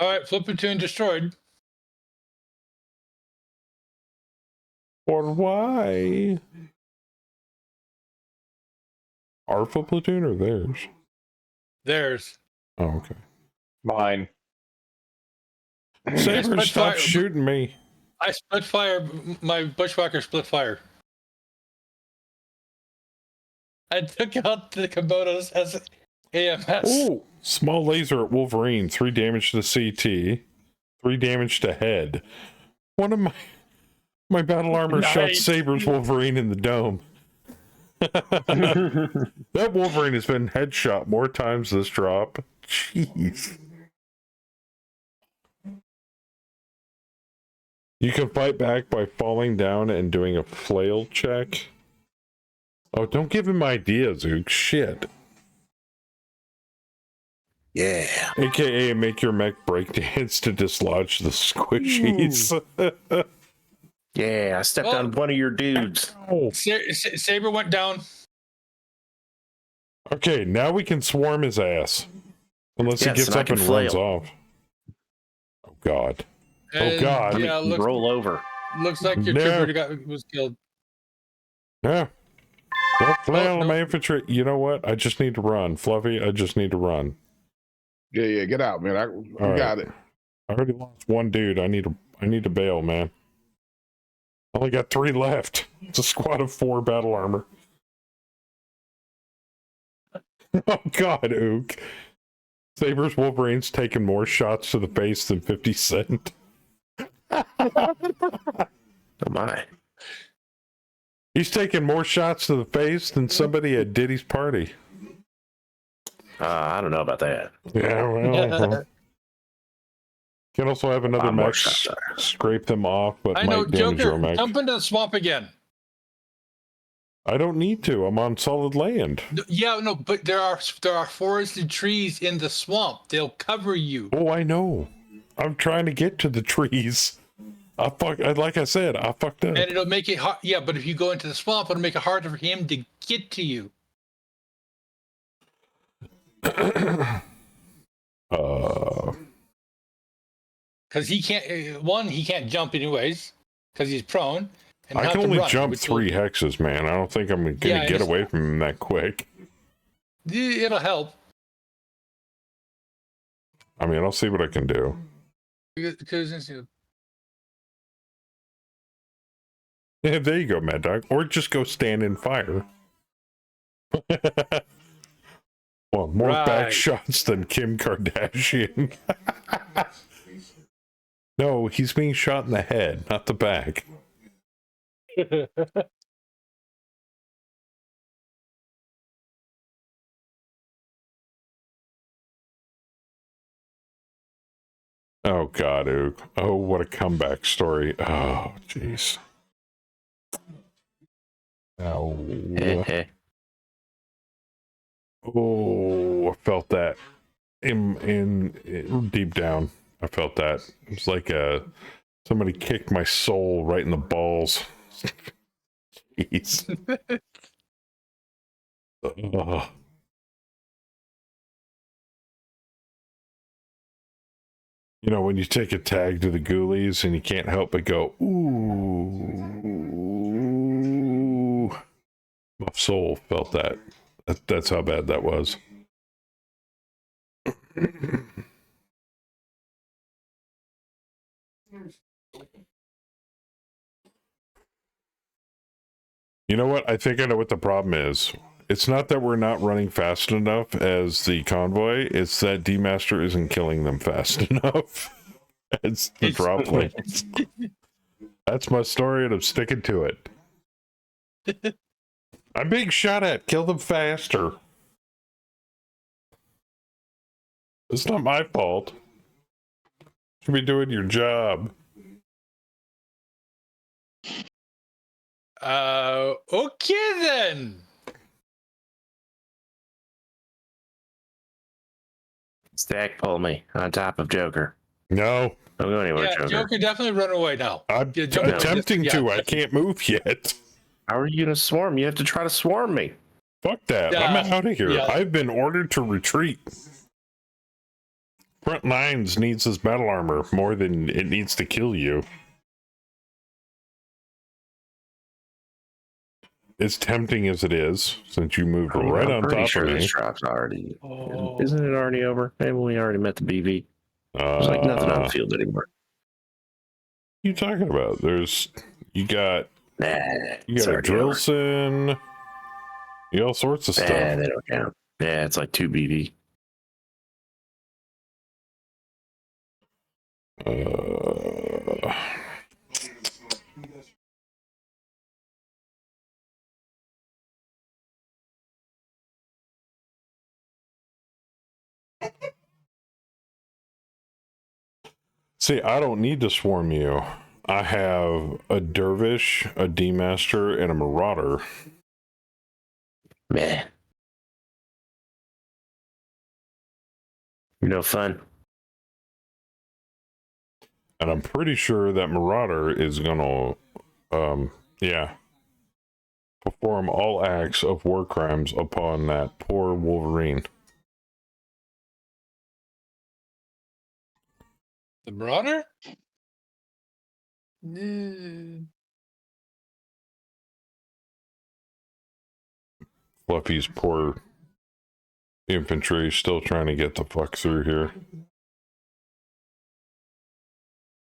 Alright, flip platoon destroyed. Or why? Our foot platoon or theirs? Theirs. Oh, okay. Mine. Saber, stop shooting me. I split fire. My bushwhacker split fire. I took out the Komodos as AMS. Ooh, small laser at Wolverine. 3 damage to CT. 3 damage to head. One of my battle armor shot Saber's Wolverine in the dome. That Wolverine has been headshot more times this drop. Jeez. You can fight back by falling down and doing a flail check. Oh, don't give him ideas, Ook. Shit. Yeah. AKA make your mech breakdance to dislodge the squishies. Yeah, I stepped on one of your dudes. Oh. Saber went down. Okay, now we can swarm his ass. Unless he gets up and runs off. Oh, God. And, oh, God. Yeah, roll over. Looks like your trooper was killed. Yeah. Don't flail on my infantry. You know what? I just need to run. Fluffy, I just need to run. Yeah, get out, man. I got it. I already lost one dude. I need to bail, man. I only got 3 left. It's a squad of 4 battle armor. Oh, God, Ook. Saber's Wolverine's taking more shots to the face than 50 Cent. Oh, my. He's taking more shots to the face than somebody at Diddy's party. I don't know about that. Yeah, well. Can also have another mech scrape them off, but I know, might damage your Joker, mech. jump into the swamp again. I don't need to. I'm on solid land. Yeah, no, but there are forested trees in the swamp. They'll cover you. Oh, I know. I'm trying to get to the trees. Like I said, I fucked up. And it'll make it hard. Yeah, but if you go into the swamp, it'll make it harder for him to get to you. Because he can't. He can't jump anyways, because he's prone. And I not can to only run, jump which 3 hexes, man. I don't think I'm gonna get away from him that quick. It'll help. I mean, I'll see what I can do. Because Yeah, there you go, Mad Dog. Or just go stand in fire. Well, more back shots than Kim Kardashian. No, he's being shot in the head, not the back. Oh, God, Ook. Oh, what a comeback story. Oh, jeez. Oh. Oh, I felt that in deep down. I felt that. It's like somebody kicked my soul right in the balls. Jeez. Ugh. You know, when you take a tag to the ghoulies and you can't help but go, ooh. My soul felt that. That's how bad that was. You know what? I think I know what the problem is. It's not that we're not running fast enough as the convoy. It's that D-Master isn't killing them fast enough. It's the problem. That's my story, and I'm sticking to it. I'm being shot at. Kill them faster. It's not my fault. You should be doing your job. Okay then. Stack pull me on top of Joker. No. Don't go anywhere, Yeah, Joker. Joker definitely run away now. I'm attempting to. I can't move yet. How are you going to swarm? You have to try to swarm me. Fuck that. I'm out of here. I've been ordered to retreat. Front lines needs this battle armor more than it needs to kill you. As tempting as it is, since you moved right on top sure of me. This drop's already. Isn't it already over? Maybe we already met the BV. There's like nothing on the field anymore. What are you talking about? You got a Drillson, you got all sorts of stuff. Yeah, they don't count. Yeah, it's like 2 BV. See, I don't need to swarm you. I have a Dervish, a D-Master, and a Marauder. Meh. You're no fun. And I'm pretty sure that Marauder is gonna, perform all acts of war crimes upon that poor Wolverine. The Marauder? Fluffy's poor infantry still trying to get the fuck through here.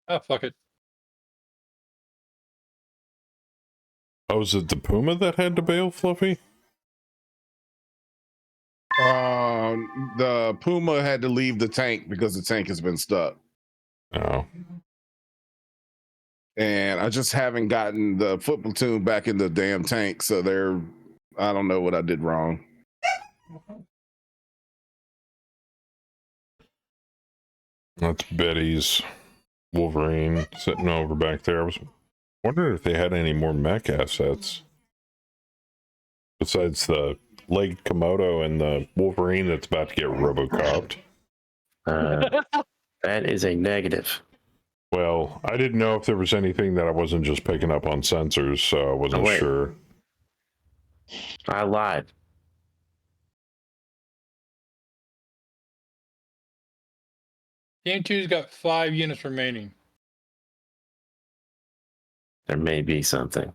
Oh, fuck it. Oh, was it the Puma that had to bail, Fluffy? The Puma had to leave the tank because the tank has been stuck. Oh. And I just haven't gotten the foot platoon back in the damn tank, so I don't know what I did wrong. That's Betty's Wolverine sitting over back there. I was wondering if they had any more mech assets besides the leg Komodo and the Wolverine that's about to get Robocopped. That is a negative. Well, I didn't know if there was anything that I wasn't just picking up on sensors, so I wasn't wait. sure. I lied. Team 2's got 5 units remaining. There may be something.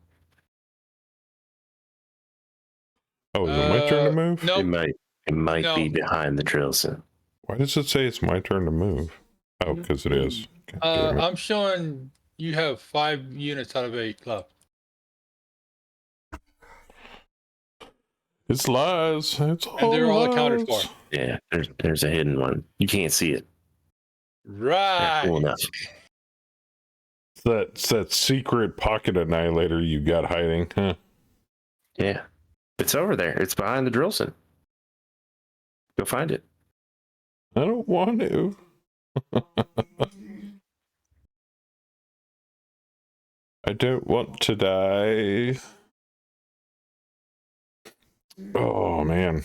Oh, is it my turn to move? Nope. It might No. be behind the drill set. Why does it say it's my turn to move? Oh, because it is. God damn it. I'm showing you have 5 units out of 8 left. It's lies. It's all And they're all lies. accounted for. Yeah, there's a hidden one. You can't see it. Right. Cool enough. It's that secret pocket annihilator you got hiding, huh? Yeah. It's over there. It's behind the drill set. Go find it. I don't want to. I don't want to die. Oh, man.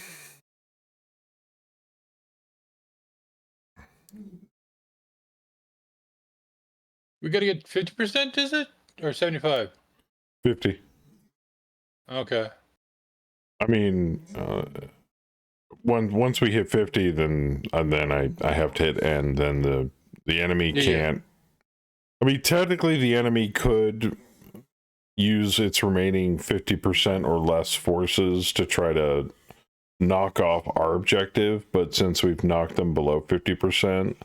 We got to get 50%, is it? Or 75? 50. Okay. I mean, once we hit 50, then I have to hit end. Then the enemy can't. I mean, technically, the enemy could use its remaining 50% or less forces to try to knock off our objective, but since we've knocked them below 50%,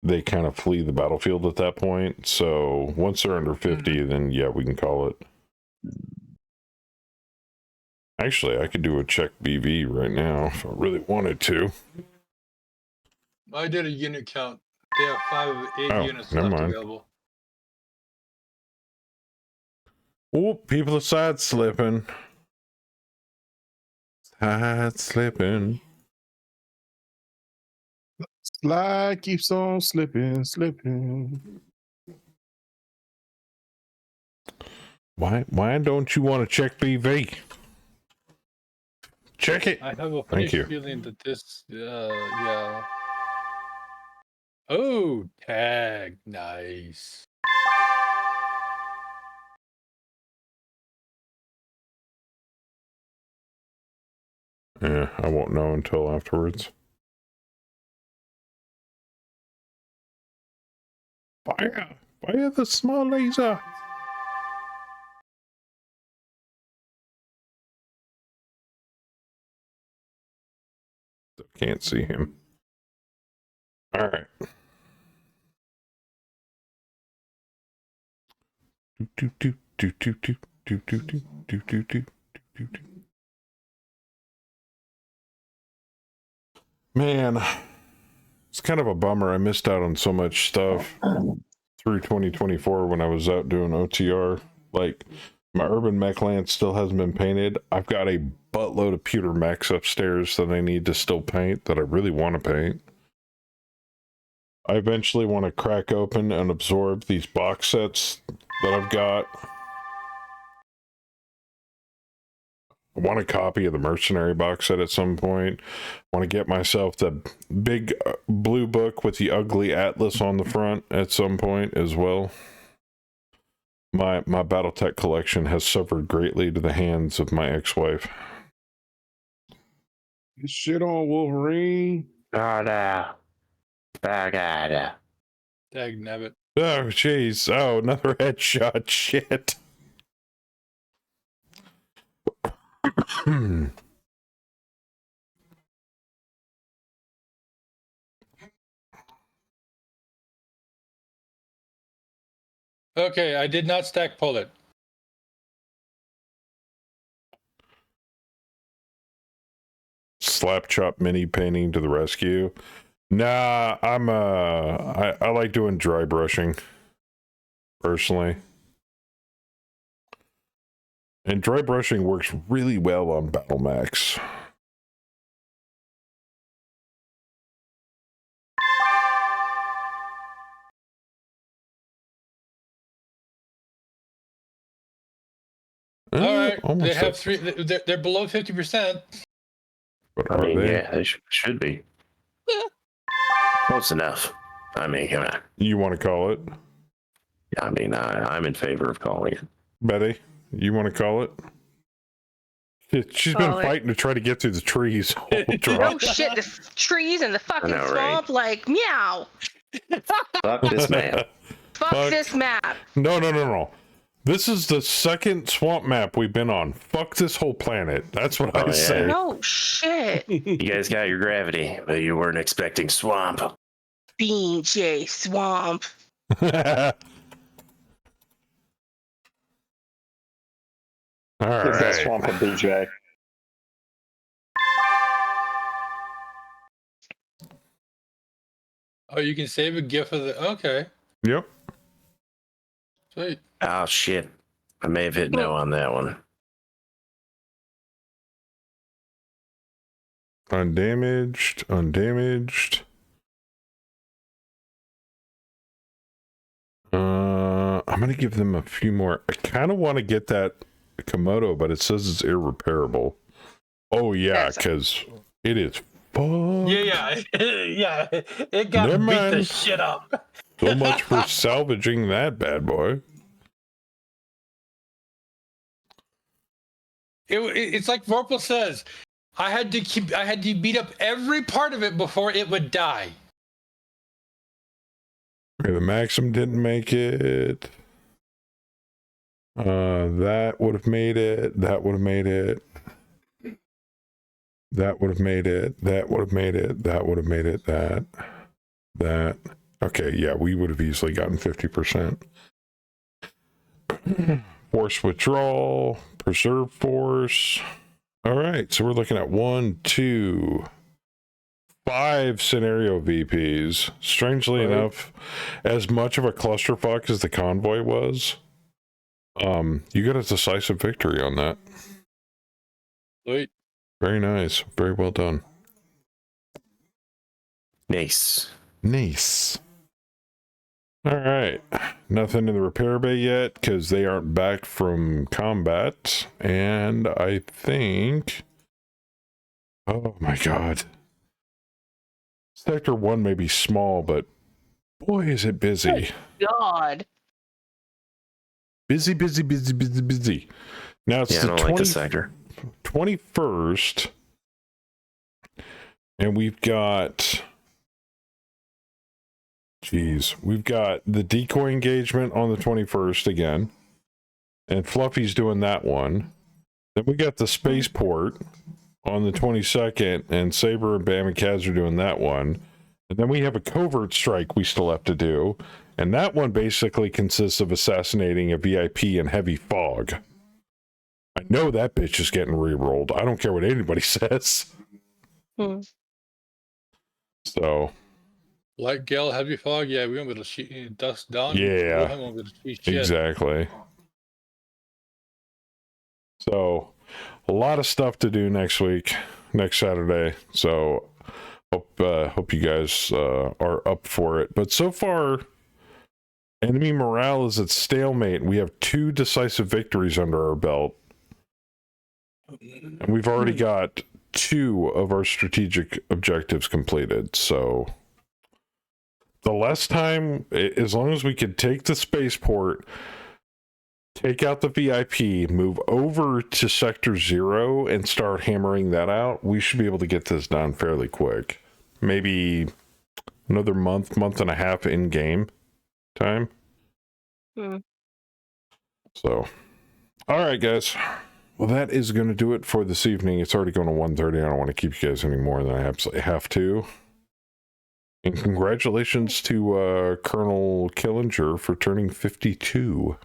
they kind of flee the battlefield at that point. So once they're under 50, then yeah, we can call it. Actually, I could do a check BV right now if I really wanted to. I did a unit count. They have 5 of 8 units never left mind. available. Oh, people are side slipping. Side slipping. Slide keeps on slipping. Why don't you want to check BV? Check it. I have a Thank funny you. feeling that this, yeah. Oh, tag, nice. Yeah, I won't know until afterwards. Fire the small laser. Can't see him. All right. Man, it's kind of a bummer. I missed out on so much stuff through 2024 when I was out doing OTR. Like, my urban mech land still hasn't been painted. I've got a buttload of pewter mechs upstairs that I need to still paint that I really want to paint. I eventually want to crack open and absorb these box sets that I've got. I want a copy of the Mercenary box set at some point. I want to get myself the big blue book with the ugly atlas on the front at some point as well. My Battletech collection has suffered greatly to the hands of my ex-wife. Get shit on, Wolverine. Bagada. Tag nabbit. Oh, jeez. Oh, another headshot. Shit. Okay, I did not stack pull it. Slap chop mini painting to the rescue. Nah, I like doing dry brushing personally. And dry brushing works really well on Battle Max. All right, they almost have up. 3. They're below 50%. But I are mean, they? yeah, they should be. Close enough. I mean, come on. You want to call it? I mean, I'm in favor of calling it. Betty, you want to call it? She's been Call it. fighting to try to get through the trees. Oh shit, the trees and the fucking know, right? swamp, like, meow. Fuck this map. Fuck this map. No. This is the second swamp map we've been on. Fuck this whole planet. That's what I say. No shit. You guys got your gravity, but you weren't expecting swamp. BJ swamp. All Is that right. swamp a BJ? Oh, you can save a GIF of the. Okay. Yep. Sweet. Oh shit. I may have hit no on that one. Undamaged. I'm gonna give them a few more. I kind of want to get that Komodo, but it says it's irreparable. Oh yeah, because it is fun. Yeah. Yeah. It got Never beat the mind. shit up. So much for salvaging that bad boy. It's like Vorpal says. I had to beat up every part of it before it would die. Okay, the Maxim didn't make it. That would have made it. That would have made it. That would have made it. That would have made it. That would have made it. That. Okay, yeah, we would have easily gotten 50%. Force withdrawal, preserve force. All right, so we're looking at 1, 2, 5 scenario VPs. Strangely enough, as much of a clusterfuck as the convoy was, you got a decisive victory on that. Sweet. Very nice. Very well done. Nice. All right. Nothing in the repair bay yet because they aren't back from combat. And I think... Oh my god. Sector 1 may be small, but boy, is it busy. God. Busy. Now it's Yeah, the I don't like the sector. 21st. And we've got... we've got the decoy engagement on the 21st again. And Fluffy's doing that one. Then we got the spaceport on the 22nd, and Saber and Bam and Kaz are doing that one. And then we have a covert strike we still have to do. And that one basically consists of assassinating a VIP in heavy fog. I know that bitch is getting re-rolled. I don't care what anybody says. So... Light gale, heavy fog. Yeah, we won't be able to shoot dust down. Yeah, We won't be able to shoot shit. exactly. So, a lot of stuff to do next Saturday. So, hope you guys are up for it. But so far, enemy morale is at stalemate. We have 2 decisive victories under our belt, and we've already got 2 of our strategic objectives completed. So. The less time, as long as we could take the spaceport, take out the VIP, move over to Sector 0 and start hammering that out, we should be able to get this done fairly quick. Maybe another month and a half in game time. So, all right, guys. Well, that is going to do it for this evening. It's already going to 1:30. I don't want to keep you guys any more than I absolutely have to. And congratulations to Colonel Killinger for turning 52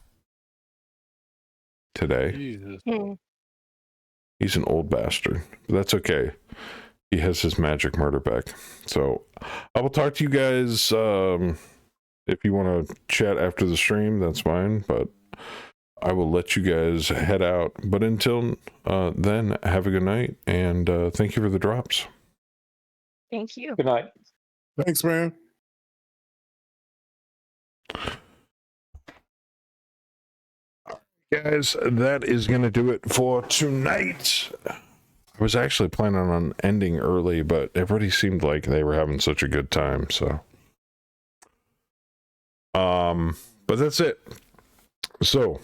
today. Jesus. He's an old bastard, but that's okay. He has his magic murder back. So I will talk to you guys. If you want to chat after the stream, that's fine, but I will let you guys head out. But until then, have a good night, and thank you for the drops. Thank you. Good night. Thanks, man. Guys, that is going to do it for tonight. I was actually planning on ending early, but everybody seemed like they were having such a good time, so. But that's it. So,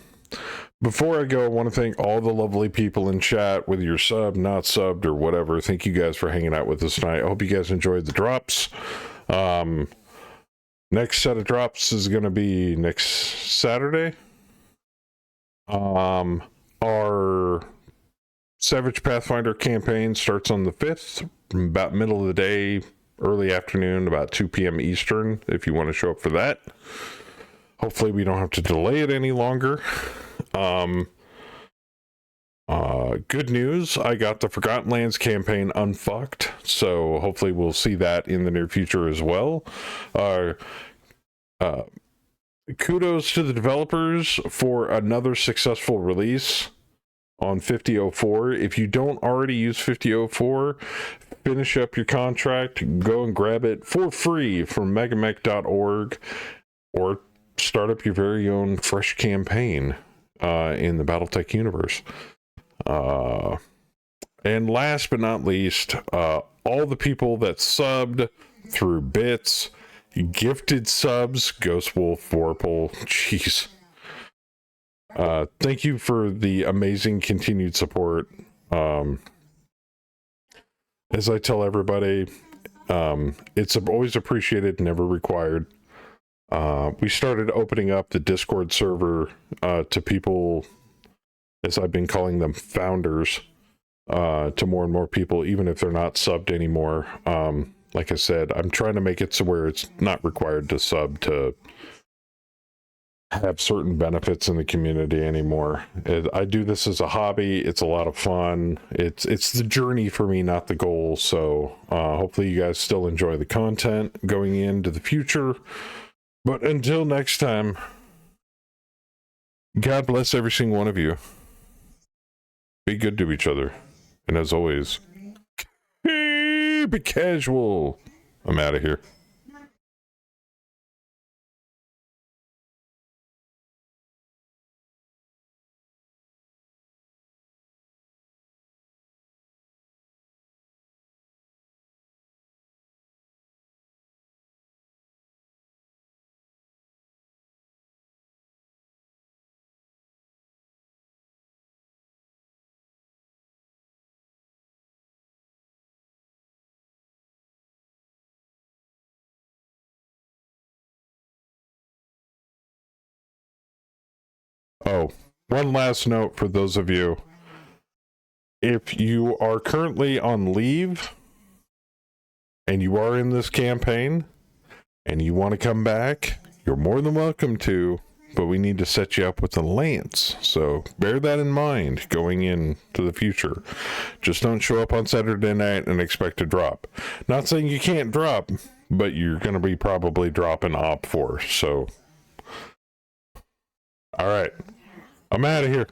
before I go, I want to thank all the lovely people in chat, whether you're subbed, not subbed, or whatever. Thank you guys for hanging out with us tonight. I hope you guys enjoyed the drops. Next set of drops is going to be next Saturday. Our Savage Pathfinder campaign starts on the 5th, about middle of the day, early afternoon, about 2 p.m. Eastern, if you want to show up for that. Hopefully we don't have to delay it any longer. Good news, I got the Forgotten Lands campaign unfucked, so hopefully we'll see that in the near future as well. Kudos to the developers for another successful release on 50.04. If you don't already use 50.04, finish up your contract, go and grab it for free from megamech.org, or start up your very own fresh campaign in the Battletech universe. And last but not least, all the people that subbed through bits, gifted subs, Ghost Wolf, Vorpal, jeez. Thank you for the amazing continued support. As I tell everybody, it's always appreciated, never required. We started opening up the Discord server to people, as I've been calling them, founders, to more and more people, even if they're not subbed anymore. Like I said, I'm trying to make it so where it's not required to sub to have certain benefits in the community anymore. I do this as a hobby. It's a lot of fun. It's the journey for me, not the goal. So hopefully you guys still enjoy the content going into the future. But until next time, God bless every single one of you. Be good to each other. And as always, keep it casual. I'm out of here. Oh, one last note for those of you. If you are currently on leave and you are in this campaign and you want to come back, you're more than welcome to, but we need to set you up with a lance. So bear that in mind going into the future. Just don't show up on Saturday night and expect to drop. Not saying you can't drop, but you're going to be probably dropping op 4. So, all right. I'm out of here.